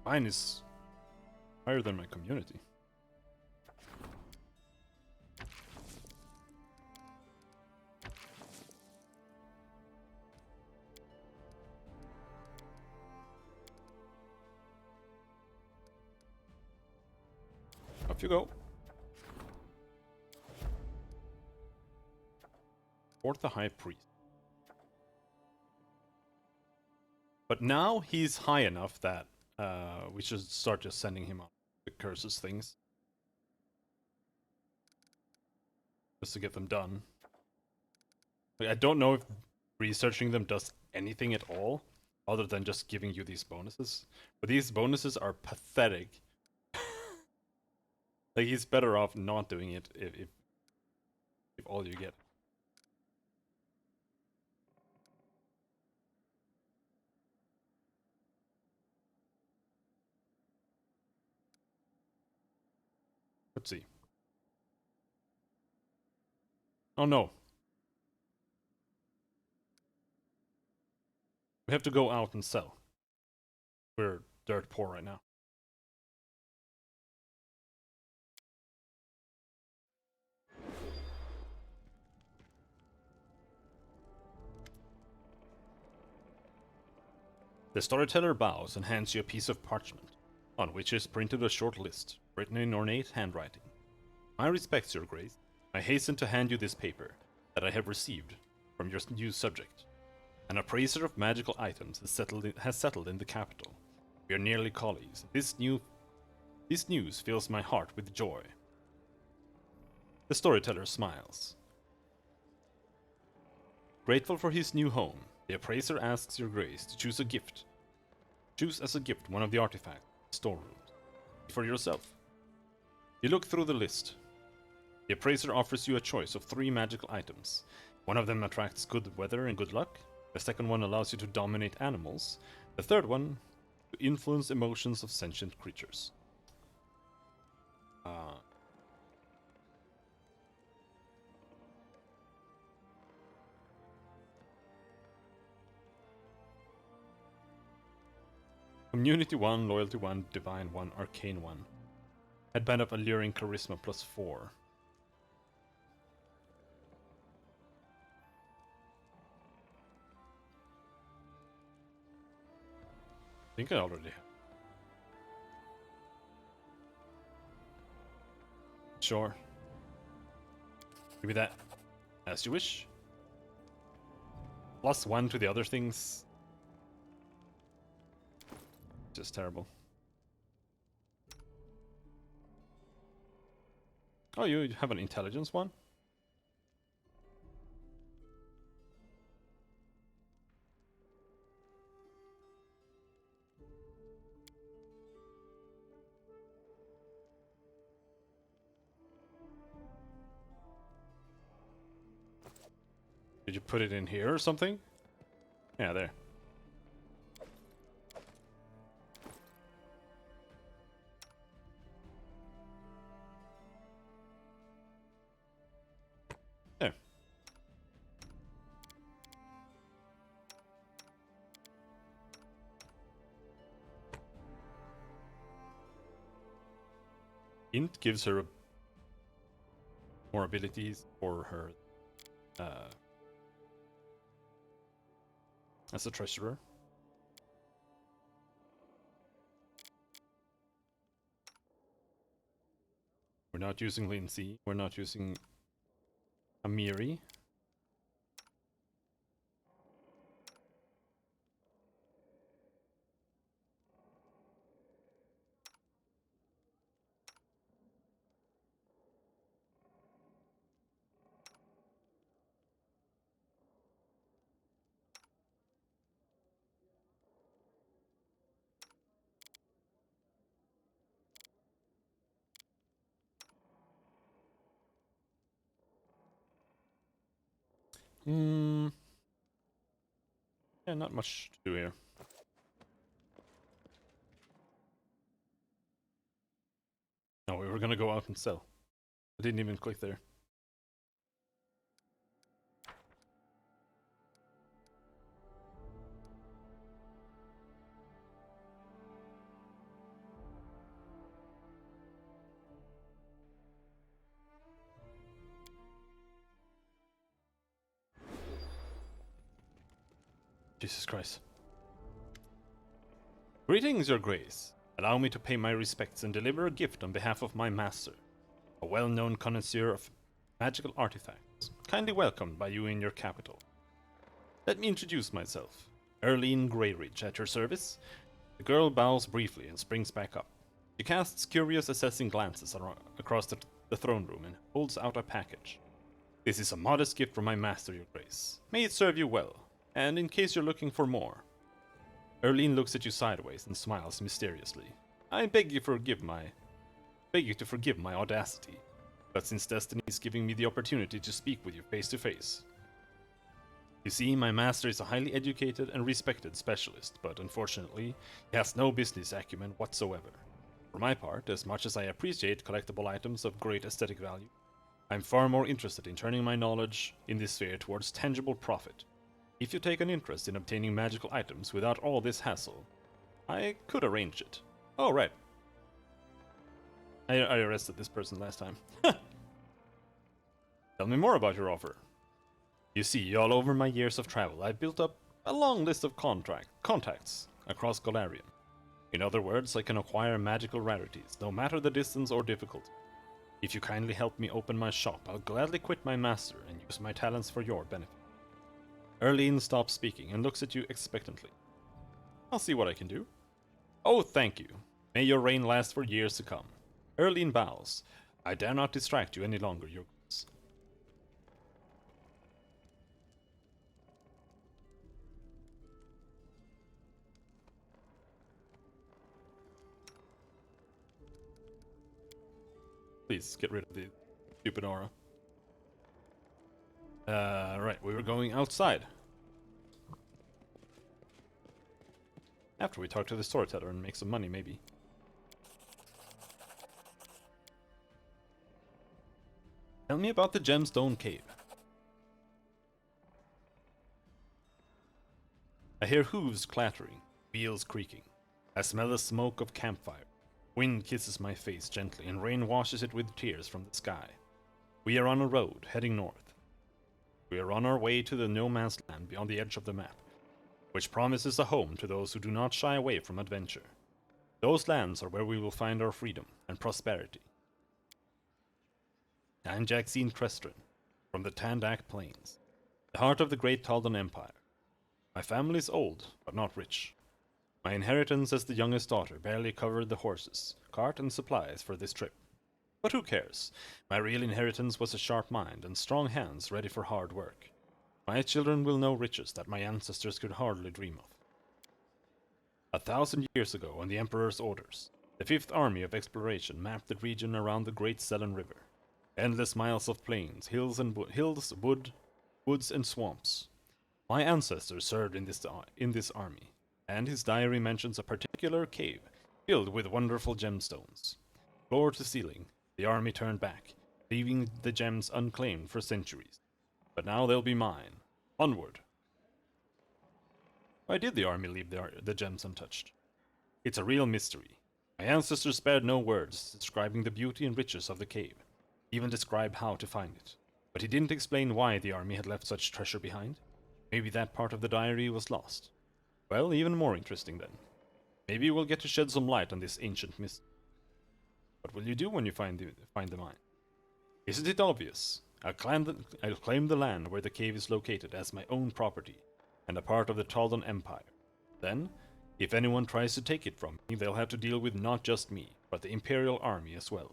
Speaker 1: Mine is higher than my community. Off you go. Or the High Priest. But now he's high enough that we should start just sending him on the curses things. Just to get them done. Like, I don't know if researching them does anything at all, other than just giving you these bonuses. But these bonuses are pathetic. Like, he's better off not doing it if all you get. Let's see. Oh no. We have to go out and sell. We're dirt poor right now. The storyteller bows and hands you a piece of parchment, on which is printed a short list, written in ornate handwriting. My respects, Your Grace. I hasten to hand you this paper that I have received from your new subject. An appraiser of magical items has settled in the capital. We are nearly colleagues. This news fills my heart with joy. The storyteller smiles. Grateful for his new home, the appraiser asks Your Grace to choose a gift. Choose as a gift one of the artifacts in the storeroom. For yourself. You look through the list. The appraiser offers you a choice of 3 magical items. One of them attracts good weather and good luck. The second one allows you to dominate animals. The third one, to influence emotions of sentient creatures. Community 1, Loyalty 1, Divine 1, Arcane 1. Headband of Alluring Charisma +4. I think I already have. Sure. Give me that. As you wish. +1 to the other things. Just terrible. Oh, you have an intelligence one? Did you put it in here or something? Yeah, there. There. Int gives her more abilities for her as a treasurer. We're not using Lindsay. We're not using Amiri. Yeah, not much to do here. No, we were gonna go out and sell. I didn't even click there. Jesus Christ. Greetings, Your Grace. Allow me to pay my respects and deliver a gift on behalf of my master, a well-known connoisseur of magical artifacts, kindly welcomed by you in your capital. Let me introduce myself. Erlene Greyridge at your service. The girl bows briefly and springs back up. She casts curious assessing glances across the throne room and holds out a package. This is a modest gift from my master, Your Grace. May it serve you well, and in case you're looking for more. Erlene looks at you sideways and smiles mysteriously. I beg you to forgive my audacity, but since destiny is giving me the opportunity to speak with you face to face. You see, my master is a highly educated and respected specialist, but unfortunately, he has no business acumen whatsoever. For my part, as much as I appreciate collectible items of great aesthetic value, I'm far more interested in turning my knowledge in this sphere towards tangible profit. If you take an interest in obtaining magical items without all this hassle, I could arrange it. Oh, right. I arrested this person last time. Tell me more about your offer. You see, all over my years of travel, I've built up a long list of contacts across Golarion. In other words, I can acquire magical rarities, no matter the distance or difficulty. If you kindly help me open my shop, I'll gladly quit my master and use my talents for your benefit. Erline stops speaking and looks at you expectantly. I'll see what I can do. Oh, thank you. May your reign last for years to come. Erline bows. I dare not distract you any longer, your goods. Please get rid of the stupid aura. Right, we were going outside. After we talk to the storyteller and make some money, maybe. Tell me about the Gemstone Cave. I hear hooves clattering, wheels creaking. I smell the smoke of campfire. Wind kisses my face gently, and rain washes it with tears from the sky. We are on a road, heading north. We are on our way to the no man's land beyond the edge of the map, which promises a home to those who do not shy away from adventure. Those lands are where we will find our freedom and prosperity. I'm Jaxine Crestrin, from the Tandak Plains, the heart of the great Taldan Empire. My family is old, but not rich. My inheritance as the youngest daughter barely covered the horses, cart, and supplies for this trip. But who cares? My real inheritance was a sharp mind and strong hands ready for hard work. My children will know riches that my ancestors could hardly dream of. 1,000 years ago, on the Emperor's orders, the Fifth Army of Exploration mapped the region around the Great Selen River. Endless miles of plains, hills, woods, and swamps. My ancestors served in this army, and his diary mentions a particular cave filled with wonderful gemstones. Floor to ceiling, the army turned back, leaving the gems unclaimed for centuries. But now they'll be mine. Onward. Why did the army leave the gems untouched? It's a real mystery. My ancestors spared no words describing the beauty and riches of the cave, even described how to find it. But he didn't explain why the army had left such treasure behind. Maybe that part of the diary was lost. Well, even more interesting then. Maybe we'll get to shed some light on this ancient mystery. What will you do when you find the mine? Isn't it obvious? I'll claim the land where the cave is located as my own property, and a part of the Taldan Empire. Then, if anyone tries to take it from me, they'll have to deal with not just me, but the Imperial Army as well.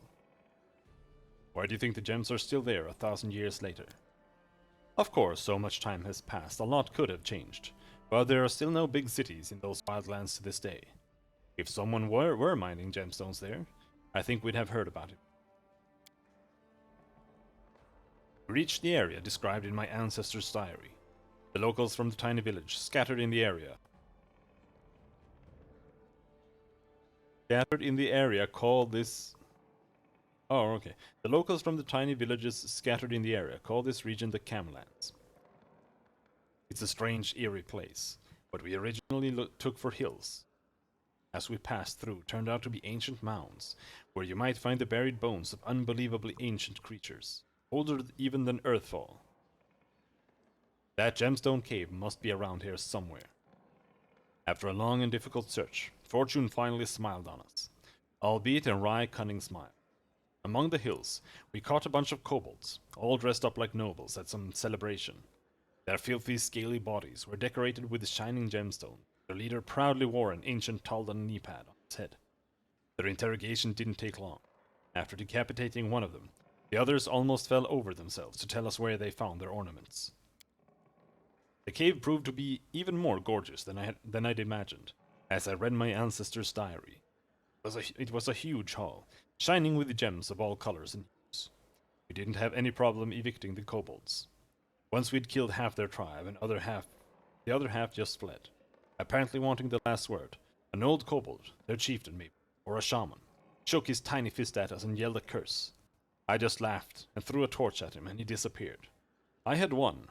Speaker 1: Why do you think the gems are still there 1,000 years later? Of course, so much time has passed, a lot could have changed, but there are still no big cities in those wildlands to this day. If someone were mining gemstones there, I think we'd have heard about it. We reached the area described in my ancestor's diary. The locals from the tiny village scattered in the area call this... Oh, okay. The locals from the tiny villages scattered in the area call this region the Camlands. It's a strange, eerie place. What we originally took for hills, as we passed through, turned out to be ancient mounds, where you might find the buried bones of unbelievably ancient creatures, older even than Earthfall. That gemstone cave must be around here somewhere. After a long and difficult search, fortune finally smiled on us, albeit a wry, cunning smile. Among the hills, we caught a bunch of kobolds, all dressed up like nobles at some celebration. Their filthy, scaly bodies were decorated with shining gemstones. Their leader proudly wore an ancient Taldan knee pad on his head. Their interrogation didn't take long. After decapitating one of them, the others almost fell over themselves to tell us where they found their ornaments. The cave proved to be even more gorgeous than I'd imagined, as I read my ancestor's diary. It was a huge hall, shining with gems of all colors and hues. We didn't have any problem evicting the kobolds. Once we'd killed half their tribe, and the other half just fled, apparently wanting the last word. An old kobold, their chieftain maybe, or a shaman. shook his tiny fist at us and yelled a curse. I just laughed and threw a torch at him and he disappeared. I had won.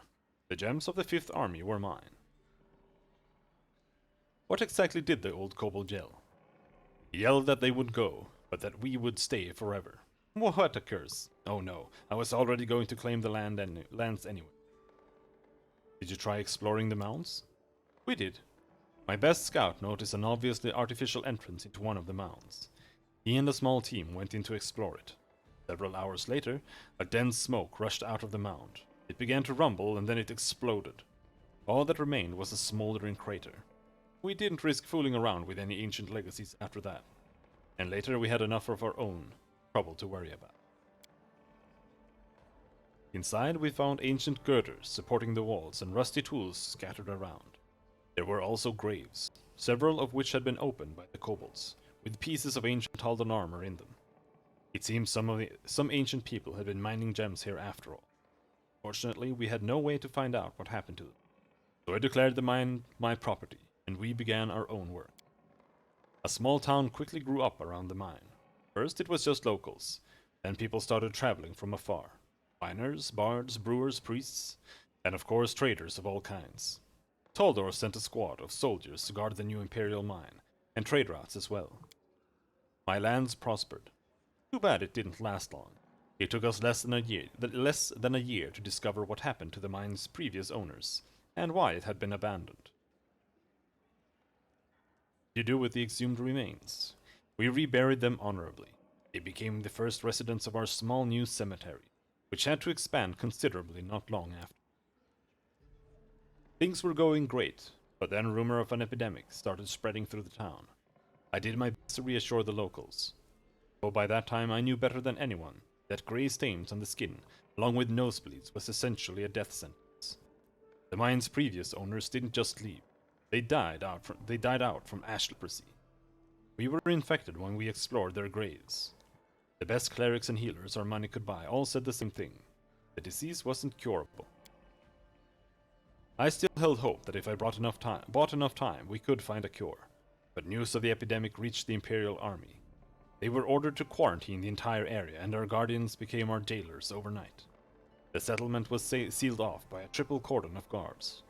Speaker 1: The gems of the 5th Army were mine. What exactly did the old kobold yell? He yelled that they would go, but that we would stay forever. What a curse. Oh no, I was already going to claim the lands anyway. Did you try exploring the mounds? We did. My best scout noticed an obviously artificial entrance into one of the mounds. He and a small team went in to explore it. Several hours later, a dense smoke rushed out of the mound. It began to rumble and then it exploded. All that remained was a smoldering crater. We didn't risk fooling around with any ancient legacies after that. And later we had enough of our own trouble to worry about. Inside we found ancient girders supporting the walls and rusty tools scattered around. There were also graves, several of which had been opened by the kobolds, with pieces of ancient Taldan armor in them. It seems some ancient people had been mining gems here after all. Fortunately, we had no way to find out what happened to them. So I declared the mine my property, and we began our own work. A small town quickly grew up around the mine. First it was just locals, then people started traveling from afar. Miners, bards, brewers, priests, and of course traders of all kinds. Taldor sent a squad of soldiers to guard the new imperial mine, and trade routes as well. My lands prospered. Too bad it didn't last long. It took us less than a year to discover what happened to the mine's previous owners, and why it had been abandoned. What do you do with the exhumed remains? We reburied them honorably. They became the first residents of our small new cemetery, which had to expand considerably not long after. Things were going great, but then rumor of an epidemic started spreading through the town. I did my best to reassure the locals. Though by that time I knew better than anyone that gray stains on the skin, along with nosebleeds, was essentially a death sentence. The mine's previous owners didn't just leave. They died out from ash leprosy. We were infected when we explored their graves. The best clerics and healers our money could buy all said the same thing. The disease wasn't curable. I still held hope that if I bought enough time, we could find a cure. But news of the epidemic reached the Imperial Army. They were ordered to quarantine the entire area, and our guardians became our jailers overnight. The settlement was sealed off by a triple cordon of guards.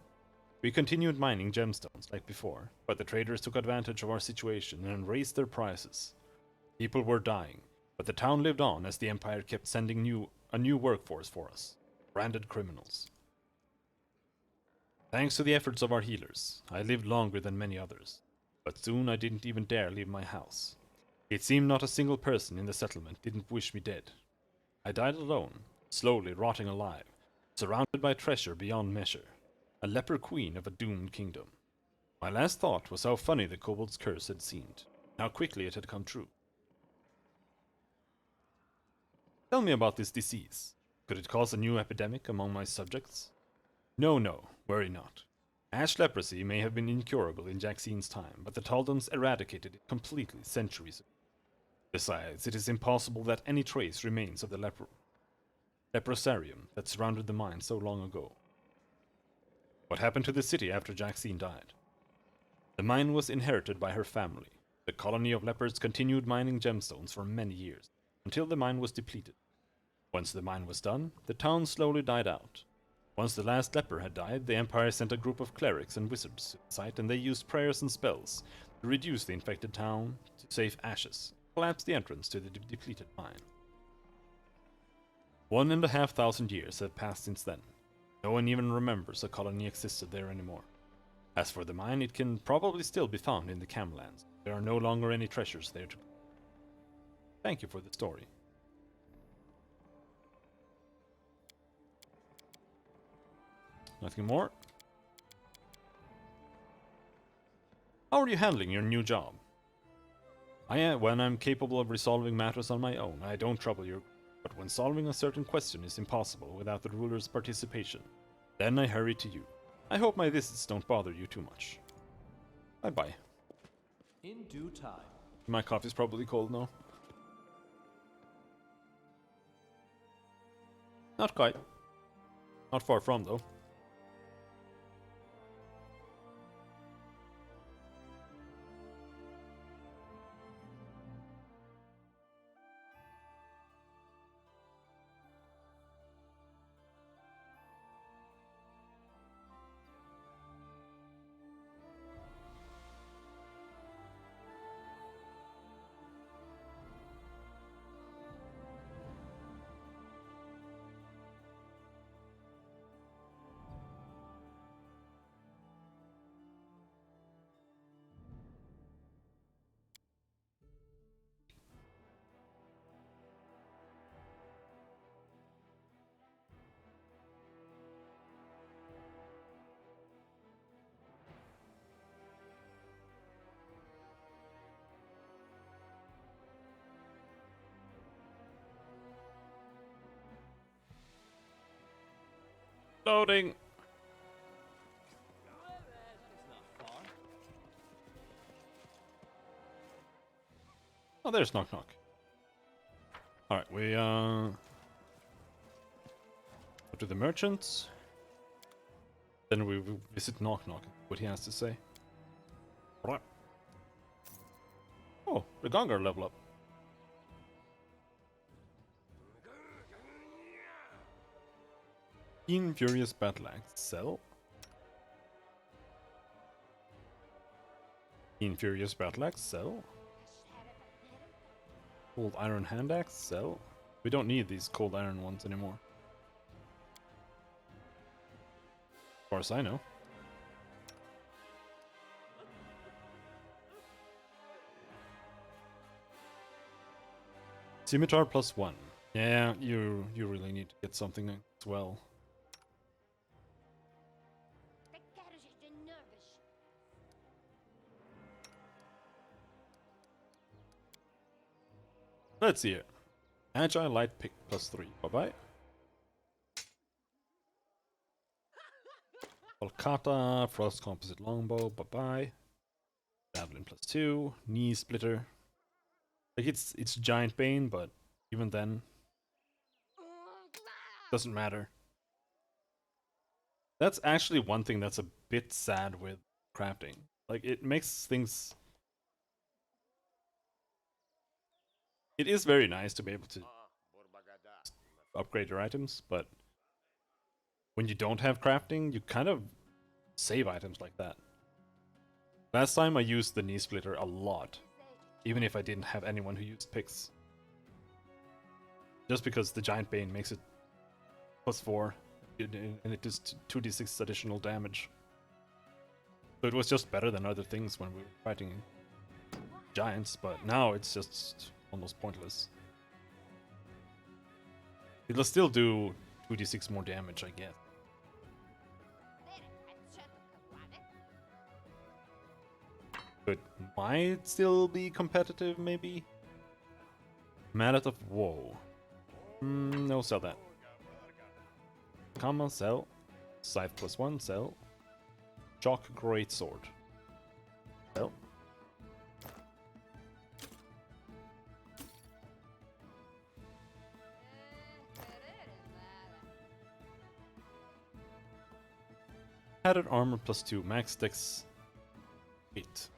Speaker 1: We continued mining gemstones like before, but the traders took advantage of our situation and raised their prices. People were dying, but the town lived on as the Empire kept sending a new workforce for us, branded criminals. Thanks to the efforts of our healers, I lived longer than many others, but soon I didn't even dare leave my house. It seemed not a single person in the settlement didn't wish me dead. I died alone, slowly rotting alive, surrounded by treasure beyond measure, a leper queen of a doomed kingdom. My last thought was how funny the kobold's curse had seemed, and how quickly it had come true. Tell me about this disease. Could it cause a new epidemic among my subjects? No, worry not. Ash leprosy may have been incurable in Jaxine's time, but the Taldans eradicated it completely centuries ago. Besides, it is impossible that any trace remains of the leprosarium that surrounded the mine so long ago. What happened to the city after Jaxine died? The mine was inherited by her family. The colony of lepers continued mining gemstones for many years, until the mine was depleted. Once the mine was done, the town slowly died out. Once the last leper had died, the Empire sent a group of clerics and wizards to the site, and they used prayers and spells to reduce the infected town to safe ashes, collapse the entrance to the depleted mine. 1,500 years have passed since then. No one even remembers a colony existed there anymore. As for the mine, it can probably still be found in the Camlands. There are no longer any treasures there to... Thank you for the story. Nothing more? How are you handling your new job? When I'm capable of resolving matters on my own, I don't trouble you. But when solving a certain question is impossible without the ruler's participation, then I hurry to you. I hope my visits don't bother you too much. Bye-bye.
Speaker 2: In due time.
Speaker 1: My coffee's probably cold now. Not quite. Not far from, though. Loading. Oh, there's Knock Knock. Alright, we go to the merchants. Then we will visit Knock Knock, what he has to say. Alright. Oh, the Gongar level up. Keen Furious Battle Axe, sell. Keen Furious Battle Axe, sell. Cold Iron Hand Axe, sell. We don't need these cold iron ones anymore. As far as I know. Scimitar +1. Yeah, you really need to get something as well. Let's see it. Agile Light Pick +3. Bye-bye. Kolkata, Frost Composite Longbow. Bye-bye. Javelin +2. Knee Splitter. Like, it's Giant Bane, but even then, doesn't matter. That's actually one thing that's a bit sad with crafting. Like, it makes things... It is very nice to be able to upgrade your items, but when you don't have crafting, you kind of save items like that. Last time I used the knee splitter a lot, even if I didn't have anyone who used picks. Just because the Giant Bane makes it +4, and it does 2d6 additional damage. So it was just better than other things when we were fighting giants, but now it's just almost pointless. It'll still do 2d6 more damage, I guess. But might still be competitive, maybe? Mallet of Woe. No, sell that. Comma, sell. Scythe +1, sell. Chalk Greatsword. Sell. Added armor +2, max dex 8.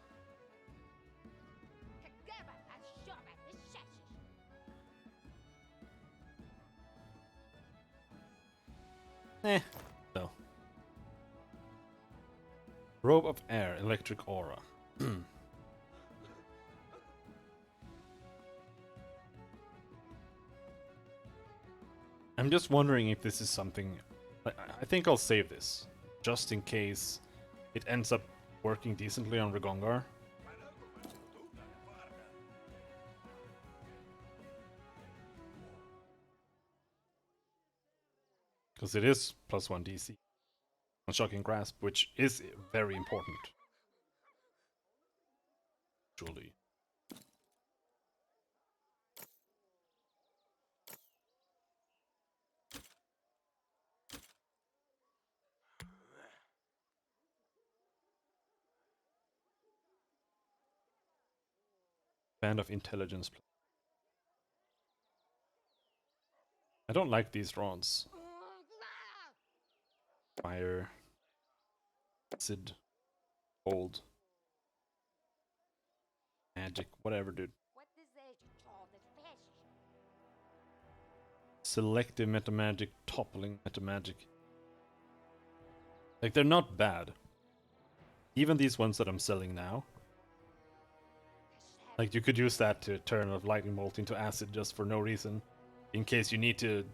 Speaker 1: No. Robe of Air, Electric Aura. I'm just wondering if this is something... I think I'll save this, just in case it ends up working decently on Regongar. Because it is +1 DC on Shocking Grasp, which is very important. Surely. Band of Intelligence. I don't like these rods. Fire. Acid. Cold. Magic. Whatever, dude. Selective metamagic. Toppling metamagic. Like, they're not bad. Even these ones that I'm selling now. Like, you could use that to turn a lightning bolt into acid just for no reason. In case you need to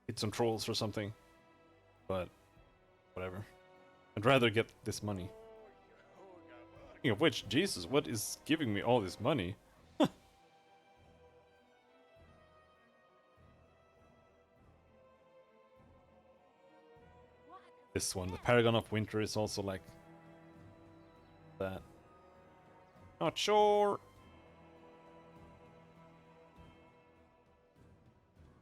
Speaker 1: hit some trolls or something. But, whatever. I'd rather get this money. Speaking of which, Jesus, what is giving me all this money? This one, the Paragon of Winter, is also like that. Not sure.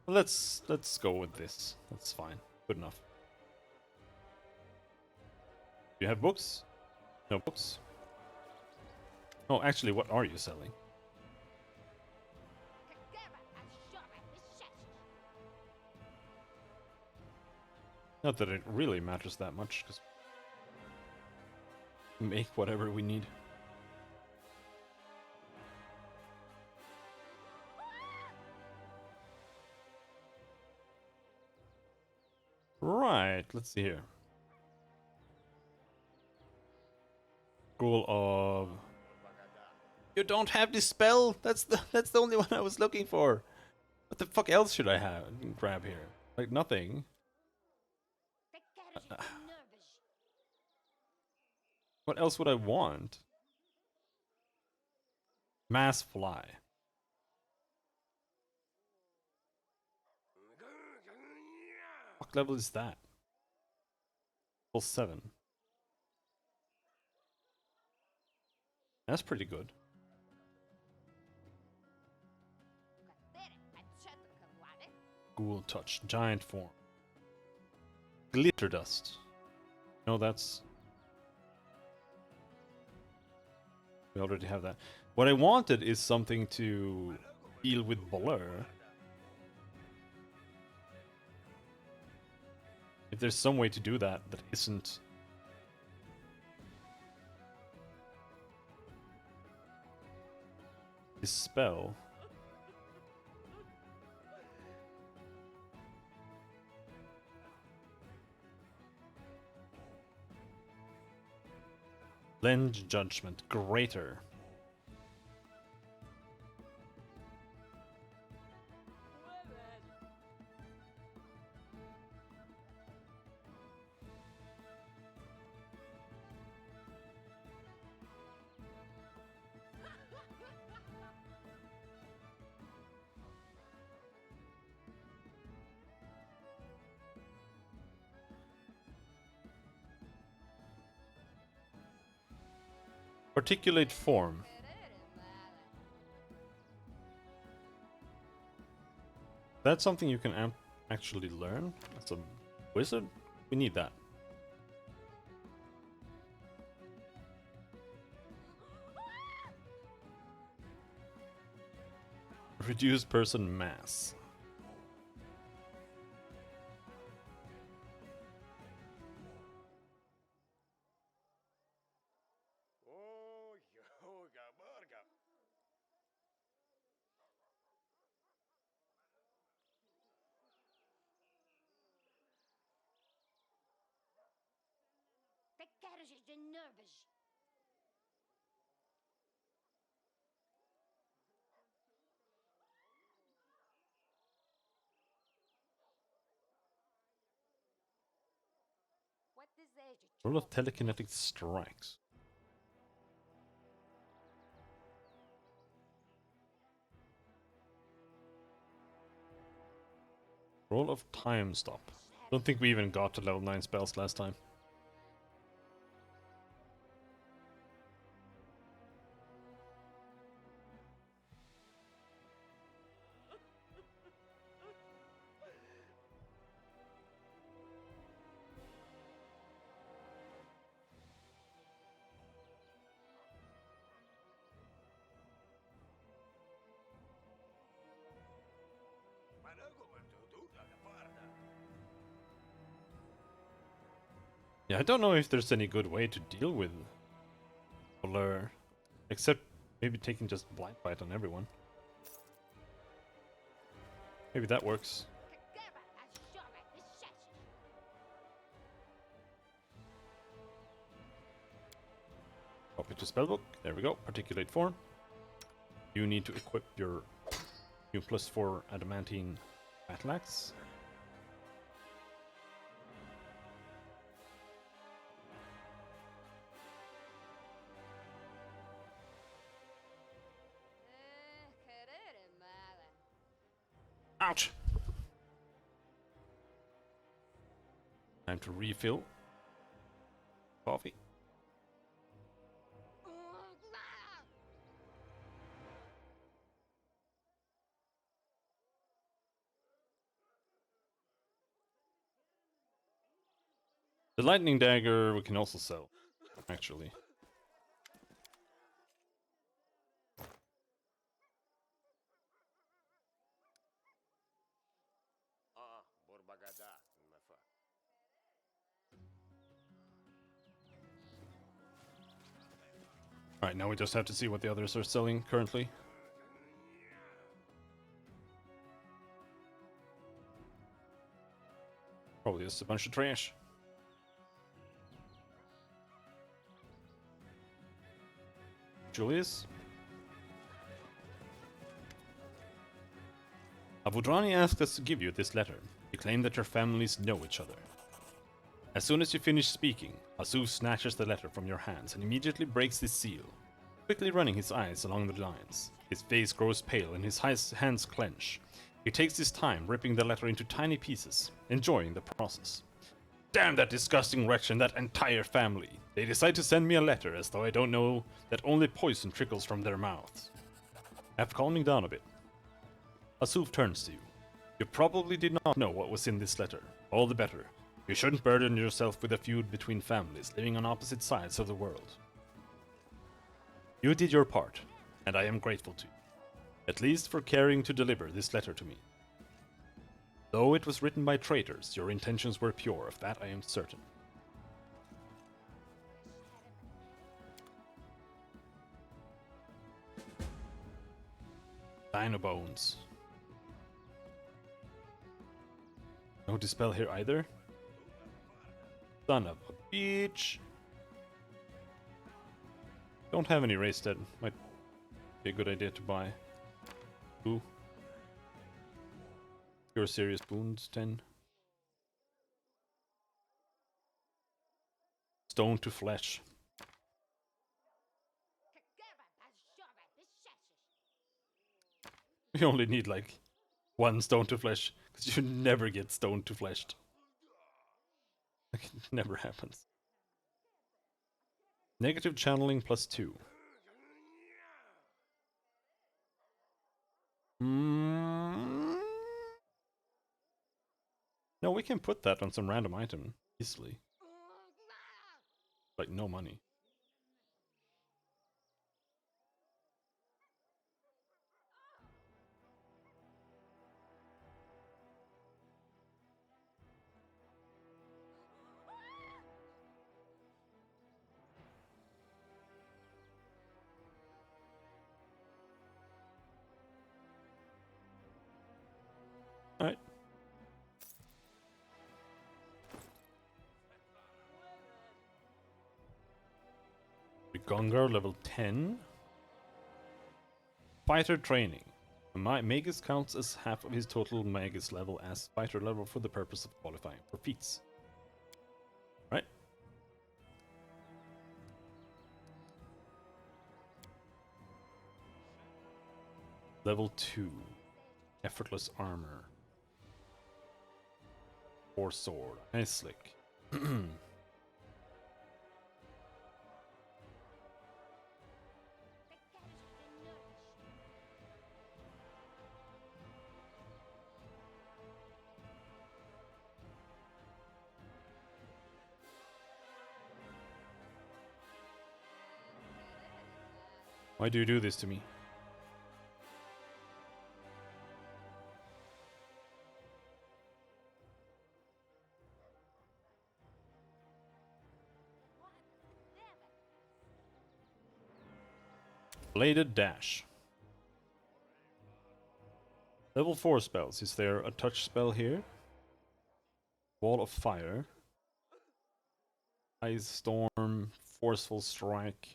Speaker 1: Let's go with this. That's fine. Good enough. Do you have books? No books. Oh, actually, what are you selling? Not that it really matters that much, because we make whatever we need. Right, let's see here. Scroll of... You don't have this spell? That's the only one I was looking for. What the fuck else should I have? Grab here. Like nothing. What else would I want? Mass fly. What level is that? Level 7. That's pretty good. Ghoul touch, giant form. Glitter dust. No, that's... We already have that. What I wanted is something to deal with blur. If there's some way to do that that isn't... this spell. Lens judgment greater. Articulate form. That's something you can actually learn as a wizard? We need that. Reduce person mass. Roll of telekinetic strikes. Roll of time stop. Don't think we even got to level 9 spells last time. Yeah, I don't know if there's any good way to deal with blur, except maybe taking just blind bite on everyone. Maybe that works. Copy to spellbook. There we go. Articulate form. You need to equip your +4 adamantine battle axe. Ouch! Time to refill. Coffee. The lightning dagger we can also sell, actually. Alright, now we just have to see what the others are selling currently. Probably just a bunch of trash. Julius? Avudrani asked us to give you this letter. You claim that your families know each other. As soon as you finish speaking, Azu snatches the letter from your hands and immediately breaks the seal, quickly running his eyes along the lines. His face grows pale and his hands clench. He takes his time ripping the letter into tiny pieces, enjoying the process. Damn that disgusting wretch and that entire family. They decide to send me a letter as though I don't know that only poison trickles from their mouths. After calming down a bit, Asuf turns to you. You probably did not know what was in this letter. All the better. You shouldn't burden yourself with a feud between families living on opposite sides of the world. You did your part, and I am grateful to you. At least for caring to deliver this letter to me. Though it was written by traitors, your intentions were pure, of that I am certain. Dino bones. No dispel here either. Son of a bitch. Don't have any race dead. Might be a good idea to buy. Ooh. Cure serious wounds 10. Stone to flesh. You only need like one stone to flesh, because you never get stone to fleshed. Like, it never happens. Negative channeling +2. No, we can put that on some random item easily. Like no money. Alright. Gongar level 10. Fighter training. Magus counts as half of his total Magus level as fighter level for the purpose of qualifying for feats. Right? Level 2. Effortless armor. Or sword. Ice slick. Why do you do this to me? Bladed Dash. Level 4 spells. Is there a touch spell here? Wall of Fire. Ice Storm. Forceful Strike.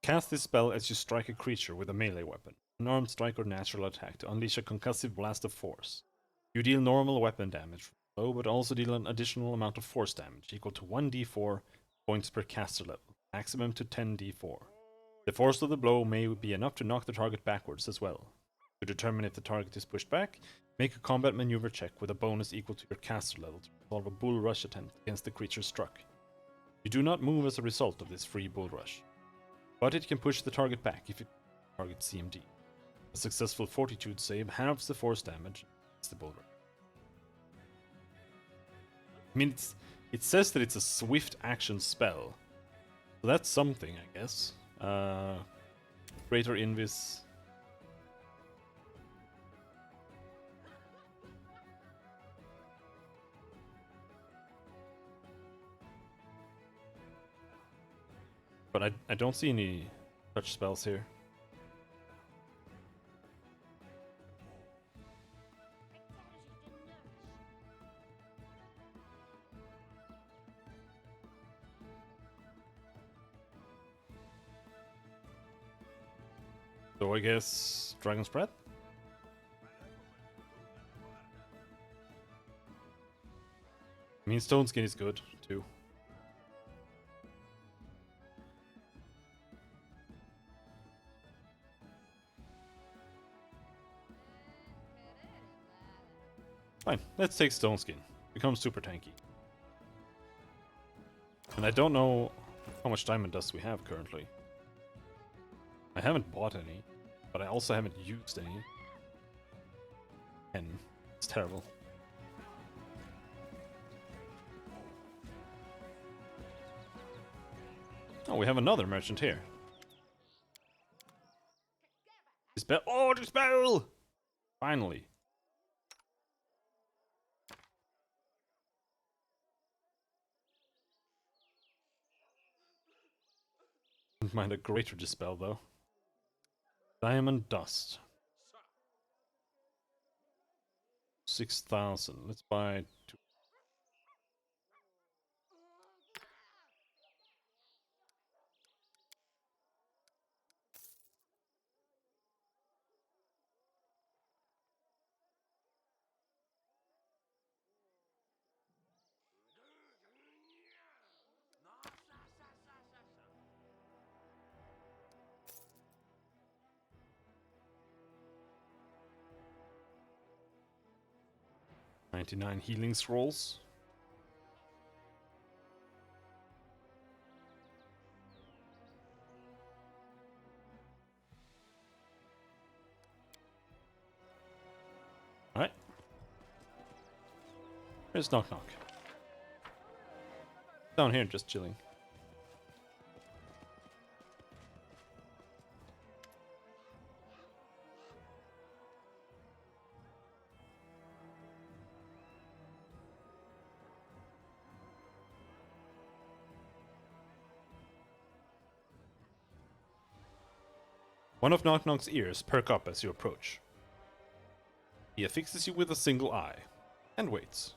Speaker 1: Cast this spell as you strike a creature with a melee weapon, unarmed strike or natural attack to unleash a concussive blast of force. You deal normal weapon damage from the blow, but also deal an additional amount of force damage equal to 1d4 points per caster level, maximum to 10d4. The force of the blow may be enough to knock the target backwards as well. To determine if the target is pushed back, make a combat maneuver check with a bonus equal to your caster level to resolve a bull rush attempt against the creature struck. You do not move as a result of this free bull rush, but it can push the target back if it targets CMD. A successful fortitude save halves the force damage. It's the bull run. I mean, it says that it's a swift action spell. So that's something, I guess. Greater Invis. But I don't see any touch spells here. So I guess Dragon's Breath? I mean, Stone Skin is good too. Fine, let's take Stone Skin. Becomes super tanky. And I don't know how much diamond dust we have currently. I haven't bought any, but I also haven't used any. And it's terrible. Oh, we have another merchant here. Dispel! Oh, dispel! Finally. Wouldn't mind a greater dispel though. Diamond dust. 6,000. Let's buy 2. $99 healing scrolls. Alright. Where's Knock Knock? Down here, just chilling. One of Knock Knock's ears perk up as you approach. He affixes you with a single eye, and waits.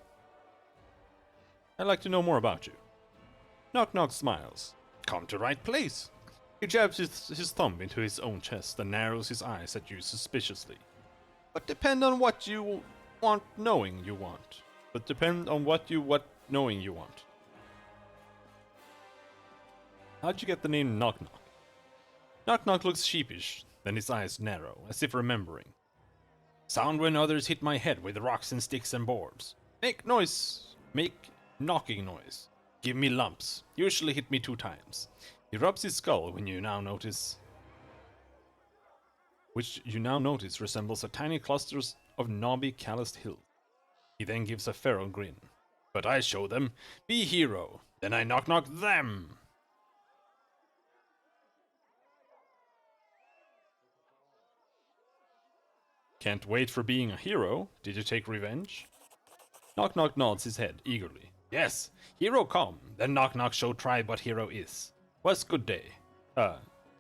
Speaker 1: I'd like to know more about you. Knock Knock smiles. Come to right place. He jabs his thumb into his own chest and narrows his eyes at you suspiciously. But depend on what you want knowing you want. How'd you get the name Knock Knock? Knock Knock looks sheepish, then his eyes narrow, as if remembering. Sound when others hit my head with rocks and sticks and boards. Make knocking noise. Give me lumps. Usually hit me 2 times. He rubs his skull which you now notice resembles a tiny cluster of knobby calloused hills. He then gives a feral grin. But I show them, be hero, then I knock knock them. Can't wait for being a hero. Did you take revenge? Knock Knock nods his head eagerly. Yes, hero come. Then Knock Knock show tribe what hero is. Was good day.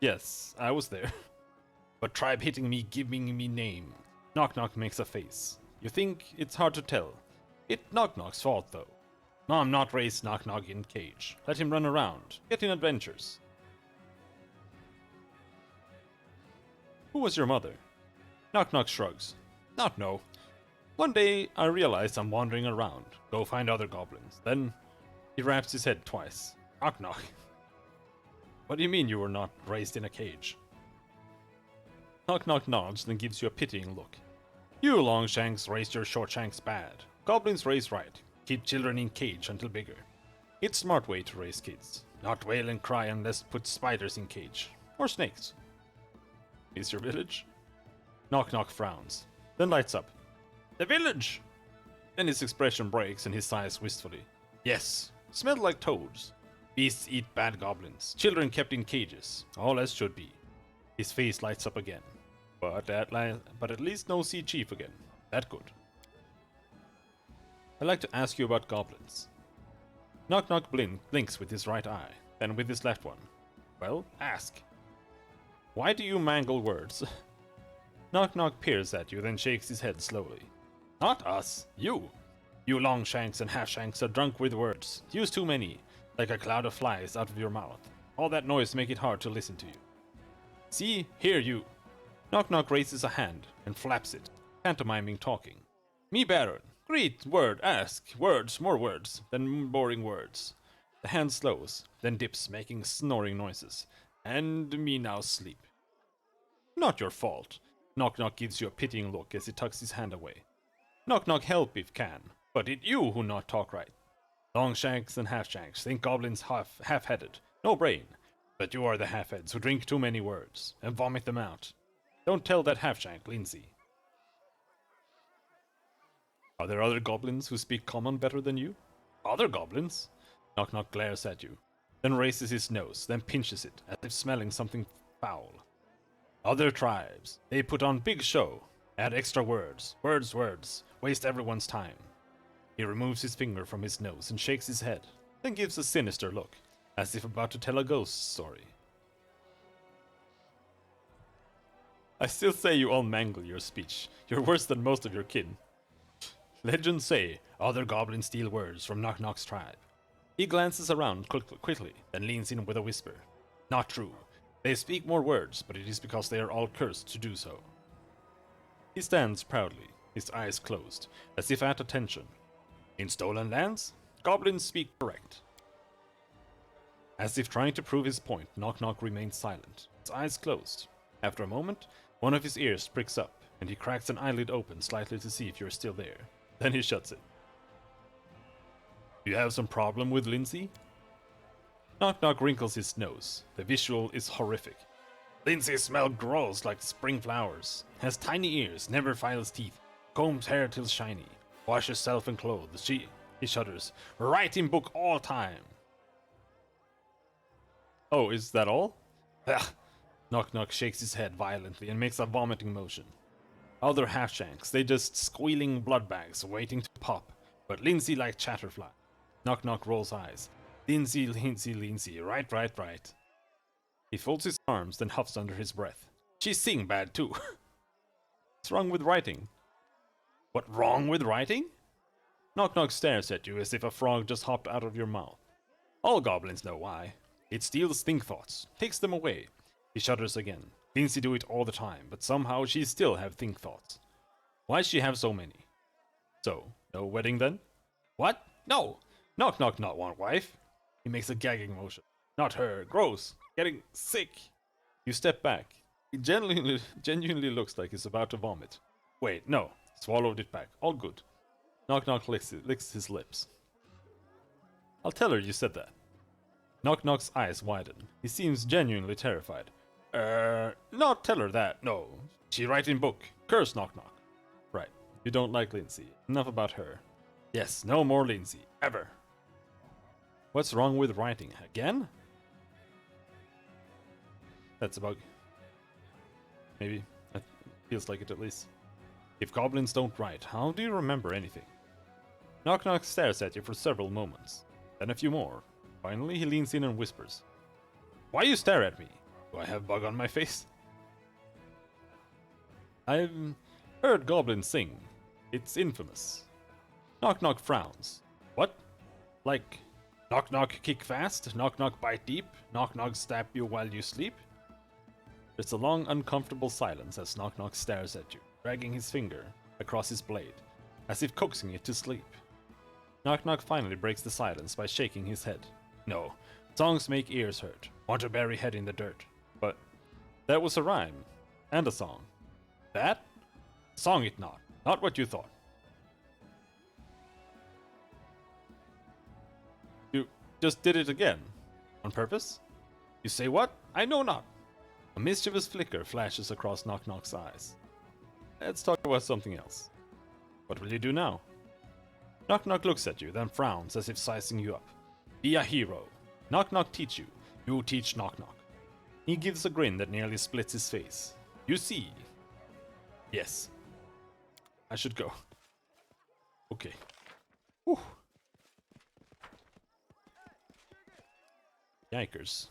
Speaker 1: Yes, I was there. But tribe hitting me, giving me name. Knock Knock makes a face. You think it's hard to tell. It Knock Knock's fault though. Mom not raised Knock Knock in cage. Let him run around, get in adventures. Who was your mother? Knock Knock shrugs. Not know. One day I realized I'm wandering around. Go find other goblins. Then he wraps his head twice. Knock Knock. What do you mean you were not raised in a cage? Knock Knock nods, then gives you a pitying look. You Longshanks raised your Shortshanks bad. Goblins raise right. Keep children in cage until bigger. It's smart way to raise kids. Not wail and cry unless put spiders in cage. Or snakes. Is your village? Knock Knock frowns, then lights up. The village! Then his expression breaks and he sighs wistfully. Yes, smell like toads. Beasts eat bad goblins, children kept in cages, all as should be. His face lights up again. But at least no Sea Chief again. That good. I'd like to ask you about goblins. Knock Knock blinks with his right eye, then with his left one. Well, ask. Why do you mangle words? Knock Knock peers at you, then shakes his head slowly. Not us, you. You longshanks and half-shanks are drunk with words. Use too many, like a cloud of flies out of your mouth. All that noise make it hard to listen to you. See, here you. Knock Knock raises a hand and flaps it, pantomiming talking. Me Baron. Greet, word, ask, words, more words, then boring words. The hand slows, then dips, making snoring noises. And me now sleep. Not your fault. Knock Knock gives you a pitying look as he tucks his hand away. Knock Knock help if can, but it you who not talk right. Longshanks and half-shanks think goblins half-headed, no brain. But you are the half-heads who drink too many words, and vomit them out. Don't tell that half-shank, Lindsay. Are there other goblins who speak common better than you? Other goblins? Knock Knock glares at you, then raises his nose, then pinches it, as if smelling something foul. Other tribes. They put on big show, add extra words, words, waste everyone's time. He removes his finger from his nose and shakes his head, then gives a sinister look, as if about to tell a ghost story. I still say you all mangle your speech. You're worse than most of your kin. Legends say other goblins steal words from Knock Knock's tribe. He glances around quickly, then leans in with a whisper. Not true. They speak more words, but it is because they are all cursed to do so. He stands proudly, his eyes closed, as if at attention. In stolen lands, goblins speak correct. As if trying to prove his point, Knock Knock remains silent, his eyes closed. After a moment, one of his ears pricks up, and he cracks an eyelid open slightly to see if you're still there. Then he shuts it. You have some problem with Lindsay? Knock Knock wrinkles his nose. The visual is horrific. Lindsay smells gross like spring flowers. Has tiny ears, never files teeth. Combs hair till shiny. Washes self and clothes. He shudders. Writing book all time. Oh, is that all? Ugh. Knock Knock shakes his head violently and makes a vomiting motion. Other half-shanks, they just squealing blood bags waiting to pop. But Lindsay like chatterfly. Knock Knock rolls eyes. Lindsay, right. He folds his arms, then huffs under his breath. She sing bad too. What's wrong with writing? What wrong with writing? Knock Knock stares at you as if a frog just hopped out of your mouth. All goblins know why. It steals think thoughts, takes them away. He shudders again. Lindsay do it all the time, but somehow she still have think thoughts. Why she have so many? So, no wedding then? What? No! Knock Knock not want wife. He makes a gagging motion. Not her. Gross. Getting sick. You step back. He genuinely looks like he's about to vomit. Wait, no. Swallowed it back. All good. Knock Knock licks his lips. I'll tell her you said that. Knock Knock's eyes widen. He seems genuinely terrified. Not tell her that, no. She write in book. Curse Knock Knock. Right. You don't like Lindsay. Enough about her. Yes, no more Lindsay. Ever. What's wrong with writing? Again? That's about... Maybe. That feels like it at least. If goblins don't write, how do you remember anything? Knock Knock stares at you for several moments. Then a few more. Finally, he leans in and whispers. Why you stare at me? Do I have bug on my face? I've heard goblins sing. It's infamous. Knock Knock frowns. What? Like, Knock Knock kick fast, Knock Knock bite deep, Knock Knock stab you while you sleep? There's a long, uncomfortable silence as Knock Knock stares at you, dragging his finger across his blade, as if coaxing it to sleep. Knock Knock finally breaks the silence by shaking his head. No, songs make ears hurt. Want to bury head in the dirt. But that was a rhyme. And a song. That? Song it not. Not what you thought. You just did it again. On purpose? You say what? I know not. A mischievous flicker flashes across Knock Knock's eyes. Let's talk about something else. What will you do now? Knock Knock looks at you, then frowns as if sizing you up. Be a hero. Knock Knock teach you. You teach Knock Knock. He gives a grin that nearly splits his face. You see. Yes. I should go. Okay. Whew. Yikers.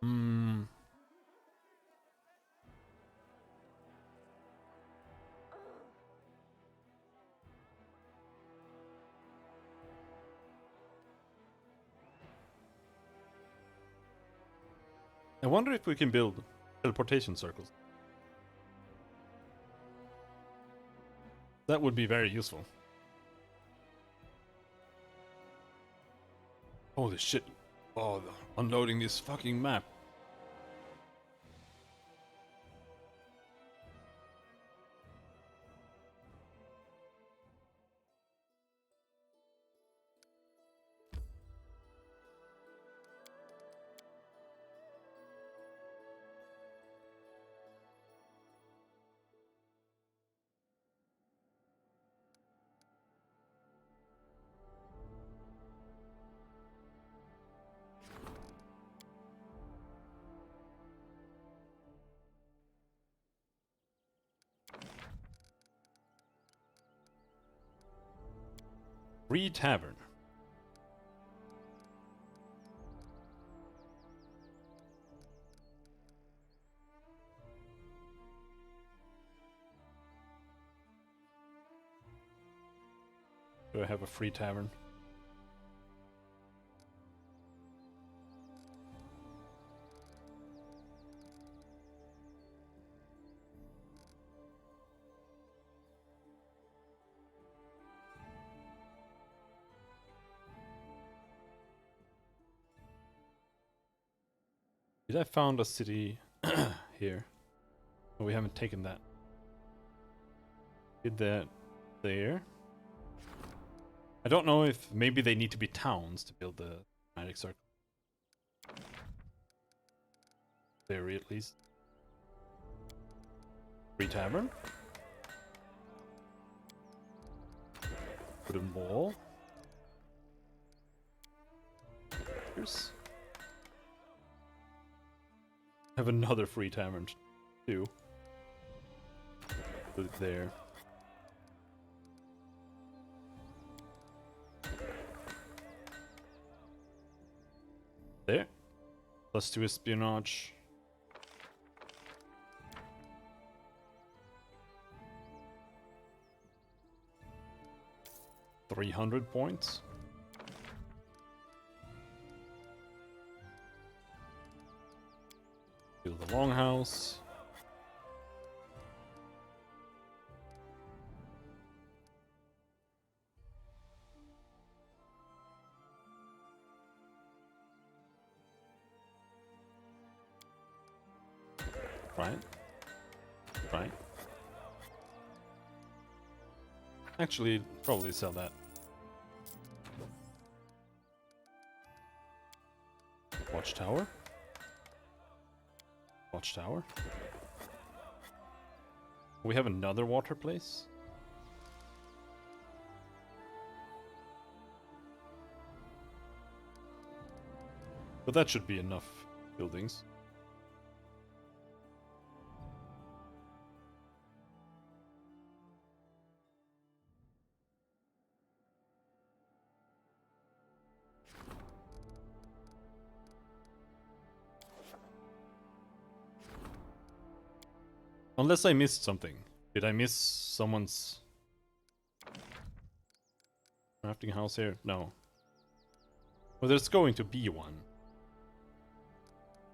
Speaker 1: Hmm. I wonder if we can build teleportation circles. That would be very useful. Holy shit. Oh, unloading this fucking map. Free tavern. Do I have a free tavern? Did I found a city here? Oh, we haven't taken that. Did that there? I don't know if maybe they need to be towns to build the magic circle. There at least. Free tavern. Wooden wall. Here's. Have another free tavern too. Put it there. There. +2 espionage. £300. Build the longhouse. Right. Right. Actually, probably sell that. Watchtower. Watchtower. We have another water place. But that should be enough buildings. Unless I missed something. Did I miss someone's crafting house here? No. Well, there's going to be one.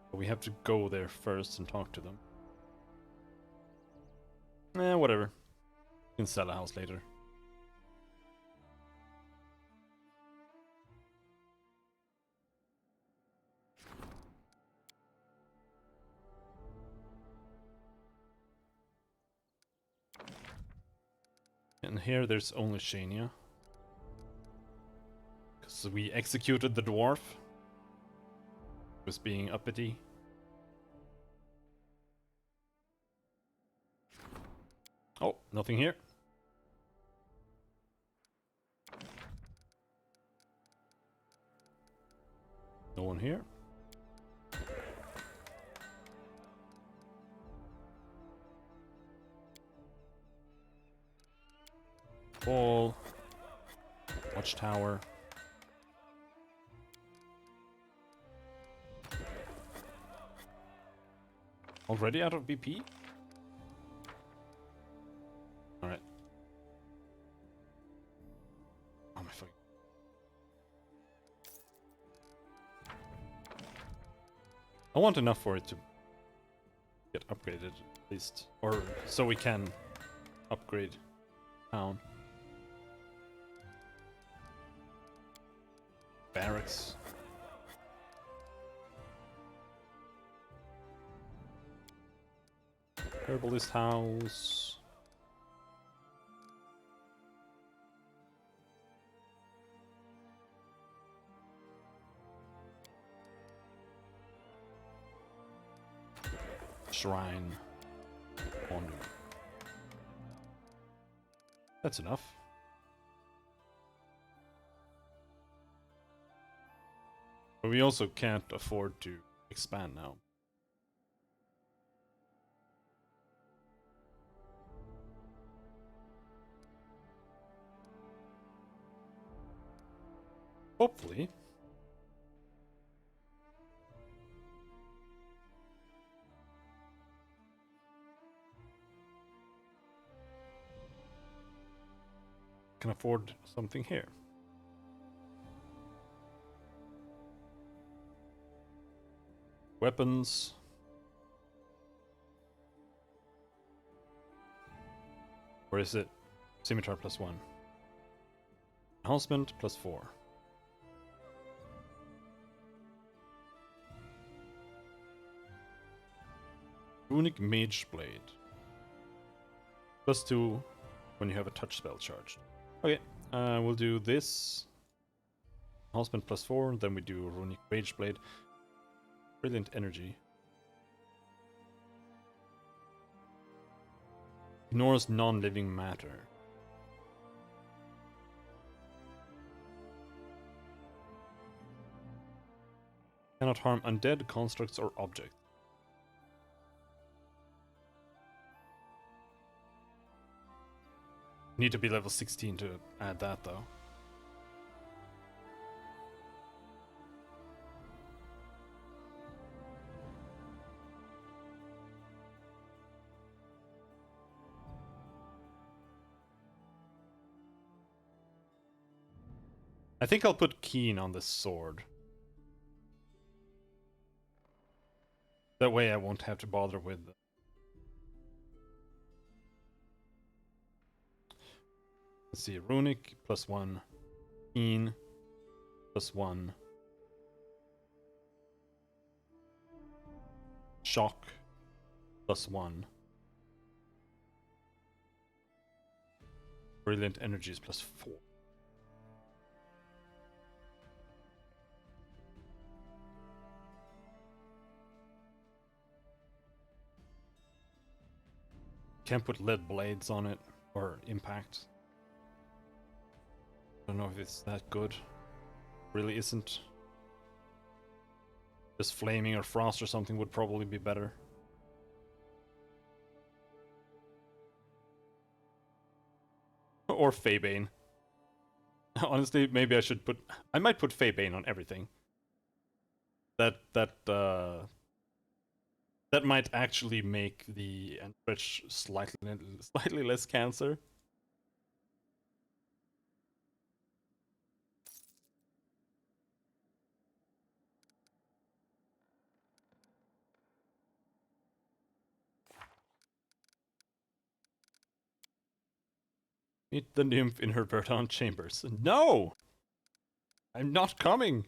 Speaker 1: But we have to go there first and talk to them. Whatever. We can sell a house later. And here there's only Shania. because we executed the dwarf. Was being uppity. Oh, nothing here. No one here. Wall. Watchtower. Already out of BP? Alright. Oh my fucking. I want enough for it to get upgraded, at least. Or so we can upgrade town. Barracks. Herbalist house. Shrine. Wonder. That's enough. But we also can't afford to expand now. Hopefully. Can afford something here. Weapons. Where is it? Scimitar +1. Enhancement +4. Runic Mage Blade. +2 when you have a touch spell charged. Okay, we'll do this. Enhancement +4, then we do Runic Mage Blade. Brilliant Energy. Ignores non-living matter. Cannot harm undead, constructs, or objects. Need to be level 16 to add that, though. I think I'll put Keen on this sword. That way I won't have to bother with... Let's see, Runic +1, Keen +1, Shock +1, Brilliant Energies +4. Can't put lead blades on it, or impact. I don't know if it's that good. Really isn't. Just flaming or frost or something would probably be better. Or Feybane. Honestly, maybe I should put... I might put Feybane on everything. That might actually make the Enrich slightly less cancer. Meet the nymph in her Verdant chambers. No! I'm not coming!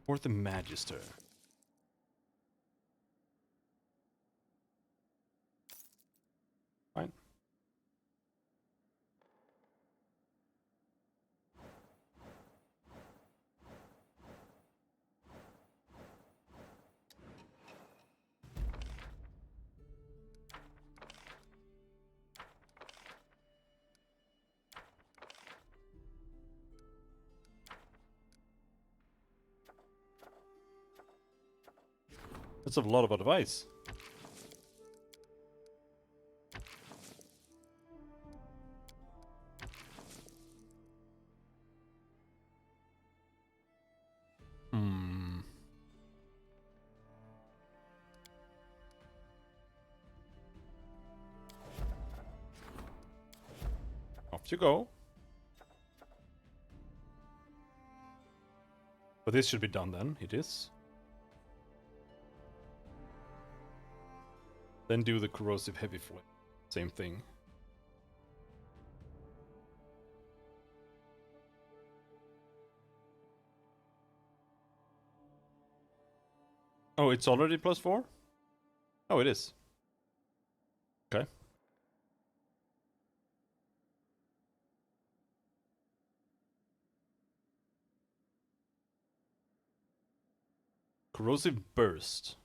Speaker 1: Or the Magister. Fine. That's a lot of advice. Hmm. Off you go. But this should be done then. It is. Then do the corrosive heavy flame. Same thing. Oh, it's already +4? Oh, it is. Okay. Corrosive burst.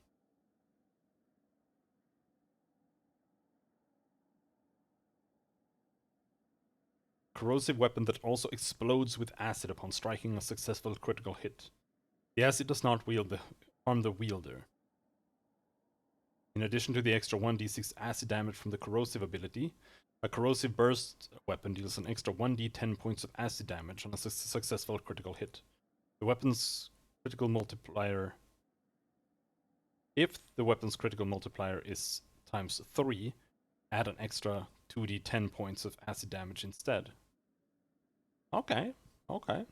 Speaker 1: Corrosive weapon that also explodes with acid upon striking a successful critical hit. The acid does not harm the wielder. In addition to the extra 1d6 acid damage from the corrosive ability, a corrosive burst weapon deals an extra 1d10 points of acid damage on a successful critical hit. The weapon's critical multiplier... If the weapon's critical multiplier is times 3, add an extra 2d10 points of acid damage instead. Okay, okay.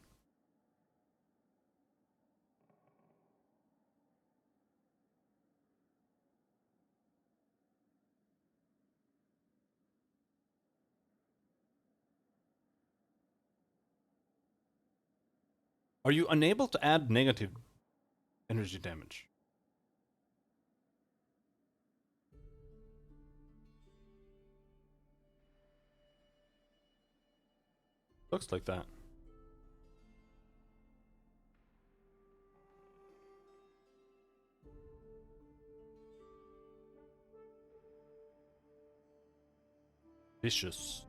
Speaker 1: Are you unable to add negative energy damage? Looks like that. Vicious.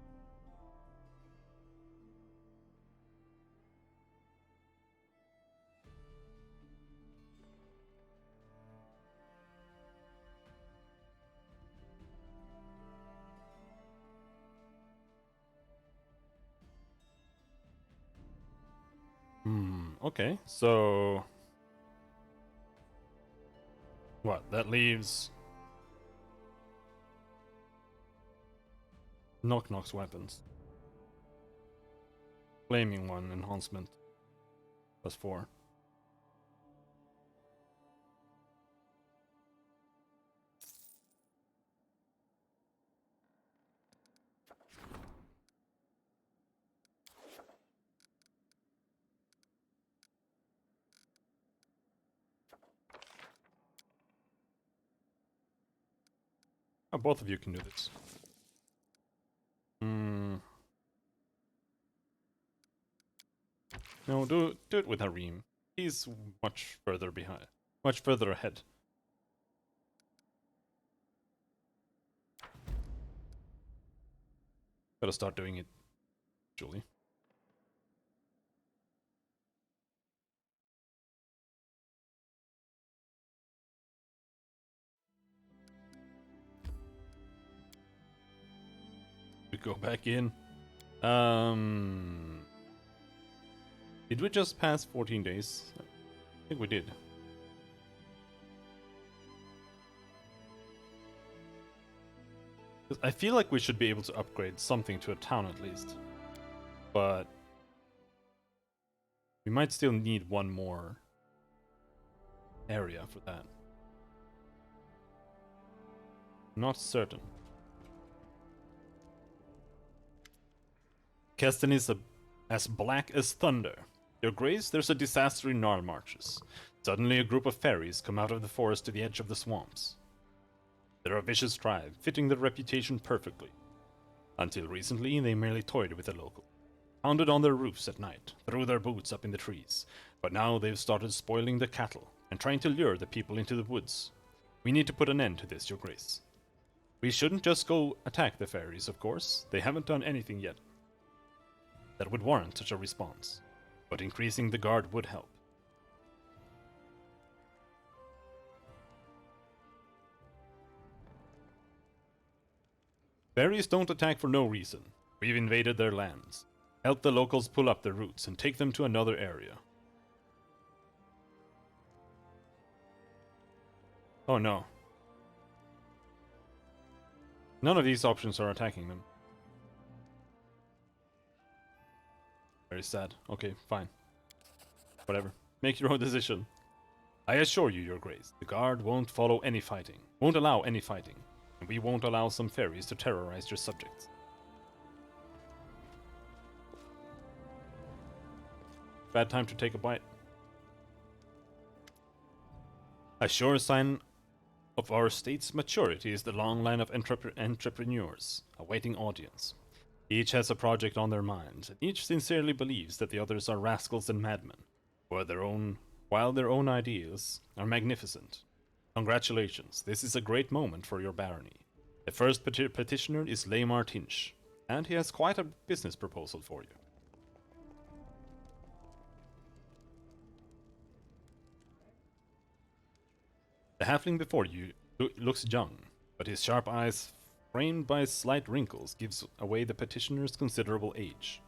Speaker 1: Okay, so... What, that leaves... Knock's weapons. Flaming one, enhancement. +4. Oh, both of you can do this. No, do it with Harim. He's much further behind. Much further ahead. Gotta start doing it, Julie. We go back in. Did we just pass 14 days? I think we did. I feel like we should be able to upgrade something to a town at least. But we might still need one more area for that. Not certain. Keston is as black as thunder. Your Grace, there's a disaster in Gnarl Marches. Suddenly a group of fairies come out of the forest to the edge of the swamps. They're a vicious tribe, fitting their reputation perfectly. Until recently, they merely toyed with the local. Pounded on their roofs at night, threw their boots up in the trees. But now they've started spoiling the cattle, and trying to lure the people into the woods. We need to put an end to this, Your Grace. We shouldn't just go attack the fairies, of course. They haven't done anything yet that would warrant such a response. But increasing the guard would help. Fairies don't attack for no reason. We've invaded their lands. Help the locals pull up their roots and take them to another area. Oh no. None of these options are attacking them. Very sad. Okay, fine. Whatever. Make your own decision. I assure you, Your Grace, the guard won't follow any fighting. Won't allow any fighting. And we won't allow some fairies to terrorize your subjects. Bad time to take a bite. A sure sign of our state's maturity is the long line of entrepreneurs awaiting audience. Each has a project on their minds, and each sincerely believes that the others are rascals and madmen, while their own ideas are magnificent. Congratulations, this is a great moment for your barony. The first petitioner is Lamar Tinch, and he has quite a business proposal for you. The halfling before you looks young, but his sharp eyes, framed by slight wrinkles, gives away the petitioner's considerable age.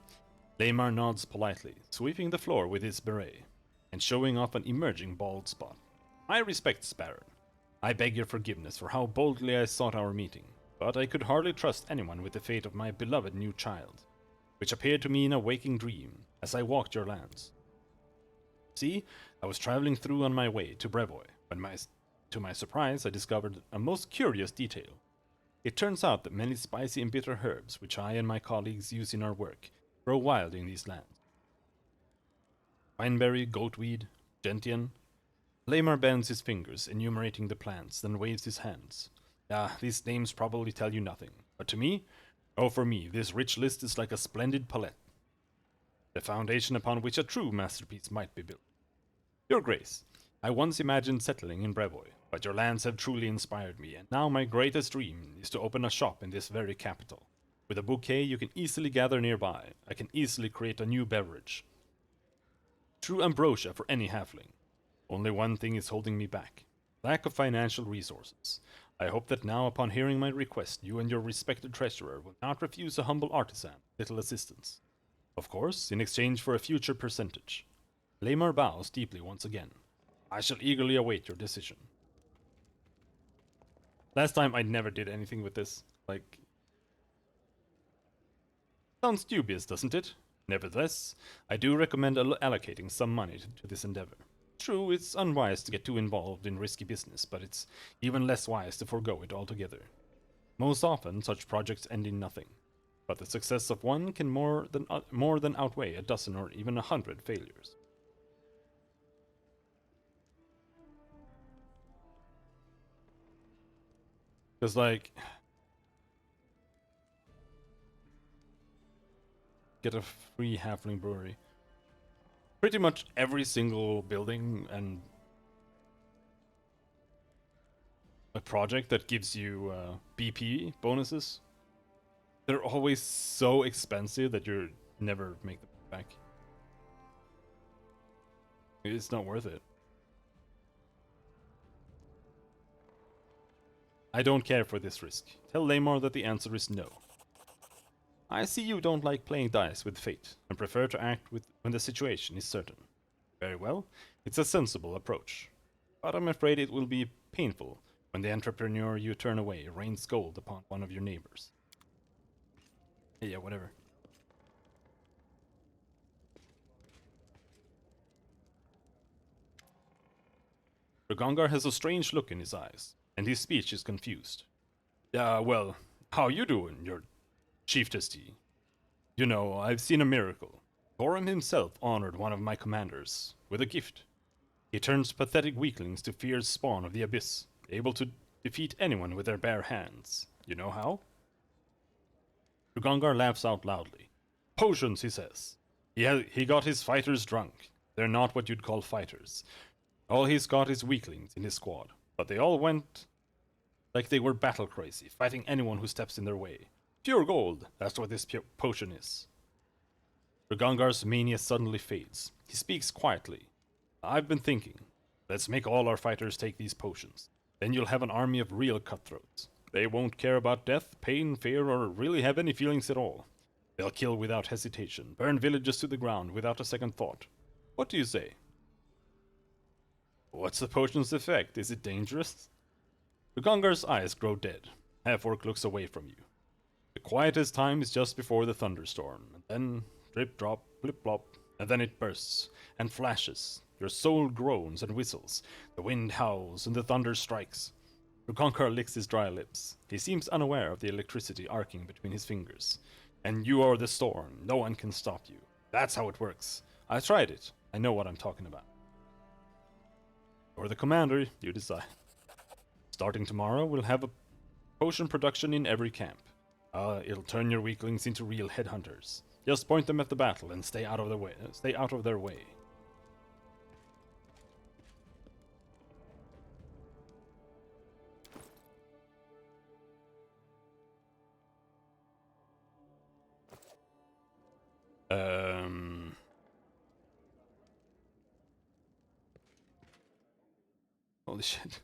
Speaker 1: Lamar nods politely, sweeping the floor with his beret, and showing off an emerging bald spot. My respects, Baron. I beg your forgiveness for how boldly I sought our meeting, but I could hardly trust anyone with the fate of my beloved new child, which appeared to me in a waking dream as I walked your lands. See, I was traveling through on my way to Brevoy, when to my surprise I discovered a most curious detail. It turns out that many spicy and bitter herbs, which I and my colleagues use in our work, grow wild in these lands. Wineberry, goatweed, gentian. Lamar bends his fingers, enumerating the plants, then waves his hands. Ah, these names probably tell you nothing, but to me, oh for me, this rich list is like a splendid palette. The foundation upon which a true masterpiece might be built. Your Grace, I once imagined settling in Brevoy, but your lands have truly inspired me, and now my greatest dream is to open a shop in this very capital. With a bouquet you can easily gather nearby, I can easily create a new beverage. True ambrosia for any halfling. Only one thing is holding me back. Lack of financial resources. I hope that now, upon hearing my request, you and your respected treasurer will not refuse a humble artisan little assistance. Of course, in exchange for a future percentage. Lamar bows deeply once again. I shall eagerly await your decision. Last time I never did anything with this. Like... Sounds dubious, doesn't it? Nevertheless, I do recommend allocating some money to this endeavor. True, it's unwise to get too involved in risky business, but it's even less wise to forego it altogether. Most often, such projects end in nothing, but the success of one can more than outweigh a dozen or even 100 failures. Because, like... Get a free halfling brewery. Pretty much every single building and a project that gives you BP bonuses, they're always so expensive that you never make them back. It's not worth it. I don't care for this risk. Tell Lamar that the answer is no. I see you don't like playing dice with fate, and prefer to act when the situation is certain. Very well, it's a sensible approach. But I'm afraid it will be painful when the entrepreneur you turn away rains gold upon one of your neighbors. Yeah, whatever. Ragongar has a strange look in his eyes, and his speech is confused. Well, how you doing, your Chieftaincy? You know, I've seen a miracle. Gorham himself honored one of my commanders with a gift. He turns pathetic weaklings to fierce spawn of the abyss, able to defeat anyone with their bare hands. You know how? Rugangar laughs out loudly. Potions, he says. He got his fighters drunk. They're not what you'd call fighters. All he's got is weaklings in his squad, but they all went like they were battle crazy, fighting anyone who steps in their way. Pure gold, that's what this potion is. Rugangar's mania suddenly fades. He speaks quietly. I've been thinking. Let's make all our fighters take these potions. Then you'll have an army of real cutthroats. They won't care about death, pain, fear, or really have any feelings at all. They'll kill without hesitation, burn villages to the ground without a second thought. What do you say? What's the potion's effect? Is it dangerous? Rugangar's eyes grow dead. Half-orc looks away from you. The quietest time is just before the thunderstorm, and then drip drop, blip blop, and then it bursts, and flashes. Your soul groans and whistles. The wind howls, and the thunder strikes. Rugangar licks his dry lips. He seems unaware of the electricity arcing between his fingers. And you are the storm. No one can stop you. That's how it works. I tried it. I know what I'm talking about. You're the commander, you decide. Starting tomorrow, we'll have a potion production in every camp. It'll turn your weaklings into real headhunters. Just point them at the battle and stay out of their way. Stay out of their way. Holy shit.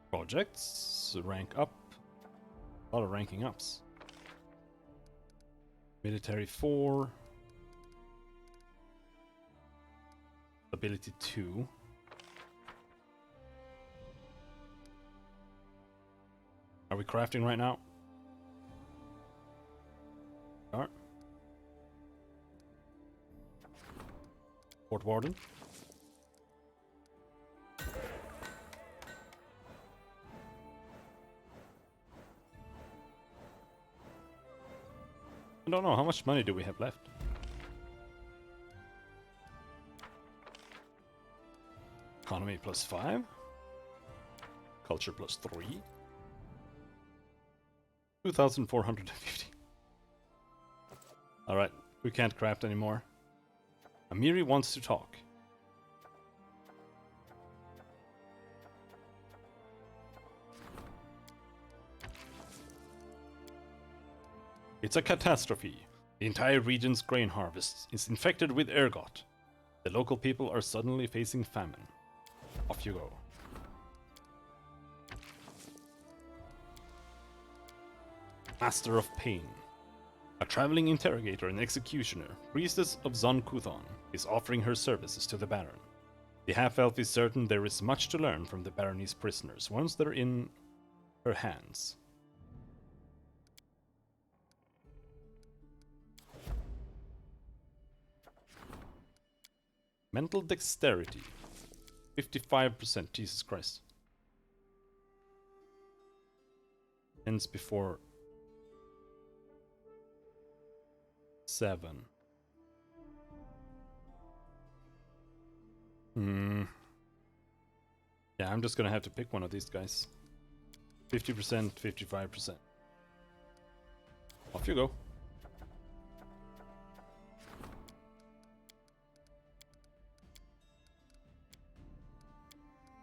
Speaker 1: Projects, rank up. A lot of ranking ups. Military 4. Ability 2. Are we crafting right now? Start. Fort Warden. I don't know, how much money do we have left? Economy +5. Culture +3. 2,450. Alright, we can't craft anymore. Amiri wants to talk. It's a catastrophe. The entire region's grain harvest is infected with ergot. The local people are suddenly facing famine. Off you go. Master of Pain. A traveling interrogator and executioner, priestess of Zon Kuthon, is offering her services to the Baron. The half-elf is certain there is much to learn from the Baroness prisoners once they're in her hands. Mental dexterity. 55%, Jesus Christ. Ends before 7. Yeah, I'm just gonna have to pick one of these guys. 50%, 55%. Off you go.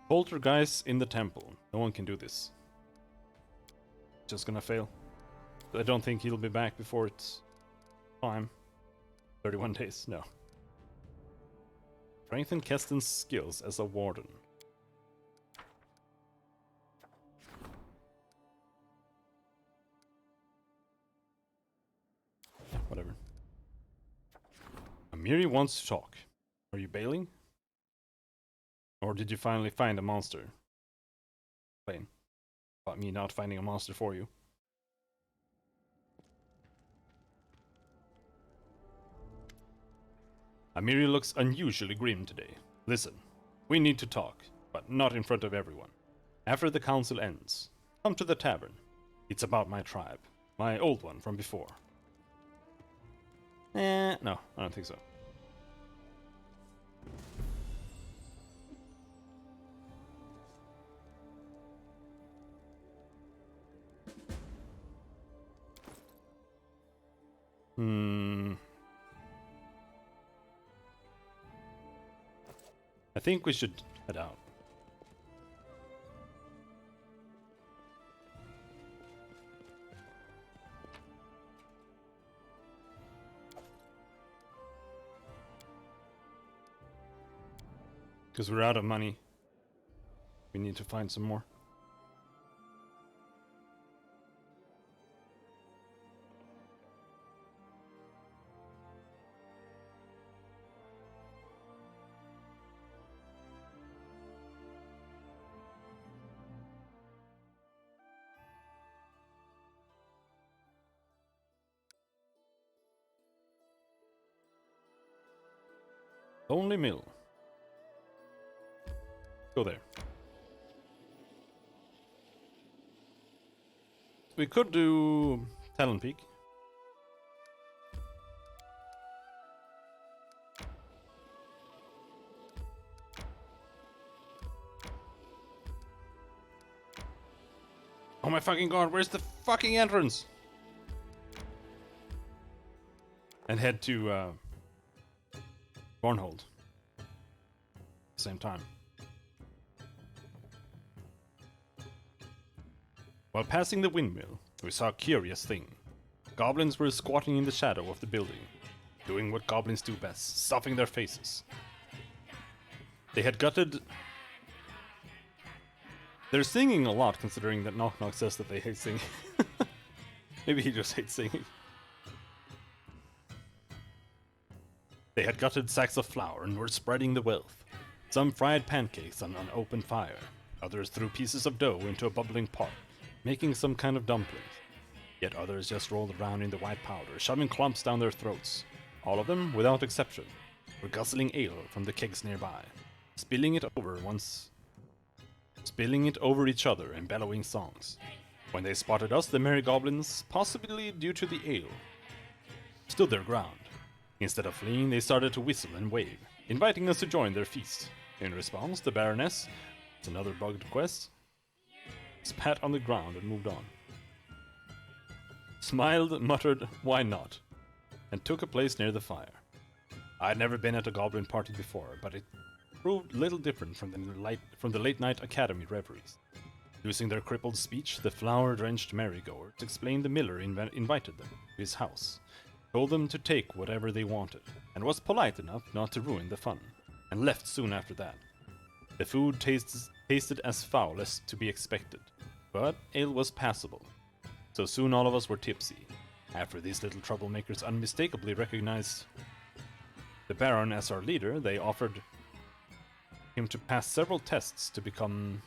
Speaker 1: Poltergeist in the temple. No one can do this. Just gonna fail. I don't think he'll be back before it's time. 31 days, no. Strengthen Keston's skills as a warden. Whatever. Amiri wants to talk. Are you bailing? Or did you finally find a monster? Plain. About me not finding a monster for you. Amiri looks unusually grim today. Listen, we need to talk. but not in front of everyone. After the council ends, come to the tavern. It's about my tribe, my old one from before. No, I don't think so. I think we should head out. Because we're out of money. We need to find some more. Only mill. Go there. We could do Talon Peak. Oh my fucking god, where's the fucking entrance? And head to Bornhold. Same time. While passing the windmill, we saw a curious thing. Goblins were squatting in the shadow of the building, doing what goblins do best, stuffing their faces. They had gutted... They're singing a lot, considering that Knock Knock says that they hate singing. Maybe he just hates singing. They had gutted sacks of flour and were spreading the wealth. Some fried pancakes on an open fire. Others threw pieces of dough into a bubbling pot, making some kind of dumplings. Yet others just rolled around in the white powder, shoving clumps down their throats. All of them, without exception, were guzzling ale from the kegs nearby, spilling it over each other and bellowing songs. When they spotted us, the merry goblins, possibly due to the ale, stood their ground. Instead of fleeing, they started to whistle and wave, inviting us to join their feast. In response, the Baroness, it's another bugged quest, spat on the ground and moved on. Smiled, muttered, "Why not?" and took a place near the fire. I had never been at a goblin party before, but it proved little different from the late-night academy reveries. Losing their crippled speech, the flour-drenched merry-goers explained the miller invited them to his house, told them to take whatever they wanted, and was polite enough not to ruin the fun, and left soon after that. The food tasted as foul as to be expected, but ale was passable. So soon all of us were tipsy. After these little troublemakers unmistakably recognized the Baron as our leader, they offered him to pass several tests to become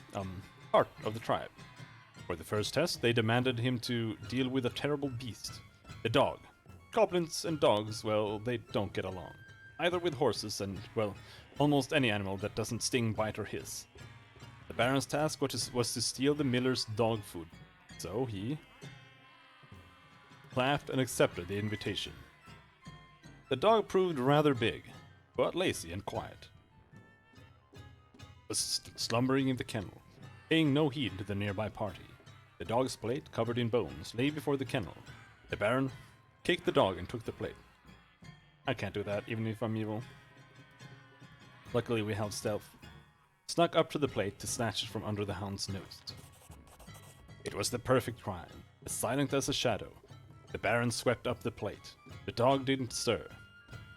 Speaker 1: part of the tribe. For the first test, they demanded him to deal with a terrible beast, the dog. Goblins and dogs, well, they don't get along. Either with horses and, well, almost any animal that doesn't sting, bite, or hiss. The Baron's task was to steal the miller's dog food, so he laughed and accepted the invitation. The dog proved rather big, but lazy and quiet. Was slumbering in the kennel, paying no heed to the nearby party. The dog's plate, covered in bones, lay before the kennel. The Baron kicked the dog and took the plate. I can't do that, even if I'm evil. Luckily we held stealth. Snuck up to the plate to snatch it from under the hound's nose. It was the perfect crime, as silent as a shadow. The Baron swept up the plate. The dog didn't stir.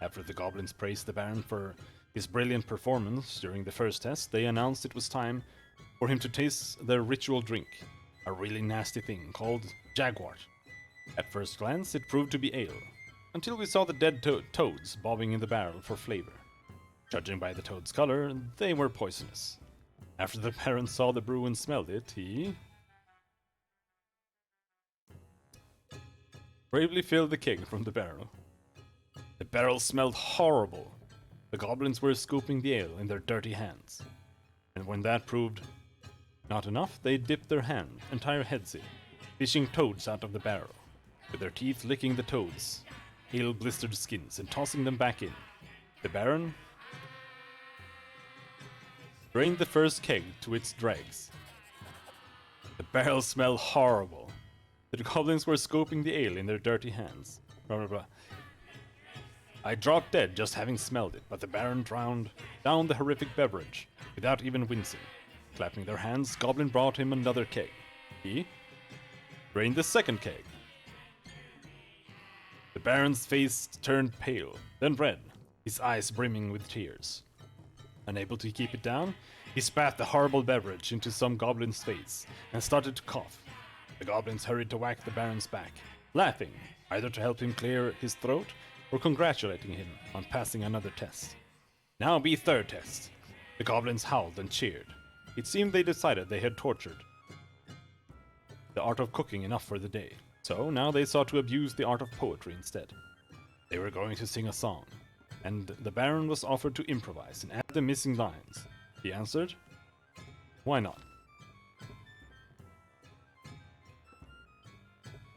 Speaker 1: After the goblins praised the Baron for his brilliant performance during the first test, they announced it was time for him to taste their ritual drink, a really nasty thing called jaguar. At first glance, it proved to be ale, until we saw the dead toads bobbing in the barrel for flavor. Judging by the toad's color, they were poisonous. After the Baron saw the brew and smelled it, he bravely filled the keg from the barrel. The barrel smelled horrible. The goblins were scooping the ale in their dirty hands. And when that proved not enough, they dipped their entire heads in, fishing toads out of the barrel, with their teeth licking the toads, ale-blistered skins, and tossing them back in. The Baron drained the first keg to its dregs. The barrel smelled horrible. The goblins were scoping the ale in their dirty hands. Blah, blah, blah. I dropped dead just having smelled it, but the Baron drowned down the horrific beverage without even wincing. Clapping their hands, Goblin brought him another keg. He drained the second keg. The Baron's face turned pale, then red, his eyes brimming with tears. Unable to keep it down, he spat the horrible beverage into some goblin's face and started to cough. The goblins hurried to whack the Baron's back, laughing, either to help him clear his throat or congratulating him on passing another test. Now be third test. The goblins howled and cheered. It seemed they decided they had tortured the art of cooking enough for the day, so now they sought to abuse the art of poetry instead. They were going to sing a song, and the Baron was offered to improvise and add the missing lines. He answered, "Why not?"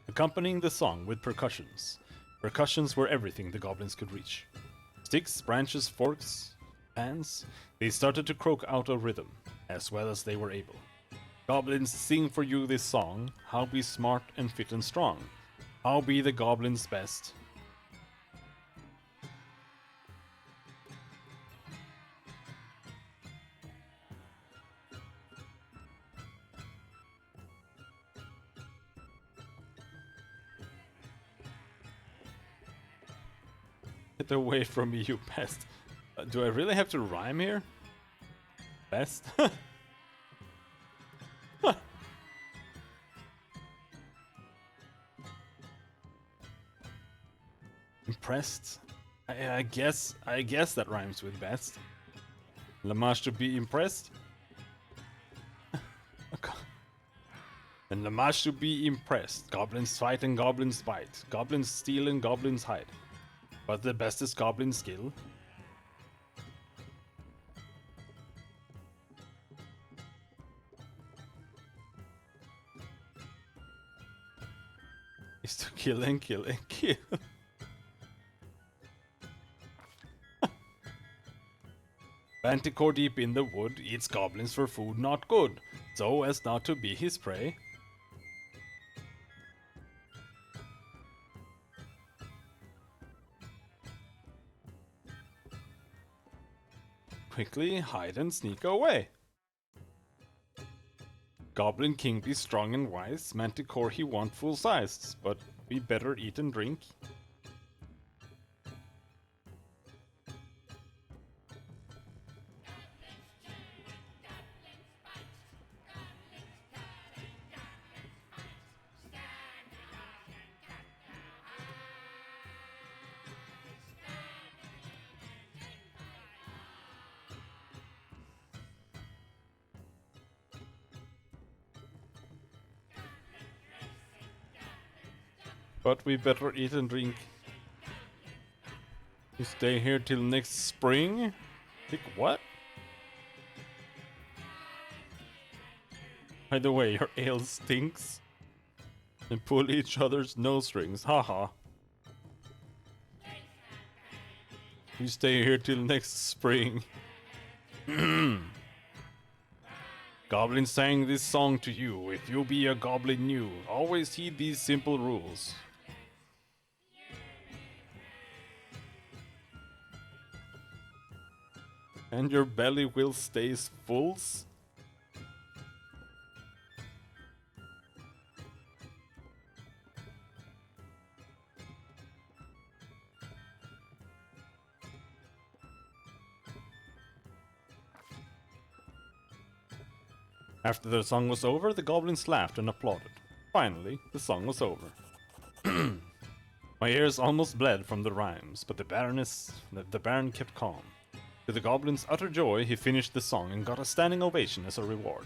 Speaker 1: Accompanying the song with percussions. Percussions were everything the goblins could reach. Sticks, branches, forks, pans, they started to croak out a rhythm, as well as they were able. Goblins, sing for you this song, how be smart and fit and strong, how be the goblins best. Get away from me, you pest. Do I really have to rhyme here? Best? Impressed? I guess that rhymes with best. Lamash to be impressed? And Lamash to be impressed. Goblins fight and goblins bite. Goblins steal and goblins hide. But the best is goblin skill. Is to kill and kill and kill. Manticore deep in the wood eats goblins for food not good, so as not to be his prey. Quickly hide and sneak away. Goblin King be strong and wise, Manticore he want full-sized, but we better eat and drink. But we better eat and drink. You stay here till next spring? Think what? By the way, your ale stinks. And pull each other's nose strings, haha. You stay here till next spring. Goblin sang this song to you. If you be a goblin new, always heed these simple rules. And your belly will stay full. After the song was over, the goblins laughed and applauded. Finally, the song was over. My ears almost bled from the rhymes, but the Baron kept calm. To the goblin's utter joy, he finished the song and got a standing ovation as a reward.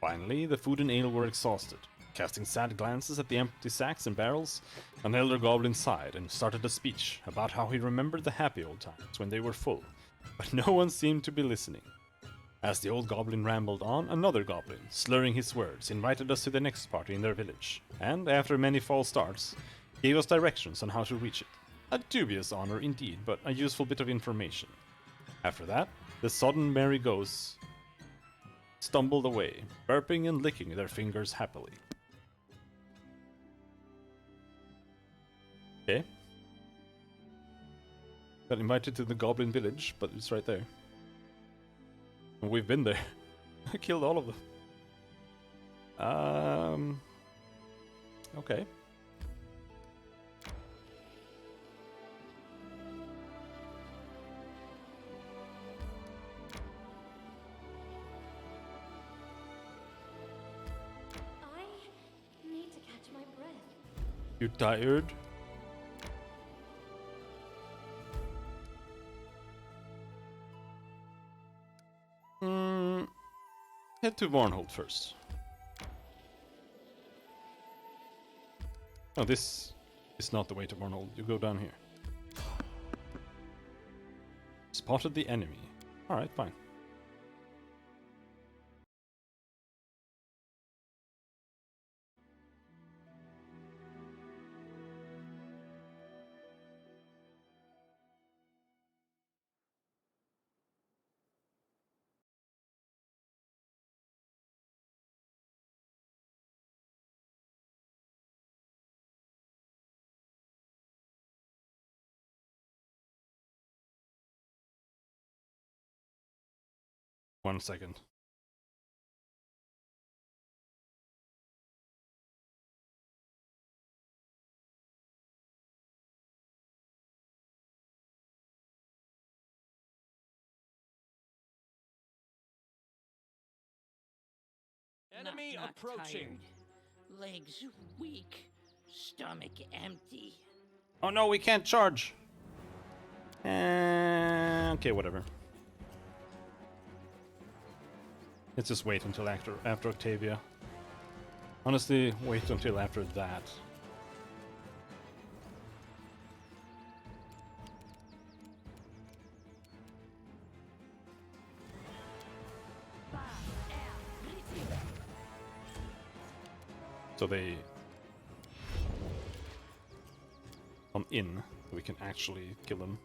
Speaker 1: Finally, the food and ale were exhausted. Casting sad glances at the empty sacks and barrels, an elder goblin sighed and started a speech about how he remembered the happy old times when they were full, but no one seemed to be listening. As the old goblin rambled on, another goblin, slurring his words, invited us to the next party in their village, and after many false starts, gave us directions on how to reach it. A dubious honor indeed, but a useful bit of information. After that, the sodden merry ghosts stumbled away, burping and licking their fingers happily. Okay. Got invited to the goblin village, but it's right there. And we've been there. I killed all of them. Okay.
Speaker 5: I need to catch my breath.
Speaker 1: You tired? Head to Varnhold first. Oh, this is not the way to Varnhold. You go down here. Spotted the enemy. Alright, fine. One second.
Speaker 2: Enemy
Speaker 4: Not
Speaker 2: approaching.
Speaker 4: tired. Legs weak. Stomach empty.
Speaker 1: Oh no, we can't charge! Okay, whatever. Let's just wait until after Octavia. Honestly, wait until after that. So they come in, we can actually kill them.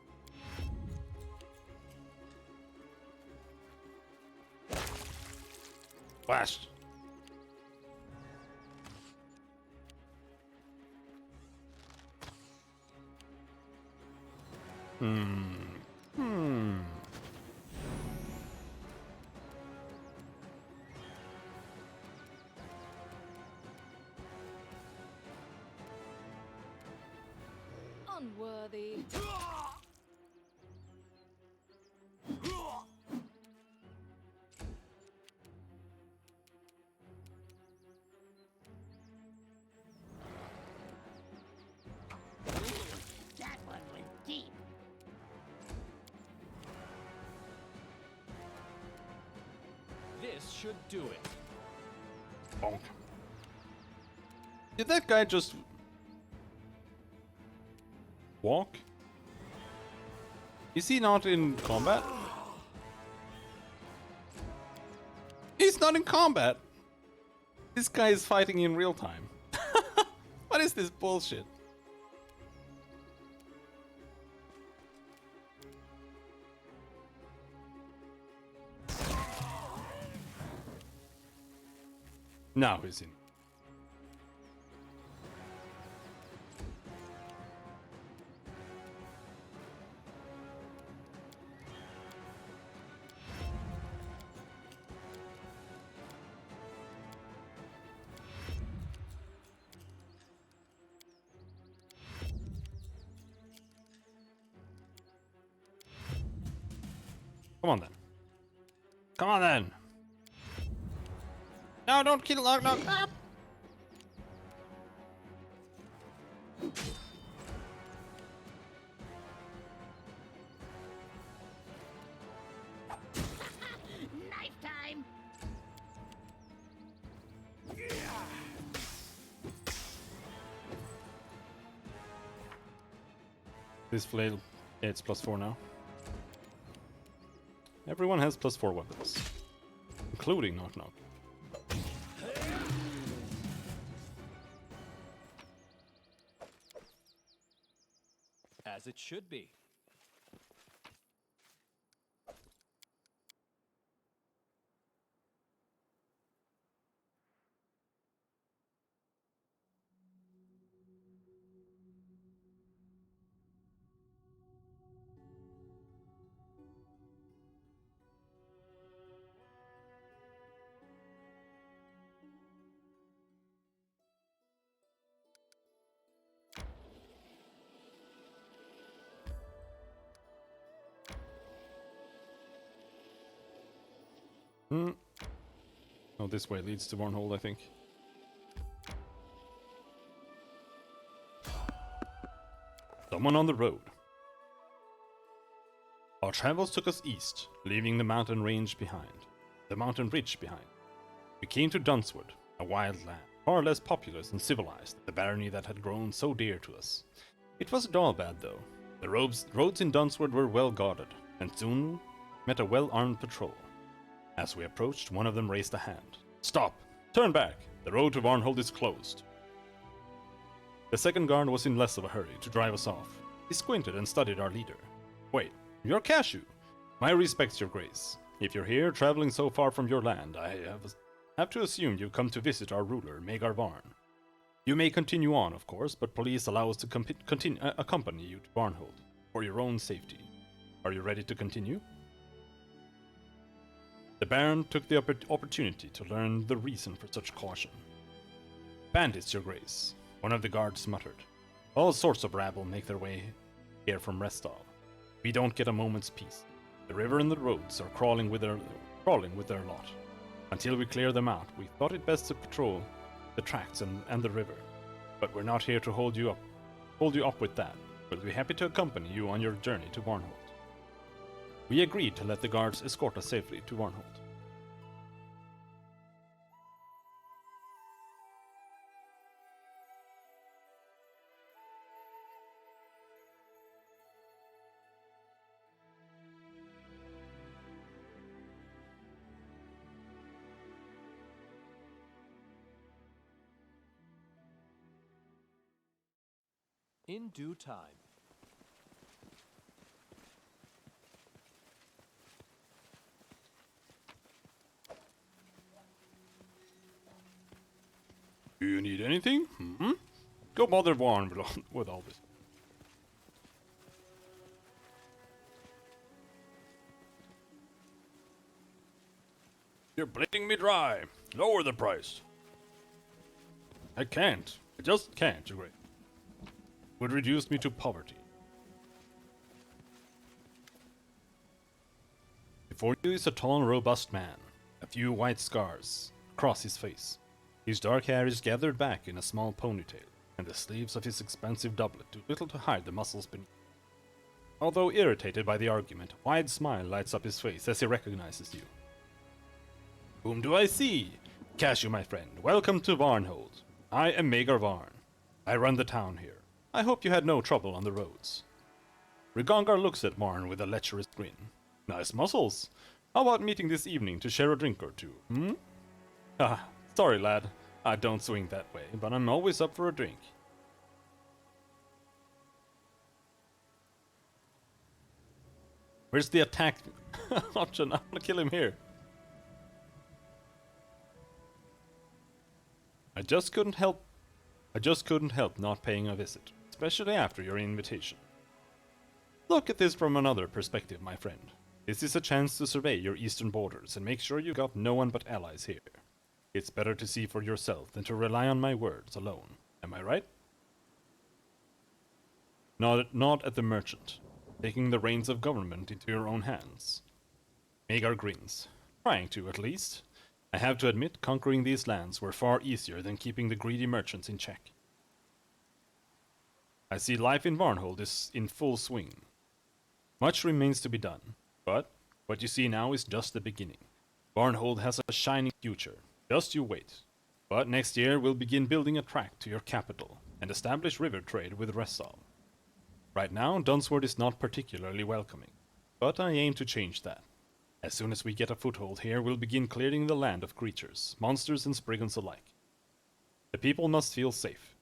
Speaker 1: Flash!
Speaker 7: Unworthy.
Speaker 4: That one went deep.
Speaker 2: This should do it.
Speaker 1: Bonk. Did that guy just walk? Is he not in combat? He's not in combat! This guy is fighting in real time. What is this bullshit? Now he's in. Come on then. Come on then. No, don't kill Log. No. Ah.
Speaker 4: Knife time.
Speaker 1: This flail, it's +4 now. Everyone has +4 weapons. including Knock Knock.
Speaker 2: As it should be.
Speaker 1: Oh, this way leads to Warnhold, I think. Someone on the road. Our travels took us east, leaving the mountain range behind. The mountain ridge behind. We came to Dunswood, a wild land, far less populous and civilized than the barony that had grown so dear to us. It wasn't all bad, though. The roads in Dunswood were well guarded, and soon met a well-armed patrol. As we approached, one of them raised a hand. Stop! Turn back! The road to Varnhold is closed. The second guard was in less of a hurry to drive us off. He squinted and studied our leader. Wait, you're Cashew. My respects, your grace. If you're here, traveling so far from your land, I have to assume you've come to visit our ruler, Magar Varn. You may continue on, of course, but please allow us to accompany you to Varnhold, for your own safety. Are you ready to continue? The Baron took the opportunity to learn the reason for such caution. Bandits, your grace, one of the guards muttered. All sorts of rabble make their way here from Restall. We don't get a moment's peace. The river and the roads are crawling with their lot. Until we clear them out, we thought it best to patrol the tracts and the river. But we're not here to hold you up with that. We'll be happy to accompany you on your journey to Varnhold. We agreed to let the guards escort us safely to Varnhold.
Speaker 2: In due time.
Speaker 1: Do you need anything? Go bother Varn with all this. You're bleeding me dry. Lower the price. I can't. I just can't, Your Grace. Would reduce me to poverty. Before you is a tall, robust man, a few white scars across his face. His dark hair is gathered back in a small ponytail, and the sleeves of his expensive doublet do little to hide the muscles beneath. Although irritated by the argument, a wide smile lights up his face as he recognizes you. Whom do I see? Cashew, my friend, welcome to Varnhold. I am Magar Varn. I run the town here. I hope you had no trouble on the roads. Rigongar looks at Varn with a lecherous grin. Nice muscles. How about meeting this evening to share a drink or two, Ah, sorry lad. I don't swing that way, but I'm always up for a drink. Where's the attack option? I'm gonna kill him here. I just couldn't help not paying a visit, especially after your invitation. Look at this from another perspective, my friend. This is a chance to survey your eastern borders and make sure you got no one but allies here. It's better to see for yourself than to rely on my words alone. Am I right? Nod at the merchant, taking the reins of government into your own hands. Magar grins. Trying to, at least. I have to admit, conquering these lands were far easier than keeping the greedy merchants in check. I see life in Varnhold is in full swing. Much remains to be done, but what you see now is just the beginning. Varnhold has a shining future. Just you wait. But next year we'll begin building a tract to your capital and establish river trade with Restall. Right now, Dunswood is not particularly welcoming, but I aim to change that. As soon as we get a foothold here, we'll begin clearing the land of creatures, monsters and brigands alike. The people must feel safe.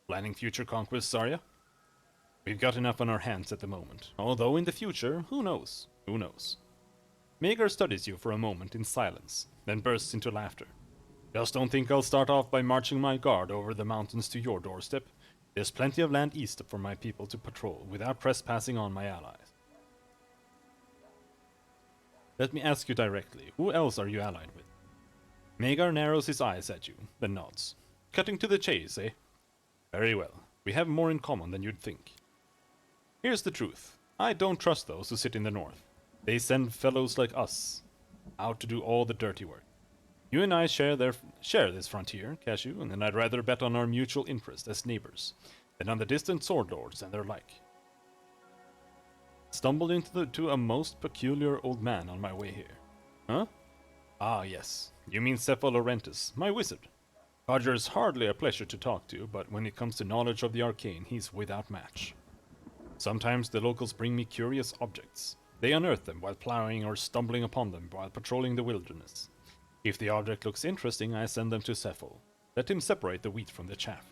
Speaker 1: Planning future conquests, are ya? We've got enough on our hands at the moment. Although in the future, who knows? Who knows? Maegor studies you for a moment in silence, then bursts into laughter. Just don't think I'll start off by marching my guard over the mountains to your doorstep. There's plenty of land east for my people to patrol without trespassing on my allies. Let me ask you directly, who else are you allied with? Maegor narrows his eyes at you, then nods. Cutting to the chase, eh? Very well. We have more in common than you'd think. Here's the truth. I don't trust those who sit in the north. They send fellows like us out to do all the dirty work. You and I share this frontier, Cashew, and I'd rather bet on our mutual interest as neighbors than on the distant sword lords and their like. Stumbled into a most peculiar old man on my way here. Huh? Ah, yes. You mean Cepha Laurentis, my wizard. Roger's hardly a pleasure to talk to, but when it comes to knowledge of the arcane, he's without match. Sometimes the locals bring me curious objects. They unearth them while plowing or stumbling upon them while patrolling the wilderness. If the object looks interesting, I send them to Cepho. Let him separate the wheat from the chaff.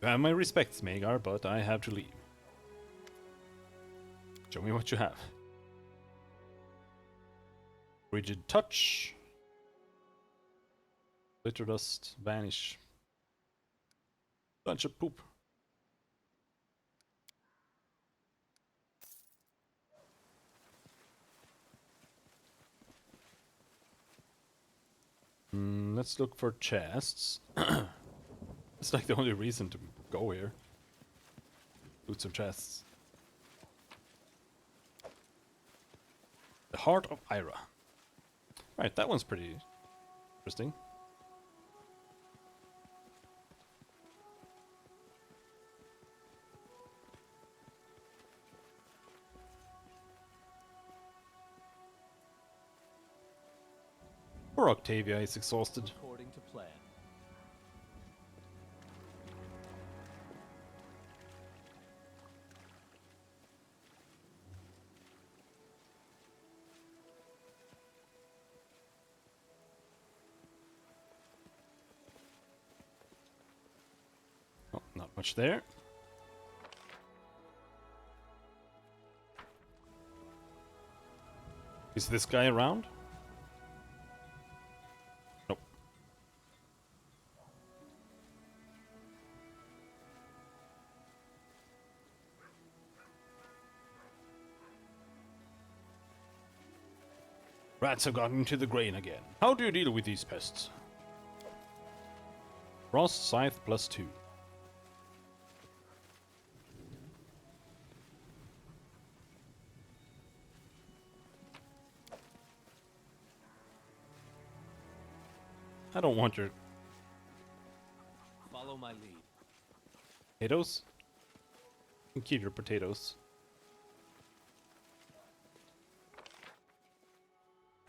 Speaker 1: You have my respects, Maegor, but I have to leave. Show me what you have. Rigid touch. Glitter dust, vanish. Bunch of poop. Let's look for chests. It's like the only reason to go here. Loot some chests. The Heart of Ira. Right, that one's pretty interesting. Poor Octavia is exhausted.
Speaker 2: According to plan.
Speaker 1: Oh, not much there. Is this guy around? Nope. Rats have gotten into the grain again. How do you deal with these pests? Frost Scythe +2. I don't want your
Speaker 2: Follow my lead.
Speaker 1: potatoes. You can keep your potatoes.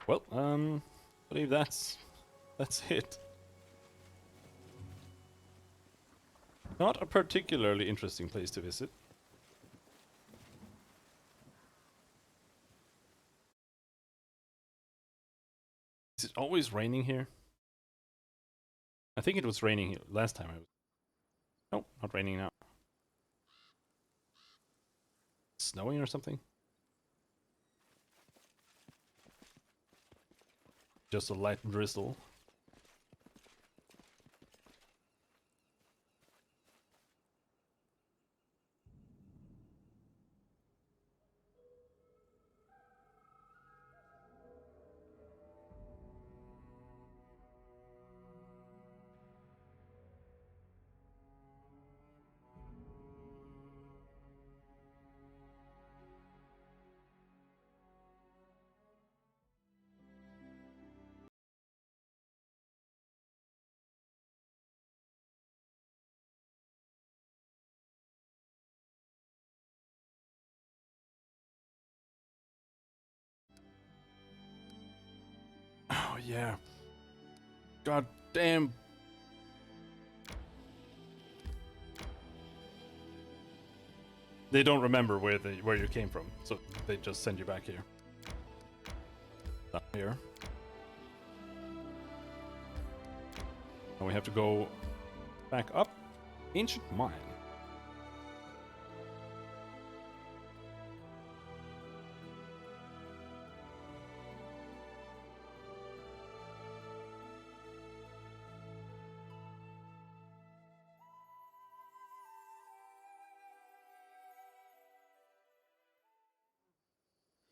Speaker 1: Well, I believe that's it. Not a particularly interesting place to visit. Is it always raining here? I think it was raining here last time I was. Nope, not raining now. Snowing or something? Just a light drizzle. Oh yeah. God damn. they don't remember where you came from, so they just send you back here. Down here. And we have to go back up. Ancient Mine.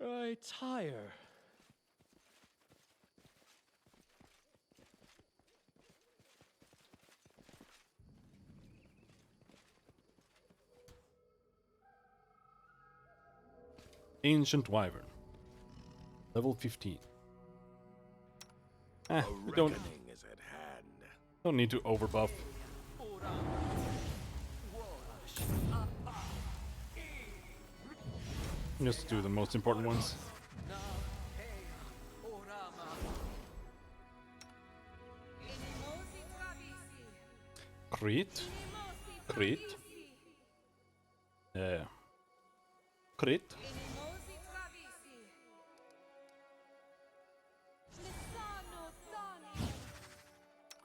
Speaker 2: I tire.
Speaker 1: Ancient Wyvern. Level 15. We don't need to overbuff. Just do the most important ones. Crit. Crit. Yeah. Crit.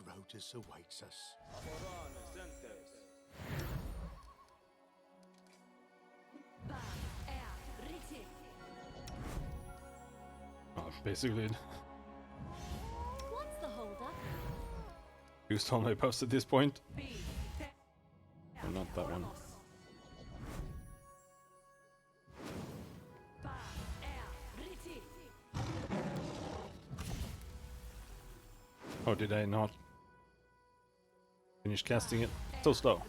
Speaker 3: Grotus awaits us.
Speaker 1: Oh, basically,
Speaker 5: What's the holdup?
Speaker 1: used all my buffs at this point. Or not that one. Oh, did I not finish casting it? So slow.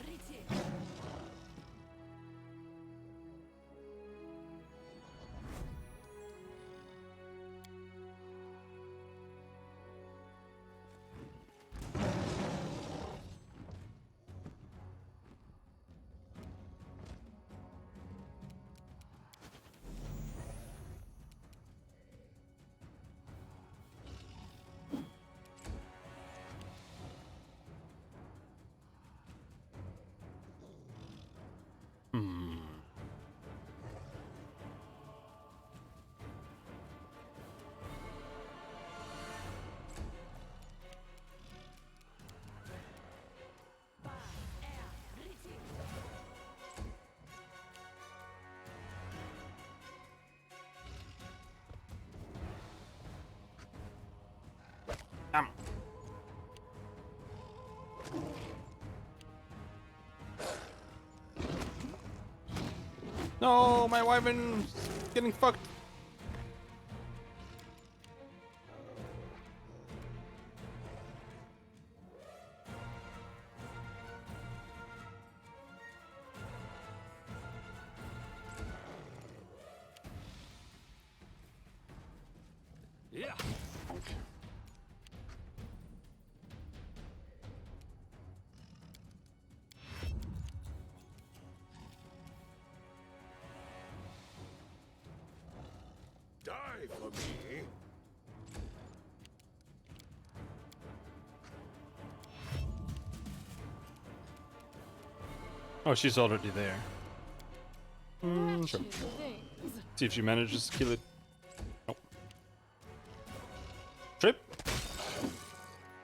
Speaker 1: No, my wyvern's getting fucked.
Speaker 2: Yeah.
Speaker 1: Okay.
Speaker 9: Die for me.
Speaker 1: Oh, she's already there. Sure. See if she manages to kill it. Nope. Trip?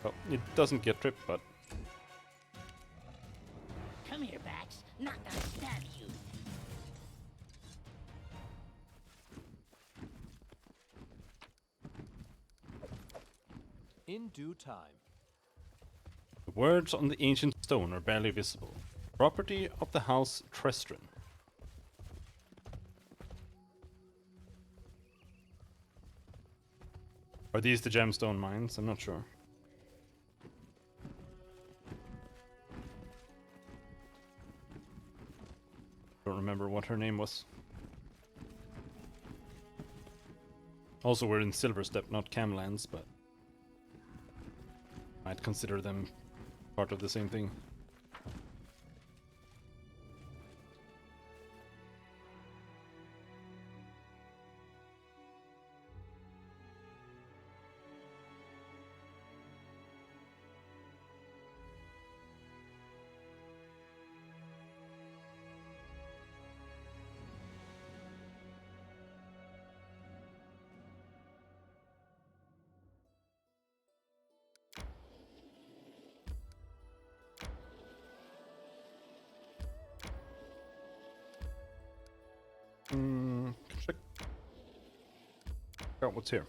Speaker 1: Well, it doesn't get tripped, but...
Speaker 4: Come here, Bax. Not gonna stab you.
Speaker 2: In due time.
Speaker 1: The words on the ancient stone are barely visible. Property of the house Trestrin. Are these the gemstone mines? I'm not sure. Don't remember what her name was. Also, we're in Silverstep, not Camlands, but I'd consider them part of the same thing. Oh, what's here?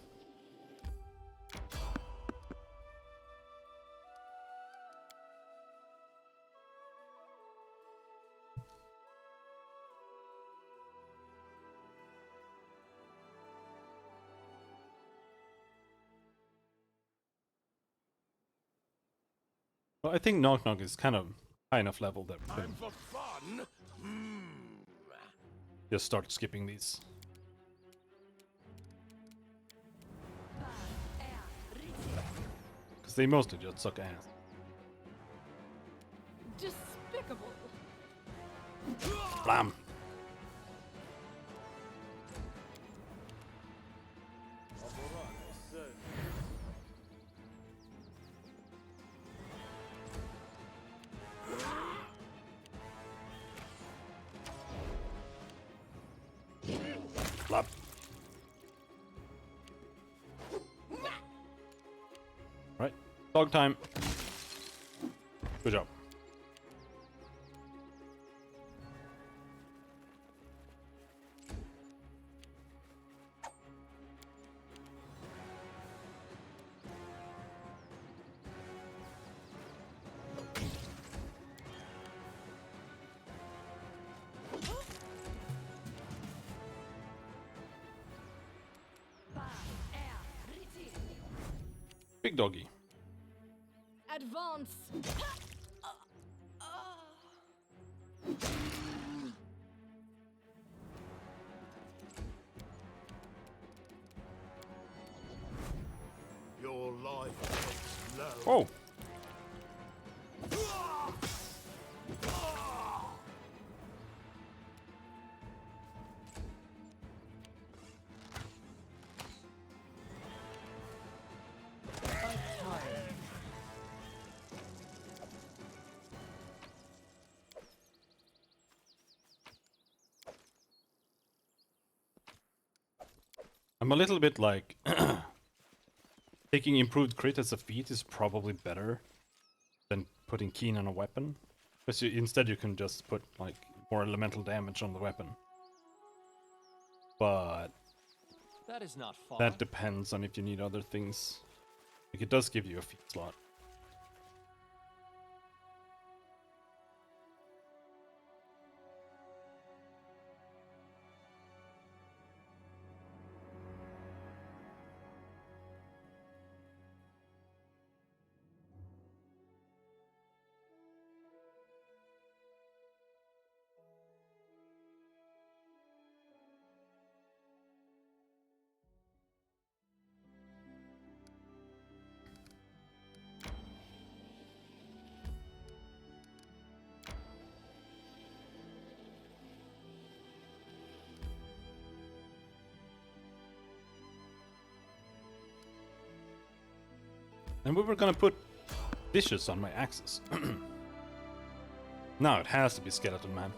Speaker 1: Well, I think Knock Knock is kind of high enough level that we can
Speaker 8: For fun?
Speaker 1: just start skipping these. Because they mostly just suck ass.
Speaker 7: Despicable.
Speaker 1: Blam! Blap. Right, dog time. Good job. Big doggy.
Speaker 7: Advance.
Speaker 3: Your life takes low.
Speaker 1: Oh! I'm a little bit like taking improved crit as a feat is probably better than putting keen on a weapon. Because instead you can just put like more elemental damage on the weapon. But
Speaker 2: That is not far.
Speaker 1: that depends on if you need other things. Like it does give you a feat slot. And we were gonna put dishes on my axes. Now it has to be Skeleton Man.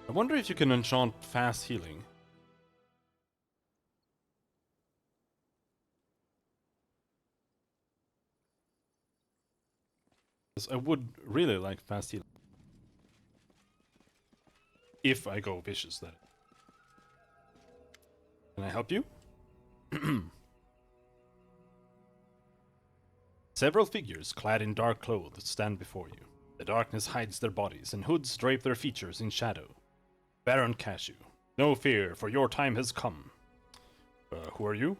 Speaker 1: I wonder if you can enchant fast healing. Because I would really like fast healing. If I go vicious, that is. Can I help you? Several figures clad in dark clothes stand before you. The darkness hides their bodies, and hoods drape their features in shadow. Baron Cashew, no fear, for your time has come. Who are you?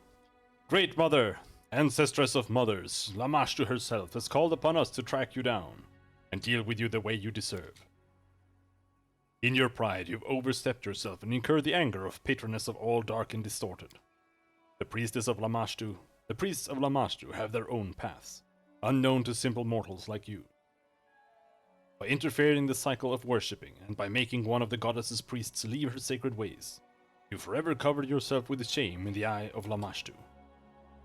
Speaker 1: Great Mother, ancestress of mothers, Lamashtu herself has called upon us to track you down and deal with you the way you deserve. In your pride, you've overstepped yourself and incurred the anger of patroness of all dark and distorted. The priests of Lamashtu have their own paths, unknown to simple mortals like you. By interfering in the cycle of worshipping, and by making one of the goddess's priests leave her sacred ways, you forever covered yourself with shame in the eye of Lamashtu.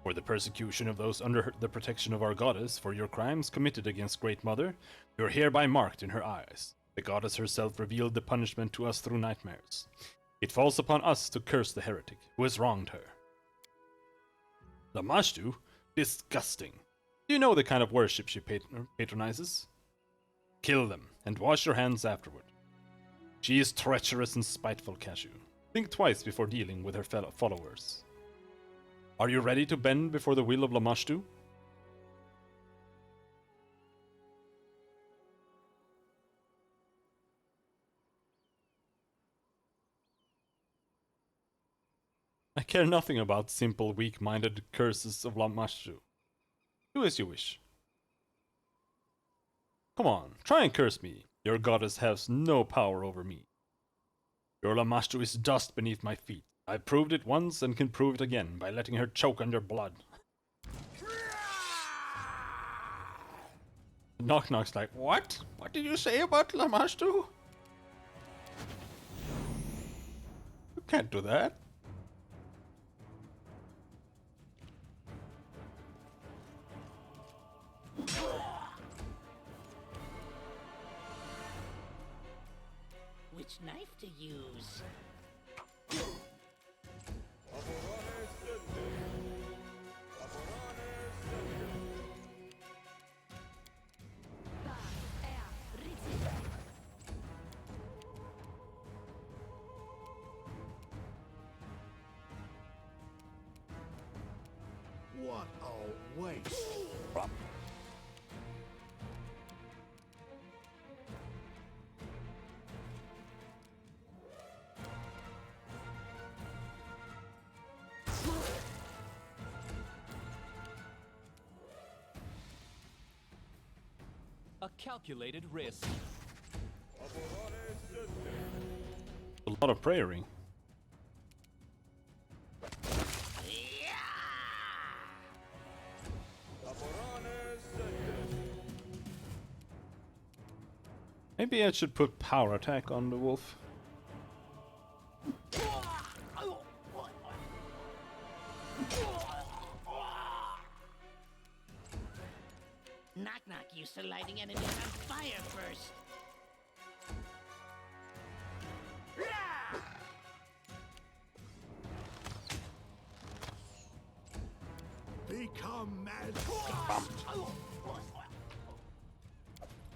Speaker 1: For the persecution of those under the protection of our goddess, for your crimes committed against Great Mother, you are hereby marked in her eyes. The goddess herself revealed the punishment to us through nightmares. It falls upon us to curse the heretic who has wronged her. Lamashtu? Disgusting. Do you know the kind of worship she patronizes? Kill them, and wash your hands afterward. She is treacherous and spiteful, Cashew. Think twice before dealing with her fellow followers. Are you ready to bend before the will of Lamashtu? I care nothing about simple, weak-minded curses of Lamashtu. Do as you wish. Come on, try and curse me. Your goddess has no power over me. Your Lamashtu is dust beneath my feet. I proved it once and can prove it again by letting her choke on your blood. Knock Knock's like, what? What did you say about Lamashtu? You can't do that.
Speaker 4: Which knife to use?
Speaker 3: What a waste!
Speaker 2: A calculated risk.
Speaker 1: A lot of praying. Maybe I should put power attack on the wolf.
Speaker 4: Knock Knock used to lighting enemies on fire first.
Speaker 3: Become mad.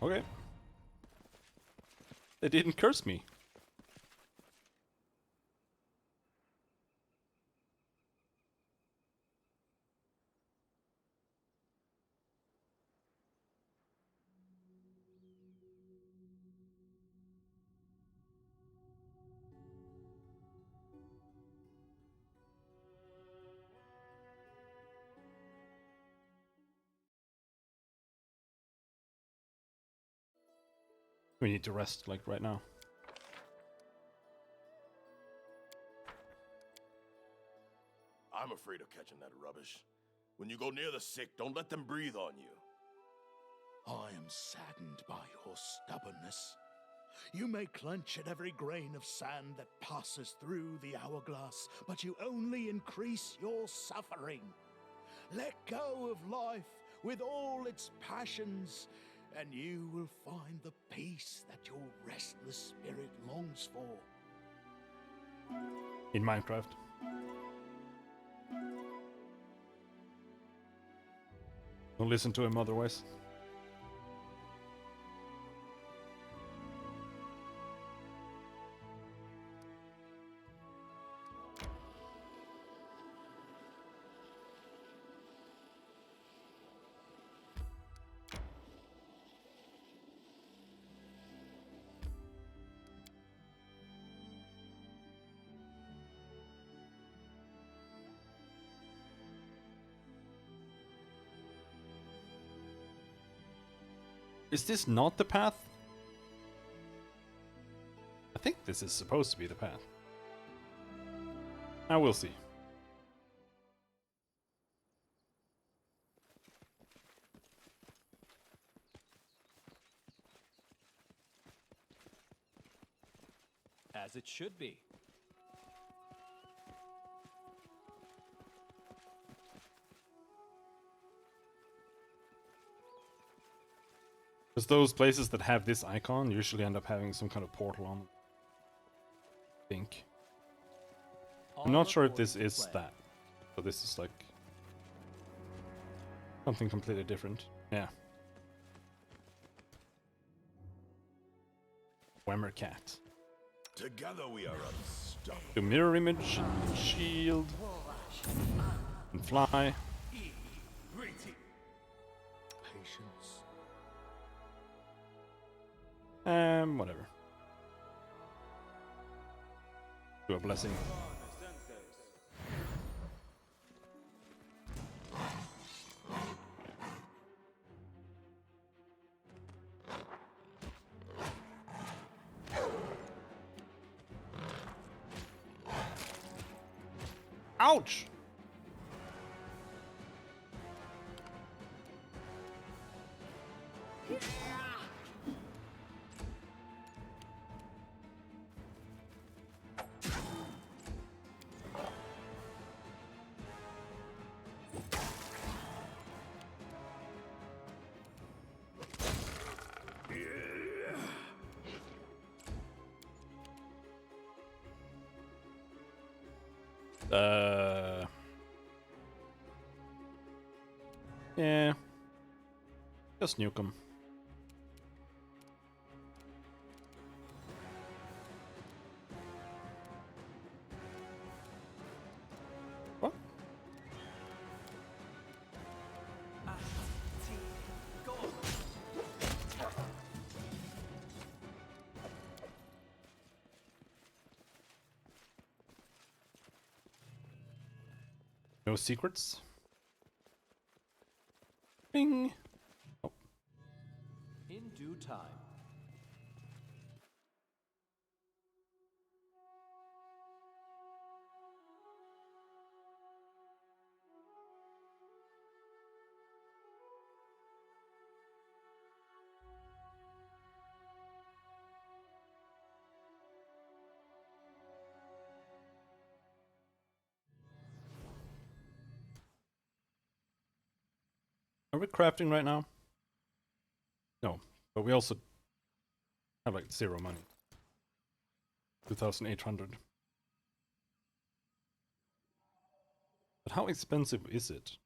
Speaker 1: Okay. They didn't curse me. We need to rest, like, right now.
Speaker 13: I'm afraid of catching that rubbish. When you go near the sick, don't let them breathe on you.
Speaker 3: I am saddened by your stubbornness. You may clench at every grain of sand that passes through the hourglass, but you only increase your suffering. Let go of life with all its passions, and you will find the peace that your restless spirit longs for.
Speaker 1: In Minecraft. Don't listen to him otherwise. Is this not the path? I think this is supposed to be the path. I will see.
Speaker 2: As it should be.
Speaker 1: Because those places that have this icon usually end up having some kind of portal on them. I think. I'm not sure if this is that. So this is like something completely different. Yeah. Whammer cat.
Speaker 13: Together we are unstoppable.
Speaker 1: Do mirror image and shield and fly.
Speaker 3: Patience.
Speaker 1: Whatever. Do a blessing. Ouch! Yeah. Just nuke him. What? No secrets? Bing! Oh.
Speaker 2: In due time.
Speaker 1: Are we crafting right now? No, but we also have like 0 money. 2,800. But how expensive is it?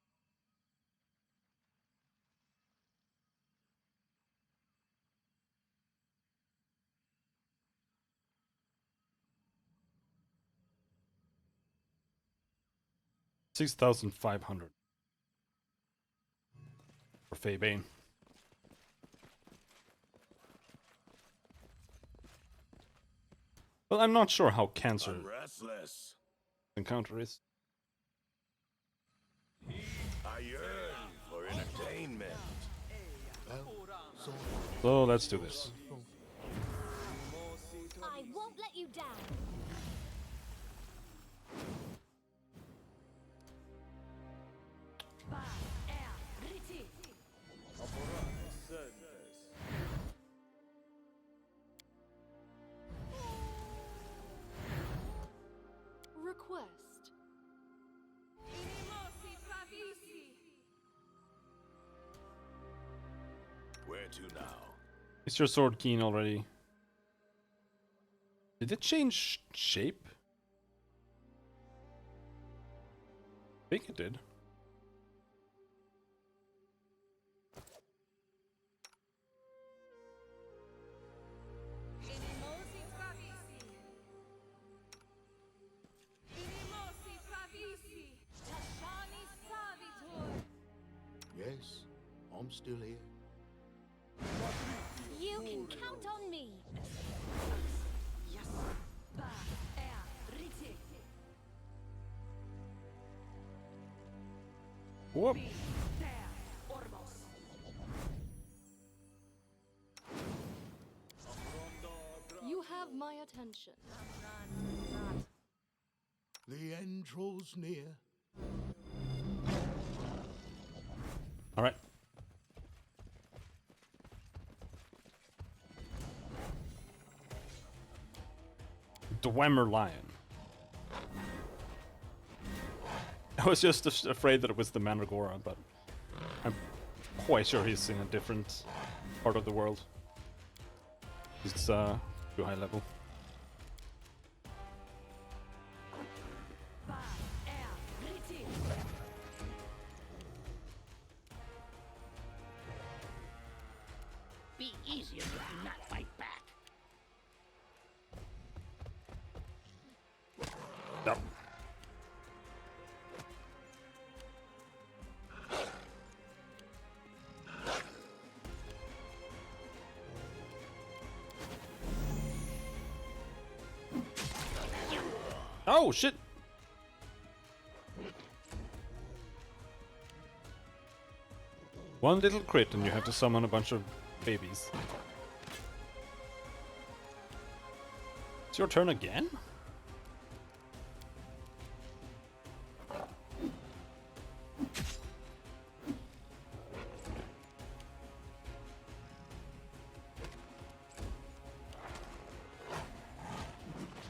Speaker 1: $6,500 for Fey Bane. Well, I'm not sure how cancer
Speaker 13: I'm restless.
Speaker 1: encounter is.
Speaker 13: I yearn for entertainment.
Speaker 1: So let's do this.
Speaker 5: I won't let you down.
Speaker 7: Request.
Speaker 13: Where to now?
Speaker 1: Is your sword keen already? Did it change shape? I think it did.
Speaker 3: Yes, I'm still here.
Speaker 5: You can count on me.
Speaker 1: Whoop.
Speaker 7: You have my attention.
Speaker 3: The end draws near.
Speaker 1: All right. Dwemer Lion. I was just afraid that it was the Mandragora, but I'm quite sure he's in a different part of the world. It's too high level.
Speaker 4: Be easier if you not fight back.
Speaker 1: Oh shit! One little crit and you have to summon a bunch of babies. It's your turn again?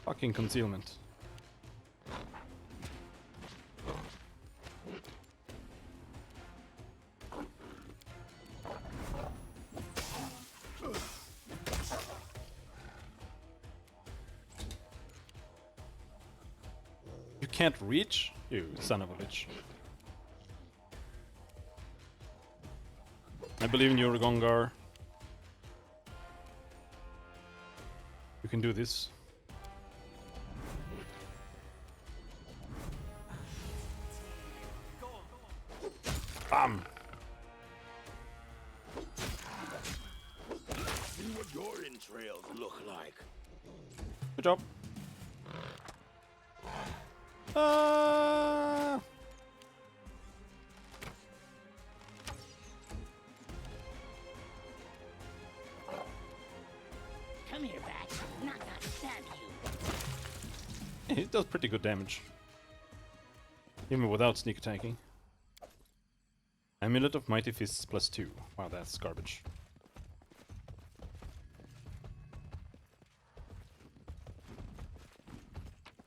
Speaker 1: Fucking concealment. You can't reach? You son of a bitch. I believe in you, Gongar. You can do this. Bam!
Speaker 13: See what your entrails look like.
Speaker 1: Good job.
Speaker 4: Come here, Bat. Not gonna stab you.
Speaker 1: It does pretty good damage. Even without sneak attacking. Amulet of Mighty Fists +2. Wow, that's garbage.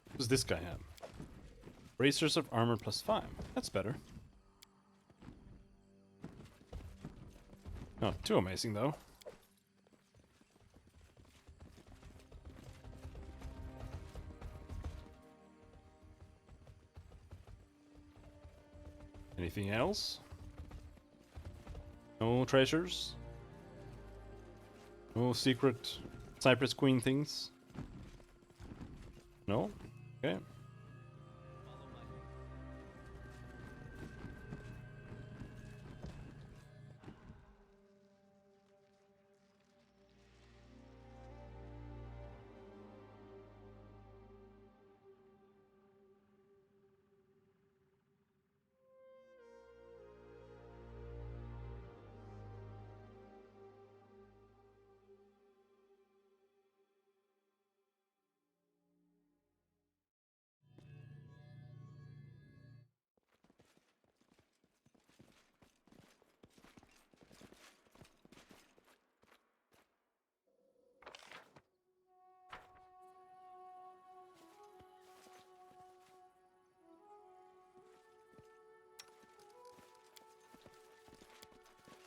Speaker 1: What does this guy have? Bracers of Armor +5. That's better. Not too amazing though. Anything else? No treasures? No secret Cypress Queen things? No? Okay.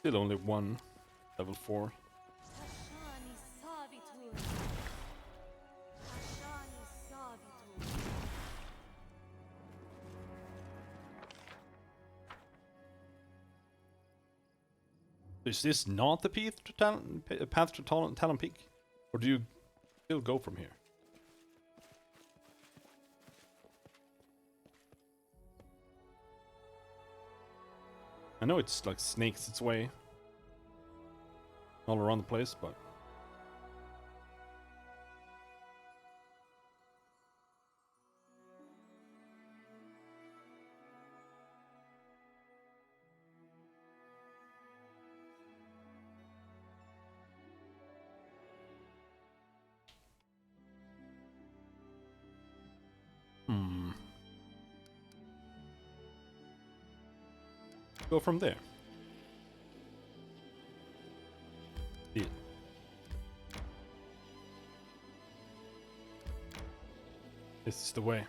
Speaker 1: Still only one. Level 4. Is this not the path to Talon Peak? Or do you still go from here? I know it's like snakes its way all around the place, but go from there. Yeah. This is the way.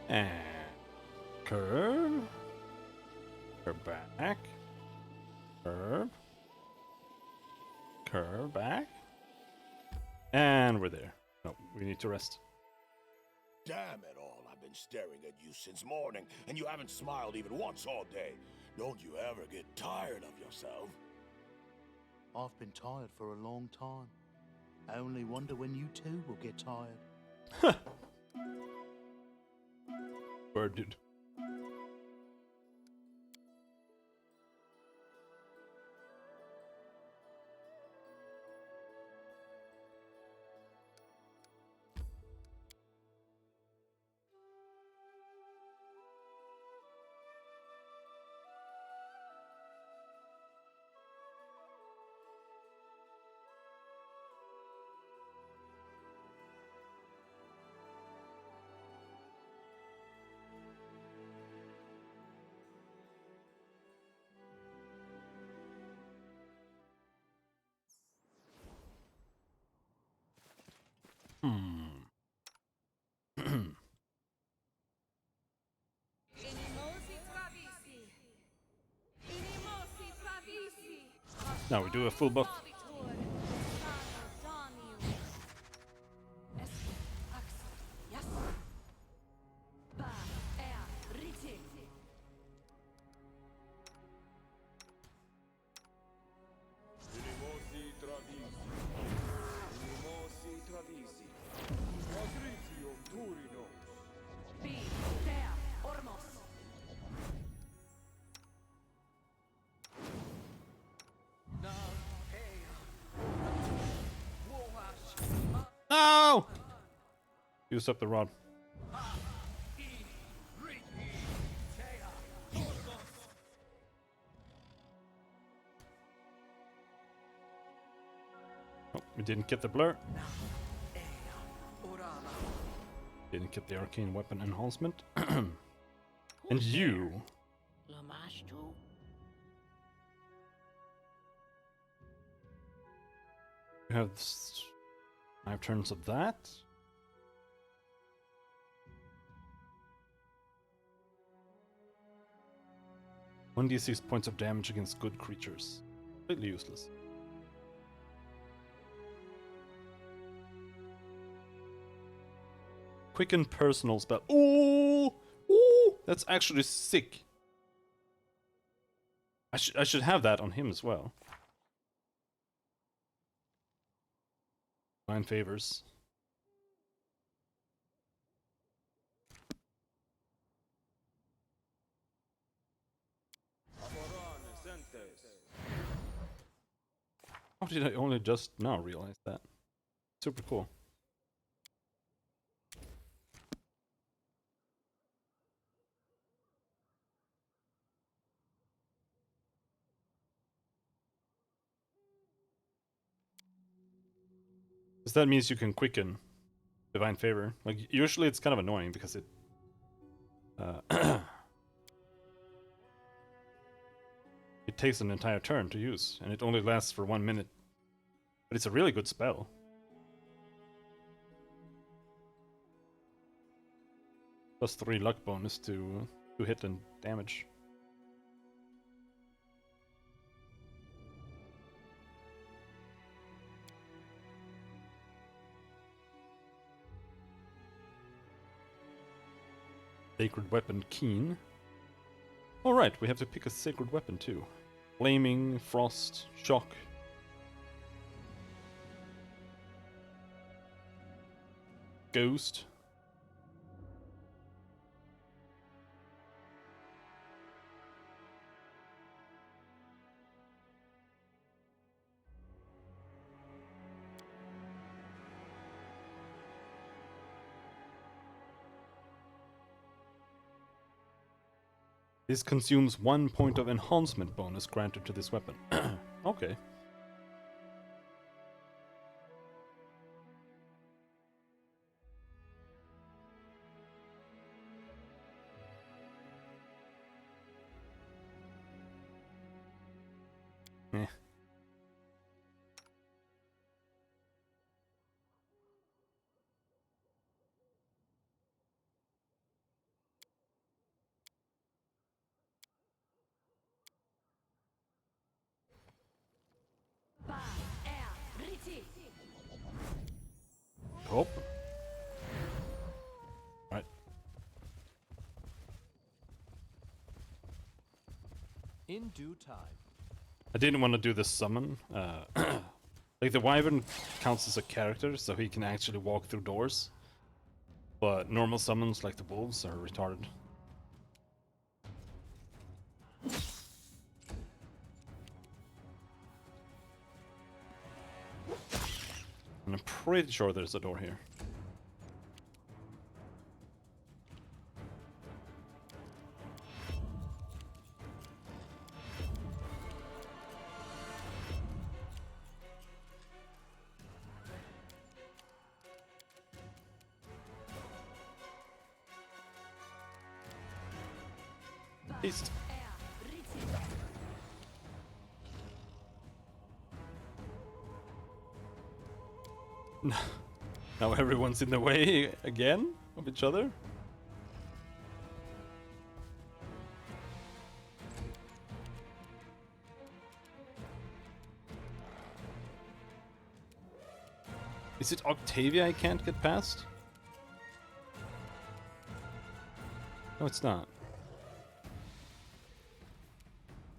Speaker 1: And curve. Curve back. Curve. Curve back. And we're there. No, we need to rest.
Speaker 13: Damn it all, I've been staring at you since morning, and you haven't smiled even once all day. Don't you ever get tired of yourself?
Speaker 3: I've been tired for a long time. I only wonder when you too will get tired.
Speaker 1: word, dude. Now we do a full buff. No! Use up the rod. Oh, we didn't get the blur. Didn't get the arcane weapon enhancement. And you...
Speaker 4: Lamashtu?
Speaker 1: You have 5 turns of that. One d6 points of damage against good creatures. Completely useless. Quicken personal spell. Ooh! Ooh! That's actually sick. I should have that on him as well. Divine favors. How did I only just now realize that? Super cool. Because that means you can quicken Divine Favor. Like, usually it's kind of annoying because it... it takes an entire turn to use, and it only lasts for 1 minute. But it's a really good spell. Plus 3 luck bonus to hit and damage. Sacred Weapon Keen. Alright, we have to pick a sacred weapon too. Flaming, Frost, Shock. Ghost. This consumes 1 point of enhancement bonus granted to this weapon. Okay. Eh. Oh. Right.
Speaker 2: In due time.
Speaker 1: I didn't want to do the summon. Like, the Wyvern counts as a character, so he can actually walk through doors. But normal summons, like the wolves, are retarded. I'm pretty sure there's a door here. East. Now everyone's in the way again of each other? Is it Octavia I can't get past? No, it's not.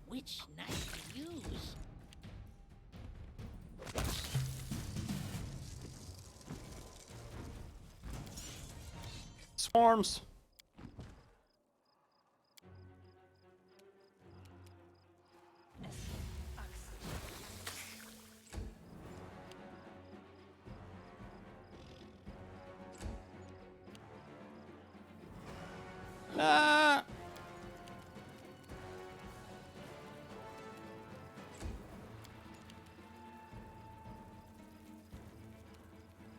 Speaker 4: Which knife to use?
Speaker 1: Swarms! Ah!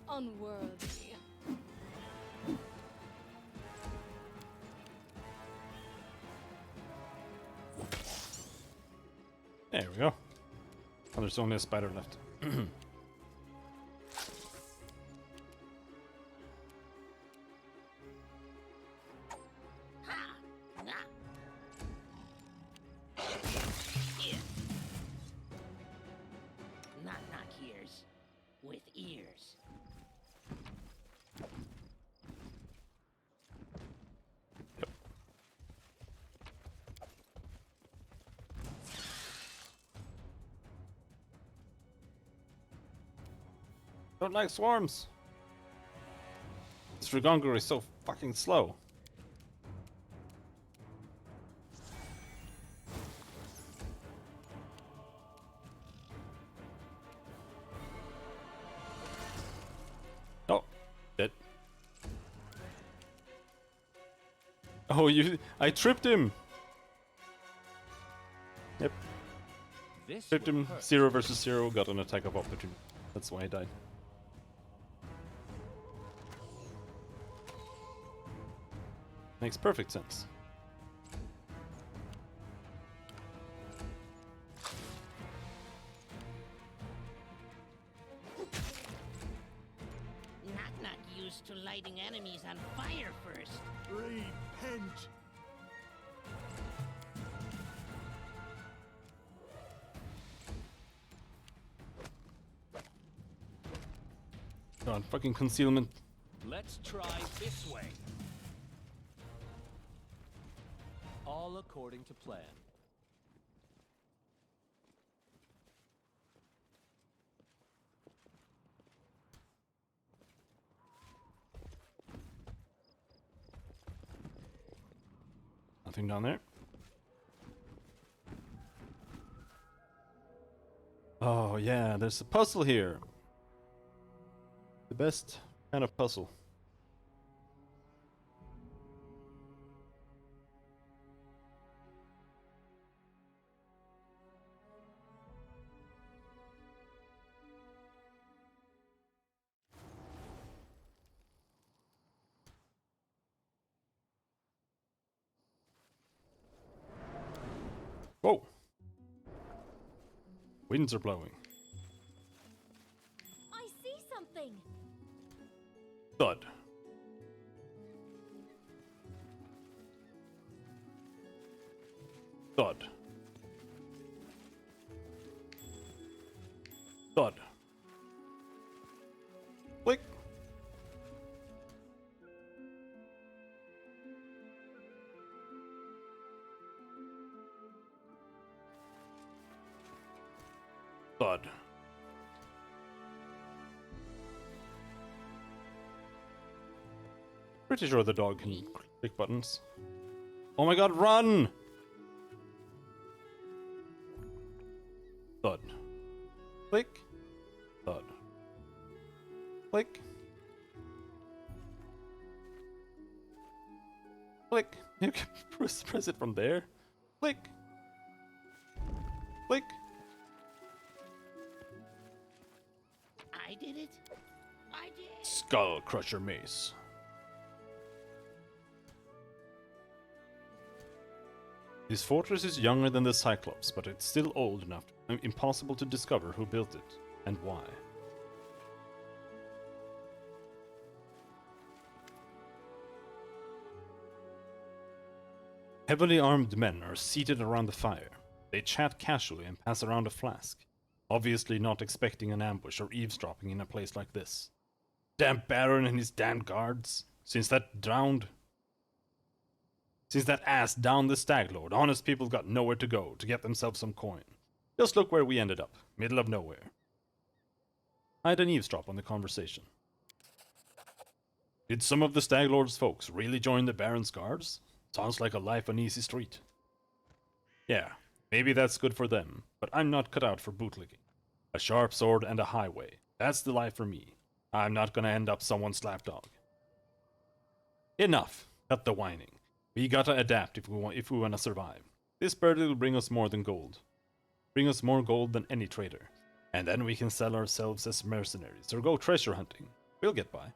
Speaker 7: Unworthy.
Speaker 1: There we go. Oh, there's only a spider left.
Speaker 4: Knock ears with ears.
Speaker 1: Don't like swarms. This Rigongur is so fucking slow. Oh, dead. Oh, I tripped him. Yep. Tripped him 0 versus 0, got an attack of opportunity. That's why he died. Makes perfect sense.
Speaker 4: Knock used to lighting enemies on fire first.
Speaker 3: Repent!
Speaker 1: God, fucking concealment.
Speaker 2: Let's try this way. All according to plan.
Speaker 1: Nothing down there. Oh yeah, there's a puzzle here. The best kind of puzzle. Whoa! Winds are blowing.
Speaker 12: I see something.
Speaker 1: Thud. Thud. Thud. Click. Thud. Pretty sure the dog can click buttons. Oh my god, run! Thud. Click. Thud. Click. Click. You can press it from there. Click. Click.
Speaker 4: I did it. I did.
Speaker 1: Skull Crusher Mace. This fortress is younger than the Cyclops, but it's still old enough, impossible to discover who built it and why. Heavily armed men are seated around the fire. They chat casually and pass around a flask, obviously not expecting an ambush or eavesdropping in a place like this. Damn Baron and his damned guards. Since that ass downed the Stag Lord, honest people got nowhere to go to get themselves some coin. Just look where we ended up, middle of nowhere. I'd an eavesdrop on the conversation. Did some of the Stag Lord's folks really join the Baron's guards? Sounds like a life on easy street. Yeah, maybe that's good for them, but I'm not cut out for bootlicking. A sharp sword and a highway. That's the life for me. I'm not gonna end up someone's lapdog. Enough. Cut the whining. We gotta adapt if we wanna survive. This bird will bring us more than gold. Bring us more gold than any trader. And then we can sell ourselves as mercenaries or go treasure hunting. We'll get by.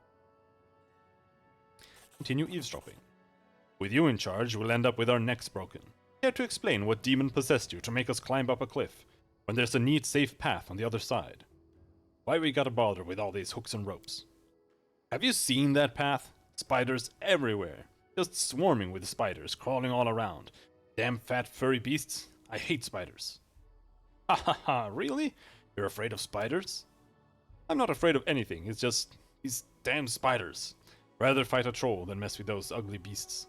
Speaker 1: Continue eavesdropping. With you in charge, we'll end up with our necks broken. Care to explain what demon possessed you to make us climb up a cliff, when there's a neat, safe path on the other side? Why we gotta bother with all these hooks and ropes? Have you seen that path? Spiders everywhere. Just swarming with spiders, crawling all around. Damn fat furry beasts. I hate spiders. Ha ha ha, really? You're afraid of spiders? I'm not afraid of anything, it's just these damn spiders. Rather fight a troll than mess with those ugly beasts.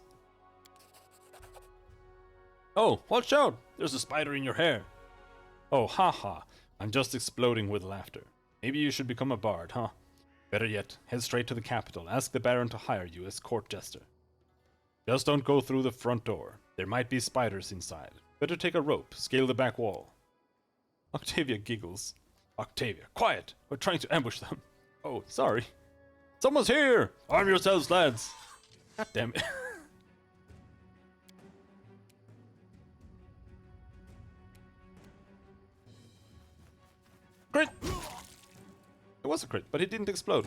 Speaker 1: Oh, watch out! There's a spider in your hair. Oh, haha. I'm just exploding with laughter. Maybe you should become a bard, huh? Better yet, head straight to the capital. Ask the Baron to hire you as court jester. Just don't go through the front door. There might be spiders inside. Better take a rope, scale the back wall. Octavia giggles. Octavia, quiet! We're trying to ambush them. Oh, sorry. Someone's here! Arm yourselves, lads! God damn it. Crit! It was a crit, but it didn't explode.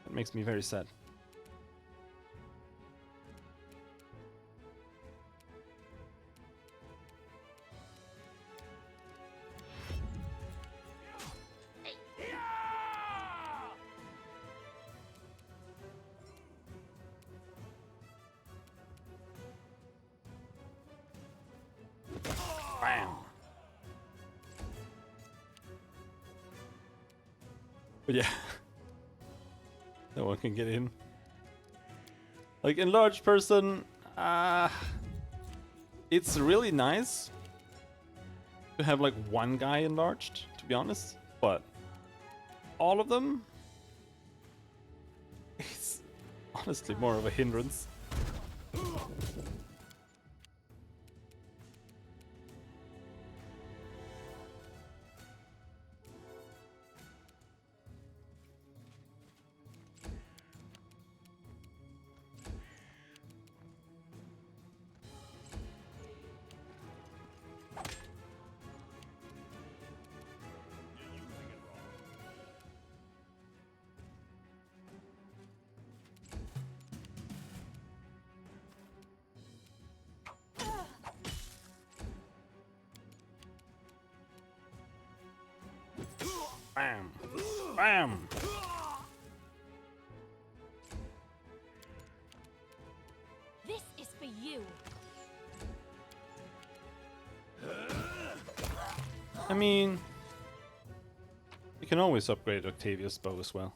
Speaker 1: That makes me very sad. Bam! But yeah, no one can get in. Like, enlarged person, it's really nice to have like one guy enlarged, to be honest, but all of them, it's honestly more of a hindrance. Bam! Bam!
Speaker 5: This is for you.
Speaker 1: I mean, you can always upgrade Octavia's bow as well.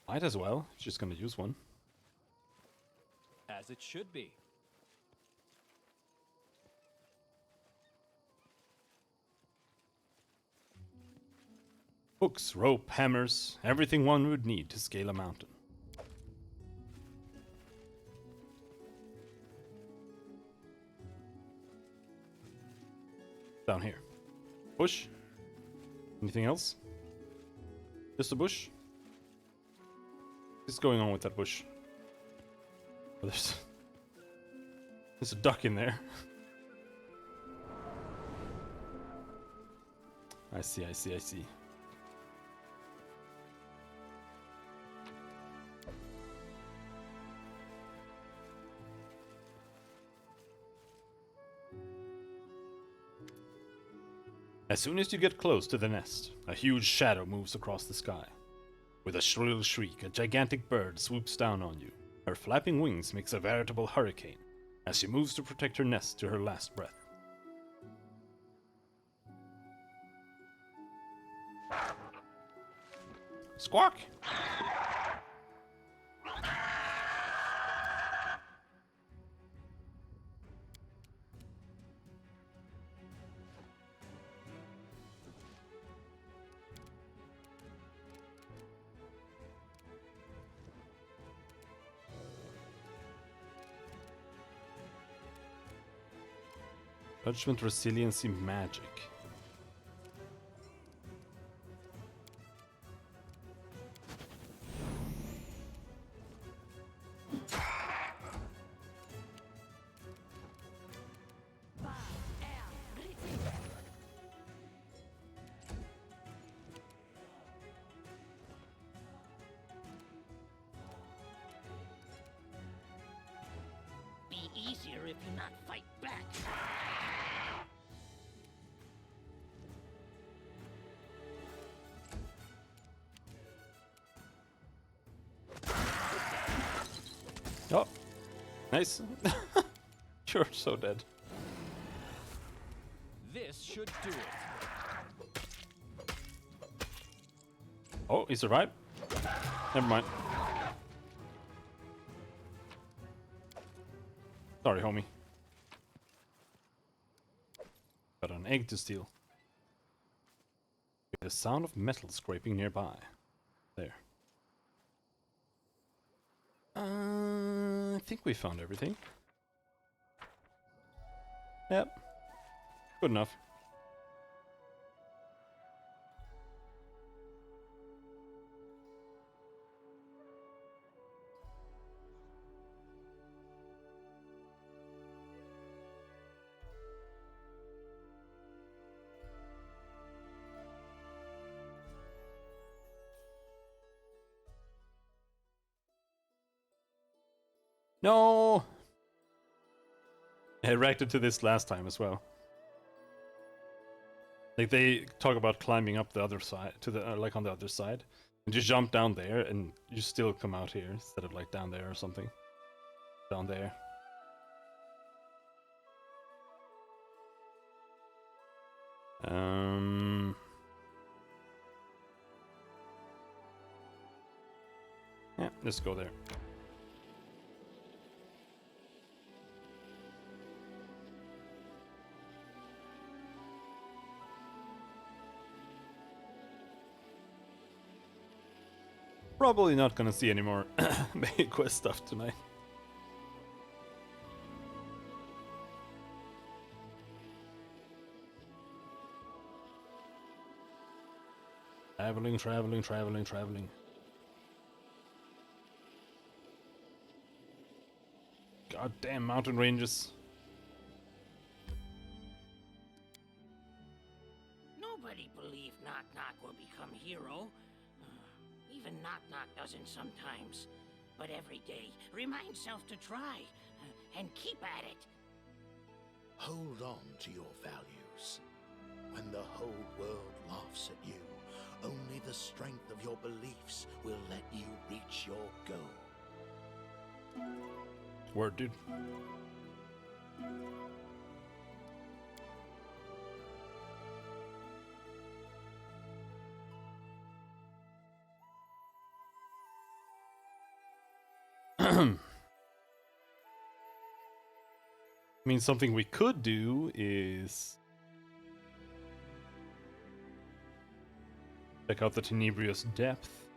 Speaker 1: Might as well, if she's gonna use one.
Speaker 2: As it should be.
Speaker 1: Hooks, rope, hammers, everything one would need to scale a mountain. Down here. Push. Anything else? Just a bush? What's going on with that bush? Oh, there's a duck in there. I see. As soon as you get close to the nest, a huge shadow moves across the sky. With a shrill shriek, a gigantic bird swoops down on you. Her flapping wings makes a veritable hurricane as she moves to protect her nest to her last breath. Squawk! Judgment, resiliency, magic.
Speaker 4: Be easier if you not fight back.
Speaker 1: Oh, nice. You're so dead.
Speaker 2: This should do it.
Speaker 1: Oh, he survived? Never mind. Sorry, homie. Got an egg to steal. The sound of metal scraping nearby. There. I think we found everything. Yep. Good enough. No! I reacted to this last time as well. Like they talk about climbing up the other side, to the like on the other side, and you jump down there, and you still come out here instead of like down there or something. Down there. Yeah, let's go there. Probably not gonna see any more main quest stuff tonight. Traveling. Goddamn mountain ranges.
Speaker 4: Nobody believed Knock Knock will become hero. Even Knock Knock doesn't sometimes. But every day, remind self to try. And keep at it.
Speaker 3: Hold on to your values. When the whole world laughs at you, only the strength of your beliefs will let you reach your goal.
Speaker 1: Word, dude. I mean, something we could do is check out the Tenebrious Depth.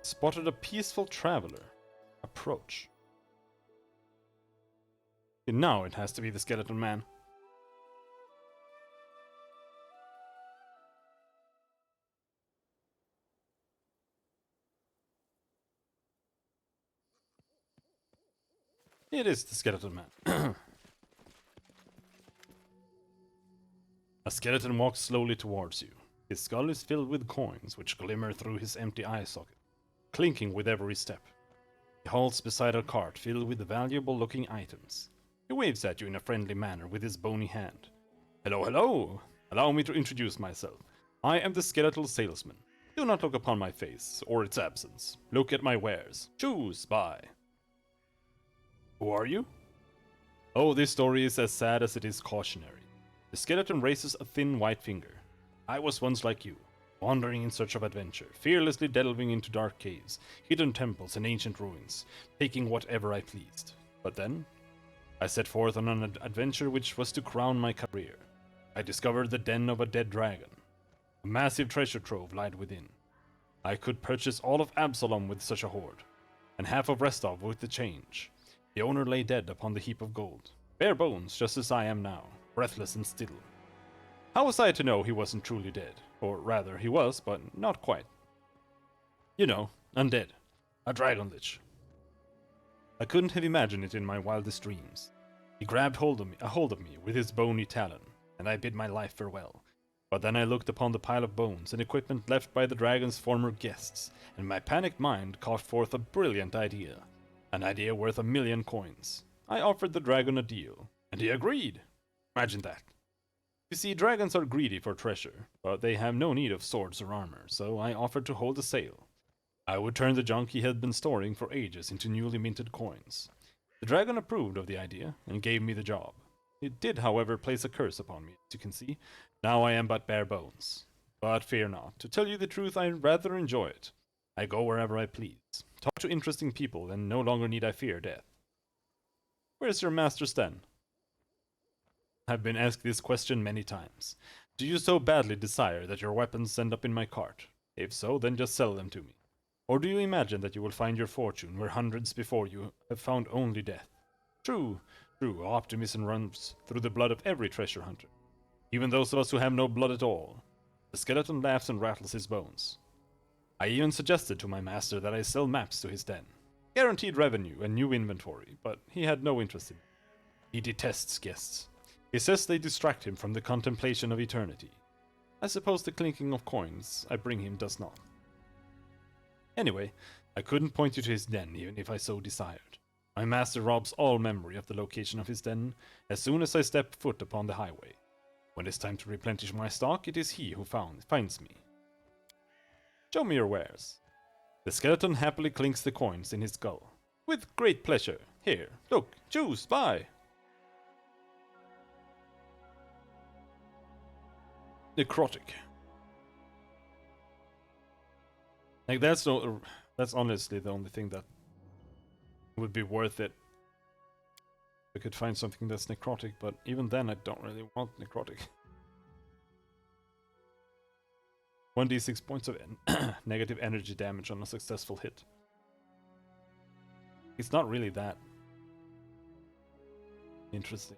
Speaker 1: Spotted a peaceful traveler. Approach. And now it has to be the skeleton man. It is the skeleton man. A skeleton walks slowly towards you. His skull is filled with coins, which glimmer through his empty eye socket, clinking with every step. He halts beside a cart filled with valuable-looking items. He waves at you in a friendly manner with his bony hand. Hello, hello! Allow me to introduce myself. I am the skeletal salesman. Do not look upon my face, or its absence. Look at my wares. Choose, buy. Who are you? Oh, this story is as sad as it is cautionary. The skeleton raises a thin white finger. I was once like you, wandering in search of adventure, fearlessly delving into dark caves, hidden temples and ancient ruins, taking whatever I pleased. But then, I set forth on an adventure which was to crown my career. I discovered the den of a dead dragon. A massive treasure trove lied within. I could purchase all of Absalom with such a hoard, and half of Restov with the change. The owner lay dead upon the heap of gold, bare bones just as I am now, breathless and still. How was I to know he wasn't truly dead? Or rather, he was, but not quite. You know, undead. A dragon lich. I couldn't have imagined it in my wildest dreams. He grabbed hold of me with his bony talon, and I bid my life farewell. But then I looked upon the pile of bones and equipment left by the dragon's former guests, and my panicked mind caught forth a brilliant idea. An idea worth 1,000,000 coins. I offered the dragon a deal, and he agreed. Imagine that. You see, dragons are greedy for treasure, but they have no need of swords or armor, so I offered to hold a sale. I would turn the junk he had been storing for ages into newly minted coins. The dragon approved of the idea, and gave me the job. It did, however, place a curse upon me, as you can see. Now I am but bare bones. But fear not. To tell you the truth, I rather enjoy it. I go wherever I please, talk to interesting people, and no longer need I fear death. Where's your master's den? I've been asked this question many times. Do you so badly desire that your weapons end up in my cart? If so, then just sell them to me. Or do you imagine that you will find your fortune where hundreds before you have found only death? True, optimism runs through the blood of every treasure hunter. Even those of us who have no blood at all. The skeleton laughs and rattles his bones. I even suggested to my master that I sell maps to his den. Guaranteed revenue and new inventory, but he had no interest in it. He detests guests. He says they distract him from the contemplation of eternity. I suppose the clinking of coins I bring him does not. Anyway, I couldn't point you to his den even if I so desired. My master robs all memory of the location of his den as soon as I step foot upon the highway. When it's time to replenish my stock, it is he who finds me. Show me your wares. The skeleton happily clinks the coins in his skull. With great pleasure. Here, look, choose, buy. Necrotic. Like that's honestly the only thing that would be worth it. I could find something that's necrotic, but even then I don't really want necrotic. 1d6 points of negative energy damage on a successful hit. It's not really that interesting.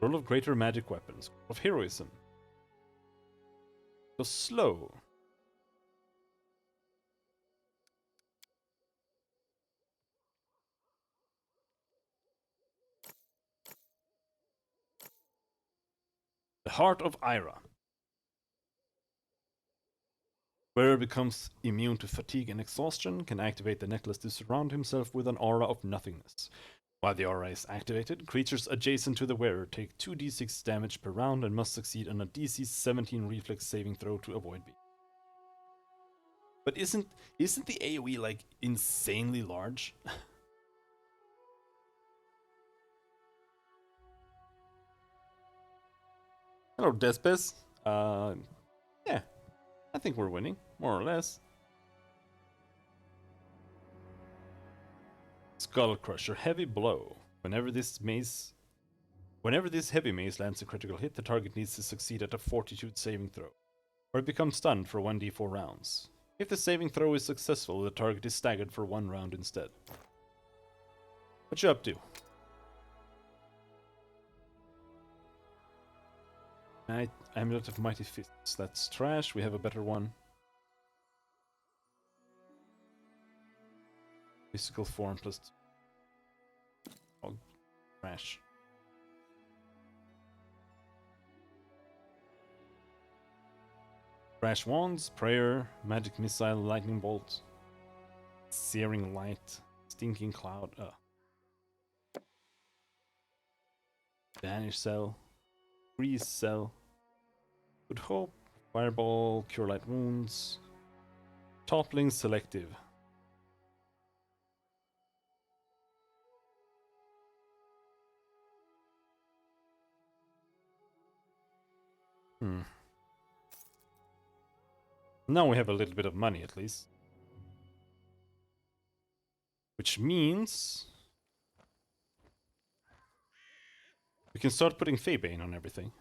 Speaker 1: Roll of greater magic weapons. Of heroism. So slow. The Heart of Ira. Wearer becomes immune to fatigue and exhaustion, can activate the necklace to surround himself with an aura of nothingness. While the aura is activated, creatures adjacent to the wearer take 2d6 damage per round and must succeed on a DC 17 reflex saving throw to avoid being. But isn't the AoE like insanely large? Hello, Despes. Yeah, I think we're winning, more or less. Skull Crusher, heavy blow. Whenever this heavy mace lands a critical hit, the target needs to succeed at a fortitude saving throw. or it becomes stunned for 1d4 rounds. If the saving throw is successful, the target is staggered for 1 round instead. What you up to? Amulet of Mighty Fists. That's trash. We have a better one. Physical form plus... Oh, trash. Crash Wands, Prayer, Magic Missile, Lightning Bolt, Searing Light, Stinking Cloud, Vanish Cell, Freeze Cell, Good Hope, Fireball, Cure Light Wounds, Toppling Selective. Now we have a little bit of money at least. Which means we can start putting Feybane on everything.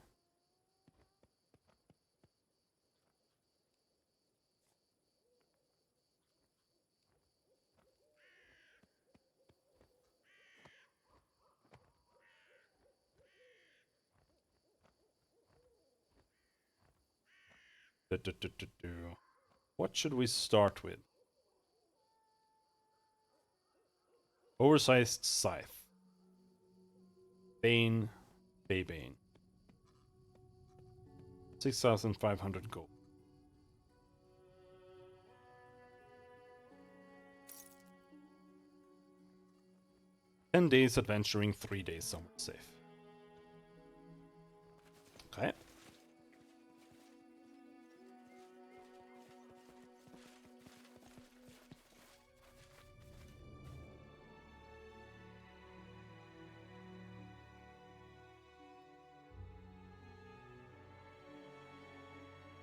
Speaker 1: What should we start with? Oversized Scythe. Bane. Feybane. 6,500 gold. 10 days adventuring, 3 days somewhere safe. Okay.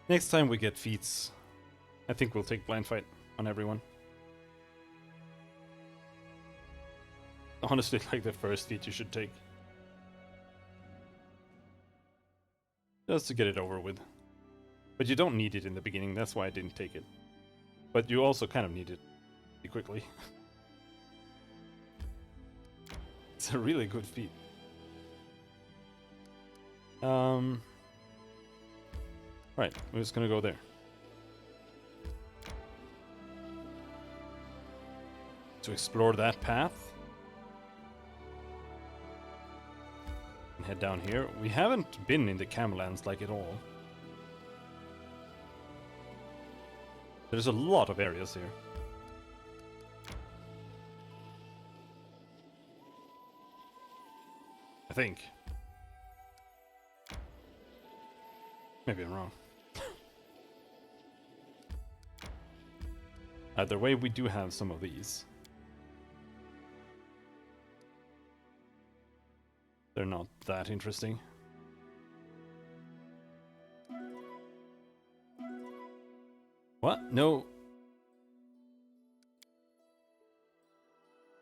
Speaker 1: Next time we get feats, I think we'll take blind fight on everyone. Honestly, like the first feat you should take. Just to get it over with. But you don't need it in the beginning, that's why I didn't take it. But you also kind of need it pretty quickly. It's a really good feat. Right, we're just gonna go there. To explore that path. And head down here. We haven't been in the Camellands like at all. There's a lot of areas here. I think. Maybe I'm wrong. Either way, we do have some of these. They're not that interesting. What? No.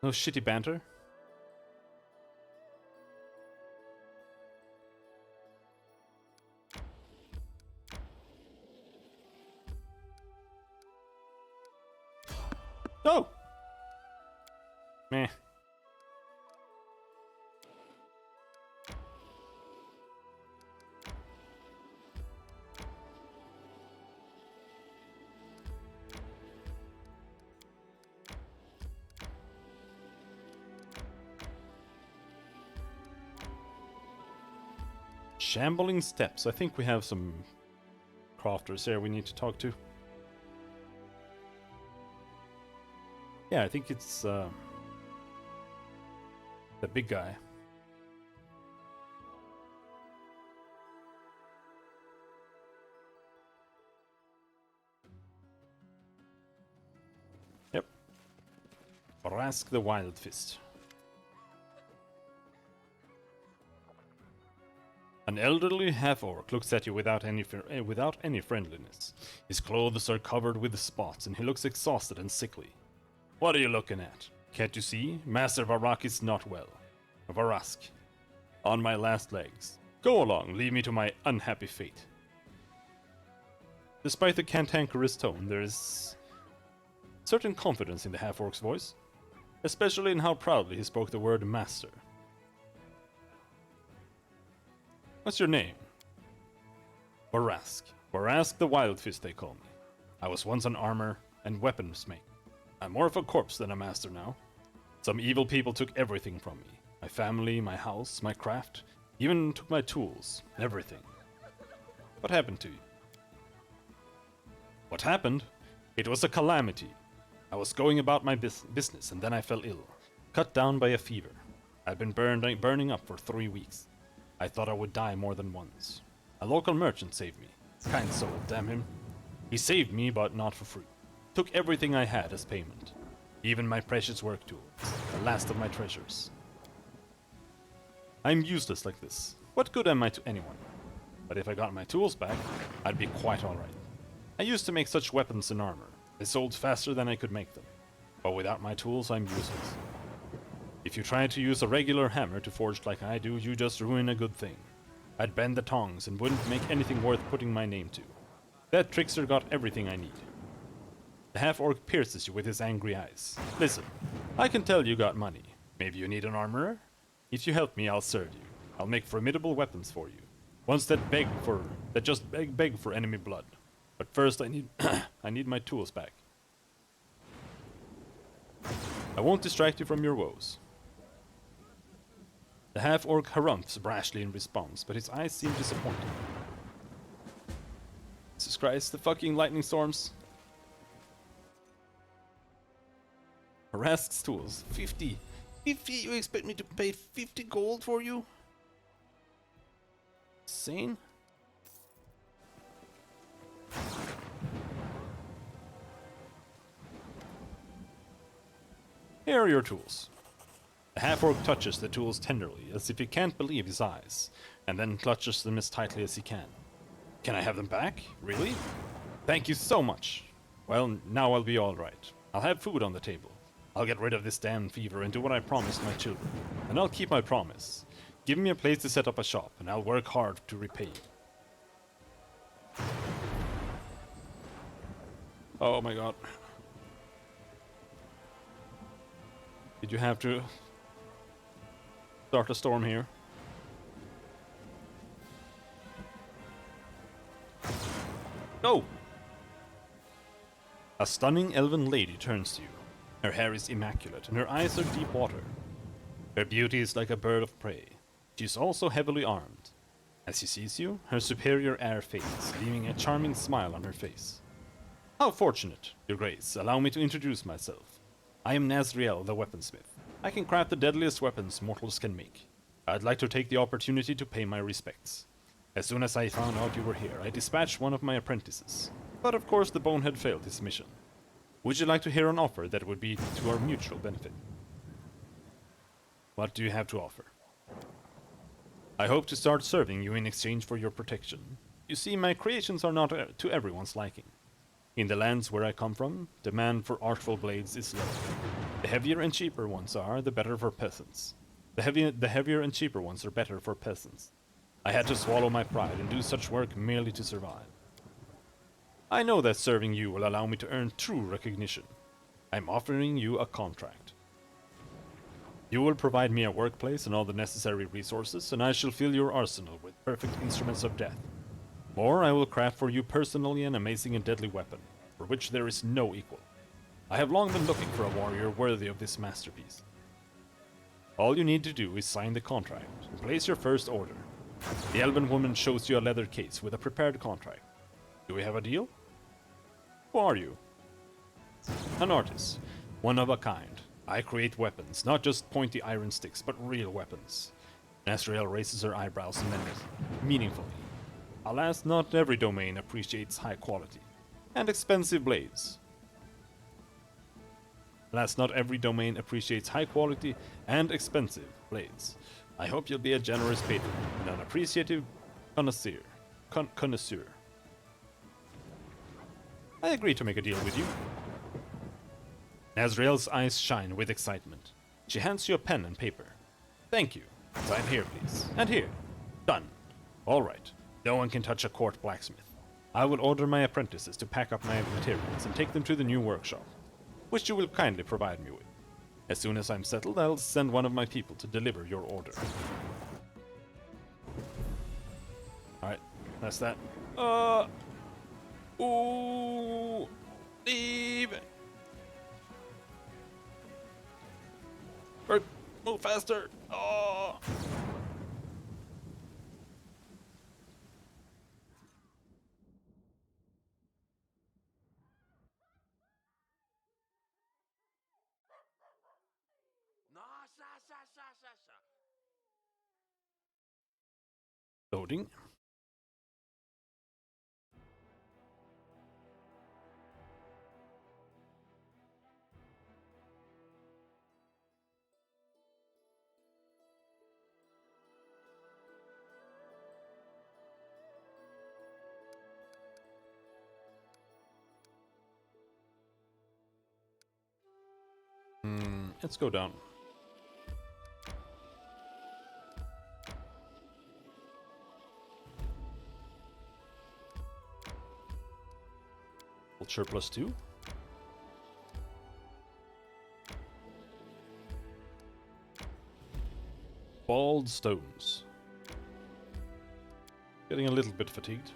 Speaker 1: No shitty banter? Oh! Meh. Shambling Steps. I think we have some crafters here we need to talk to. Yeah, I think it's the big guy. Yep. Brask the Wild Fist. An elderly half-orc looks at you without any friendliness. His clothes are covered with spots and he looks exhausted and sickly. What are you looking at? Can't you see? Master Varak is not well. Varask. On my last legs. Go along, leave me to my unhappy fate. Despite the cantankerous tone, there is certain confidence in the half-orc's voice, especially in how proudly he spoke the word master. What's your name? Barask. Barask the Wild Fist, they call me. I was once an armor and weapons maker. I'm more of a corpse than a master now. Some evil people took everything from me. My family, my house, my craft, even took my tools, everything. What happened to you? What happened? It was a calamity. I was going about my business and then I fell ill, cut down by a fever. I've been burning up for 3 weeks. I thought I would die more than once. A local merchant saved me. Kind soul, damn him. He saved me, but not for free. Took everything I had as payment. Even my precious work tools, the last of my treasures. I'm useless like this. What good am I to anyone? But if I got my tools back, I'd be quite alright. I used to make such weapons and armor. They sold faster than I could make them. But without my tools, I'm useless. If you try to use a regular hammer to forge like I do, you just ruin a good thing. I'd bend the tongs and wouldn't make anything worth putting my name to. That trickster got everything I need. The half-orc pierces you with his angry eyes. Listen, I can tell you got money. Maybe you need an armorer? If you help me, I'll serve you. I'll make formidable weapons for you. Ones that just beg for enemy blood. But first I need I need my tools back. I won't distract you from your woes. The half-orc harumphs brashly in response, but his eyes seem disappointed. Jesus Christ, the fucking lightning storms. Barask's tools. 50. 50? You expect me to pay 50 gold for you? Insane? Here are your tools. The half-orc touches the tools tenderly, as if he can't believe his eyes, and then clutches them as tightly as he can. Can I have them back? Really? Thank you so much. Well, now I'll be alright. I'll have food on the table. I'll get rid of this damn fever and do what I promised my children. And I'll keep my promise. Give me a place to set up a shop, and I'll work hard to repay you. Oh my god. Did you have to start a storm here? No! A stunning elven lady turns to you. Her hair is immaculate, and her eyes are deep water. Her beauty is like a bird of prey. She is also heavily armed. As she sees you, her superior air fades, leaving a charming smile on her face. How fortunate, Your Grace. Allow me to introduce myself. I am Nazriel, the weaponsmith. I can craft the deadliest weapons mortals can make. I'd like to take the opportunity to pay my respects. As soon as I found out you were here, I dispatched one of my apprentices. But of course the bonehead failed his mission. Would you like to hear an offer that would be to our mutual benefit? What do you have to offer? I hope to start serving you in exchange for your protection. You see, my creations are not to everyone's liking. In the lands where I come from, demand for artful blades is low. The heavier and cheaper ones are, the better for peasants. The heavier and cheaper ones are better for peasants. I had to swallow my pride and do such work merely to survive. I know that serving you will allow me to earn true recognition. I'm offering you a contract. You will provide me a workplace and all the necessary resources, and I shall fill your arsenal with perfect instruments of death. More, I will craft for you personally an amazing and deadly weapon, for which there is no equal. I have long been looking for a warrior worthy of this masterpiece. All you need to do is sign the contract and place your first order. The elven woman shows you a leather case with a prepared contract. Do we have a deal? Who are you? An artist, one of a kind. I create weapons, not just pointy iron sticks, but real weapons. Nazriel raises her eyebrows meaningfully. Alas, not every domain appreciates high quality and expensive blades. Alas, not every domain appreciates high quality and expensive blades. I hope you'll be a generous patron and an appreciative connoisseur. I agree to make a deal with you. Nazriel's eyes shine with excitement. She hands you a pen and paper. Thank you. Sign here, please. And here. Done. All right. No one can touch a court blacksmith. I will order my apprentices to pack up my materials and take them to the new workshop, which you will kindly provide me with. As soon as I'm settled, I'll send one of my people to deliver your order. Alright, that's that. Ooh! Leave! Bert, move faster! Oh! Loading. Let's go down. Culture +2. Bald stones. Getting a little bit fatigued.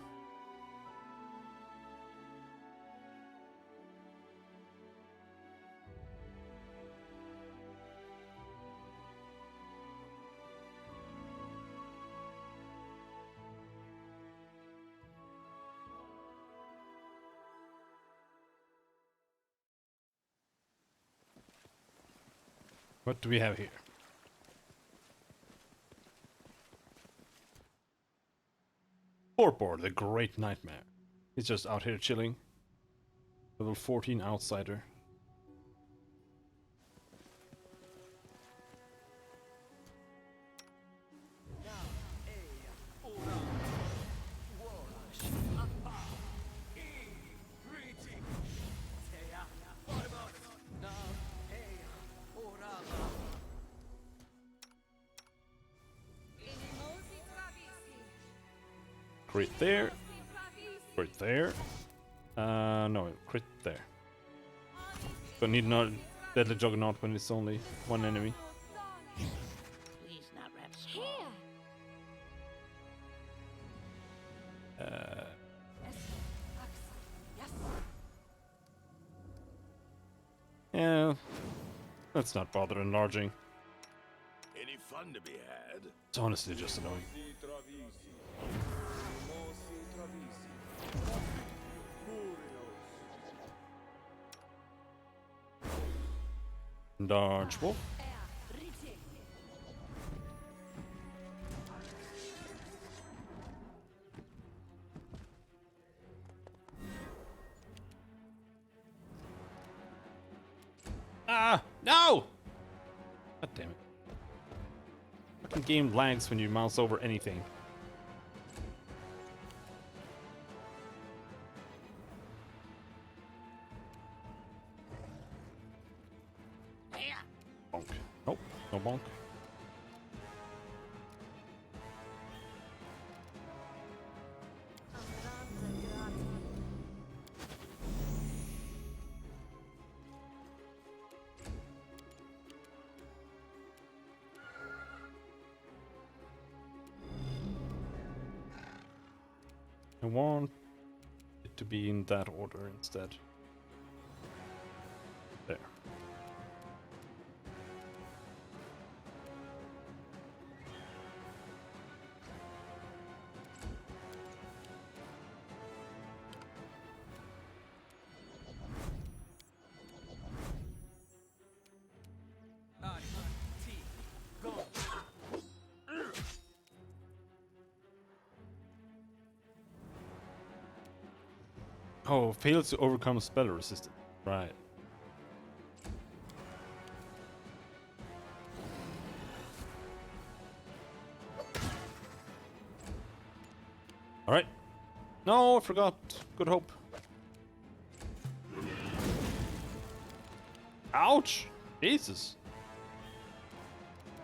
Speaker 1: What do we have here? Torpor, the Great Nightmare. He's just out here chilling. Level 14 outsider. Crit there. Crit there. No, crit there. Don't need not Deadly Juggernaut when it's only one enemy.
Speaker 4: Please not wrap
Speaker 1: Yeah. Let's not bother enlarging.
Speaker 13: Any fun to be had?
Speaker 1: It's honestly just annoying. Dodge wolf. Ah, no! God damn it. Fucking game lags when you mouse over anything. Bonk. Nope, no bonk. I want it to be in that order instead. There. Oh, fails to overcome spell resistance. Right. Alright. No, I forgot. Good hope. Ouch! Jesus.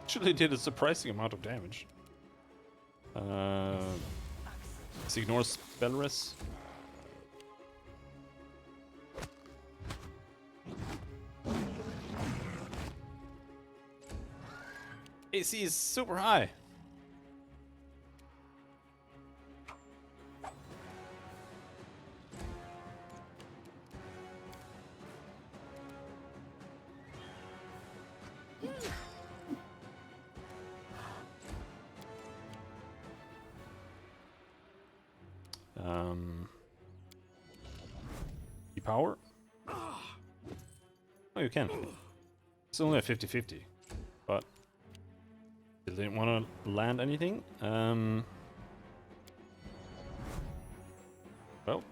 Speaker 1: Actually did a surprising amount of damage. Let's ignore spell res. AC is super high. Power? Oh, you can. It's only a 50-50, but still didn't want to land anything. Well, I'll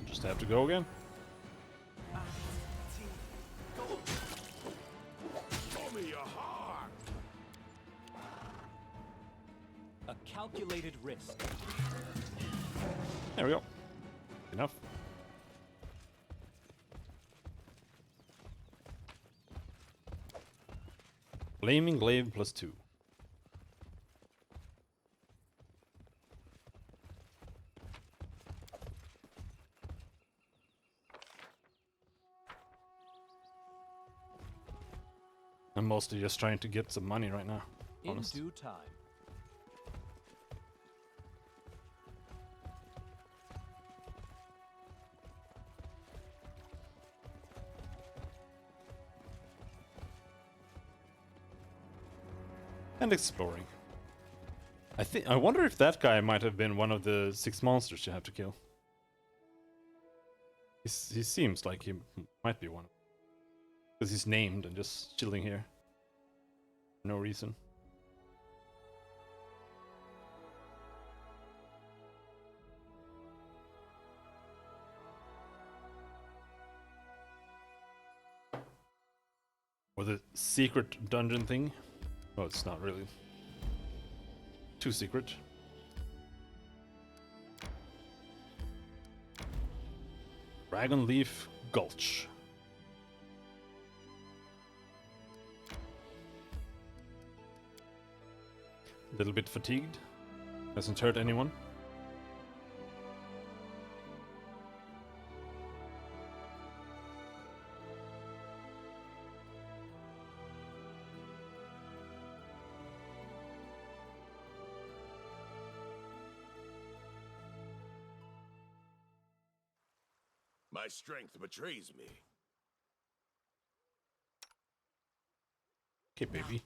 Speaker 1: just have to go again.
Speaker 13: Show me your heart.
Speaker 2: A calculated risk.
Speaker 1: There we go. Enough. Flaming glaive +2. I'm mostly just trying to get some money right now. Honest.
Speaker 2: In due time.
Speaker 1: And exploring. I wonder if that guy might have been one of the 6 monsters you have to kill. He seems like he might be one. Because he's named and just chilling here. For no reason. Or the secret dungeon thing. Oh, it's not really too secret. Dragonleaf Gulch. A little bit fatigued. Hasn't hurt anyone.
Speaker 13: My strength betrays me.
Speaker 1: Okay, baby.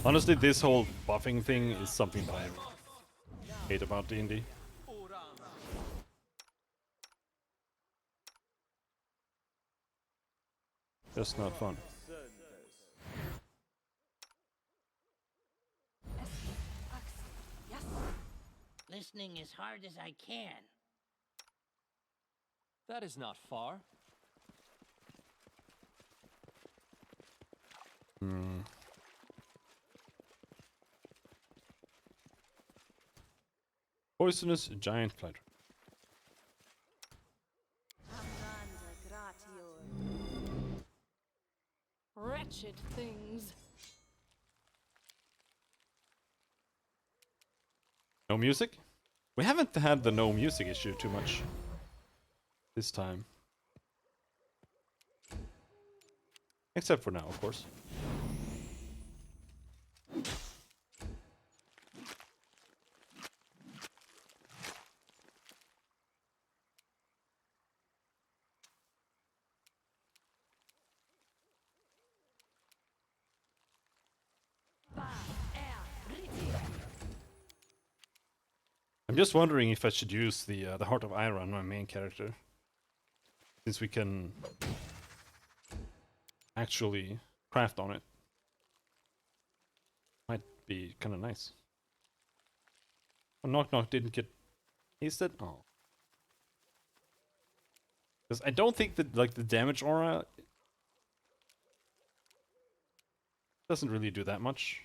Speaker 1: Honestly, this whole buffing thing is something that I hate about D&D. Just not fun.
Speaker 4: Listening as hard as I can.
Speaker 2: That is not far.
Speaker 1: Poisonous giant fly.
Speaker 7: Wretched things.
Speaker 1: No music? We haven't had the no music issue too much this time. Except for now, of course. I'm just wondering if I should use the Heart of Iron on my main character, since we can actually craft on it. Might be kind of nice. Oh, Knock Knock didn't get hasted. Oh, because I don't think that like the damage aura doesn't really do that much.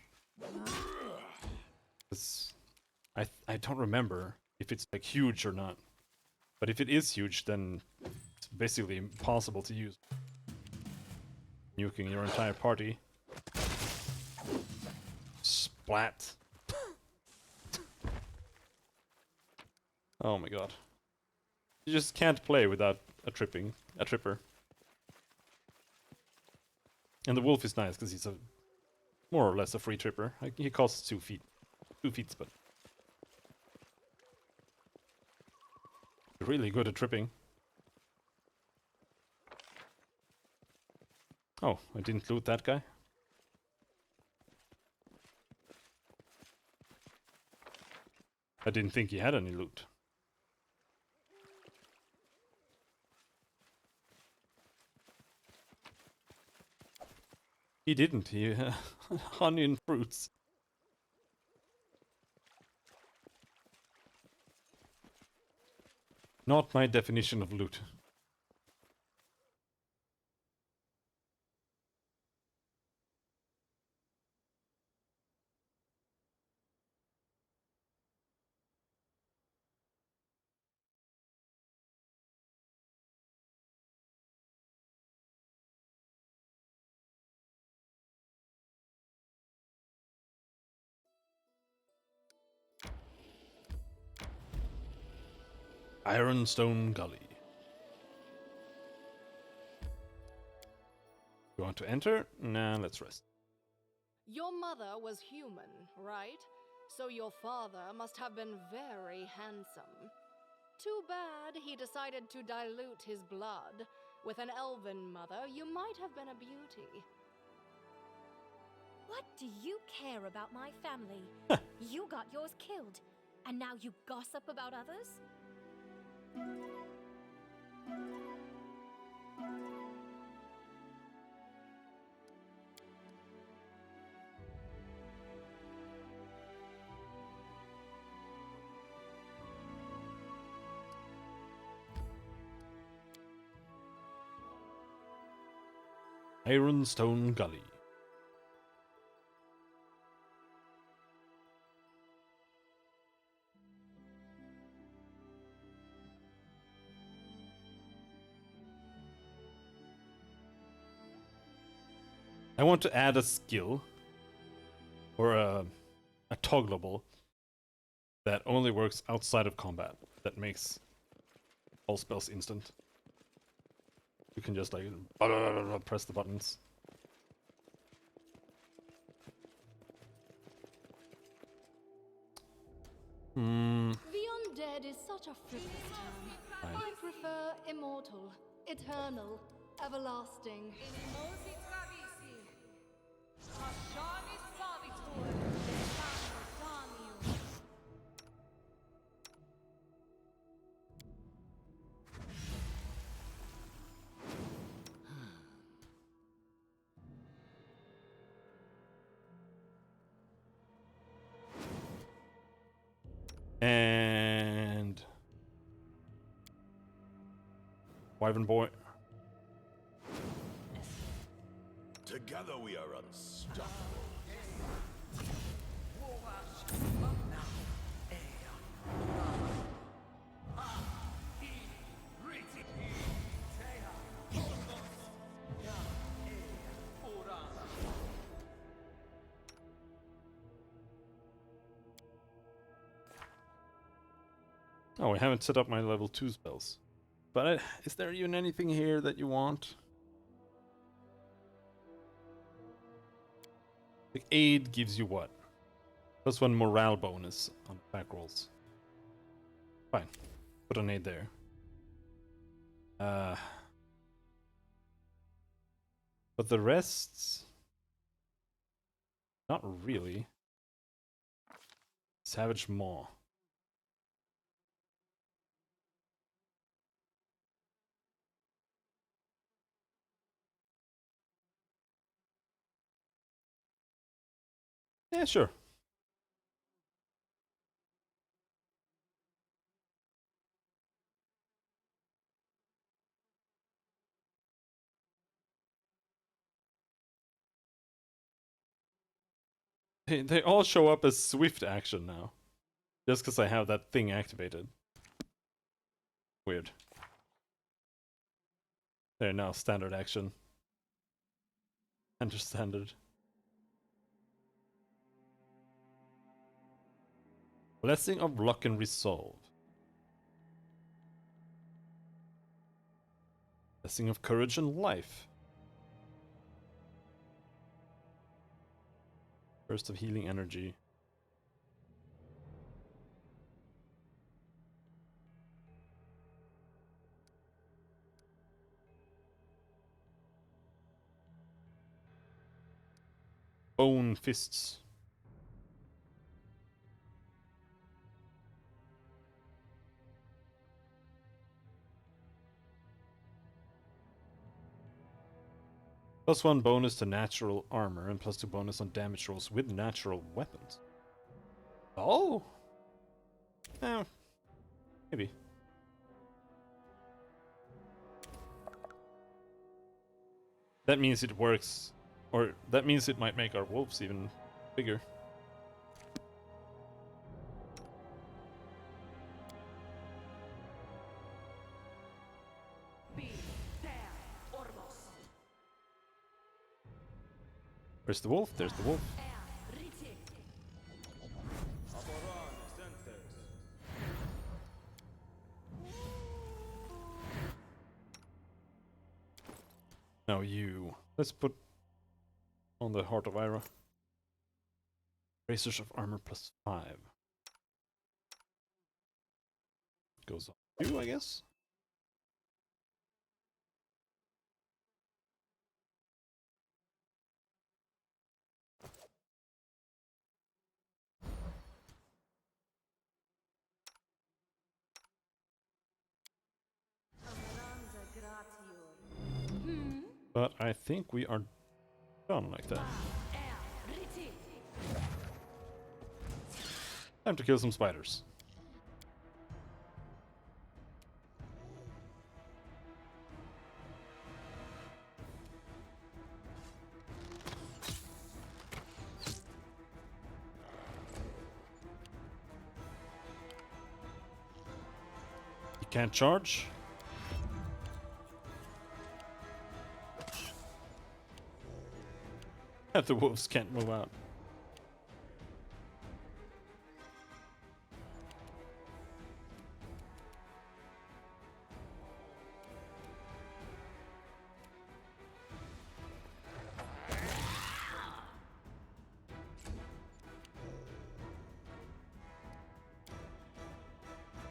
Speaker 1: I don't remember if it's like huge or not. But if it is huge, then it's basically impossible to use. Nuking your entire party. Splat. Oh my god. You just can't play without a tripper. And the wolf is nice because he's a more or less a free tripper. He costs 2 feet, but really good at tripping. Oh, I didn't loot that guy. I didn't think he had any loot. He didn't. He honey and fruits. Not my definition of loot. Ironstone Gully. You want to enter? Nah, let's rest.
Speaker 7: Your mother was human, right? So your father must have been very handsome. Too bad he decided to dilute his blood. With an elven mother, you might have been a beauty.
Speaker 5: What do you care about my family? You got yours killed, and now you gossip about others?
Speaker 1: Ironstone Gully. I want to add a skill or a toggleable that only works outside of combat. That makes all spells instant. You can just like press the buttons.
Speaker 7: The undead is such a frivolous term. I prefer immortal, eternal, everlasting.
Speaker 1: And Wyvern Boy.
Speaker 13: Together we are unstoppable.
Speaker 1: Oh, I haven't set up my level 2 spells. But is there even anything here that you want? The aid gives you what? +1 morale bonus on back rolls. Fine. Put an aid there. But the rest... not really. Savage Maw. Yeah, sure. They all show up as swift action now. Just because I have that thing activated. Weird. They're now standard action. Enter standard. Blessing of Luck and Resolve. Blessing of courage and life. Burst of healing energy. Bone fists. +1 bonus to natural armor and +2 bonus on damage rolls with natural weapons. Oh! Maybe. That means it works, or that means it might make our wolves even bigger. Where's the wolf? There's the wolf. Now you. Let's put on the Heart of Ira. Bracers of armor +5. Goes on you, I guess. But I think we are done like that. Time to kill some spiders. You can't charge. The wolves can't move out.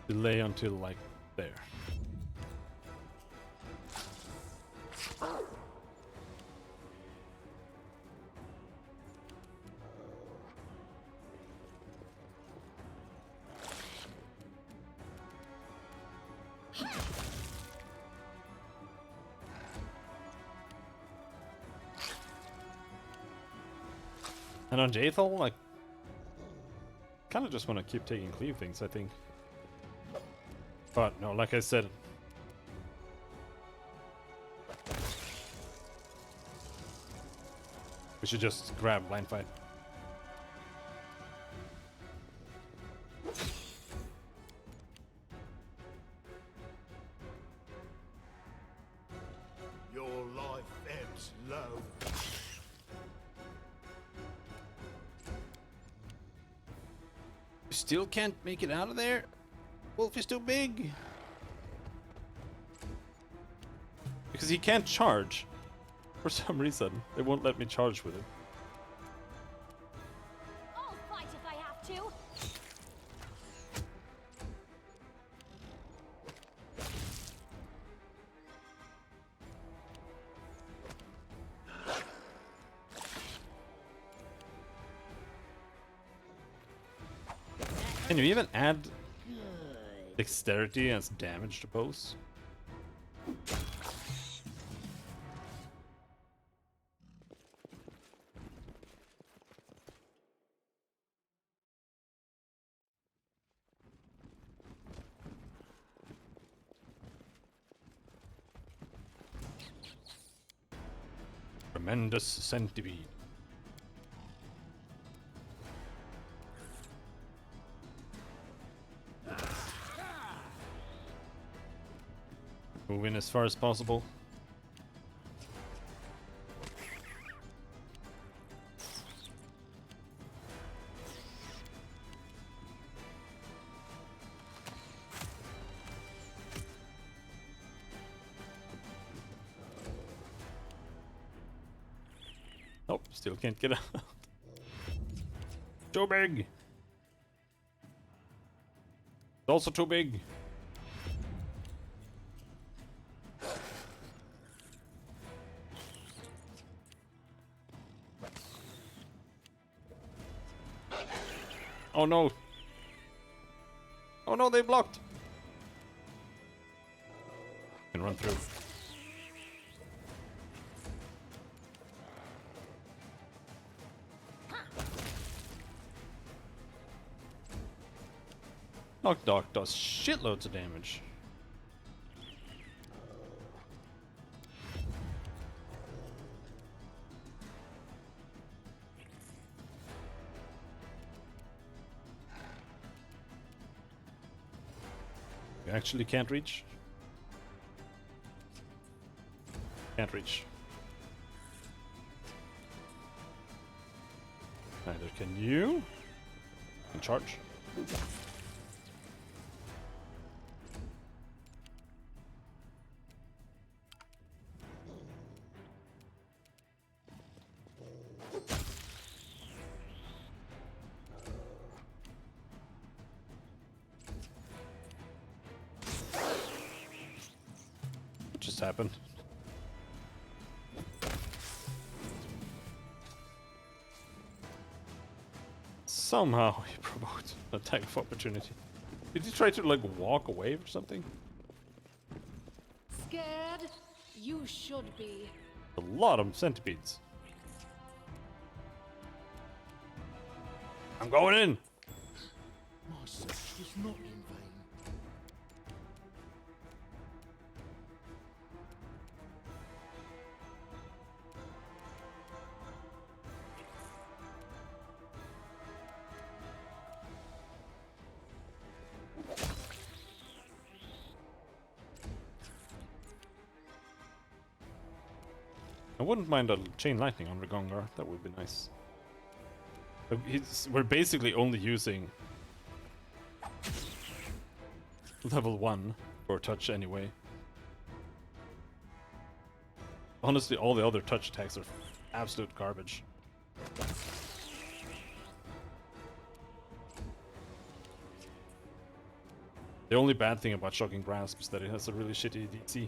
Speaker 1: Delay until like there. And on Jaethal, like, kind of just want to keep taking cleave things, I think. But no, like I said, we should just grab blind fight.
Speaker 13: Your life ebbs low.
Speaker 1: You still can't make it out of there? Wolf is too big. Because he can't charge. For some reason, they won't let me charge with it.
Speaker 5: I'll fight if I have to.
Speaker 1: Can you even add dexterity as damage to bows? Tremendous centipede. Move in as far as possible. Nope, still can't get out. Too big. It's also too big. Oh no. Oh no, they blocked. Can run through. Knock Knock does shitloads of damage. You actually can't reach? Can't reach. Neither can you. Can charge. What just happened? Somehow he provoked an attack of opportunity. Did he try to like walk away or something?
Speaker 7: Scared? You should be.
Speaker 1: A lot of centipedes. I'm going in!
Speaker 3: My search was not in vain.
Speaker 1: I wouldn't mind a chain lightning on Regongar, that would be nice. But we're basically only using level 1 for touch anyway. Honestly, all the other touch attacks are absolute garbage. The only bad thing about Shocking Grasp is that it has a really shitty DC.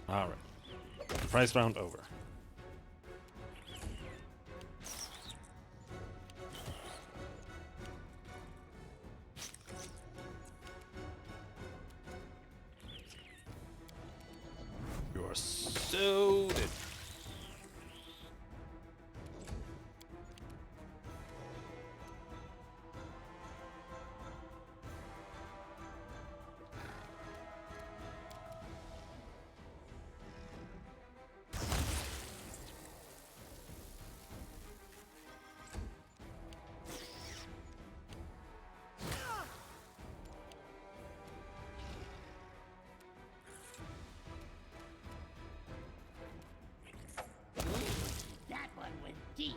Speaker 1: Alright. Price round over. You're so dead.
Speaker 4: That one went deep.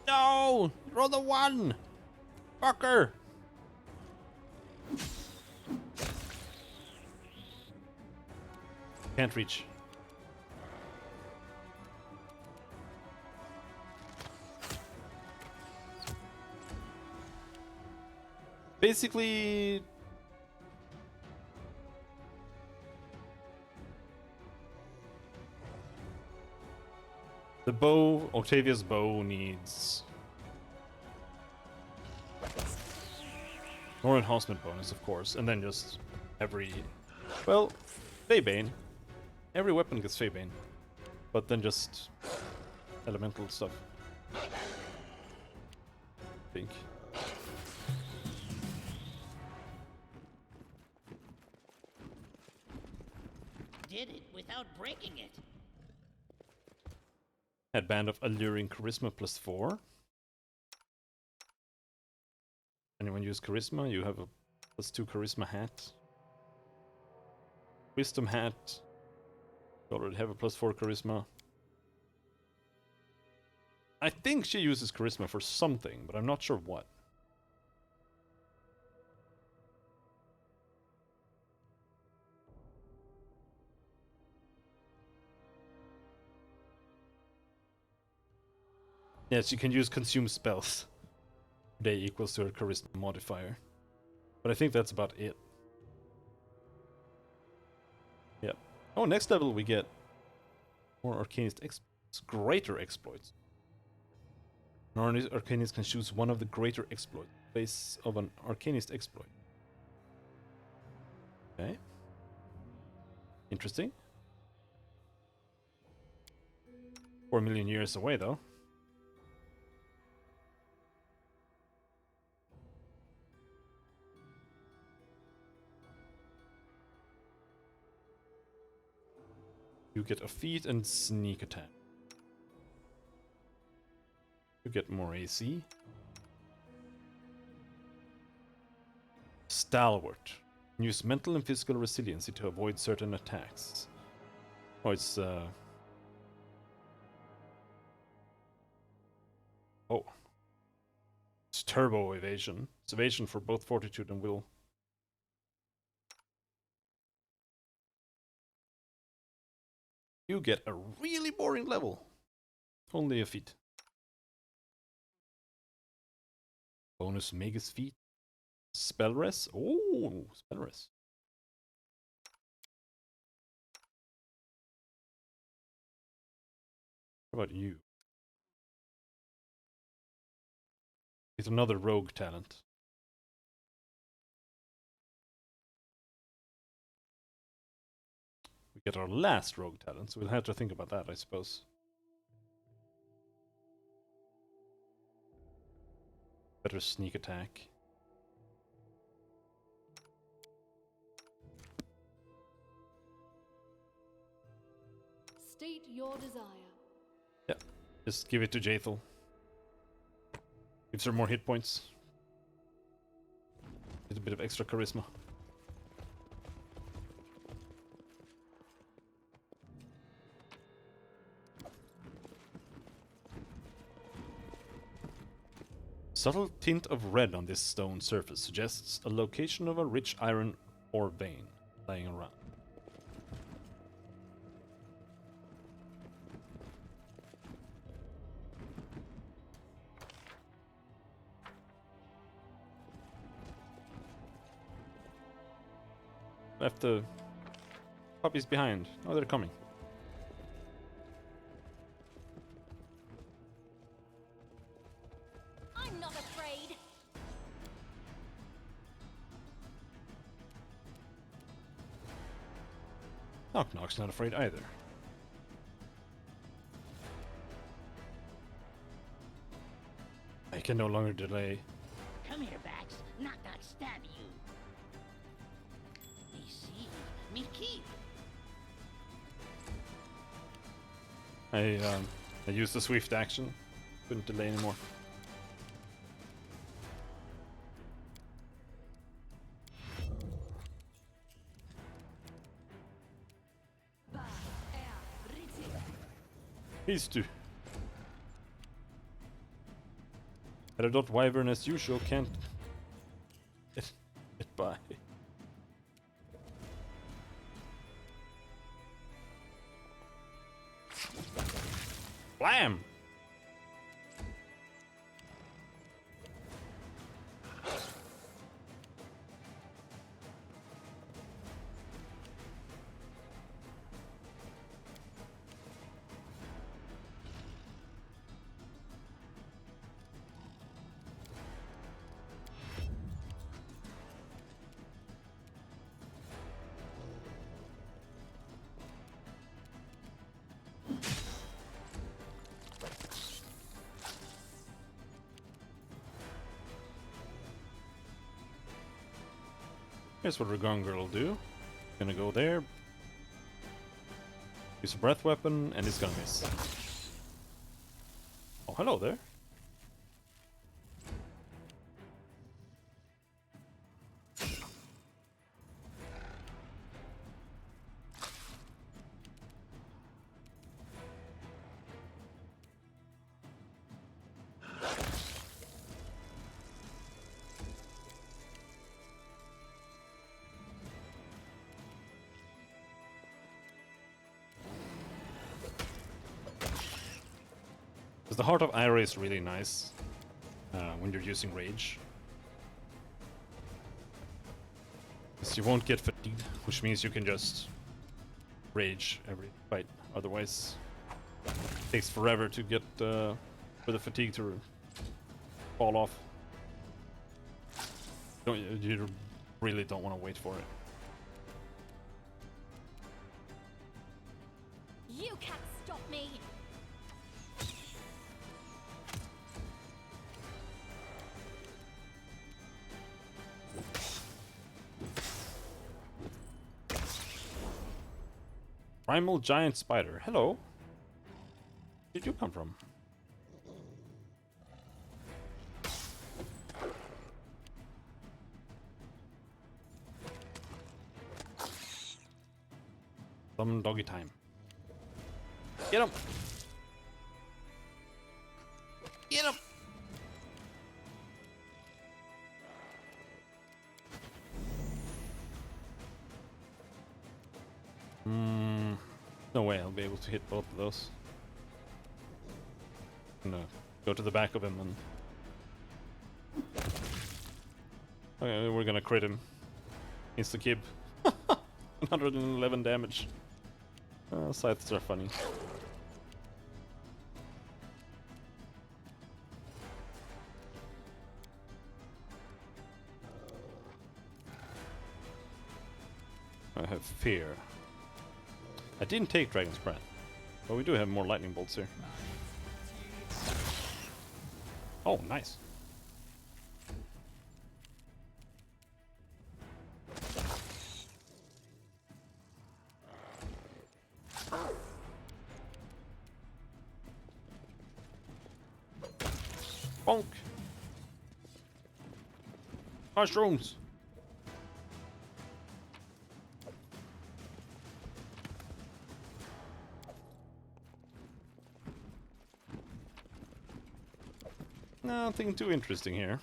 Speaker 1: No! Roll the 1! Fucker! Can't reach. Basically... the bow, Octavia's bow needs... more enhancement bonus, of course, and then just every... well, Feybane. Every weapon gets Feybane. But then just... elemental stuff. I think.
Speaker 4: hit it without breaking it.
Speaker 1: Headband of alluring charisma +4. Anyone use charisma? You have a +2 charisma hat. Wisdom hat. You already have a +4 charisma. I think she uses charisma for something, but I'm not sure what. Yes, you can use consume spells. Day equals to her charisma modifier. But I think that's about it. Yep. Oh, next level we get more Arcanist exploits. Greater exploits. An Arcanist can choose one of the greater exploits. Base of an Arcanist exploit. Okay. Interesting. 4 million years away though. You get a feat and sneak attack. You get more AC. Stalwart. Use mental and physical resiliency to avoid certain attacks. Oh, it's oh. It's turbo evasion. It's evasion for both fortitude and will. You get a really boring level. Only a feat. Bonus Magus feat. Spell res. Oh, spell res. How about you? It's another rogue talent. We get our last rogue talent, so we'll have to think about that, I suppose. Better sneak attack.
Speaker 7: State your desire.
Speaker 1: Yeah, just give it to Jaethal. Gives her more hit points. Get a bit of extra charisma. Subtle tint of red on this stone surface suggests a location of a rich iron ore vein lying around. Left the puppies behind. Oh, they're coming.
Speaker 5: I'm not afraid.
Speaker 1: Knock Knock's not afraid either. I can no longer delay.
Speaker 4: Come here, Bax. Knock Knock stab you. Me see. Me keep.
Speaker 1: I used the swift action. Couldn't delay anymore. These two. Peridot Wyvern as usual can't get by. Blam! Here's what Ragongar will do. Gonna go there. Use a breath weapon, and it's gonna miss. Oh, hello there. The Heart of Ira is really nice when you're using rage. Because you won't get fatigued, which means you can just rage every fight. Otherwise, it takes forever to get for the fatigue to fall off. You really don't want to wait for it.
Speaker 5: You can't stop me!
Speaker 1: Primal Giant Spider. Hello. Where did you come from? Some doggy time. Get him! Get him! No way I'll be able to hit both of those. I'm gonna go to the back of him and... Okay, we're gonna crit him. Insta-kib. 111 damage. Scythes are funny. I have fear. I didn't take Dragon's Breath, but we do have more lightning bolts here. Oh, nice. Bonk! Mushrooms! Nothing too interesting here.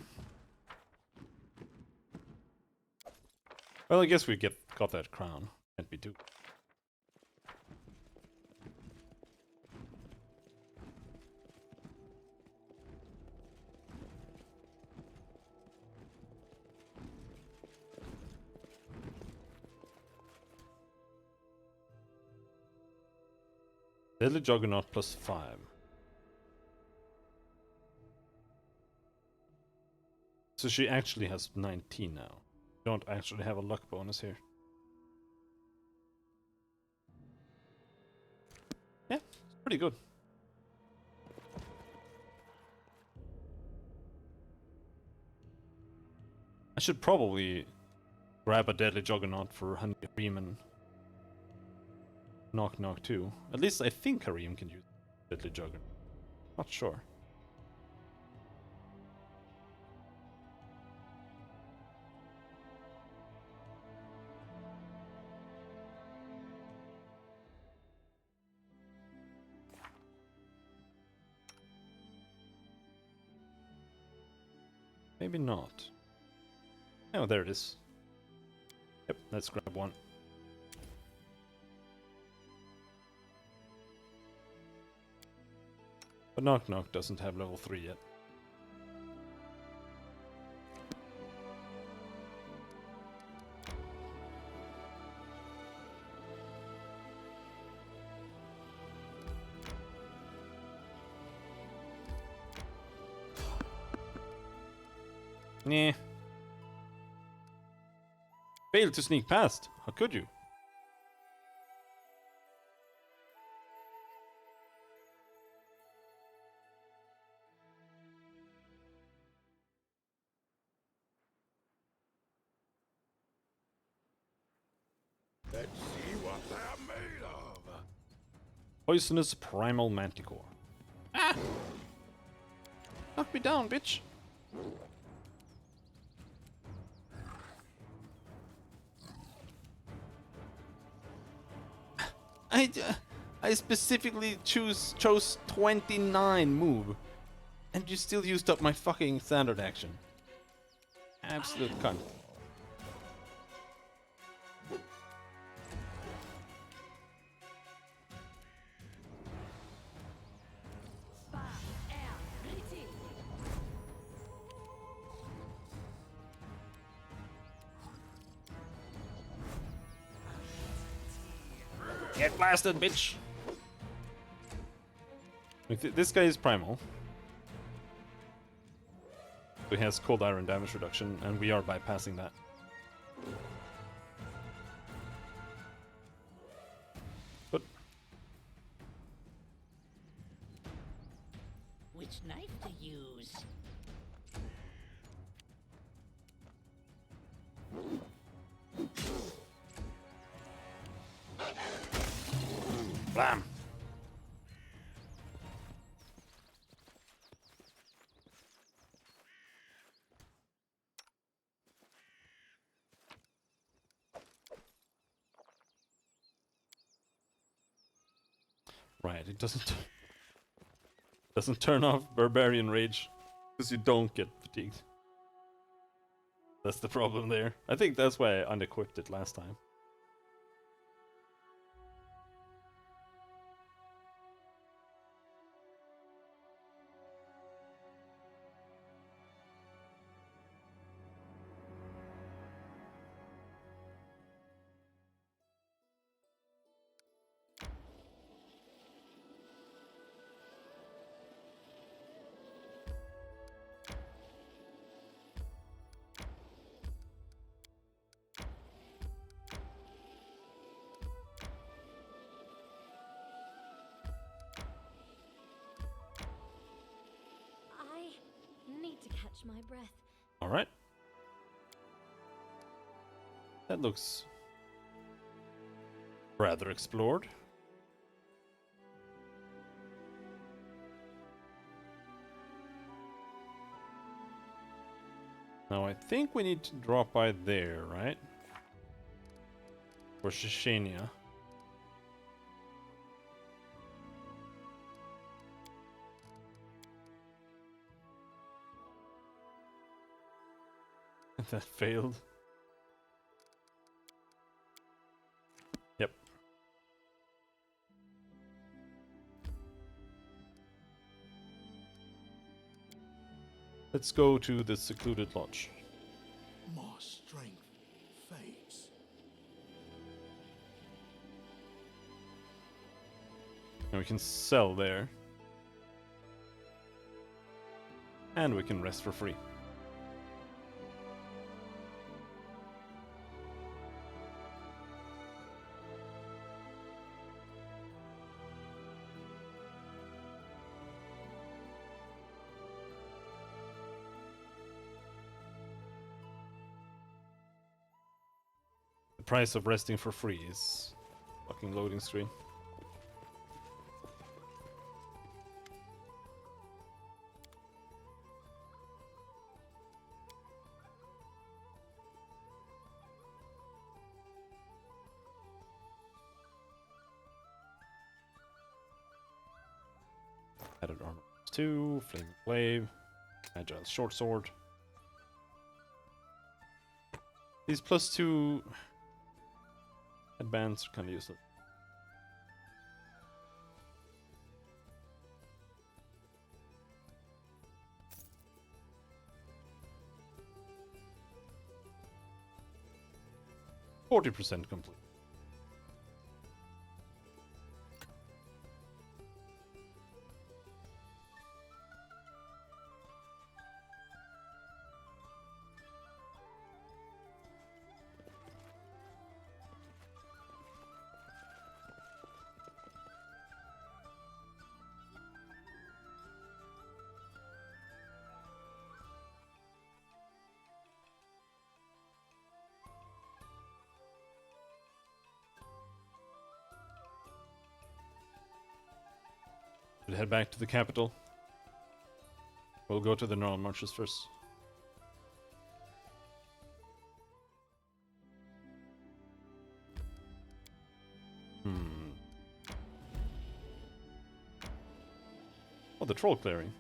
Speaker 1: Well, I guess we got that crown. Can't be too. Deadly Juggernaut +5. So she actually has 19 now. Don't actually have a luck bonus here. Yeah, it's pretty good. I should probably grab a Deadly Juggernaut for Harim and Knock Knock too. At least I think Harim can use Deadly Juggernaut. Not sure. Maybe not. Oh, there it is. Yep, let's grab one. But Knock Knock doesn't have level 3 yet. Nah. Failed to sneak past. How could you?
Speaker 13: Let's see what they're made of.
Speaker 1: Poisonous Primal Manticore. Ah! Knock me down, bitch! I specifically chose 29 move, and you still used up my fucking standard action. Absolute cunt. Get blasted, bitch! This guy is primal. He has cold iron damage reduction, and we are bypassing that. But
Speaker 4: Which knife to use?
Speaker 1: blam! Right, it doesn't turn off Barbarian Rage because you don't get fatigued. That's the problem there. I think that's why I unequipped it last time.
Speaker 5: My breath.
Speaker 1: All right. That looks rather explored. Now I think we need to drop by there, right? For Shishania. That failed. Yep. Let's go to the secluded lodge.
Speaker 3: More strength fades.
Speaker 1: And we can sell there. And we can rest for free. Price of resting for free is fucking loading screen. Added armor 2, flaming blade, agile short sword. These +2 advanced are kind of useless. %40 complete. should head back to the capital. We'll go to the normal marches first. Oh, the troll clearing.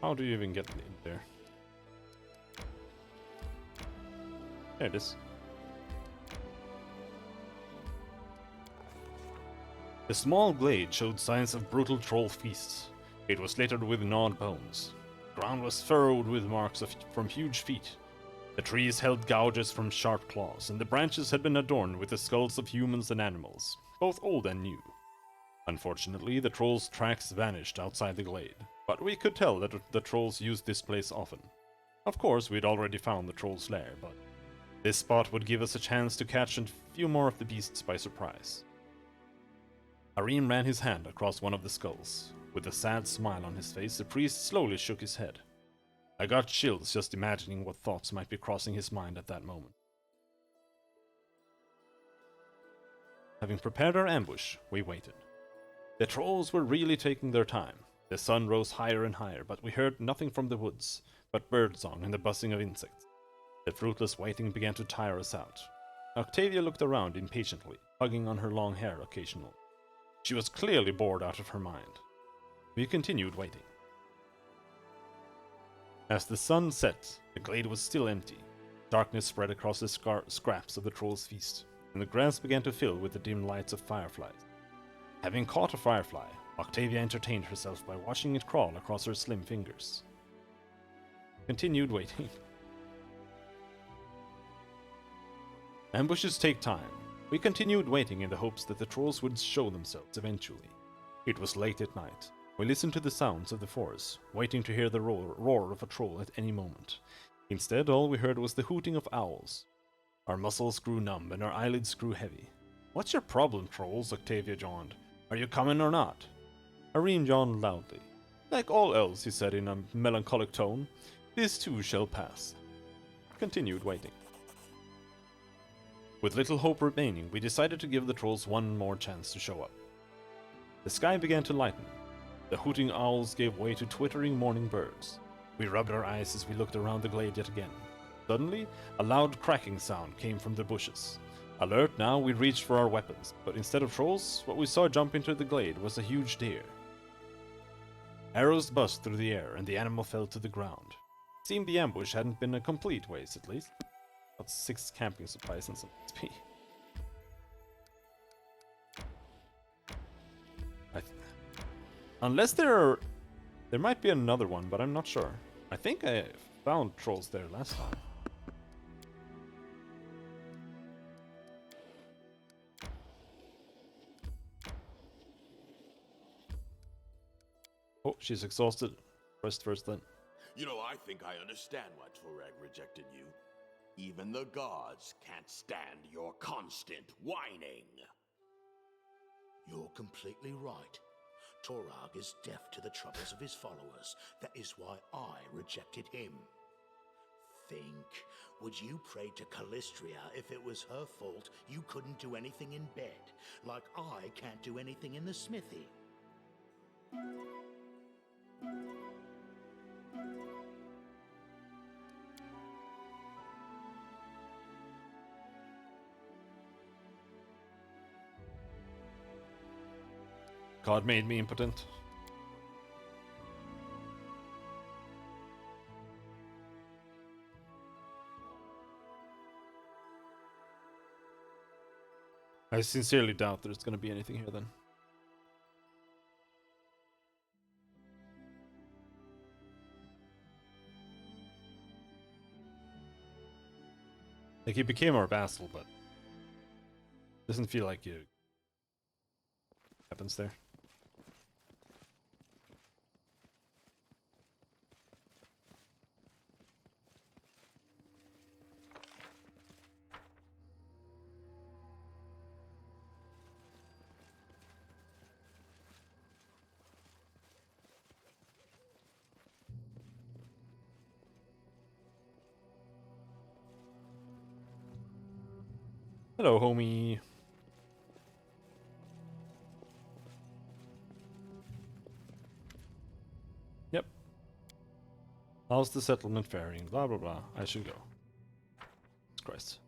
Speaker 1: How do you even get in there? There it is. The small glade showed signs of brutal troll feasts. It was littered with gnawed bones. The ground was furrowed with marks from huge feet. The trees held gouges from sharp claws, and the branches had been adorned with the skulls of humans and animals, both old and new. Unfortunately, the trolls' tracks vanished outside the glade, but we could tell that the trolls used this place often. Of course, we'd already found the troll's lair, but this spot would give us a chance to catch a few more of the beasts by surprise. Arim ran his hand across one of the skulls. With a sad smile on his face, the priest slowly shook his head. I got chills just imagining what thoughts might be crossing his mind at that moment. Having prepared our ambush, we waited. The trolls were really taking their time. The sun rose higher and higher, but we heard nothing from the woods, but birdsong and the buzzing of insects. The fruitless waiting began to tire us out. Octavia looked around impatiently, tugging on her long hair occasionally. She was clearly bored out of her mind. We continued waiting. As the sun set, the glade was still empty. Darkness spread across the scraps of the troll's feast, and the grass began to fill with the dim lights of fireflies. Having caught a firefly, Octavia entertained herself by watching it crawl across her slim fingers. Continued waiting. Ambushes take time. We continued waiting in the hopes that the trolls would show themselves eventually. It was late at night. We listened to the sounds of the forest, waiting to hear the roar of a troll at any moment. Instead, all we heard was the hooting of owls. Our muscles grew numb and our eyelids grew heavy. "What's your problem, trolls?" Octavia yawned. "Are you coming or not?" Arim yawned loudly. "Like all else," he said in a melancholic tone, "this too shall pass." Continued waiting. With little hope remaining, we decided to give the trolls one more chance to show up. The sky began to lighten. The hooting owls gave way to twittering morning birds. We rubbed our eyes as we looked around the glade yet again. Suddenly, a loud cracking sound came from the bushes. Alert now, we reached for our weapons, but instead of trolls, what we saw jump into the glade was a huge deer. Arrows buzzed through the air, and the animal fell to the ground. It seemed the ambush hadn't been a complete waste, at least. About 6 camping supplies and some XP. Unless there might be another one, but I'm not sure. I think I found trolls there last time. Oh, she's exhausted. Rest first then.
Speaker 13: You know, I think I understand why Torag rejected you. Even the gods can't stand your constant whining.
Speaker 3: You're completely right. Torag is deaf to the troubles of his followers. That is why I rejected him. Think, would you pray to Callistria if it was her fault you couldn't do anything in bed, like I can't do anything in the smithy?
Speaker 1: God made me impotent. I sincerely doubt there's gonna be anything here then. Like, he became our vassal, but doesn't feel like it happens there. Hello, homie. Yep. How's the settlement faring? Blah, blah, blah. I should go. Jesus Christ.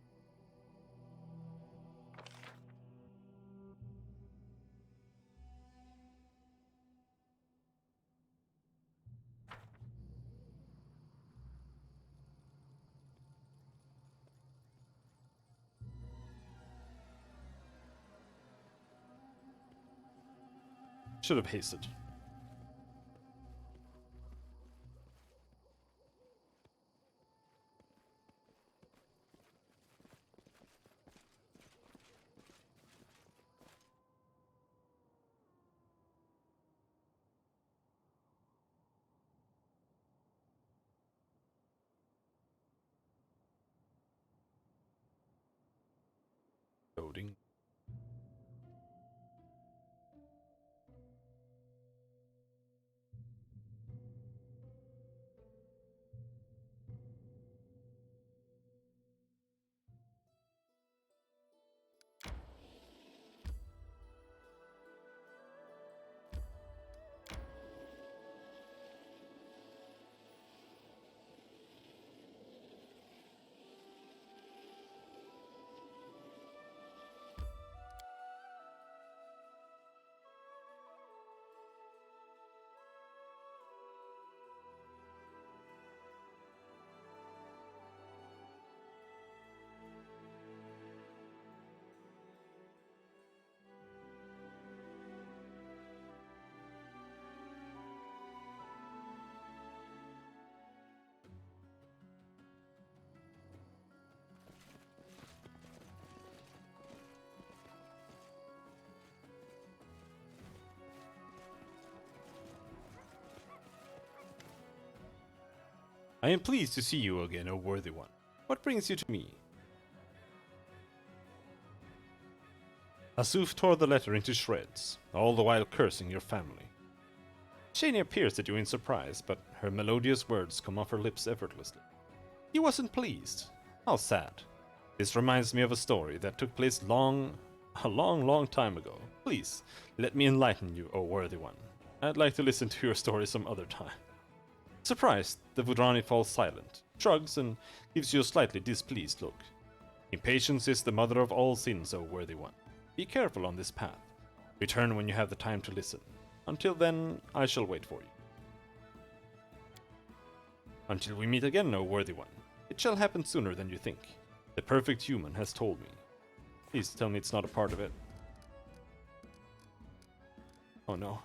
Speaker 1: Should have hasted. Loading. I am pleased to see you again, O worthy one. What brings you to me? Asuf tore the letter into shreds, all the while cursing your family. Shania peers at you in surprise, but her melodious words come off her lips effortlessly. He wasn't pleased. How sad. This reminds me of a story that took place a long time ago. Please, let me enlighten you, O worthy one. I'd like to listen to your story some other time. Surprised, the Vudrani falls silent, shrugs, and gives you a slightly displeased look. Impatience is the mother of all sins, O worthy one. Be careful on this path. Return when you have the time to listen. Until then, I shall wait for you. Until we meet again, O worthy one. It shall happen sooner than you think. The perfect human has told me. Please tell me it's not a part of it. Oh no.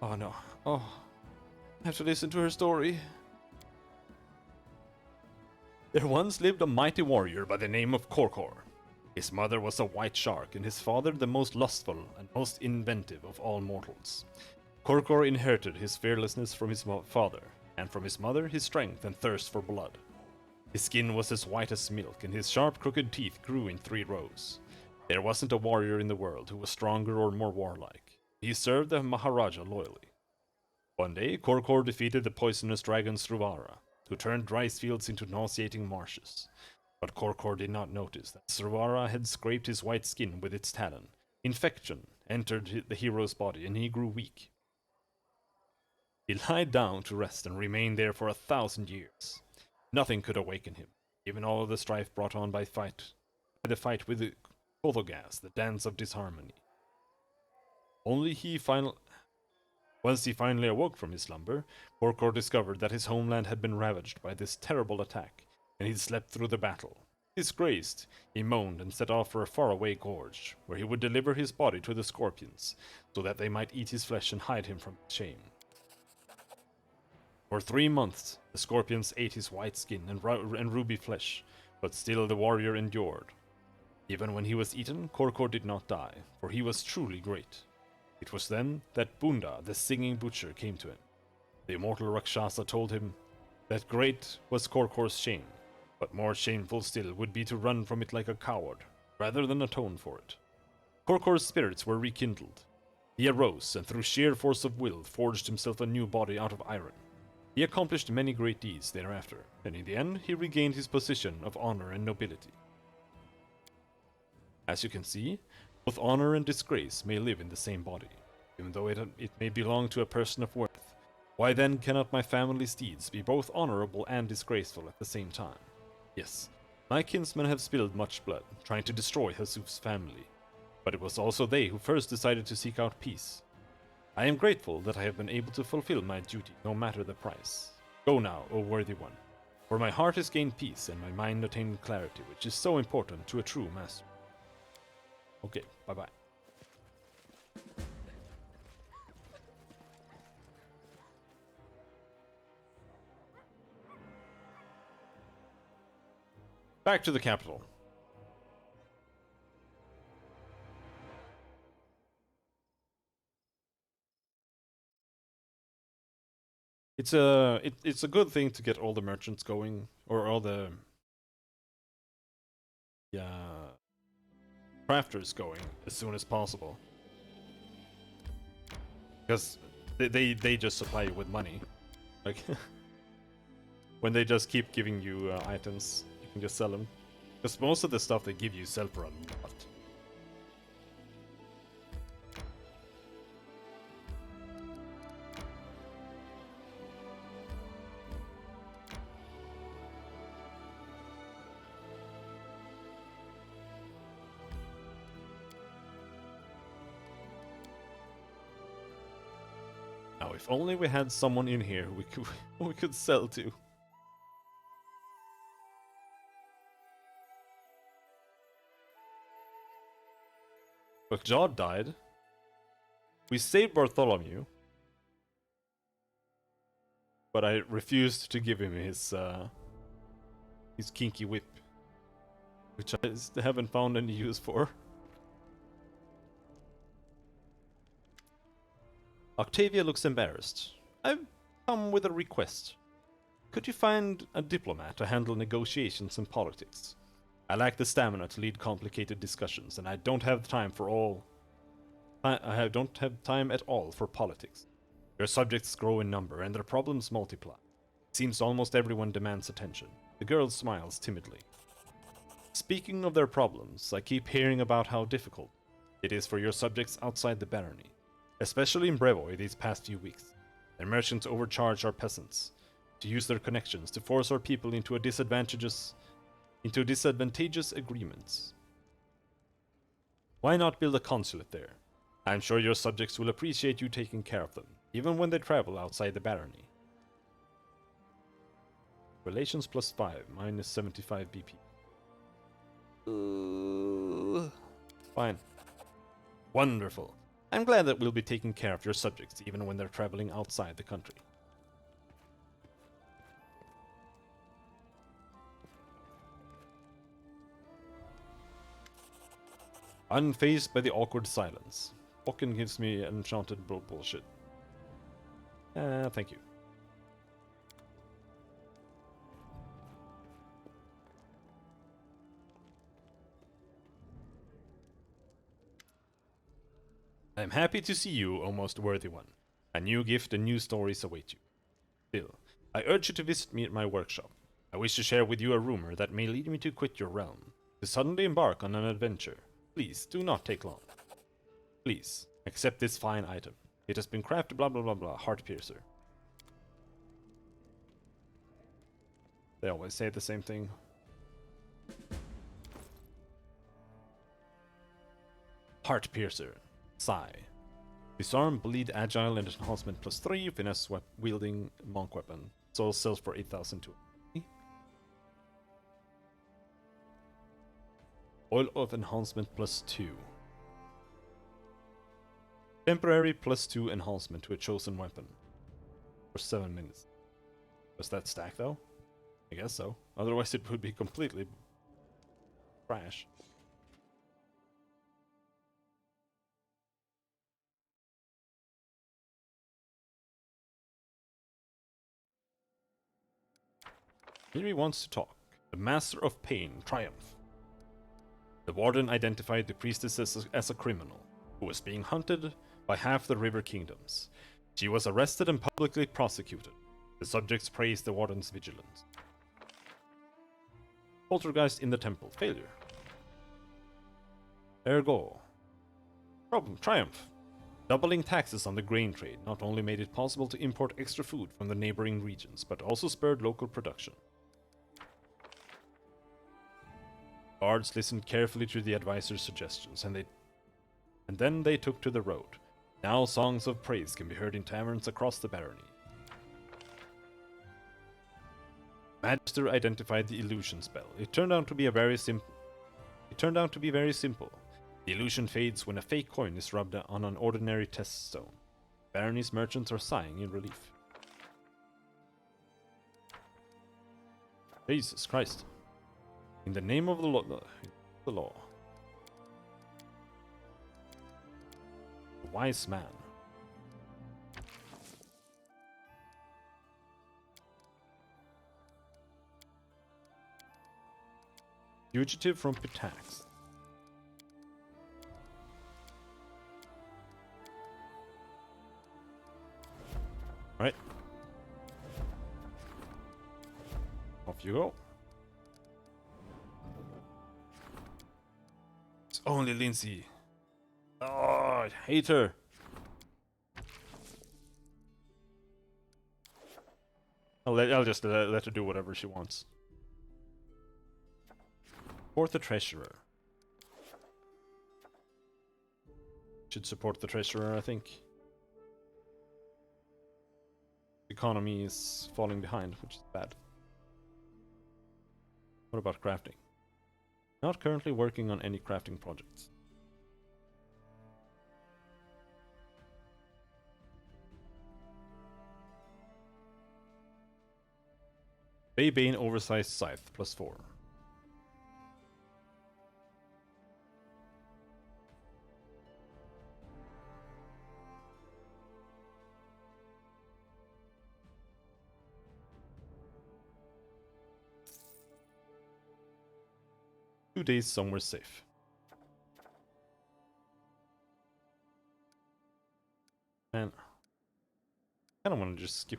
Speaker 1: Oh no. Oh. I have to listen to her story. There once lived a mighty warrior by the name of Korkor. His mother was a white shark, and his father the most lustful and most inventive of all mortals. Korkor inherited his fearlessness from his father, and from his mother his strength and thirst for blood. His skin was as white as milk, and his sharp, crooked teeth grew in 3 rows. There wasn't a warrior in the world who was stronger or more warlike. He served the Maharaja loyally. One day, Korkor defeated the poisonous dragon Sruvara, who turned rice fields into nauseating marshes. But Korkor did not notice that Sruvara had scraped his white skin with its talon. Infection entered the hero's body, and he grew weak. He lied down to rest and remained there for 1,000 years. Nothing could awaken him, even all of the strife brought on by the fight with the Kothogas, the dance of disharmony. Once he finally awoke from his slumber, Korkor discovered that his homeland had been ravaged by this terrible attack, and he'd slept through the battle. Disgraced, he moaned and set off for a faraway gorge, where he would deliver his body to the scorpions, so that they might eat his flesh and hide him from shame. For 3 months, the scorpions ate his white skin and ruby flesh, but still the warrior endured. Even when he was eaten, Korkor did not die, for he was truly great. It was then that Bunda, the singing butcher, came to him. The immortal Rakshasa told him that great was Korkor's shame, but more shameful still would be to run from it like a coward, rather than atone for it. Korkor's spirits were rekindled. He arose, and through sheer force of will forged himself a new body out of iron.
Speaker 14: He accomplished many great deeds thereafter, and in the end he regained his position of honor and nobility. As you can see, both honor and disgrace may live in the same body, even though it may belong to a person of worth. Why then cannot my family's deeds be both honorable and disgraceful at the same time? Yes, my kinsmen have spilled much blood, trying to destroy Hasuf's family, but it was also they who first decided to seek out peace. I am grateful that I have been able to fulfill my duty, no matter the price. Go now, O worthy one, for my heart has gained peace and my mind attained clarity, which is so important to a true master. Okay, bye-bye. Back to the capital. It's a good thing to get all the merchants going, or all the crafters going as soon as possible, because they just supply you with money. Like when they just keep giving you items, you can just sell them. Because most of the stuff they give you sell for a lot. Now, if only we had someone in here we could sell to. But Jod died. We saved Bartholomew, but I refused to give him his kinky whip, which I haven't found any use for. Octavia looks embarrassed. I've come with a request. Could you find a diplomat to handle negotiations and politics? I lack the stamina to lead complicated discussions, and I don't have time for all. I don't have time at all for politics. Your subjects grow in number, and their problems multiply. It seems almost everyone demands attention. The girl smiles timidly. Speaking of their problems, I keep hearing about how difficult it is for your subjects outside the barony, especially in Brevoy these past few weeks. Their merchants overcharge our peasants to use their connections to force our people into disadvantageous agreements. Why not build a consulate there? I'm sure your subjects will appreciate you taking care of them, even when they travel outside the barony. Relations +5, minus 75 BP. Fine. Wonderful. I'm glad that we'll be taking care of your subjects, even when they're traveling outside the country. Unfazed by the awkward silence. Ocken gives me enchanted bullshit. Thank you. I am happy to see you, O most worthy one. A new gift and new stories await you. Still, I urge you to visit me at my workshop. I wish to share with you a rumor that may lead me to quit your realm, to suddenly embark on an adventure. Please, do not take long. Please, accept this fine item. It has been crafted blah blah blah blah, heart piercer. They always say the same thing. Heart piercer. Sigh. Disarm, bleed, agile, and enhancement +3, finesse wielding monk weapon. Soul sells for 8,200. Oil of enhancement +2. Temporary +2 enhancement to a chosen weapon. For 7 minutes. Does that stack though? I guess so. Otherwise it would be completely trash. Here he wants to talk. The Master of Pain, Triumph. The warden identified the priestess as a criminal, who was being hunted by half the river kingdoms. She was arrested and publicly prosecuted. The subjects praise the warden's vigilance. Poltergeist in the temple. Failure. Ergo. Problem. Triumph. Doubling taxes on the grain trade not only made it possible to import extra food from the neighboring regions, but also spurred local production. Bards listened carefully to the advisor's suggestions, and then they took to the road. Now songs of praise can be heard in taverns across the barony. Magister identified the illusion spell. It turned out to be very simple. The illusion fades when a fake coin is rubbed on an ordinary test stone. Barony's merchants are sighing in relief. Jesus Christ. In the name of the law. A wise man. Fugitive from Pitax. Alright. Off you go. It's only Lindsay. Oh, I hate her. I'll just let her do whatever she wants. Support the treasurer. Should support the treasurer, I think. Economy is falling behind, which is bad. What about crafting? Not currently working on any crafting projects. Baybane oversized scythe +4. Two days somewhere safe. Man, I don't want to just skip.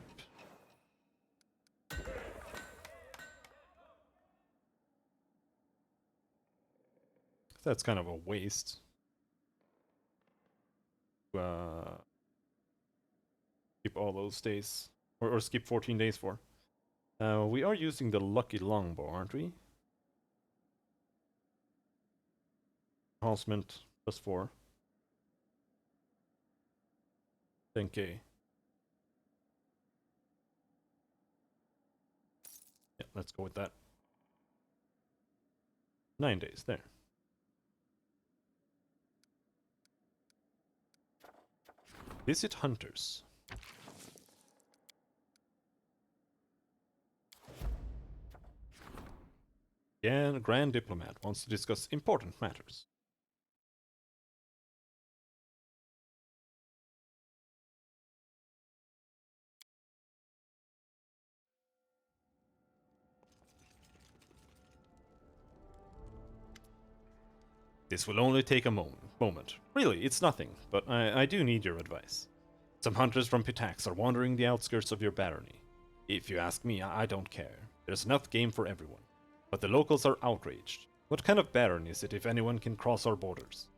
Speaker 14: That's kind of a waste. Skip all those days, or skip 14 days for. We are using the lucky longbow, aren't we? Enhancement +4. 10k. Yeah, let's go with that. 9 days, there. Visit hunters. Yeah, Grand Diplomat wants to discuss important matters. This will only take a moment. Really, it's nothing, but I do need your advice. Some hunters from Pitax are wandering the outskirts of your barony. If you ask me, I don't care. There's enough game for everyone. But the locals are outraged. What kind of barony is it if anyone can cross our borders?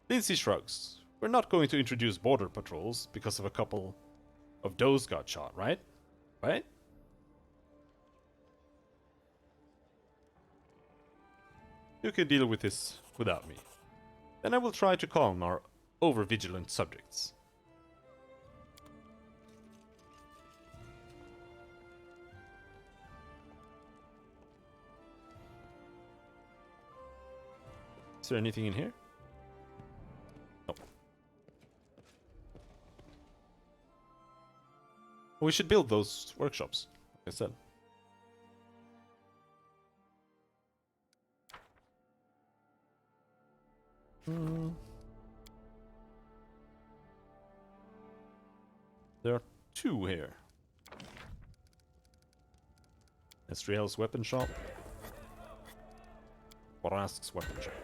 Speaker 14: Lindsay shrugs. We're not going to introduce border patrols because of a couple of does got shot, right? Right? You can deal with this without me. Then I will try to calm our over-vigilant subjects. Is there anything in here? No. We should build those workshops, like I said. There are 2 here. Estriel's weapon shop. Borask's weapon shop.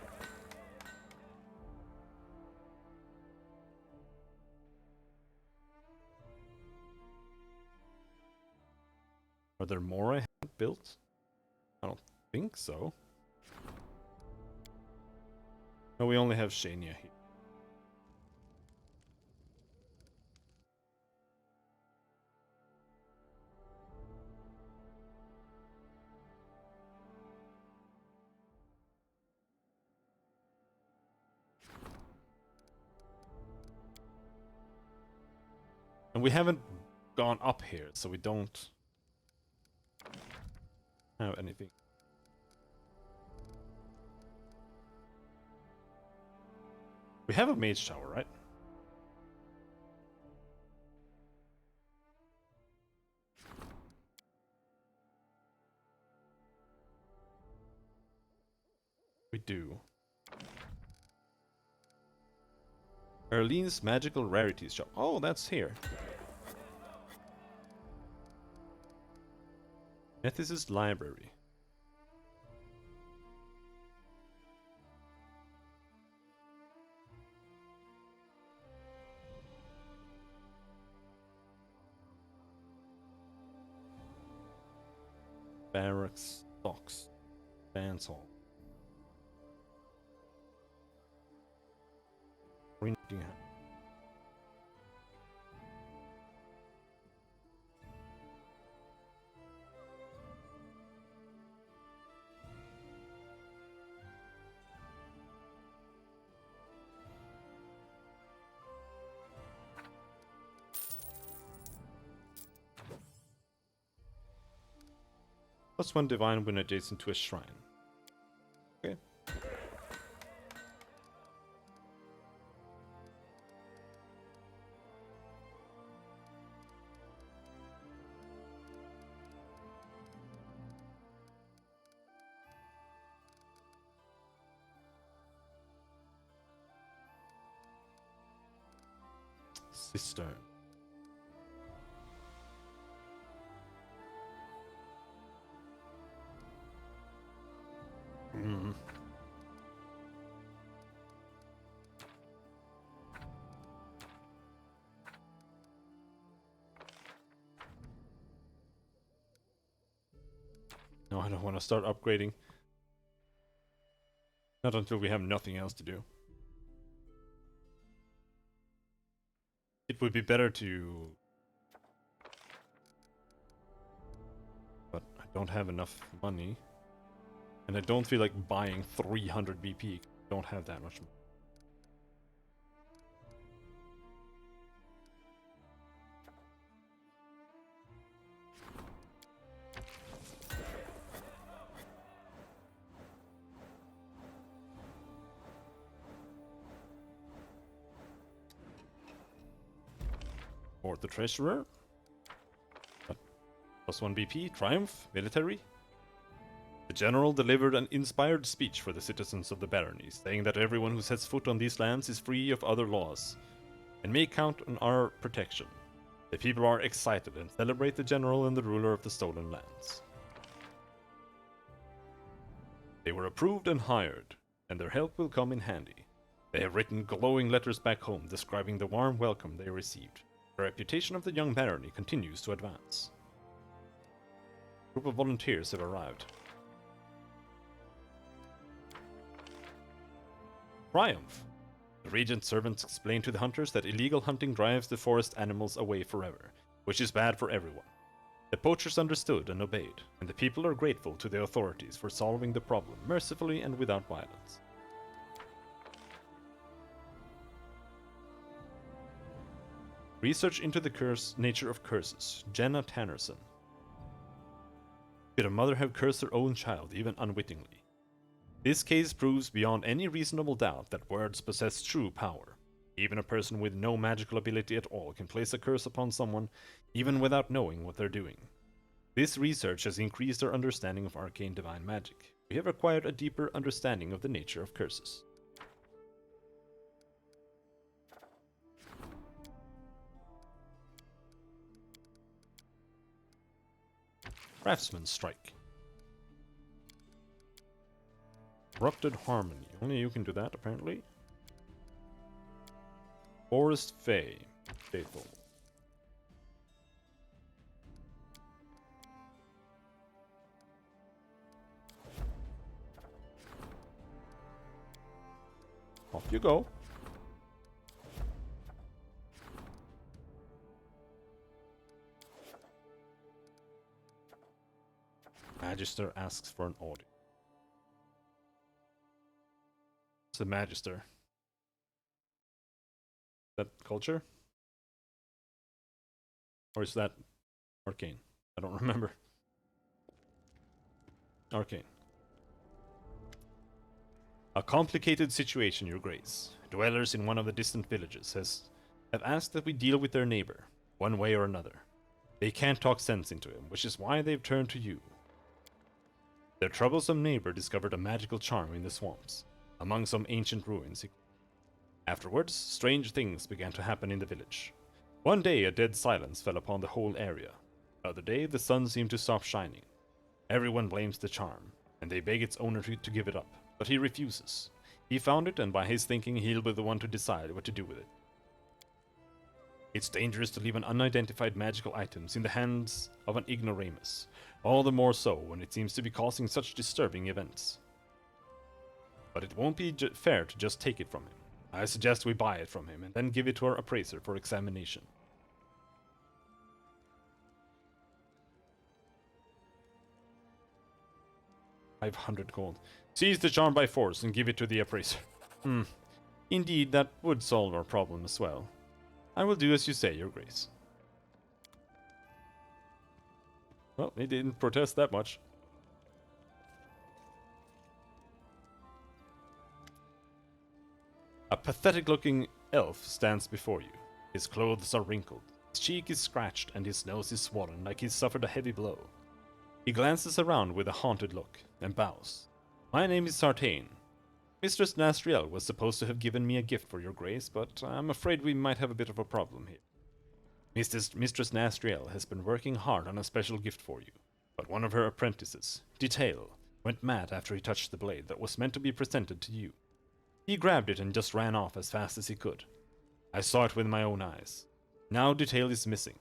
Speaker 14: there more I haven't built? I don't think so. No, we only have Shania here. And we haven't gone up here, so we don't have anything. We have a mage tower, right? We do. Erlene's Magical Rarities Shop. Oh, that's here. Ethicist Library. Barracks, docks, dance hall. Printing house. +1 divine when adjacent to a shrine. Okay. Cistern. No, I don't want to start upgrading. Not until we have nothing else to do. It would be better to... But I don't have enough money. And I don't feel like buying 300 BP. I don't have that much money. Or the treasurer. +1 BP, triumph, military. The general delivered an inspired speech for the citizens of the barony, saying that everyone who sets foot on these lands is free of other laws, and may count on our protection. The people are excited and celebrate the general and the ruler of the stolen lands. They were approved and hired, and their help will come in handy. They have written glowing letters back home describing the warm welcome they received. The reputation of the young barony continues to advance. A group of volunteers have arrived. Triumph! The regent's servants explain to the hunters that illegal hunting drives the forest animals away forever, which is bad for everyone. The poachers understood and obeyed, and the people are grateful to the authorities for solving the problem mercifully and without violence. Research into the nature of curses. Jenna Tannerson. Could a mother have cursed her own child, even unwittingly? This case proves beyond any reasonable doubt that words possess true power. Even a person with no magical ability at all can place a curse upon someone, even without knowing what they're doing. This research has increased our understanding of arcane divine magic. We have acquired a deeper understanding of the nature of curses. Craftsman's Strike. Corrupted Harmony. Only you can do that, apparently. Forest Fae. Faithful. Off you go. Magister asks for an audit. It's the Magister. Is that culture? Or is that arcane? I don't remember. Arcane. A complicated situation, Your Grace. Dwellers in one of the distant villages have asked that we deal with their neighbor, one way or another. They can't talk sense into him, which is why they've turned to you. Their troublesome neighbor discovered a magical charm in the swamps, among some ancient ruins. Afterwards, strange things began to happen in the village. One day, a dead silence fell upon the whole area. Another day, the sun seemed to stop shining. Everyone blames the charm, and they beg its owner to give it up, but he refuses. He found it, and by his thinking, he'll be the one to decide what to do with it. It's dangerous to leave an unidentified magical items in the hands of an ignoramus, all the more so when it seems to be causing such disturbing events. But it won't be fair to just take it from him. I suggest we buy it from him and then give it to our appraiser for examination. $500 gold. Seize the charm by force and give it to the appraiser. Indeed, that would solve our problem as well. I will do as you say, Your Grace. Well, he didn't protest that much. A pathetic-looking elf stands before you. His clothes are wrinkled, his cheek is scratched, and his nose is swollen like he's suffered a heavy blow. He glances around with a haunted look, and bows. My name is Sartain. Mistress Nastriel was supposed to have given me a gift for Your Grace, but I'm afraid we might have a bit of a problem here. Mistress Nastriel has been working hard on a special gift for you, but one of her apprentices, Detail, went mad after he touched the blade that was meant to be presented to you. He grabbed it and just ran off as fast as he could. I saw it with my own eyes. Now Detail is missing.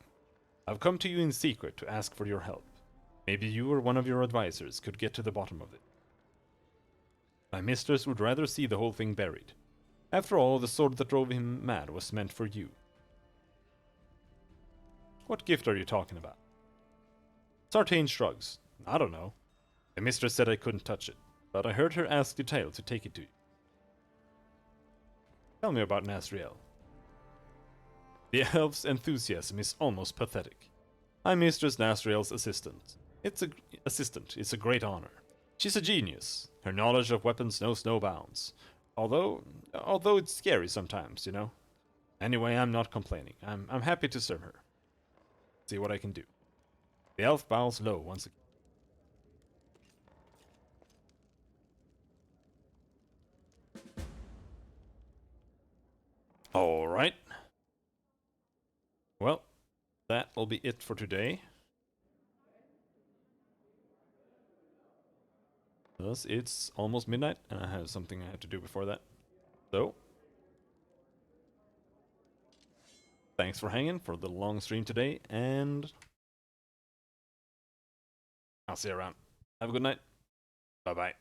Speaker 14: I've come to you in secret to ask for your help. Maybe you or one of your advisors could get to the bottom of it. My mistress would rather see the whole thing buried. After all, the sword that drove him mad was meant for you. What gift are you talking about? Sartain shrugs. I don't know. The mistress said I couldn't touch it, but I heard her ask Detail to take it to you. Tell me about Nasriel. The elf's enthusiasm is almost pathetic. I'm Mistress Nasriel's assistant. It's a great honor. She's a genius. Her knowledge of weapons knows no bounds. Although it's scary sometimes, you know. Anyway, I'm not complaining. I'm happy to serve her. See what I can do. The elf bows low once again. All right. Well, that will be it for today. Thus, it's almost midnight, and I have something I have to do before that. So, thanks for hanging for the long stream today, and I'll see you around. Have a good night. Bye-bye.